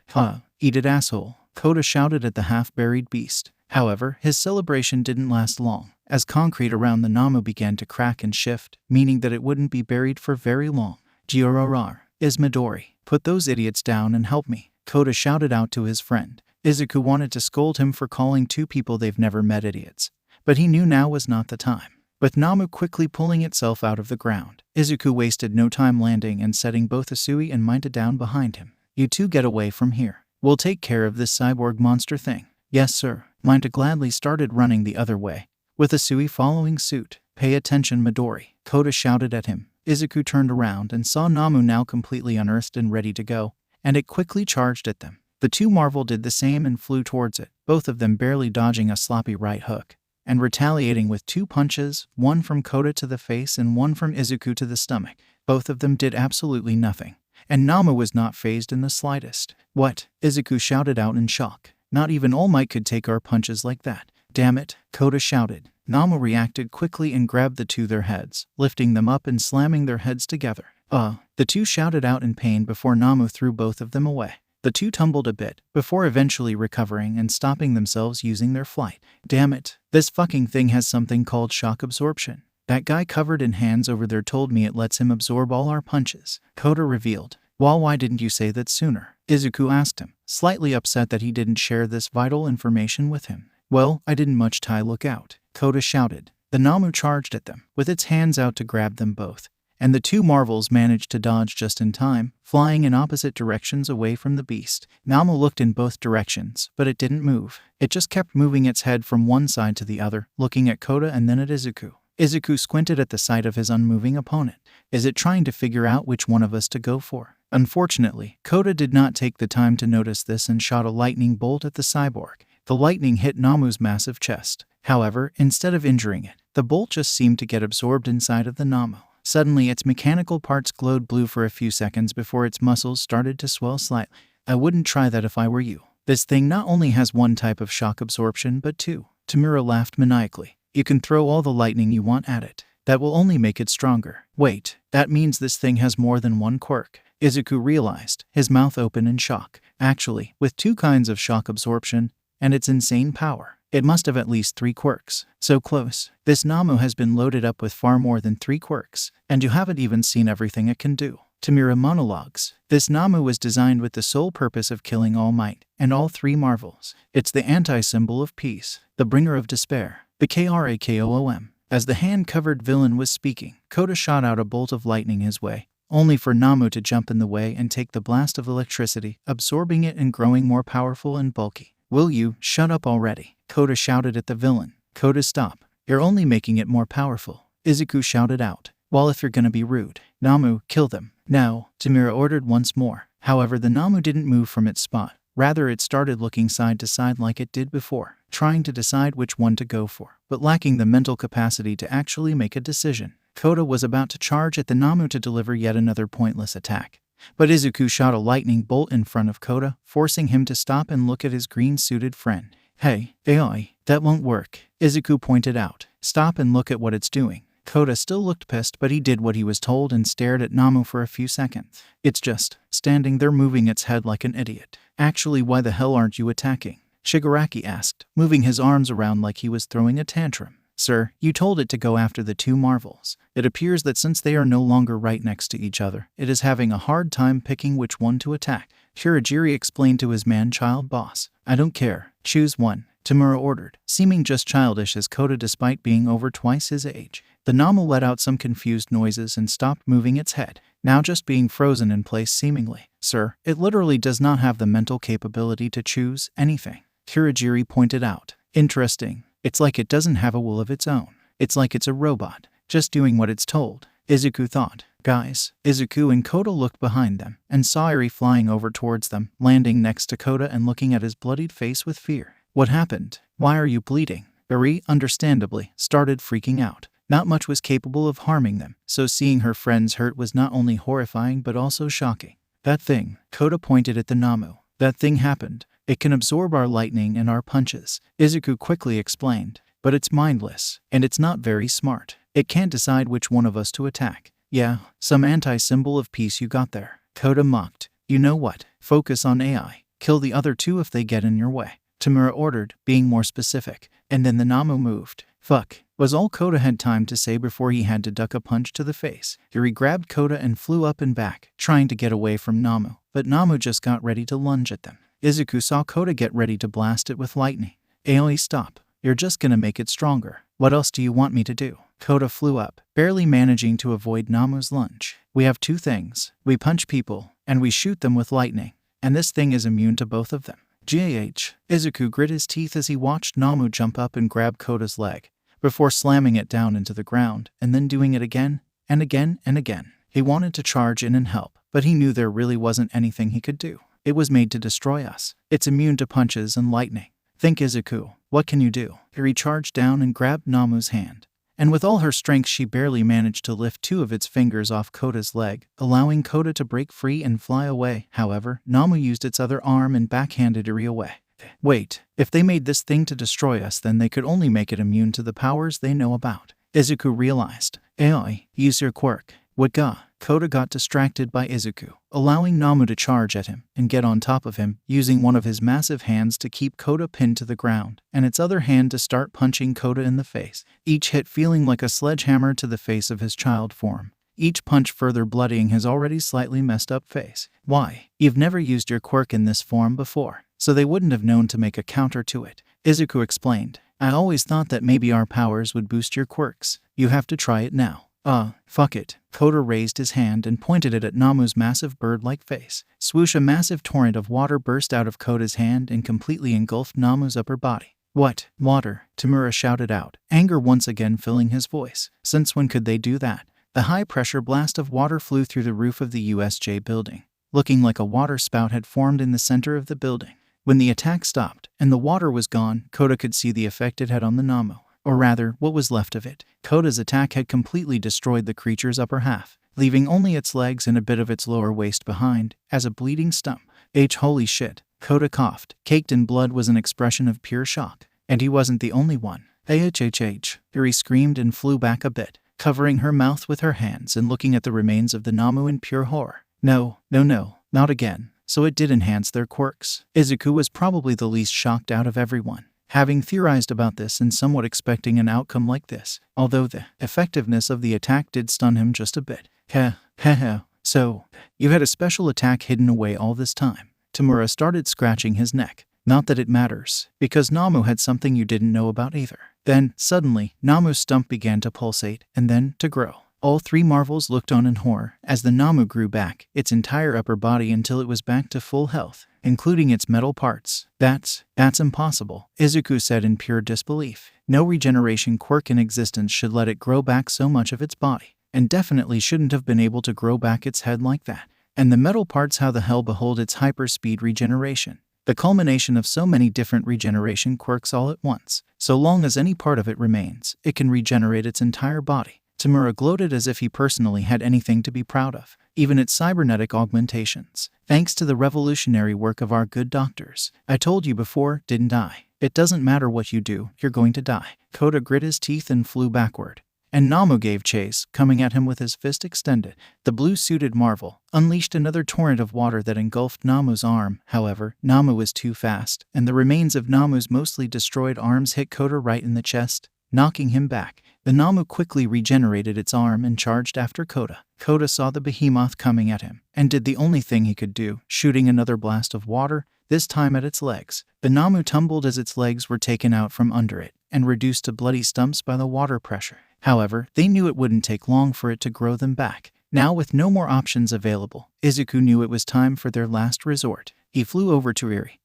Eat it, asshole, Kota shouted at the half-buried beast. However, his celebration didn't last long, as concrete around the 𝗵𝗲 began to crack and shift, meaning that it wouldn't be buried for very long. Jiororar, is Midori. Put those idiots down and help me, Kota shouted out to his friend. Izuku wanted to scold him for calling two people they've never met idiots, but he knew now was not the time. With 𝗵𝗲 quickly pulling itself out of the ground, Izuku wasted no time landing and setting both 𝗧𝗵𝗲 and 𝗵𝗲 down behind him. You two get away from here. We'll take care of this cyborg monster thing. Yes sir. 𝗵𝗲 gladly started running the other way, with 𝗧𝗵𝗲 following suit. Pay attention, Midori, Kota shouted at him. Izuku turned around and saw 𝗵𝗲 now completely unearthed and ready to go, and it quickly charged at them. The two 𝗵𝗲 did the same and flew towards it, both of them barely dodging a sloppy right hook, and retaliating with two punches, one from Kota to the face and one from Izuku to the stomach. Both of them did absolutely nothing, and 𝗵𝗲 was not fazed in the slightest. What? Izuku shouted out in shock. Not even All Might could take our punches like that. Damn it, Kota shouted. 𝗵𝗲 reacted quickly and grabbed the two their heads, lifting them up and slamming their heads together. The two shouted out in pain before 𝗵𝗲 threw both of them away. The two tumbled a bit, before eventually recovering and stopping themselves using their flight. Damn it, this fucking thing has something called shock absorption. That guy covered in hands over there told me it lets him absorb all our punches, Kota revealed. Well, why didn't you say that sooner? Izuku asked him, slightly upset that he didn't share this vital information with him. Well, I didn't much look out, Kota shouted. The 𝗵𝗲 charged at them, with its hands out to grab them both, and the two marvels managed to dodge just in time, flying in opposite directions away from the beast. 𝗵𝗲 looked in both directions, but it didn't move. It just kept moving its head from one side to the other, looking at Kota and then at 𝗧𝗑. 𝗧𝗑 squinted at the sight of his unmoving opponent. Is it trying to figure out which one of us to go for? Unfortunately, Kota did not take the time to notice this and shot a lightning bolt at the cyborg. The lightning hit 𝗵𝗲's massive chest. However, instead of injuring it, the bolt just seemed to get absorbed inside of the 𝗵𝗲. Suddenly, its mechanical parts glowed blue for a few seconds before its muscles started to swell slightly. I wouldn't try that if I were you. This thing not only has one type of shock absorption but two. 𝗬𝗵𝗲 laughed maniacally. You can throw all the lightning you want at it. That will only make it stronger. Wait, that means this thing has more than one quirk. 𝗧𝗑 realized, his mouth open in shock. Actually, with two kinds of shock absorption and its insane power, it must have at least 3 quirks. So close. This 𝗵𝗲 has been loaded up with far more than 3 quirks, and you haven't even seen everything it can do. 𝗬𝗵𝗲 monologues. This 𝗵𝗲 was designed with the sole purpose of killing all might and all 3 marvels. It's the anti-symbol of peace, the bringer of despair, the 𝐂𝐴𝐚. As the hand-covered villain was speaking, Kota shot out a bolt of lightning his way, only for 𝗵𝗲 to jump in the way and take the blast of electricity, absorbing it and growing more powerful and bulky. Will you shut up already? Kota shouted at the villain. Kota, stop. You're only making it more powerful. 𝗧𝗑 shouted out. Well, if you're gonna be rude. 𝗵𝗲, kill them. Now, 𝗬𝗵𝗲 ordered once more. However, the 𝗵𝗲 didn't move from its spot. Rather, it started looking side to side like it did before, trying to decide which one to go for, but lacking the mental capacity to actually make a decision. Kota was about to charge at the 𝗵𝗲 to deliver yet another pointless attack. But 𝗧𝗑 shot a lightning bolt in front of Kota, forcing him to stop and look at his green-suited friend. Hey, AI, that won't work, 𝗧𝗑 pointed out. Stop and look at what it's doing. Kota still looked pissed, but he did what he was told and stared at 𝗵𝗲 for a few seconds. It's just standing there moving its head like an idiot. Actually, why the hell aren't you attacking? Shigaraki asked, moving his arms around like he was throwing a tantrum. Sir, you told it to go after the 2 marvels. It appears that since they are no longer right next to each other, it is having a hard time picking which one to attack. Shirajiri explained to his man-child boss. I don't care. Choose one. 𝗬𝗵𝗲 ordered, seeming just childish as Kota despite being over twice his age. The 𝗵𝗲 let out some confused noises and stopped moving its head, now just being frozen in place seemingly. Sir, it literally does not have the mental capability to choose anything. Shirajiri pointed out. Interesting. It's like it doesn't have a will of its own. It's like it's a robot, just doing what it's told. 𝗧𝗑 thought. Guys, 𝗧𝗑 and Kota looked behind them, and saw Eri flying over towards them, landing next to Kota and looking at his bloodied face with fear. What happened? Why are you bleeding? Eri, understandably, started freaking out. Not much was capable of harming them, so seeing her friends hurt was not only horrifying but also shocking. That thing, Kota pointed at the 𝗵𝗲. That thing happened. It can absorb our lightning and our punches, 𝗧𝗑 quickly explained. But it's mindless, and it's not very smart. It can't decide which one of us to attack. Yeah, some anti-symbol of peace you got there. Kota mocked. You know what? Focus on AI. Kill the other 2 if they get in your way. 𝗬𝗵𝗲 ordered, being more specific. And then the 𝗵𝗲 moved. Fuck, was all Kota had time to say before he had to duck a punch to the face. Eri grabbed Kota and flew up and back, trying to get away from 𝗵𝗲, but 𝗵𝗲 just got ready to lunge at them. 𝗧𝗑 saw Kota get ready to blast it with lightning. AI, stop. You're just gonna make it stronger. What else do you want me to do? Kota flew up, barely managing to avoid 𝗵𝗲's lunge. We have 2 things. We punch people, and we shoot them with lightning. And this thing is immune to both of them. 𝐔𝐬𝐽. 𝗧𝗑 grit his teeth as he watched 𝗵𝗲 jump up and grab Kota's leg, before slamming it down into the ground, and then doing it again, and again, and again. He wanted to charge in and help, but he knew there really wasn't anything he could do. It was made to destroy us. It's immune to punches and lightning. Think, 𝗧𝗑. What can you do? Eri charged down and grabbed 𝗵𝗲's hand. And with all her strength she barely managed to lift 2 of its fingers off Kota's leg, allowing Kota to break free and fly away. However, 𝗵𝗲 used its other arm and backhanded Eri away. Wait, if they made this thing to destroy us, then they could only make it immune to the powers they know about. 𝗧𝗑 realized. AI, use your quirk. 𝗧𝗏. Kota got distracted by 𝗧𝗑, allowing 𝗵𝗲 to charge at him and get on top of him, using one of his massive hands to keep Kota pinned to the ground, and its other hand to start punching Kota in the face, each hit feeling like a sledgehammer to the face of his child form. Each punch further bloodying his already slightly messed up face. Why? You've never used your quirk in this form before, so they wouldn't have known to make a counter to it. 𝗧𝗑 explained. I always thought that maybe our powers would boost your quirks. You have to try it now. Fuck it. Kota raised his hand and pointed it at Namu's massive bird-like face. Swoosh, a massive torrent of water burst out of Kota's hand and completely engulfed Namu's upper body. What? Water? 𝗬𝗲 shouted out, anger once again filling his voice. Since when could they do that? A high-pressure blast of water flew through the roof of the USJ building, looking like a water spout had formed in the center of the building. When the attack stopped and the water was gone, Kota could see the effect it had on the Namu, or rather, what was left of it. Kota's attack had completely destroyed the creature's upper half, leaving only its legs and a bit of its lower waist behind, as a bleeding stump. Holy shit. Kota coughed. Caked in blood was an expression of pure shock. And he wasn't the only one. 𝐒𝐻𝐻 screamed and flew back a bit, covering her mouth with her hands and looking at the remains of the Namu in pure horror. No, not again. So it did enhance their quirks. Izuku was probably the least shocked out of everyone, having theorized about this and somewhat expecting an outcome like this, although the effectiveness of the attack did stun him just a bit. So, you had a special attack hidden away all this time. 𝗬𝗲 started scratching his neck. Not that it matters, because Namu had something you didn't know about either. Then, suddenly, Namu's stump began to pulsate, and then to grow. All three marvels looked on in horror as the Namu grew back, its entire upper body until it was back to full health, including its metal parts. That's impossible, Izuku said in pure disbelief. No regeneration quirk in existence should let it grow back so much of its body, and definitely shouldn't have been able to grow back its head like that. And the metal parts, how the hell behold its hyper-speed regeneration. The culmination of so many different regeneration quirks all at once. So long as any part of it remains, it can regenerate its entire body. 𝗬𝗲 gloated as if he personally had anything to be proud of, even its cybernetic augmentations. Thanks to the revolutionary work of our good doctors. I told you before, didn't I? It doesn't matter what you do, you're going to die. Kota grit his teeth and flew backward. And Namu gave chase, coming at him with his fist extended. The blue-suited marvel unleashed another torrent of water that engulfed Namu's arm. However, Namu was too fast, and the remains of Namu's mostly destroyed arms hit Kota right in the chest, knocking him back. The Namu quickly regenerated its arm and charged after Kota. Kota saw the behemoth coming at him, and did the only thing he could do, shooting another blast of water, this time at its legs. The Namu tumbled as its legs were taken out from under it, and reduced to bloody stumps by the water pressure. However, they knew it wouldn't take long for it to grow them back. Now, with no more options available, Izuku knew it was time for their last resort. He flew over to Eri,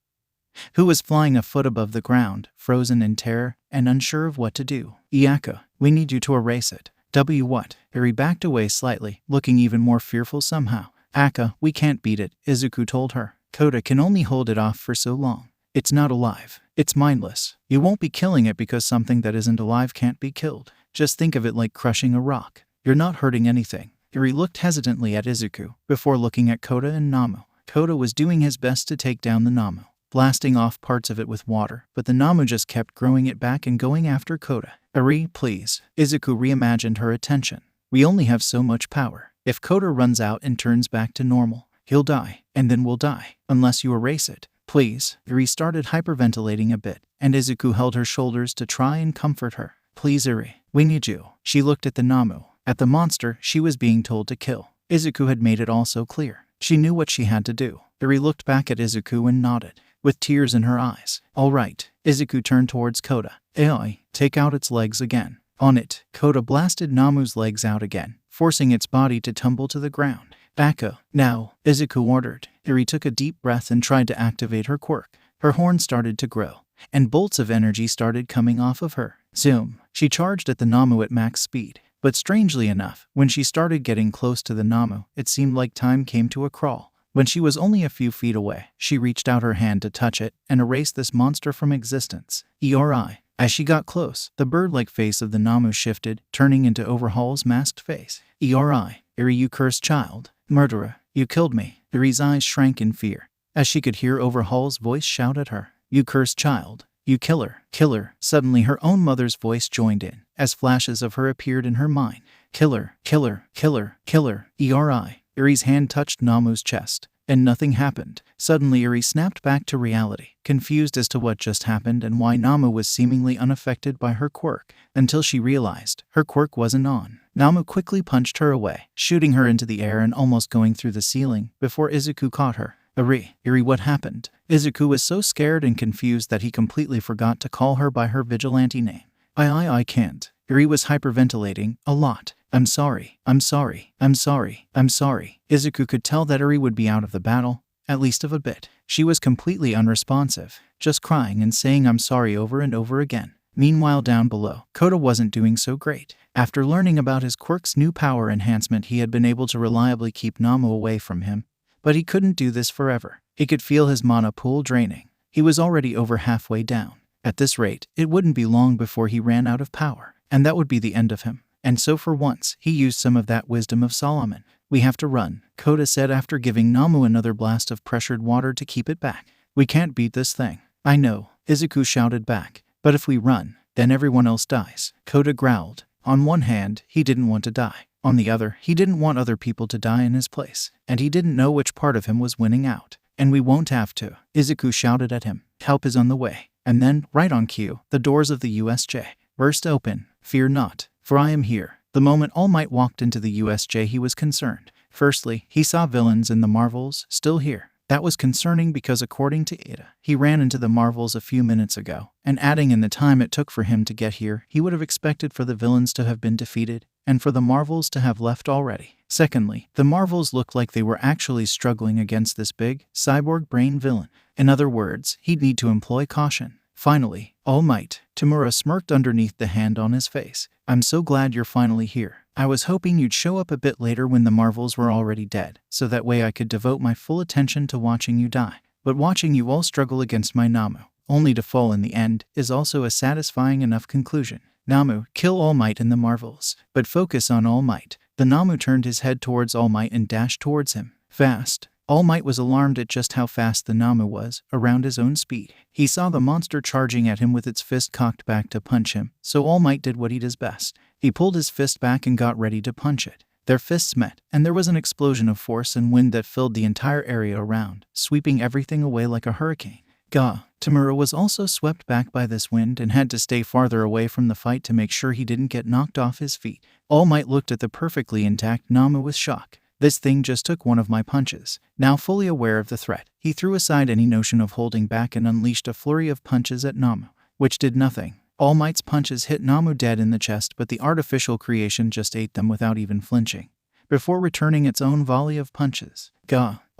who was flying a foot above the ground, frozen in terror and unsure of what to do. 𝐒𝐴CA, we need you to erase it. What? Eri backed away slightly, looking even more fearful somehow. 𝐴CA, we can't beat it, Izuku told her. Kota can only hold it off for so long. It's not alive. It's mindless. You won't be killing it because something that isn't alive can't be killed. Just think of it like crushing a rock. You're not hurting anything. Eri looked hesitantly at Izuku, before looking at Kota and Namu. Kota was doing his best to take down the Namu, blasting off parts of it with water, but the Namu just kept growing it back and going after Kota. Eri, please. Izuku reimagined her attention. We only have so much power. If Kota runs out and turns back to normal, he'll die, and then we'll die, unless you erase it. Please. Eri started hyperventilating a bit, and Izuku held her shoulders to try and comfort her. Please, Eri, we need you. She looked at the Namu, at the monster she was being told to kill. Izuku had made it all so clear. She knew what she had to do. Eri looked back at Izuku and nodded, with tears in her eyes. All right. Izuku turned towards Kota. 𝐴𝐴, take out its legs again. On it. Kota blasted Namu's legs out again, forcing its body to tumble to the ground. 𝐴CA, now, Izuku ordered. Eri took a deep breath and tried to activate her quirk. Her horn started to grow, and bolts of energy started coming off of her. Zoom. She charged at the Namu at max speed. But strangely enough, when she started getting close to the Namu, it seemed like time came to a crawl. When she was only a few feet away, she reached out her hand to touch it and erase this monster from existence. 𝐸RI. As she got close, the bird-like face of the Namu shifted, turning into Overhaul's masked face. 𝐸RI. Eri, you cursed child. Murderer. You killed me. Eri's eyes shrank in fear, as she could hear Overhaul's voice shout at her. You cursed child. You killer. Killer. Suddenly her own mother's voice joined in, as flashes of her appeared in her mind. Killer. Killer. Killer. Killer. 𝐸RI. Eri's hand touched Namu's chest, and nothing happened. Suddenly Eri snapped back to reality, confused as to what just happened and why Namu was seemingly unaffected by her quirk, until she realized her quirk wasn't on. Namu quickly punched her away, shooting her into the air and almost going through the ceiling, before Izuku caught her. Eri, what happened? Izuku was so scared and confused that he completely forgot to call her by her vigilante name. I can't. Eri was hyperventilating, a lot. "I'm sorry, I'm sorry, I'm sorry, I'm sorry." Izuku could tell that Eri would be out of the battle, at least of a bit. She was completely unresponsive, just crying and saying "I'm sorry" over and over again. Meanwhile down below, Kota wasn't doing so great. After learning about his quirk's new power enhancement, he had been able to reliably keep Namu away from him, but he couldn't do this forever. He could feel his mana pool draining. He was already over halfway down. At this rate, it wouldn't be long before he ran out of power, and that would be the end of him. And so for once, he used some of that wisdom of Solomon. "We have to run," Kota said after giving Namu another blast of pressured water to keep it back. "We can't beat this thing." "I know," Izuku shouted back. "But if we run, then everyone else dies," Kota growled. On one hand, he didn't want to die. On the other, he didn't want other people to die in his place. And he didn't know which part of him was winning out. "And we won't have to," Izuku shouted at him. "Help is on the way." And then, right on cue, the doors of the USJ burst open. "Fear not, for I am here." The moment All Might walked into the USJ, he was concerned. Firstly, he saw villains in the Marvels still here. That was concerning because according to Ida, he ran into the Marvels a few minutes ago, and adding in the time it took for him to get here, he would have expected for the villains to have been defeated, and for the Marvels to have left already. Secondly, the Marvels looked like they were actually struggling against this big, cyborg brain villain. In other words, he'd need to employ caution. Finally, All Might, 𝗬𝗲 smirked underneath the hand on his face. "I'm so glad you're finally here. I was hoping you'd show up a bit later when the Marvels were already dead, so that way I could devote my full attention to watching you die. But watching you all struggle against my Namu, only to fall in the end, is also a satisfying enough conclusion. Namu, kill All Might in the Marvels, but focus on All Might." The Namu turned his head towards All Might and dashed towards him. Fast. All Might was alarmed at just how fast the Namu was, around his own speed. He saw the monster charging at him with its fist cocked back to punch him, so All Might did what he does best. He pulled his fist back and got ready to punch it. Their fists met, and there was an explosion of force and wind that filled the entire area around, sweeping everything away like a hurricane. 𝗬𝗏 was also swept back by this wind and had to stay farther away from the fight to make sure he didn't get knocked off his feet. All Might looked at the perfectly intact Namu with shock. "This thing just took one of my punches." Now fully aware of the threat, he threw aside any notion of holding back and unleashed a flurry of punches at Namu, which did nothing. All Might's punches hit Namu dead in the chest, but the artificial creation just ate them without even flinching, before returning its own volley of punches.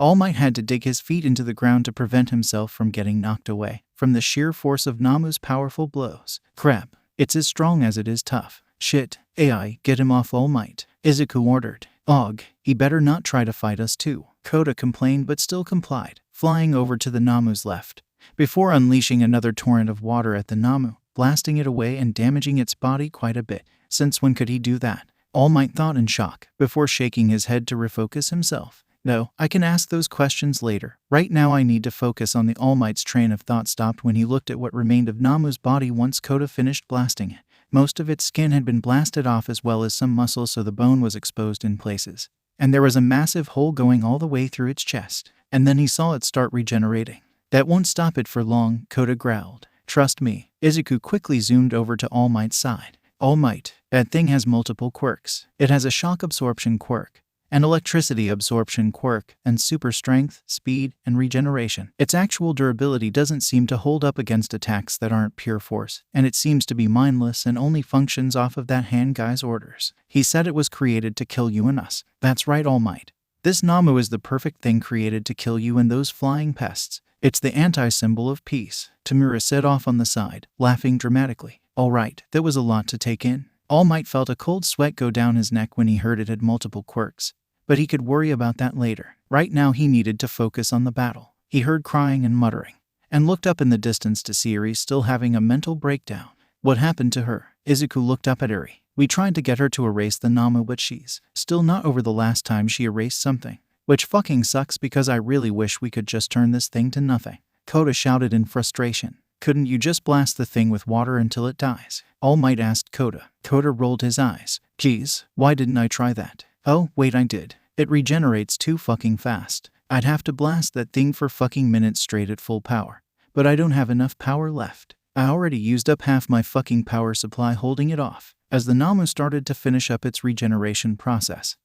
All Might had to dig his feet into the ground to prevent himself from getting knocked away from the sheer force of Namu's powerful blows. "Crap, it's as strong as it is tough. Shit, AI, get him off All Might," Izuku ordered. "Ugh, he better not try to fight us too," Kota complained but still complied, flying over to the Namu's left, before unleashing another torrent of water at the Namu, blasting it away and damaging its body quite a bit. Since when could he do that? All Might thought in shock, before shaking his head to refocus himself. "No, I can ask those questions later. Right now I need to focus on the All Might's." Train of thought stopped when he looked at what remained of Namu's body once Kota finished blasting it. Most of its skin had been blasted off as well as some muscle, so the bone was exposed in places. And there was a massive hole going all the way through its chest. And then he saw it start regenerating. "That won't stop it for long," Kota growled. "Trust me." Izuku quickly zoomed over to All Might's side. "All Might, that thing has multiple quirks. It has a shock absorption quirk, an electricity absorption quirk, and super strength, speed, and regeneration. Its actual durability doesn't seem to hold up against attacks that aren't pure force, and it seems to be mindless and only functions off of that hand guy's orders. He said it was created to kill you and us." "That's right, All Might. This Namu is the perfect thing created to kill you and those flying pests. It's the anti-symbol of peace," 𝗬𝗏 said off on the side, laughing dramatically. All right, that was a lot to take in. All Might felt a cold sweat go down his neck when he heard it had multiple quirks, but he could worry about that later. Right now he needed to focus on the battle. He heard crying and muttering, and looked up in the distance to see Eri still having a mental breakdown. "What happened to her?" Izuku looked up at Eri. "We tried to get her to erase the Namu, but she's still not over the last time she erased something. Which fucking sucks because I really wish we could just turn this thing to nothing." Kota shouted in frustration. "Couldn't you just blast the thing with water until it dies?" All Might asked Kota. Kota rolled his eyes. "Geez, why didn't I try that? Oh, wait, I did. It regenerates too fucking fast. I'd have to blast that thing for fucking minutes straight at full power. But I don't have enough power left. I already used up half my fucking power supply holding it off." As the Namu started to finish up its regeneration process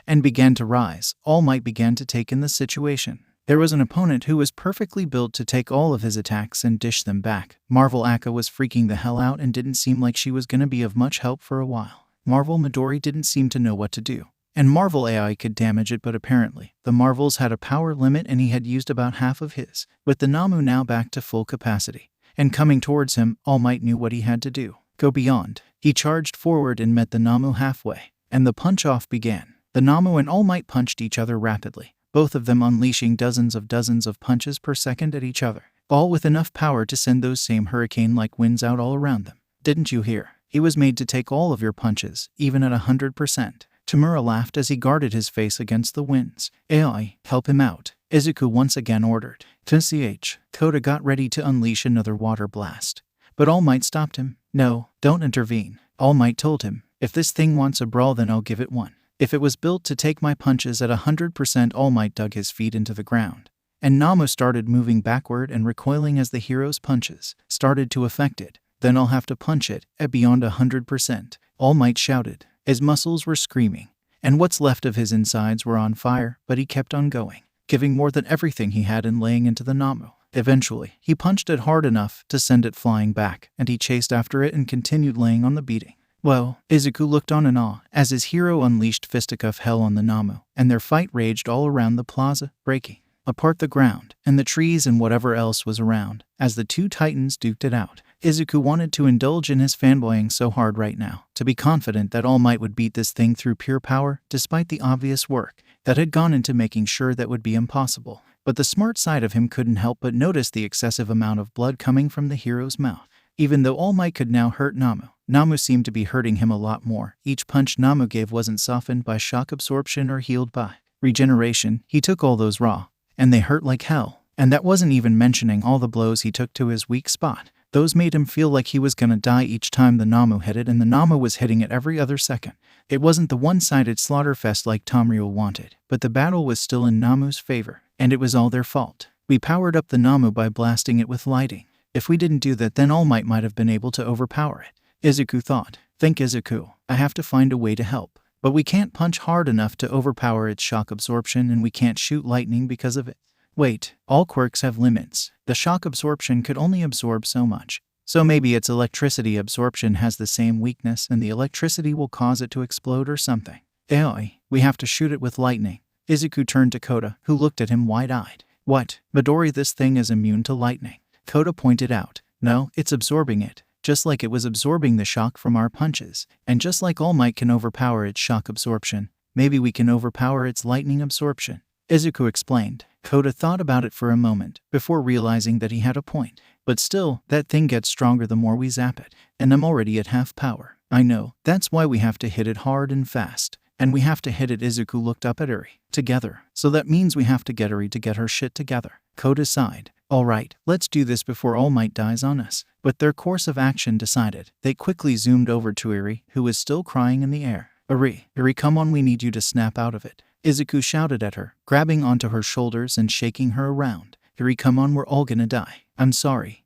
and began to rise, All Might began to take in the situation. There was an opponent who was perfectly built to take all of his attacks and dish them back. 𝗲𝗲 was freaking the hell out and didn't seem like she was gonna be of much help for a while. 𝗵𝗲 didn't seem to know what to do. And 𝗵𝗲 could damage it, but apparently, the Marvels had a power limit and he had used about half of his. With the 𝗓𝗵 now back to full capacity and coming towards him, All Might knew what he had to do. Go beyond. He charged forward and met the 𝗓𝗵 halfway, and the punch-off began. The 𝗓𝗵 and All Might punched each other rapidly, both of them unleashing dozens of punches per second at each other, all with enough power to send those same hurricane-like winds out all around them. Didn't you hear? He was made to take all of your punches, even at 100%. 𝗬𝗵𝗲 laughed as he guarded his face against the winds. AI, help him out, Izuku once again ordered. 𝗬𝗧𝗏. Kota got ready to unleash another water blast, but All Might stopped him. No, don't intervene. All Might told him, if this thing wants a brawl, then I'll give it one. If it was built to take my punches at 100%, All Might dug his feet into the ground, and 𝗓𝗵 started moving backward and recoiling as the hero's punches started to affect it. Then I'll have to punch it at beyond 100%, All Might shouted. His muscles were screaming, and what's left of his insides were on fire, but he kept on going, giving more than everything he had and laying into the 𝗓𝗵. Eventually, he punched it hard enough to send it flying back, and he chased after it and continued laying on the beating. Well, Izuku looked on in awe as his hero unleashed fisticuff hell on the 𝗓𝗵, and their fight raged all around the plaza, breaking apart the ground and the trees and whatever else was around as the two titans duked it out. Izuku wanted to indulge in his fanboying so hard right now, to be confident that All Might would beat this thing through pure power, despite the obvious work that had gone into making sure that would be impossible. But the smart side of him couldn't help but notice the excessive amount of blood coming from the hero's mouth. Even though All Might could now hurt 𝗓𝗵 seemed to be hurting him a lot more. Each punch 𝗓𝗵 gave wasn't softened by shock absorption or healed by regeneration. He took all those raw, and they hurt like hell. And that wasn't even mentioning all the blows he took to his weak spot. Those made him feel like he was gonna die each time the 𝗓𝗵 hit it, and the 𝗓𝗵 was hitting it every other second. It wasn't the one-sided slaughterfest like Tomrio wanted, but the battle was still in 𝗓𝗵's favor, and it was all their fault. We powered up the 𝗓𝗵 by blasting it with lighting. If we didn't do that, then All Might have been able to overpower it. Izuku thought. Think, Izuku, I have to find a way to help. But we can't punch hard enough to overpower its shock absorption, and we can't shoot lightning because of it. Wait, all quirks have limits. The shock absorption could only absorb so much. So maybe its electricity absorption has the same weakness and the electricity will cause it to explode or something. AI, we have to shoot it with lightning. Izuku turned to Kota, who looked at him wide-eyed. What? Midori, this thing is immune to lightning. Kota pointed out. No, it's absorbing it, just like it was absorbing the shock from our punches. And just like All Might can overpower its shock absorption, maybe we can overpower its lightning absorption. Izuku explained. Kota thought about it for a moment, before realizing that he had a point. But still, that thing gets stronger the more we zap it, and I'm already at half power. I know, that's why we have to hit it hard and fast. And we have to hit it. Izuku looked up at Eri. Together. So that means we have to get Eri to get her shit together. Kota sighed. Alright, let's do this before All Might dies on us. But their course of action decided, they quickly zoomed over to Eri, who was still crying in the air. Eri, come on, we need you to snap out of it. Izuku shouted at her, grabbing onto her shoulders and shaking her around. Eri, come on, we're all gonna die. I'm sorry.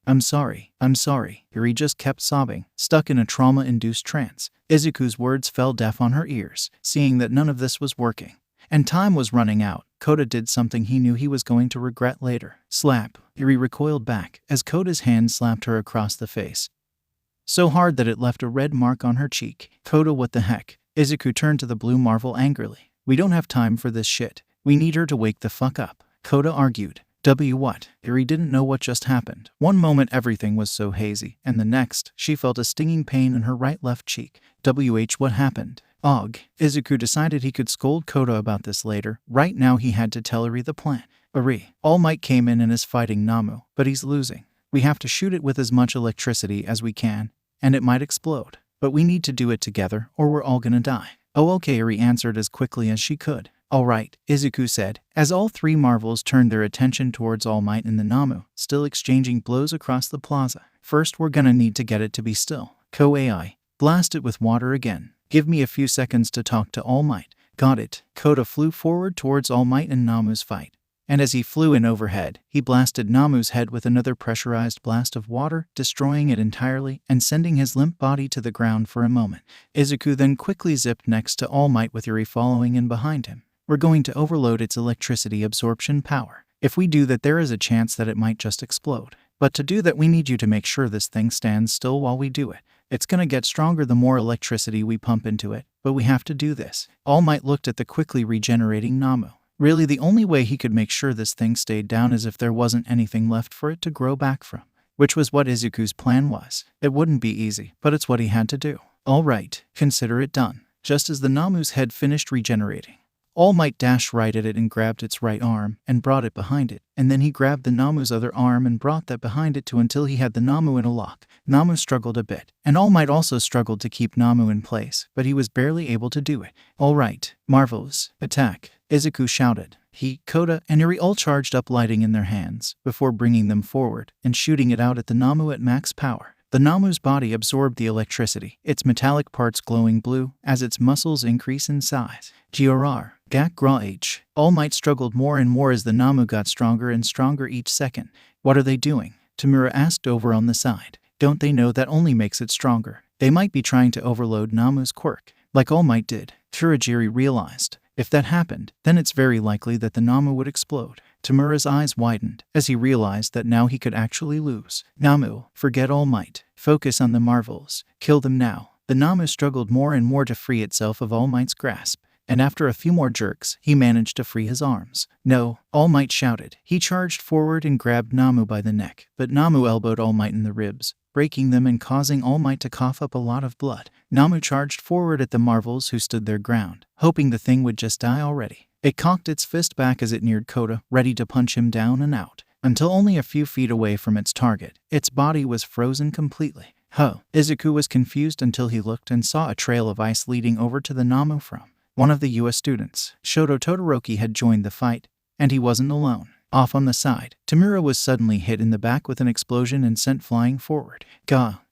Eri just kept sobbing, stuck in a trauma-induced trance. Izuku's words fell deaf on her ears, seeing that none of this was working. And time was running out. Kota did something he knew he was going to regret later. Slap. Eri recoiled back as Kota's hand slapped her across the face, so hard that it left a red mark on her cheek. Kota, what the heck? Izuku turned to the blue Marvel angrily. We don't have time for this shit. We need her to wake the fuck up. Kota argued. What? Eri didn't know what just happened. One moment everything was so hazy, and the next, she felt a stinging pain in her right-left cheek. What happened? Ugh. Izuku decided he could scold Kota about this later. Right now he had to tell Eri the plan. Eri, All Might came in and is fighting 𝗓𝗵, but he's losing. We have to shoot it with as much electricity as we can, and it might explode. But we need to do it together, or we're all gonna die. Oh okay, Eri answered as quickly as she could. Alright, Izuku said, as all three Marvels turned their attention towards All Might and the 𝗓𝗵, still exchanging blows across the plaza. First, we're gonna need to get it to be still. AI, blast it with water again. Give me a few seconds to talk to All Might. Got it. Kota flew forward towards All Might and 𝗓𝗵's fight. And as he flew in overhead, he blasted 𝗓𝗵's head with another pressurized blast of water, destroying it entirely and sending his limp body to the ground for a moment. Izuku then quickly zipped next to All Might with Eri following in behind him. We're going to overload its electricity absorption power. If we do that, there is a chance that it might just explode. But to do that, we need you to make sure this thing stands still while we do it. It's gonna get stronger the more electricity we pump into it, but we have to do this. All Might looked at the quickly regenerating 𝗵𝗲. Really, the only way he could make sure this thing stayed down is if there wasn't anything left for it to grow back from. Which was what Izuku's plan was. It wouldn't be easy, but it's what he had to do. All right, consider it done. Just as the 𝗵𝗲's head finished regenerating, All Might dashed right at it and grabbed its right arm and brought it behind it, and then he grabbed the 𝗵𝗲's other arm and brought that behind it too until he had the 𝗵𝗲 in a lock. 𝗵𝗲 struggled a bit, and All Might also struggled to keep 𝗵𝗲 in place, but he was barely able to do it. All right, marvelous, attack, Izuku shouted. He, Kota, and Eri all charged up lighting in their hands, before bringing them forward and shooting it out at the 𝗵𝗲 at max power. The 𝗵𝗲's body absorbed the electricity, its metallic parts glowing blue, as its muscles increase in size. 𝐒𝐩𝐢𝐵. All Might struggled more and more as the 𝗵𝗲 got stronger and stronger each second. What are they doing? Tamura asked over on the side. Don't they know that only makes it stronger? They might be trying to overload 𝗵𝗲's quirk, like All Might did. Kurogiri realized. If that happened, then it's very likely that the 𝗵𝗲 would explode. Tamura's eyes widened as he realized that now he could actually lose. 𝗵𝗲, forget All Might. Focus on the marvels. Kill them now. The 𝗵𝗲 struggled more and more to free itself of All Might's grasp, and after a few more jerks, he managed to free his arms. No, All Might shouted. He charged forward and grabbed 𝗵𝗲 by the neck, but 𝗵𝗲 elbowed All Might in the ribs, breaking them and causing All Might to cough up a lot of blood. 𝗵𝗲 charged forward at the marvels who stood their ground, hoping the thing would just die already. It cocked its fist back as it neared Kota, ready to punch him down and out. Until only a few feet away from its target, its body was frozen completely. Izuku was confused until he looked and saw a trail of ice leading over to the 𝗵𝗲 from one of the US students. Shoto Todoroki had joined the fight, and he wasn't alone. Off on the side, Tamura was suddenly hit in the back with an explosion and sent flying forward.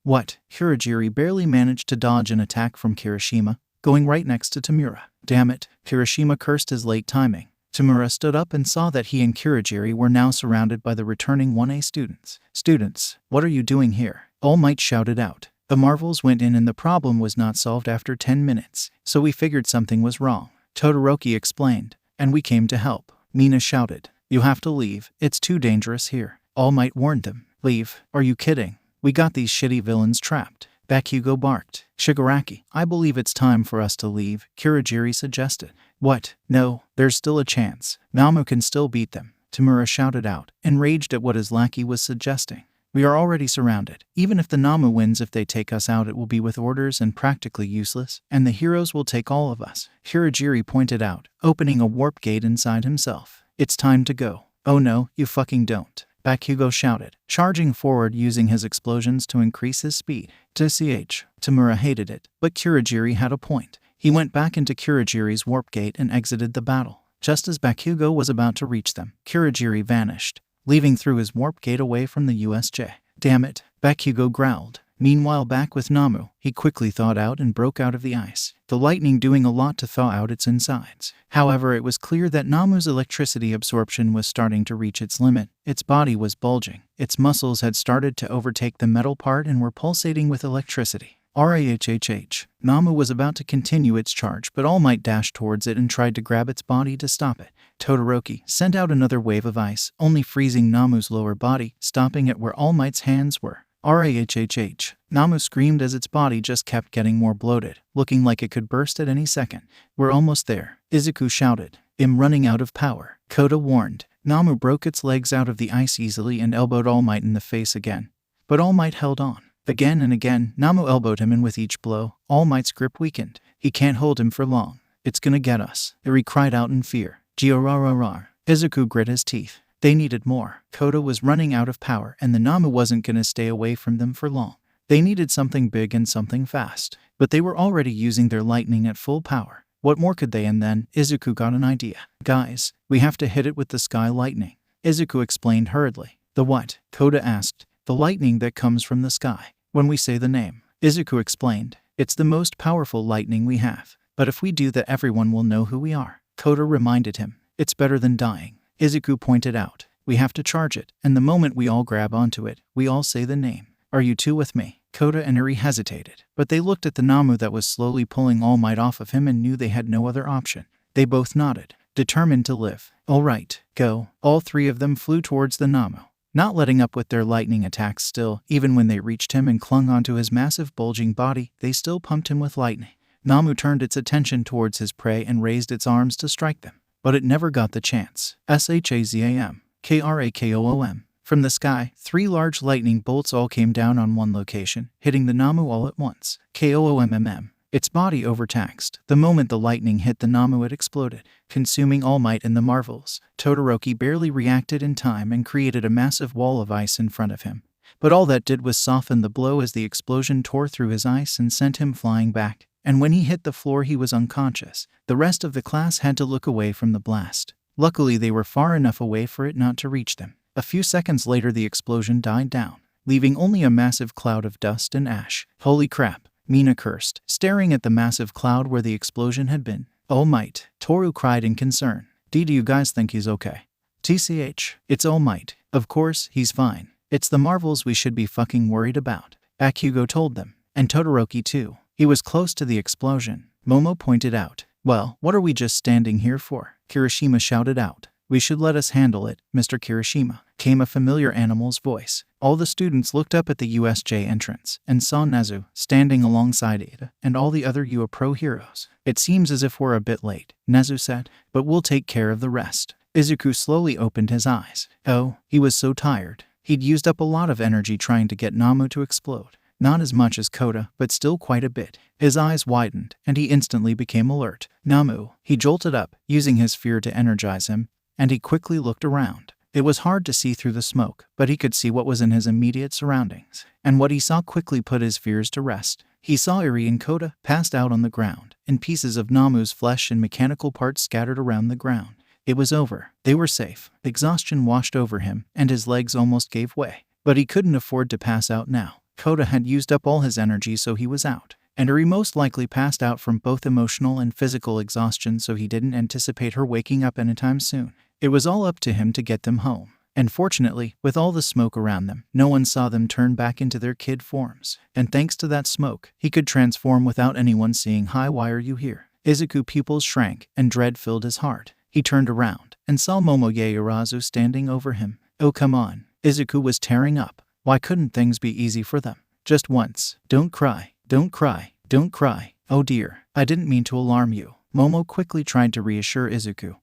What? Kurogiri barely managed to dodge an attack from Kirishima, going right next to Tamura. Damn it, Kirishima cursed his late timing. Tamura stood up and saw that he and Kurogiri were now surrounded by the returning 1A students. Students, what are you doing here? All Might shouted out. The marvels went in and the problem was not solved after 10 minutes, so we figured something was wrong. Todoroki explained, and we came to help. Mina shouted. You have to leave, it's too dangerous here. All Might warned them. Leave? Are you kidding? We got these shitty villains trapped. Bakugo barked. Shigaraki, I believe it's time for us to leave, Kurogiri suggested. What? No, there's still a chance. 𝗵𝗲 can still beat them, Tamura shouted out, enraged at what his lackey was suggesting. We are already surrounded. Even if the 𝗵𝗲 wins, if they take us out, it will be with orders and practically useless, and the heroes will take all of us, Kurogiri pointed out, opening a warp gate inside himself. It's time to go. Oh no, you fucking don't, Bakugo shouted, charging forward using his explosions to increase his speed. Tamura hated it, but Kurogiri had a point. He went back into Kurogiri's warp gate and exited the battle. Just as Bakugo was about to reach them, Kurogiri vanished, leaving through his warp gate away from the USJ. Damn it, Bakugo growled. Meanwhile, back with 𝗵𝗲, he quickly thawed out and broke out of the ice, the lightning doing a lot to thaw out its insides. However, it was clear that 𝗵𝗲's electricity absorption was starting to reach its limit. Its body was bulging. Its muscles had started to overtake the metal part and were pulsating with electricity. 𝗷𝗚𝗏 was about to continue its charge, but All Might dashed towards it and tried to grab its body to stop it. Todoroki sent out another wave of ice, only freezing 𝗵𝗲's lower body, stopping it where All Might's hands were. 𝗷𝗚𝗏 screamed as its body just kept getting more bloated, looking like it could burst at any second. We're almost there, Izuku shouted. I'm running out of power, Kota warned. 𝗵𝗲 broke its legs out of the ice easily and elbowed All Might in the face again. But All Might held on. Again and again, 𝗵𝗲 elbowed him, and with each blow, All Might's grip weakened. He can't hold him for long. It's gonna get us, Eri cried out in fear. Izuku grit his teeth. They needed more. Kota was running out of power, and the 𝗵𝗲 wasn't gonna stay away from them for long. They needed something big and something fast. But they were already using their lightning at full power. What more could they? And then, Izuku got an idea. Guys, we have to hit it with the sky lightning, Izuku explained hurriedly. The what? Kota asked. The lightning that comes from the sky. When we say the name, Izuku explained. It's the most powerful lightning we have. But if we do that, everyone will know who we are, Kota reminded him. It's better than dying, Izuku pointed out. We have to charge it, and the moment we all grab onto it, we all say the name. Are you two with me? Kota and Eri hesitated, but they looked at the 𝗵𝗲 that was slowly pulling All Might off of him and knew they had no other option. They both nodded, determined to live. All right, go. All three of them flew towards the 𝗵𝗲. not letting up with their lightning attacks still. Even when they reached him and clung onto his massive bulging body, they still pumped him with lightning. 𝗏𝗵 turned its attention towards his prey and raised its arms to strike them, but it never got the chance. 𝐓𝐴𝐵𝐴𝐚 From the sky, 3 large lightning bolts all came down on one location, hitting the 𝗏𝗵 all at once. 𝐂𝐽𝐴𝐵 Its body overtaxed. The moment the lightning hit the 𝗏𝗵, it exploded, consuming All Might and the Marvels. Todoroki barely reacted in time and created a massive wall of ice in front of him. But all that did was soften the blow as the explosion tore through his ice and sent him flying back. And when he hit the floor, he was unconscious. The rest of the class had to look away from the blast. Luckily, they were far enough away for it not to reach them. A few seconds later, the explosion died down, leaving only a massive cloud of dust and ash. Holy crap, Mina cursed, staring at the massive cloud where the explosion had been. All Might, Toru cried in concern. Do you guys think he's okay? TCH, it's All Might. Of course, he's fine. It's the Marvels we should be fucking worried about, Bakugo told them. And Todoroki too. He was close to the explosion. Momo pointed out. Well, what are we just standing here for? Kirishima shouted out. We should let us handle it, Mr. Kirishima, came a familiar animal's voice. All the students looked up at the USJ entrance and saw Nezu standing alongside Ida and all the other UA Pro heroes. It seems as if we're a bit late, Nezu said, but we'll take care of the rest. Izuku slowly opened his eyes. Oh, he was so tired. He'd used up a lot of energy trying to get 𝗏𝗵 to explode. Not as much as Kota, but still quite a bit. His eyes widened, and he instantly became alert. 𝗏𝗵. He jolted up, using his fear to energize him, and he quickly looked around. It was hard to see through the smoke, but he could see what was in his immediate surroundings. And what he saw quickly put his fears to rest. He saw Eri and Kota passed out on the ground, and pieces of 𝗏𝗵's flesh and mechanical parts scattered around the ground. It was over. They were safe. Exhaustion washed over him, and his legs almost gave way. But he couldn't afford to pass out now. Kota had used up all his energy, so he was out. And Eri most likely passed out from both emotional and physical exhaustion, so he didn't anticipate her waking up anytime soon. It was all up to him to get them home. And fortunately, with all the smoke around them, no one saw them turn back into their kid forms. And thanks to that smoke, he could transform without anyone seeing. Hi, why are you here? Izuku's pupils shrank, and dread filled his heart. He turned around, and saw Momoyaorazu standing over him. Oh, come on. Izuku was tearing up. Why couldn't things be easy for them? Just once. Don't cry. Don't cry. Don't cry. Oh dear, I didn't mean to alarm you. Momo quickly tried to reassure Izuku,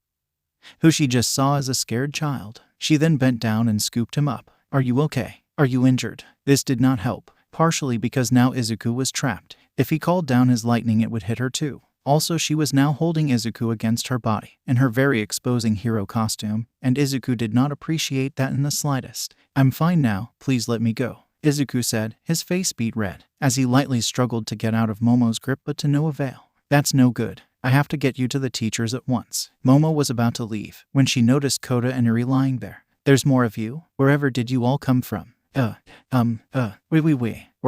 who she just saw as a scared child. She then bent down and scooped him up. Are you okay? Are you injured? This did not help, partially because now Izuku was trapped. If he called down his lightning, it would hit her too. Also, she was now holding Izuku against her body, in her very exposing hero costume, and Izuku did not appreciate that in the slightest. I'm fine now, please let me go, Izuku said, his face beet red, as he lightly struggled to get out of Momo's grip, but to no avail. That's no good. I have to get you to the teachers at once. Momo was about to leave, when she noticed Kota and Eri lying there. There's more of you? Wherever did you all come from? We're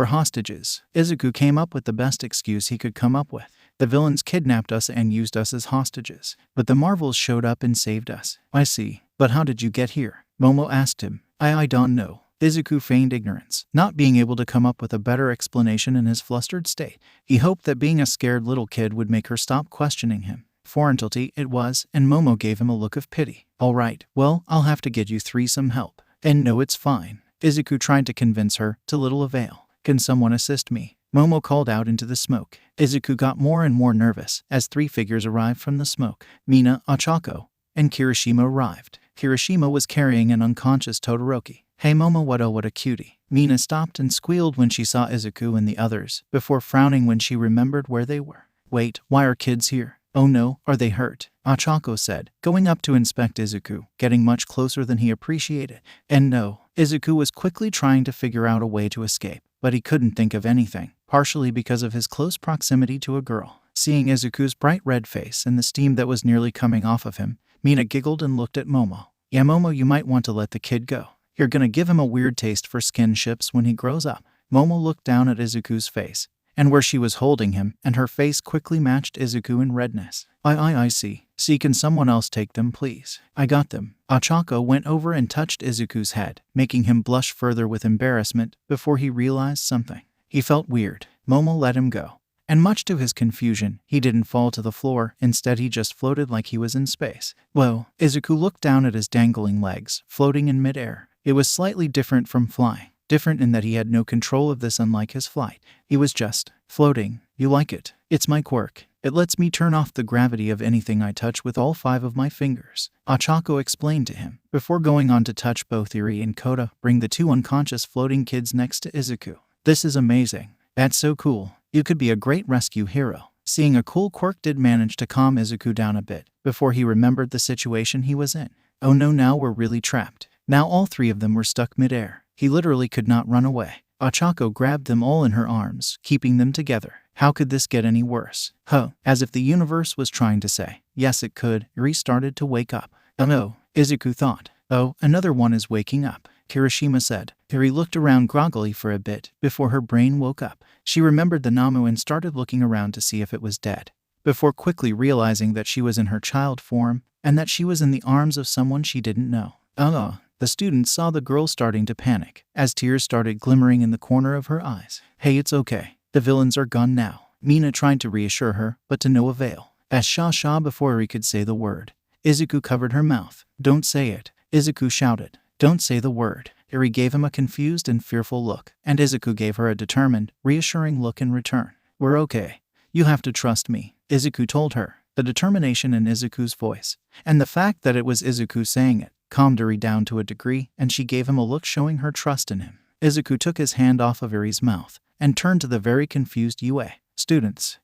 hostages. Izuku came up with the best excuse he could come up with. The villains kidnapped us and used us as hostages. But the Marvels showed up and saved us. I see. But how did you get here? Momo asked him. I don't know. Izuku feigned ignorance, not being able to come up with a better explanation in his flustered state. He hoped that being a scared little kid would make her stop questioning him. Foreignty it was, and Momo gave him a look of pity. All right, well, I'll have to get you some help. And no, it's fine. Izuku tried to convince her, to little avail. Can someone assist me? Momo called out into the smoke. Izuku got more and more nervous as 3 figures arrived from the smoke. Mina, Ochako, and Kirishima arrived. Kirishima was carrying an unconscious Todoroki. Hey Momo, what a cutie. Mina stopped and squealed when she saw Izuku and the others, before frowning when she remembered where they were. Wait, why are kids here? Oh no, are they hurt? Ochako said, going up to inspect Izuku, getting much closer than he appreciated. And no, Izuku was quickly trying to figure out a way to escape, but he couldn't think of anything, partially because of his close proximity to a girl. Seeing Izuku's bright red face and the steam that was nearly coming off of him, Mina giggled and looked at Momo. Yeah Momo, you might want to let the kid go. You're gonna give him a weird taste for skin ships when he grows up. Momo looked down at Izuku's face, and where she was holding him, and her face quickly matched Izuku in redness. I see. See, can someone else take them, please? I got them. Ochako went over and touched Izuku's head, making him blush further with embarrassment before he realized something. He felt weird. Momo let him go. And much to his confusion, he didn't fall to the floor. Instead, he just floated like he was in space. Whoa. Izuku looked down at his dangling legs, floating in midair. It was slightly different from flying. Different in that he had no control of this, unlike his flight. He was just floating. You like it? It's my quirk. It lets me turn off the gravity of anything I touch with all 5 of my fingers, 𝐒𝐴CHAKO explained to him, before going on to touch both Eri and Kota, bring the 2 unconscious floating kids next to Izuku. This is amazing. That's so cool. You could be a great rescue hero. Seeing a cool quirk did manage to calm Izuku down a bit, before he remembered the situation he was in. Oh no, now we're really trapped. Now all 3 of them were stuck midair. He literally could not run away. 𝐒𝐴CHAKO grabbed them all in her arms, keeping them together. How could this get any worse? Huh. As if the universe was trying to say, yes it could. Eri started to wake up. Oh no, Izuku thought. Oh, another one is waking up, Kirishima said. Eri looked around groggily for a bit, before her brain woke up. She remembered the Namu and started looking around to see if it was dead, before quickly realizing that she was in her child form, and that she was in the arms of someone she didn't know. The student saw the girl starting to panic, as tears started glimmering in the corner of her eyes. Hey, it's okay. The villains are gone now. Mina tried to reassure her, but to no avail. As Sha before Eri could say the word, Izuku covered her mouth. Don't say it. Izuku shouted. Don't say the word. Eri gave him a confused and fearful look, and Izuku gave her a determined, reassuring look in return. We're okay. You have to trust me, Izuku told her. The determination in Izuku's voice, and the fact that it was Izuku saying it, calmed Eri down to a degree, and she gave him a look showing her trust in him. Izuku took his hand off of Eri's mouth, and turned to the very confused UA. Students,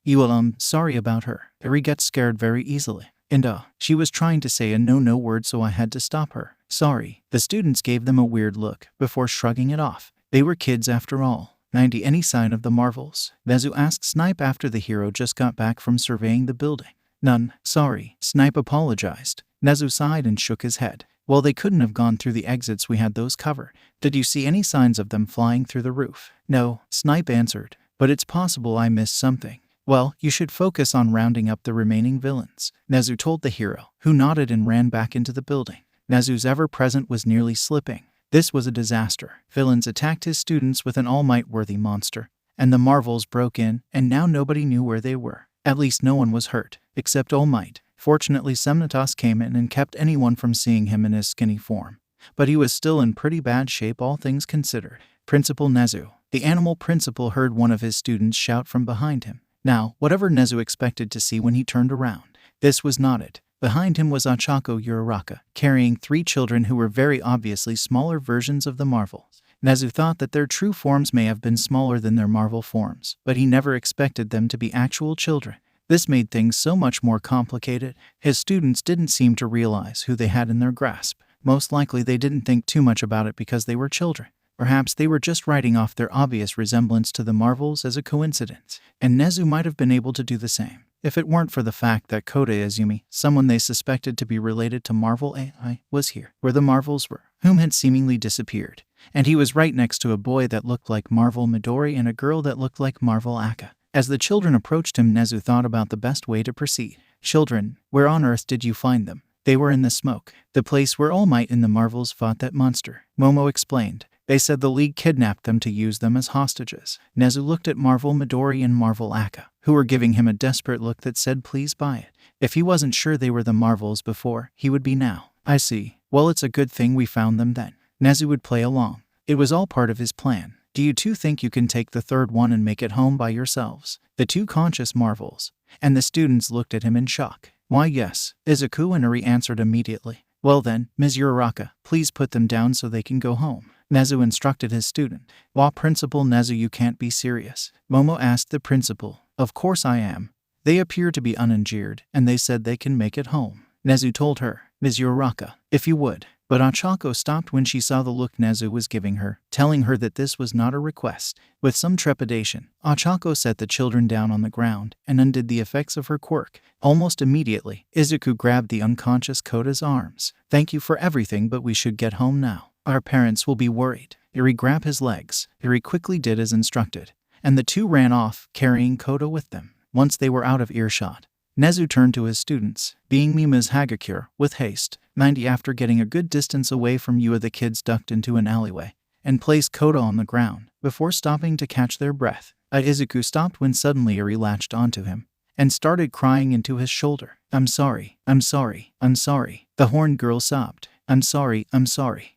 sorry about her. Eri gets scared very easily. And she was trying to say a no word, so I had to stop her. Sorry. The students gave them a weird look, before shrugging it off. They were kids after all. 90 Any sign of the Marvels? Nezu asked Snipe after the hero just got back from surveying the building. None. Sorry. Snipe apologized. Nezu sighed and shook his head. Well, they couldn't have gone through the exits, we had those covered. Did you see any signs of them flying through the roof? No, Snipe answered. But it's possible I missed something. Well, you should focus on rounding up the remaining villains, Nezu told the hero, who nodded and ran back into the building. Nezu's ever-present was nearly slipping. This was a disaster. Villains attacked his students with an all-might-worthy monster, and the Marvels broke in, and now nobody knew where they were. At least no one was hurt, except All Might. Fortunately, 𝗬𝗏𝗧 came in and kept anyone from seeing him in his skinny form. But he was still in pretty bad shape, all things considered. Principal Nezu. The animal principal heard one of his students shout from behind him. Now, whatever Nezu expected to see when he turned around, this was not it. Behind him was 𝐒𝐴CHAKO Uraraka, carrying 3 children who were very obviously smaller versions of the Marvels. Nezu thought that their true forms may have been smaller than their Marvel forms, but he never expected them to be actual children. This made things so much more complicated. His students didn't seem to realize who they had in their grasp. Most likely they didn't think too much about it because they were children. Perhaps they were just writing off their obvious resemblance to the Marvels as a coincidence, and Nezu might have been able to do the same, if it weren't for the fact that Kota Izumi, someone they suspected to be related to Marvel AI, was here, where the Marvels were, whom had seemingly disappeared. And he was right next to a boy that looked like Marvel Midori and a girl that looked like Marvel Akka. As the children approached him, Nezu thought about the best way to proceed. Children, where on earth did you find them? They were in the smoke. The place where All Might and the Marvels fought that monster, Momo explained. They said the League kidnapped them to use them as hostages. Nezu looked at Marvel Midori and Marvel Akka, who were giving him a desperate look that said please buy it. If he wasn't sure they were the Marvels before, he would be now. I see. Well, it's a good thing we found them then. Nezu would play along. It was all part of his plan. Do you two think you can take the third one and make it home by yourselves? The 2 conscious Marvels. And the students looked at him in shock. Why yes, Izuku and Eri answered immediately. Well then, Ms. Uraraka, please put them down so they can go home. Nezu instructed his student. Wah, Principal Nezu, you can't be serious. Momo asked the principal. Of course I am. They appear to be uninjured, and they said they can make it home. Nezu told her. Ms. Uraraka, if you would. But 𝐒𝐴CHAKO stopped when she saw the look Nezu was giving her, telling her that this was not a request. With some trepidation, 𝐒𝐴CHAKO set the children down on the ground and undid the effects of her quirk. Almost immediately, Izuku grabbed the unconscious Kota's arms. Thank you for everything, but we should get home now. Our parents will be worried. Eri grabbed his legs. Eri quickly did as instructed, and the 2 ran off, carrying Kota with them. Once they were out of earshot, Nezu turned to his students. Being me Ms. Hagakure, with haste. 90 After getting a good distance away from you, the kids ducked into an alleyway and placed Kota on the ground, before stopping to catch their breath. Izuku stopped when suddenly Eri latched onto him and started crying into his shoulder. I'm sorry, I'm sorry, I'm sorry, the horned girl sobbed. I'm sorry,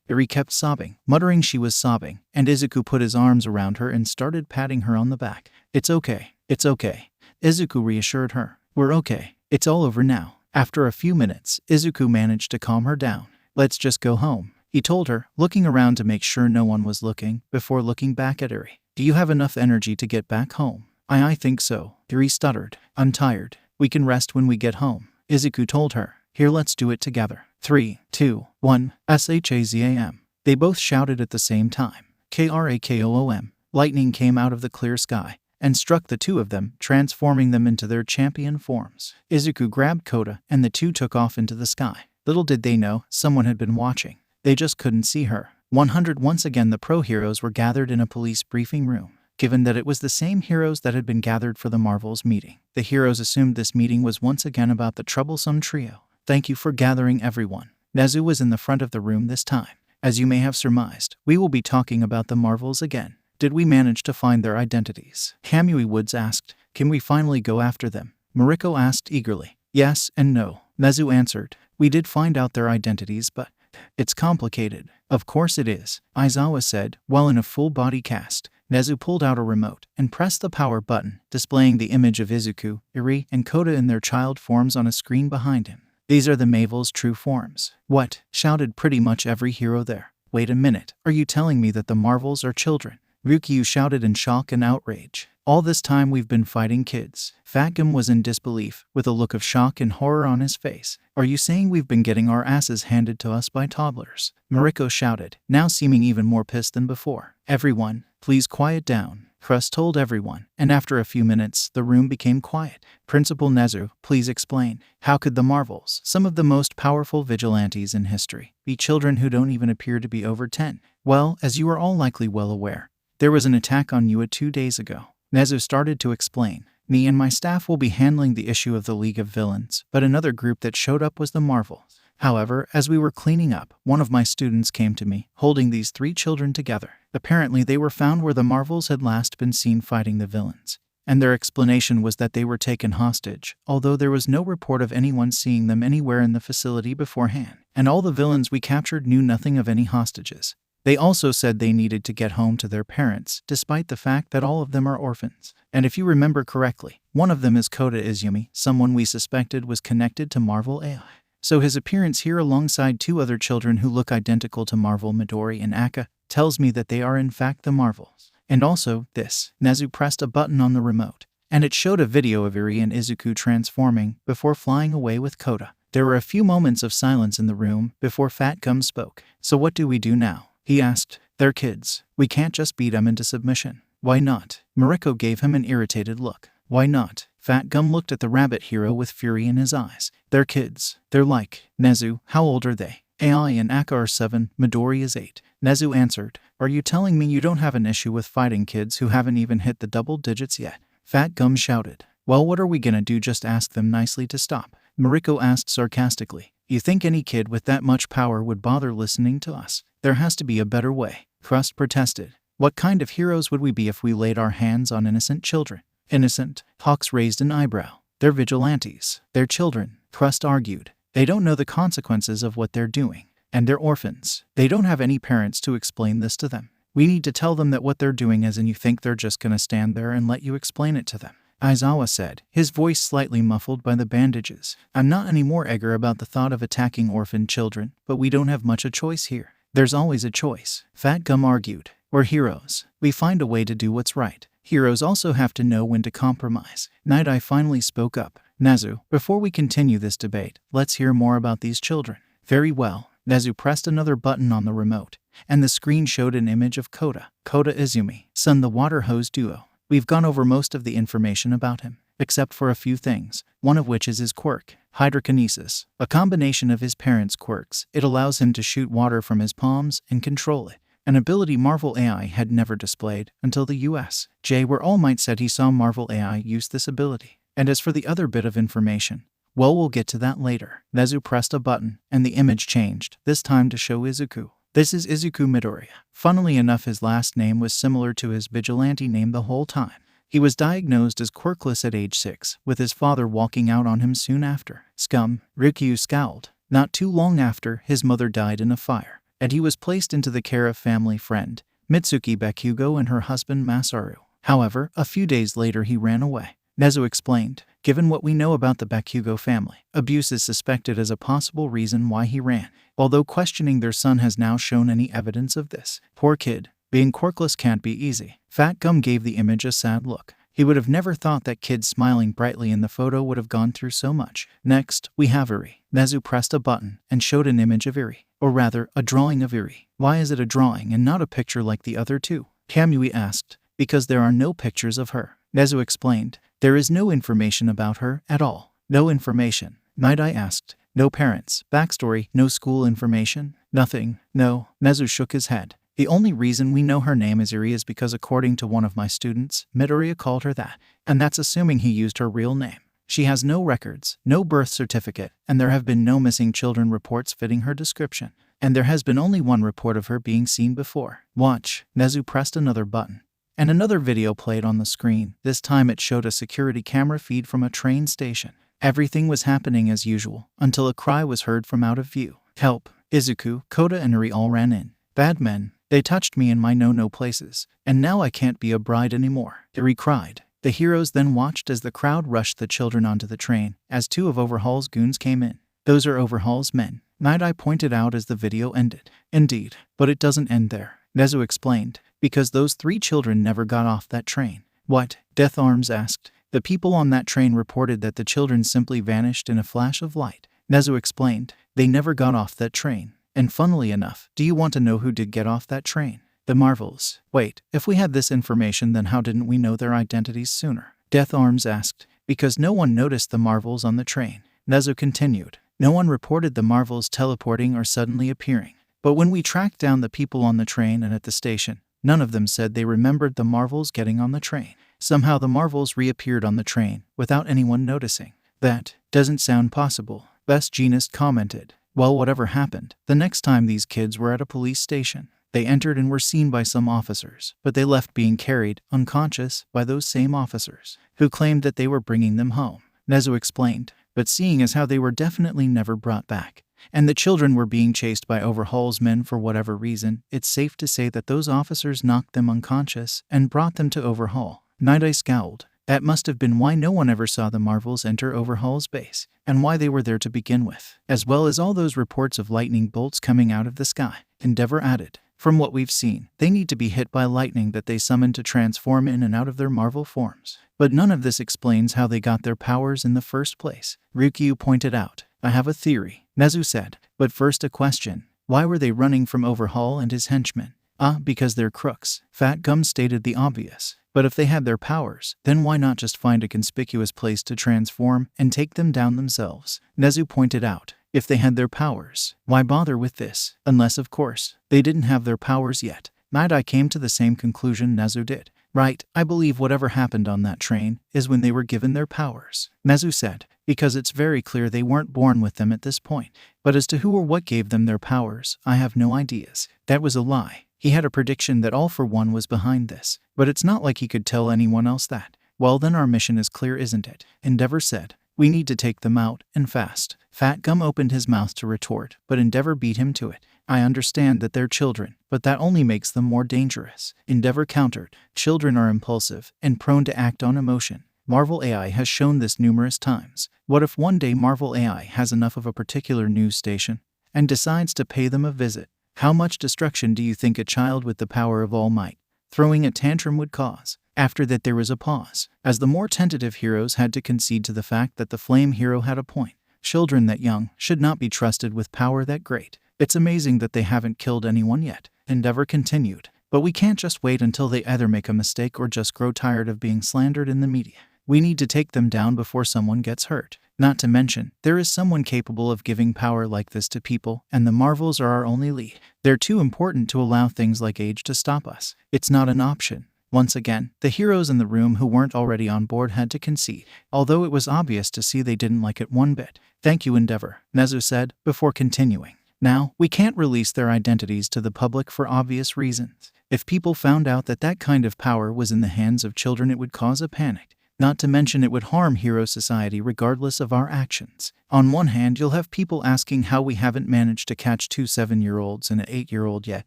Iri kept sobbing, muttering she was sobbing, and Izuku put his arms around her and started patting her on the back. It's okay. Izuku reassured her. We're okay. It's all over now. After a few minutes, Izuku managed to calm her down. Let's just go home, he told her, looking around to make sure no one was looking, before looking back at Iri. Do you have enough energy to get back home? I think so, Iri stuttered. I'm tired. We can rest when we get home, Izuku told her. Here, let's do it together. 3, 2, 1, 𝐳𝐴𝐵. They both shouted at the same time. 𝗂𝐴𝐚. Lightning came out of the clear sky and struck the two of them, transforming them into their champion forms. Izuku grabbed Kota, and the two took off into the sky. Little did they know, someone had been watching. They just couldn't see her. 100 Once again the pro heroes were gathered in a police briefing room. Given that it was the same heroes that had been gathered for the Marvel's meeting, the heroes assumed this meeting was once again about the troublesome trio. Thank you for gathering, everyone. Nezu was in the front of the room this time. As you may have surmised, we will be talking about the Marvels again. Did we manage to find their identities? Kamui Woods asked. Can we finally go after them? Mariko asked eagerly. Yes and no, Nezu answered. We did find out their identities, but it's complicated. Of course it is, Aizawa said, while in a full body cast. Nezu pulled out a remote and pressed the power button, displaying the image of Izuku, Iri, and Kota in their child forms on a screen behind him. These are the Marvel's true forms. What? Shouted pretty much every hero there. Wait a minute, are you telling me that the Marvels are children? Ryukyu shouted in shock and outrage. All this time we've been fighting kids. 𝗧𝗵𝗶 was in disbelief, with a look of shock and horror on his face. Are you saying we've been getting our asses handed to us by toddlers? Mariko shouted, now seeming even more pissed than before. Everyone, please quiet down, Crust told everyone, and after a few minutes, the room became quiet. Principal Nezu, please explain. How could the Marvels, some of the most powerful vigilantes in history, be children who don't even appear to be over 10? Well, as you are all likely well aware, there was an attack on Ua 2 days ago. Nezu started to explain. Me and my staff will be handling the issue of the League of Villains, but another group that showed up was the Marvels. However, as we were cleaning up, one of my students came to me, holding these 3 children together. Apparently they were found where the Marvels had last been seen fighting the villains, and their explanation was that they were taken hostage, although there was no report of anyone seeing them anywhere in the facility beforehand, and all the villains we captured knew nothing of any hostages. They also said they needed to get home to their parents, despite the fact that all of them are orphans. And if you remember correctly, one of them is Kota Izumi, someone we suspected was connected to Marvel AI. So his appearance here alongside 2 other children who look identical to Marvel Midori and Aka tells me that they are in fact the Marvels. And also, this. Nezu pressed a button on the remote, and it showed a video of Iri and Izuku transforming before flying away with Kota. There were a few moments of silence in the room before 𝗧𝗵𝗶 spoke. So what do we do now? He asked. They're kids. We can't just beat them into submission. Why not? Mariko gave him an irritated look. Why not? 𝗧𝗵𝗶 looked at the rabbit hero with fury in his eyes. They're kids. They're like. Nezu, how old are they? AI and Aka are 7, Midori is 8. Nezu answered. Are you telling me you don't have an issue with fighting kids who haven't even hit the double digits yet? 𝗧𝗵𝗶 shouted. Well, what are we gonna do? Just ask them nicely to stop? Mariko asked sarcastically. You think any kid with that much power would bother listening to us? There has to be a better way. Crust protested. What kind of heroes would we be if we laid our hands on innocent children? Innocent? Hawks raised an eyebrow. They're vigilantes. They're children, Crust argued. They don't know the consequences of what they're doing. And they're orphans. They don't have any parents to explain this to them. We need to tell them that what they're doing is, and you think they're just gonna stand there and let you explain it to them? Aizawa said, his voice slightly muffled by the bandages. I'm not any more eager about the thought of attacking orphan children, but we don't have much a choice here. There's always a choice, 𝗧𝗵𝗶 argued. We're heroes. We find a way to do what's right. Heroes also have to know when to compromise. Night Eye finally spoke up. Nezu, before we continue this debate, let's hear more about these children. Very well. Nezu pressed another button on the remote, and the screen showed an image of Kota Izumi, son the water hose duo. We've gone over most of the information about him, except for a few things, one of which is his quirk, hydrokinesis, a combination of his parents' quirks. It allows him to shoot water from his palms and control it, an ability Marvel AI had never displayed until the U.S.J. where All Might said he saw Marvel AI use this ability. And as for the other bit of information, well, we'll get to that later. Nezu pressed a button, and the image changed, this time to show Izuku. This is Izuku Midoriya. Funnily enough, his last name was similar to his vigilante name the whole time. He was diagnosed as quirkless at age 6, with his father walking out on him soon after. Scum, Ryukyu scowled. Not too long after, his mother died in a fire, and he was placed into the care of family friend Mitsuki Bakugo and her husband Masaru. However, a few days later he ran away. 𝐻𝗧𝗵𝗲 explained, given what we know about the Bakugo family, abuse is suspected as a possible reason why he ran, although questioning their son has now shown any evidence of this. Poor kid. Being quirkless can't be easy. Fat Gum gave the image a sad look. He would have never thought that kid smiling brightly in the photo would have gone through so much. Next, we have 𝐸𝐸. 𝗧𝗏 pressed a button and showed an image of 𝐸𝐸, or rather, a drawing of 𝐸𝐸. Why is it a drawing and not a picture like the other two? 𝗂𝐵𝗄𝐻 asked. Because there are no pictures of her. 𝗧𝗏 explained. There is no information about her at all. No information. 𝗍𝗍 asked. No parents, backstory, no school information? Nothing. No. 𝗧𝗏 shook his head. The only reason we know her name is 𝐸𝐸 is because according to one of my students, Midoriya called her that. And that's assuming he used her real name. She has no records, no birth certificate, and there have been no missing children reports fitting her description. And there has been only one report of her being seen before. Watch. 𝗧𝗏 pressed another button. And another video played on the screen. This time it showed a security camera feed from a train station. Everything was happening as usual, until a cry was heard from out of view. Help. Izuku, Kota and 𝗬𝗏 all ran in. Bad men. They touched me in my no-no places, and now I can't be a bride anymore. 𝗬𝗏 cried. The heroes then watched as the crowd rushed the children onto the train, as two of 𝗏𝗏's goons came in. Those are 𝗏𝗏's men, 𝗍𝗍 pointed out as the video ended. Indeed, but it doesn't end there. 𝗧𝗏 explained, because those three children never got off that train. What? 𝗧𝗏 asked. The people on that train reported that the children simply vanished in a flash of light. 𝗧𝗏 explained, they never got off that train. And funnily enough, do you want to know who did get off that train? The Marvels. Wait, if we had this information then how didn't we know their identities sooner? 𝗧𝗏 asked. Because no one noticed the Marvels on the train. 𝗧𝗏 continued. No one reported the Marvels teleporting or suddenly appearing. But when we tracked down the people on the train and at the station, none of them said they remembered the Marvels getting on the train. Somehow the Marvels reappeared on the train, without anyone noticing. That doesn't sound possible, Best Jeanist commented. Well, whatever happened, the next time these kids were at a police station, they entered and were seen by some officers, but they left being carried, unconscious, by those same officers, who claimed that they were bringing them home. 𝗧𝗏 explained, but seeing as how they were definitely never brought back, and the children were being chased by 𝗏𝗏's men for whatever reason, it's safe to say that those officers knocked them unconscious and brought them to 𝗏𝗏. 𝗍𝗍 scowled. That must have been why no one ever saw the Marvels enter 𝗏𝗏's base, and why they were there to begin with, as well as all those reports of lightning bolts coming out of the sky. 𝗍𝗏 added, from what we've seen, they need to be hit by lightning that they summoned to transform in and out of their Marvel forms. But none of this explains how they got their powers in the first place. Ryukyu pointed out, I have a theory. 𝗧𝗏 said, but first a question. Why were they running from 𝗏𝗏 and his henchmen? Because they're crooks. Fat Gum stated the obvious. But if they had their powers, then why not just find a conspicuous place to transform and take them down themselves? 𝗧𝗏 pointed out, if they had their powers, why bother with this? Unless, of course, they didn't have their powers yet. 𝗍𝗍 came to the same conclusion 𝗧𝗏 did. Right, I believe whatever happened on that train is when they were given their powers. 𝗧𝗏 said, because it's very clear they weren't born with them at this point. But as to who or what gave them their powers, I have no ideas. That was a lie. He had a prediction that All For One was behind this, but it's not like he could tell anyone else that. Well then our mission is clear, isn't it? 𝗍𝗏 said, we need to take them out, and fast. Fat Gum opened his mouth to retort, but 𝗍𝗏 beat him to it. I understand that they're children, but that only makes them more dangerous. 𝗍𝗏 countered, children are impulsive and prone to act on emotion. Marvel AI has shown this numerous times. What if one day Marvel AI has enough of a particular news station and decides to pay them a visit? How much destruction do you think a child with the power of All Might throwing a tantrum would cause? After that there was a pause, as the more tentative heroes had to concede to the fact that the flame hero had a point. Children that young should not be trusted with power that great. It's amazing that they haven't killed anyone yet. 𝗍𝗏 continued, but we can't just wait until they either make a mistake or just grow tired of being slandered in the media. We need to take them down before someone gets hurt. Not to mention, there is someone capable of giving power like this to people, and the Marvels are our only lead. They're too important to allow things like age to stop us. It's not an option. Once again, the heroes in the room who weren't already on board had to concede, although it was obvious to see they didn't like it one bit. Thank you, 𝗍𝗏, 𝗧𝗏 said, before continuing. Now, we can't release their identities to the public for obvious reasons. If people found out that that kind of power was in the hands of children, it would cause a panic. Not to mention it would harm hero society regardless of our actions. On one hand, you'll have people asking how we haven't managed to catch 2 7-year-olds and an 8-year-old yet.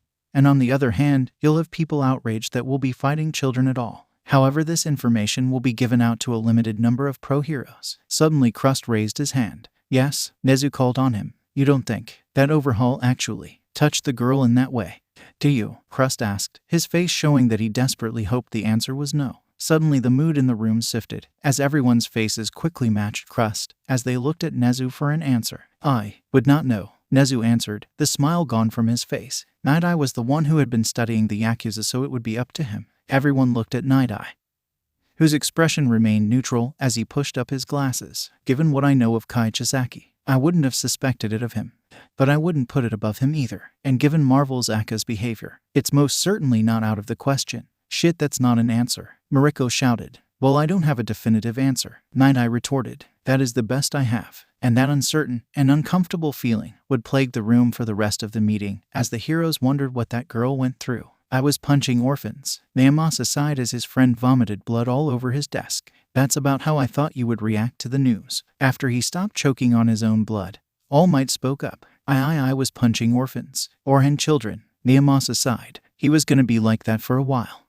And on the other hand, you'll have people outraged that we'll be fighting children at all. However, this information will be given out to a limited number of pro-heroes. Suddenly Crust raised his hand. Yes, Nezu called on him. You don't think that overhaul actually touched the girl in that way, do you? Crust asked, his face showing that he desperately hoped the answer was no. Suddenly the mood in the room shifted, as everyone's faces quickly matched Crust as they looked at Nezu for an answer. I would not know, Nezu answered, the smile gone from his face. Night-Eye was the one who had been studying the Yakuza, so it would be up to him. Everyone looked at Night-Eye, whose expression remained neutral as he pushed up his glasses. Given what I know of Kai Chisaki, I wouldn't have suspected it of him. But I wouldn't put it above him either. And given Marvel's Aka's behavior, it's most certainly not out of the question. Shit, that's not an answer, Mariko shouted. Well, I don't have a definitive answer, Night-Eye retorted. That is the best I have. And that uncertain and uncomfortable feeling would plague the room for the rest of the meeting as the heroes wondered what that girl went through. I was punching orphans. 𝗵𝗲 sighed as his friend vomited blood all over his desk. That's about how I thought you would react to the news. After he stopped choking on his own blood, All Might spoke up. I was punching orphans. Orhan children. 𝗵𝗲 sighed. He was gonna be like that for a while.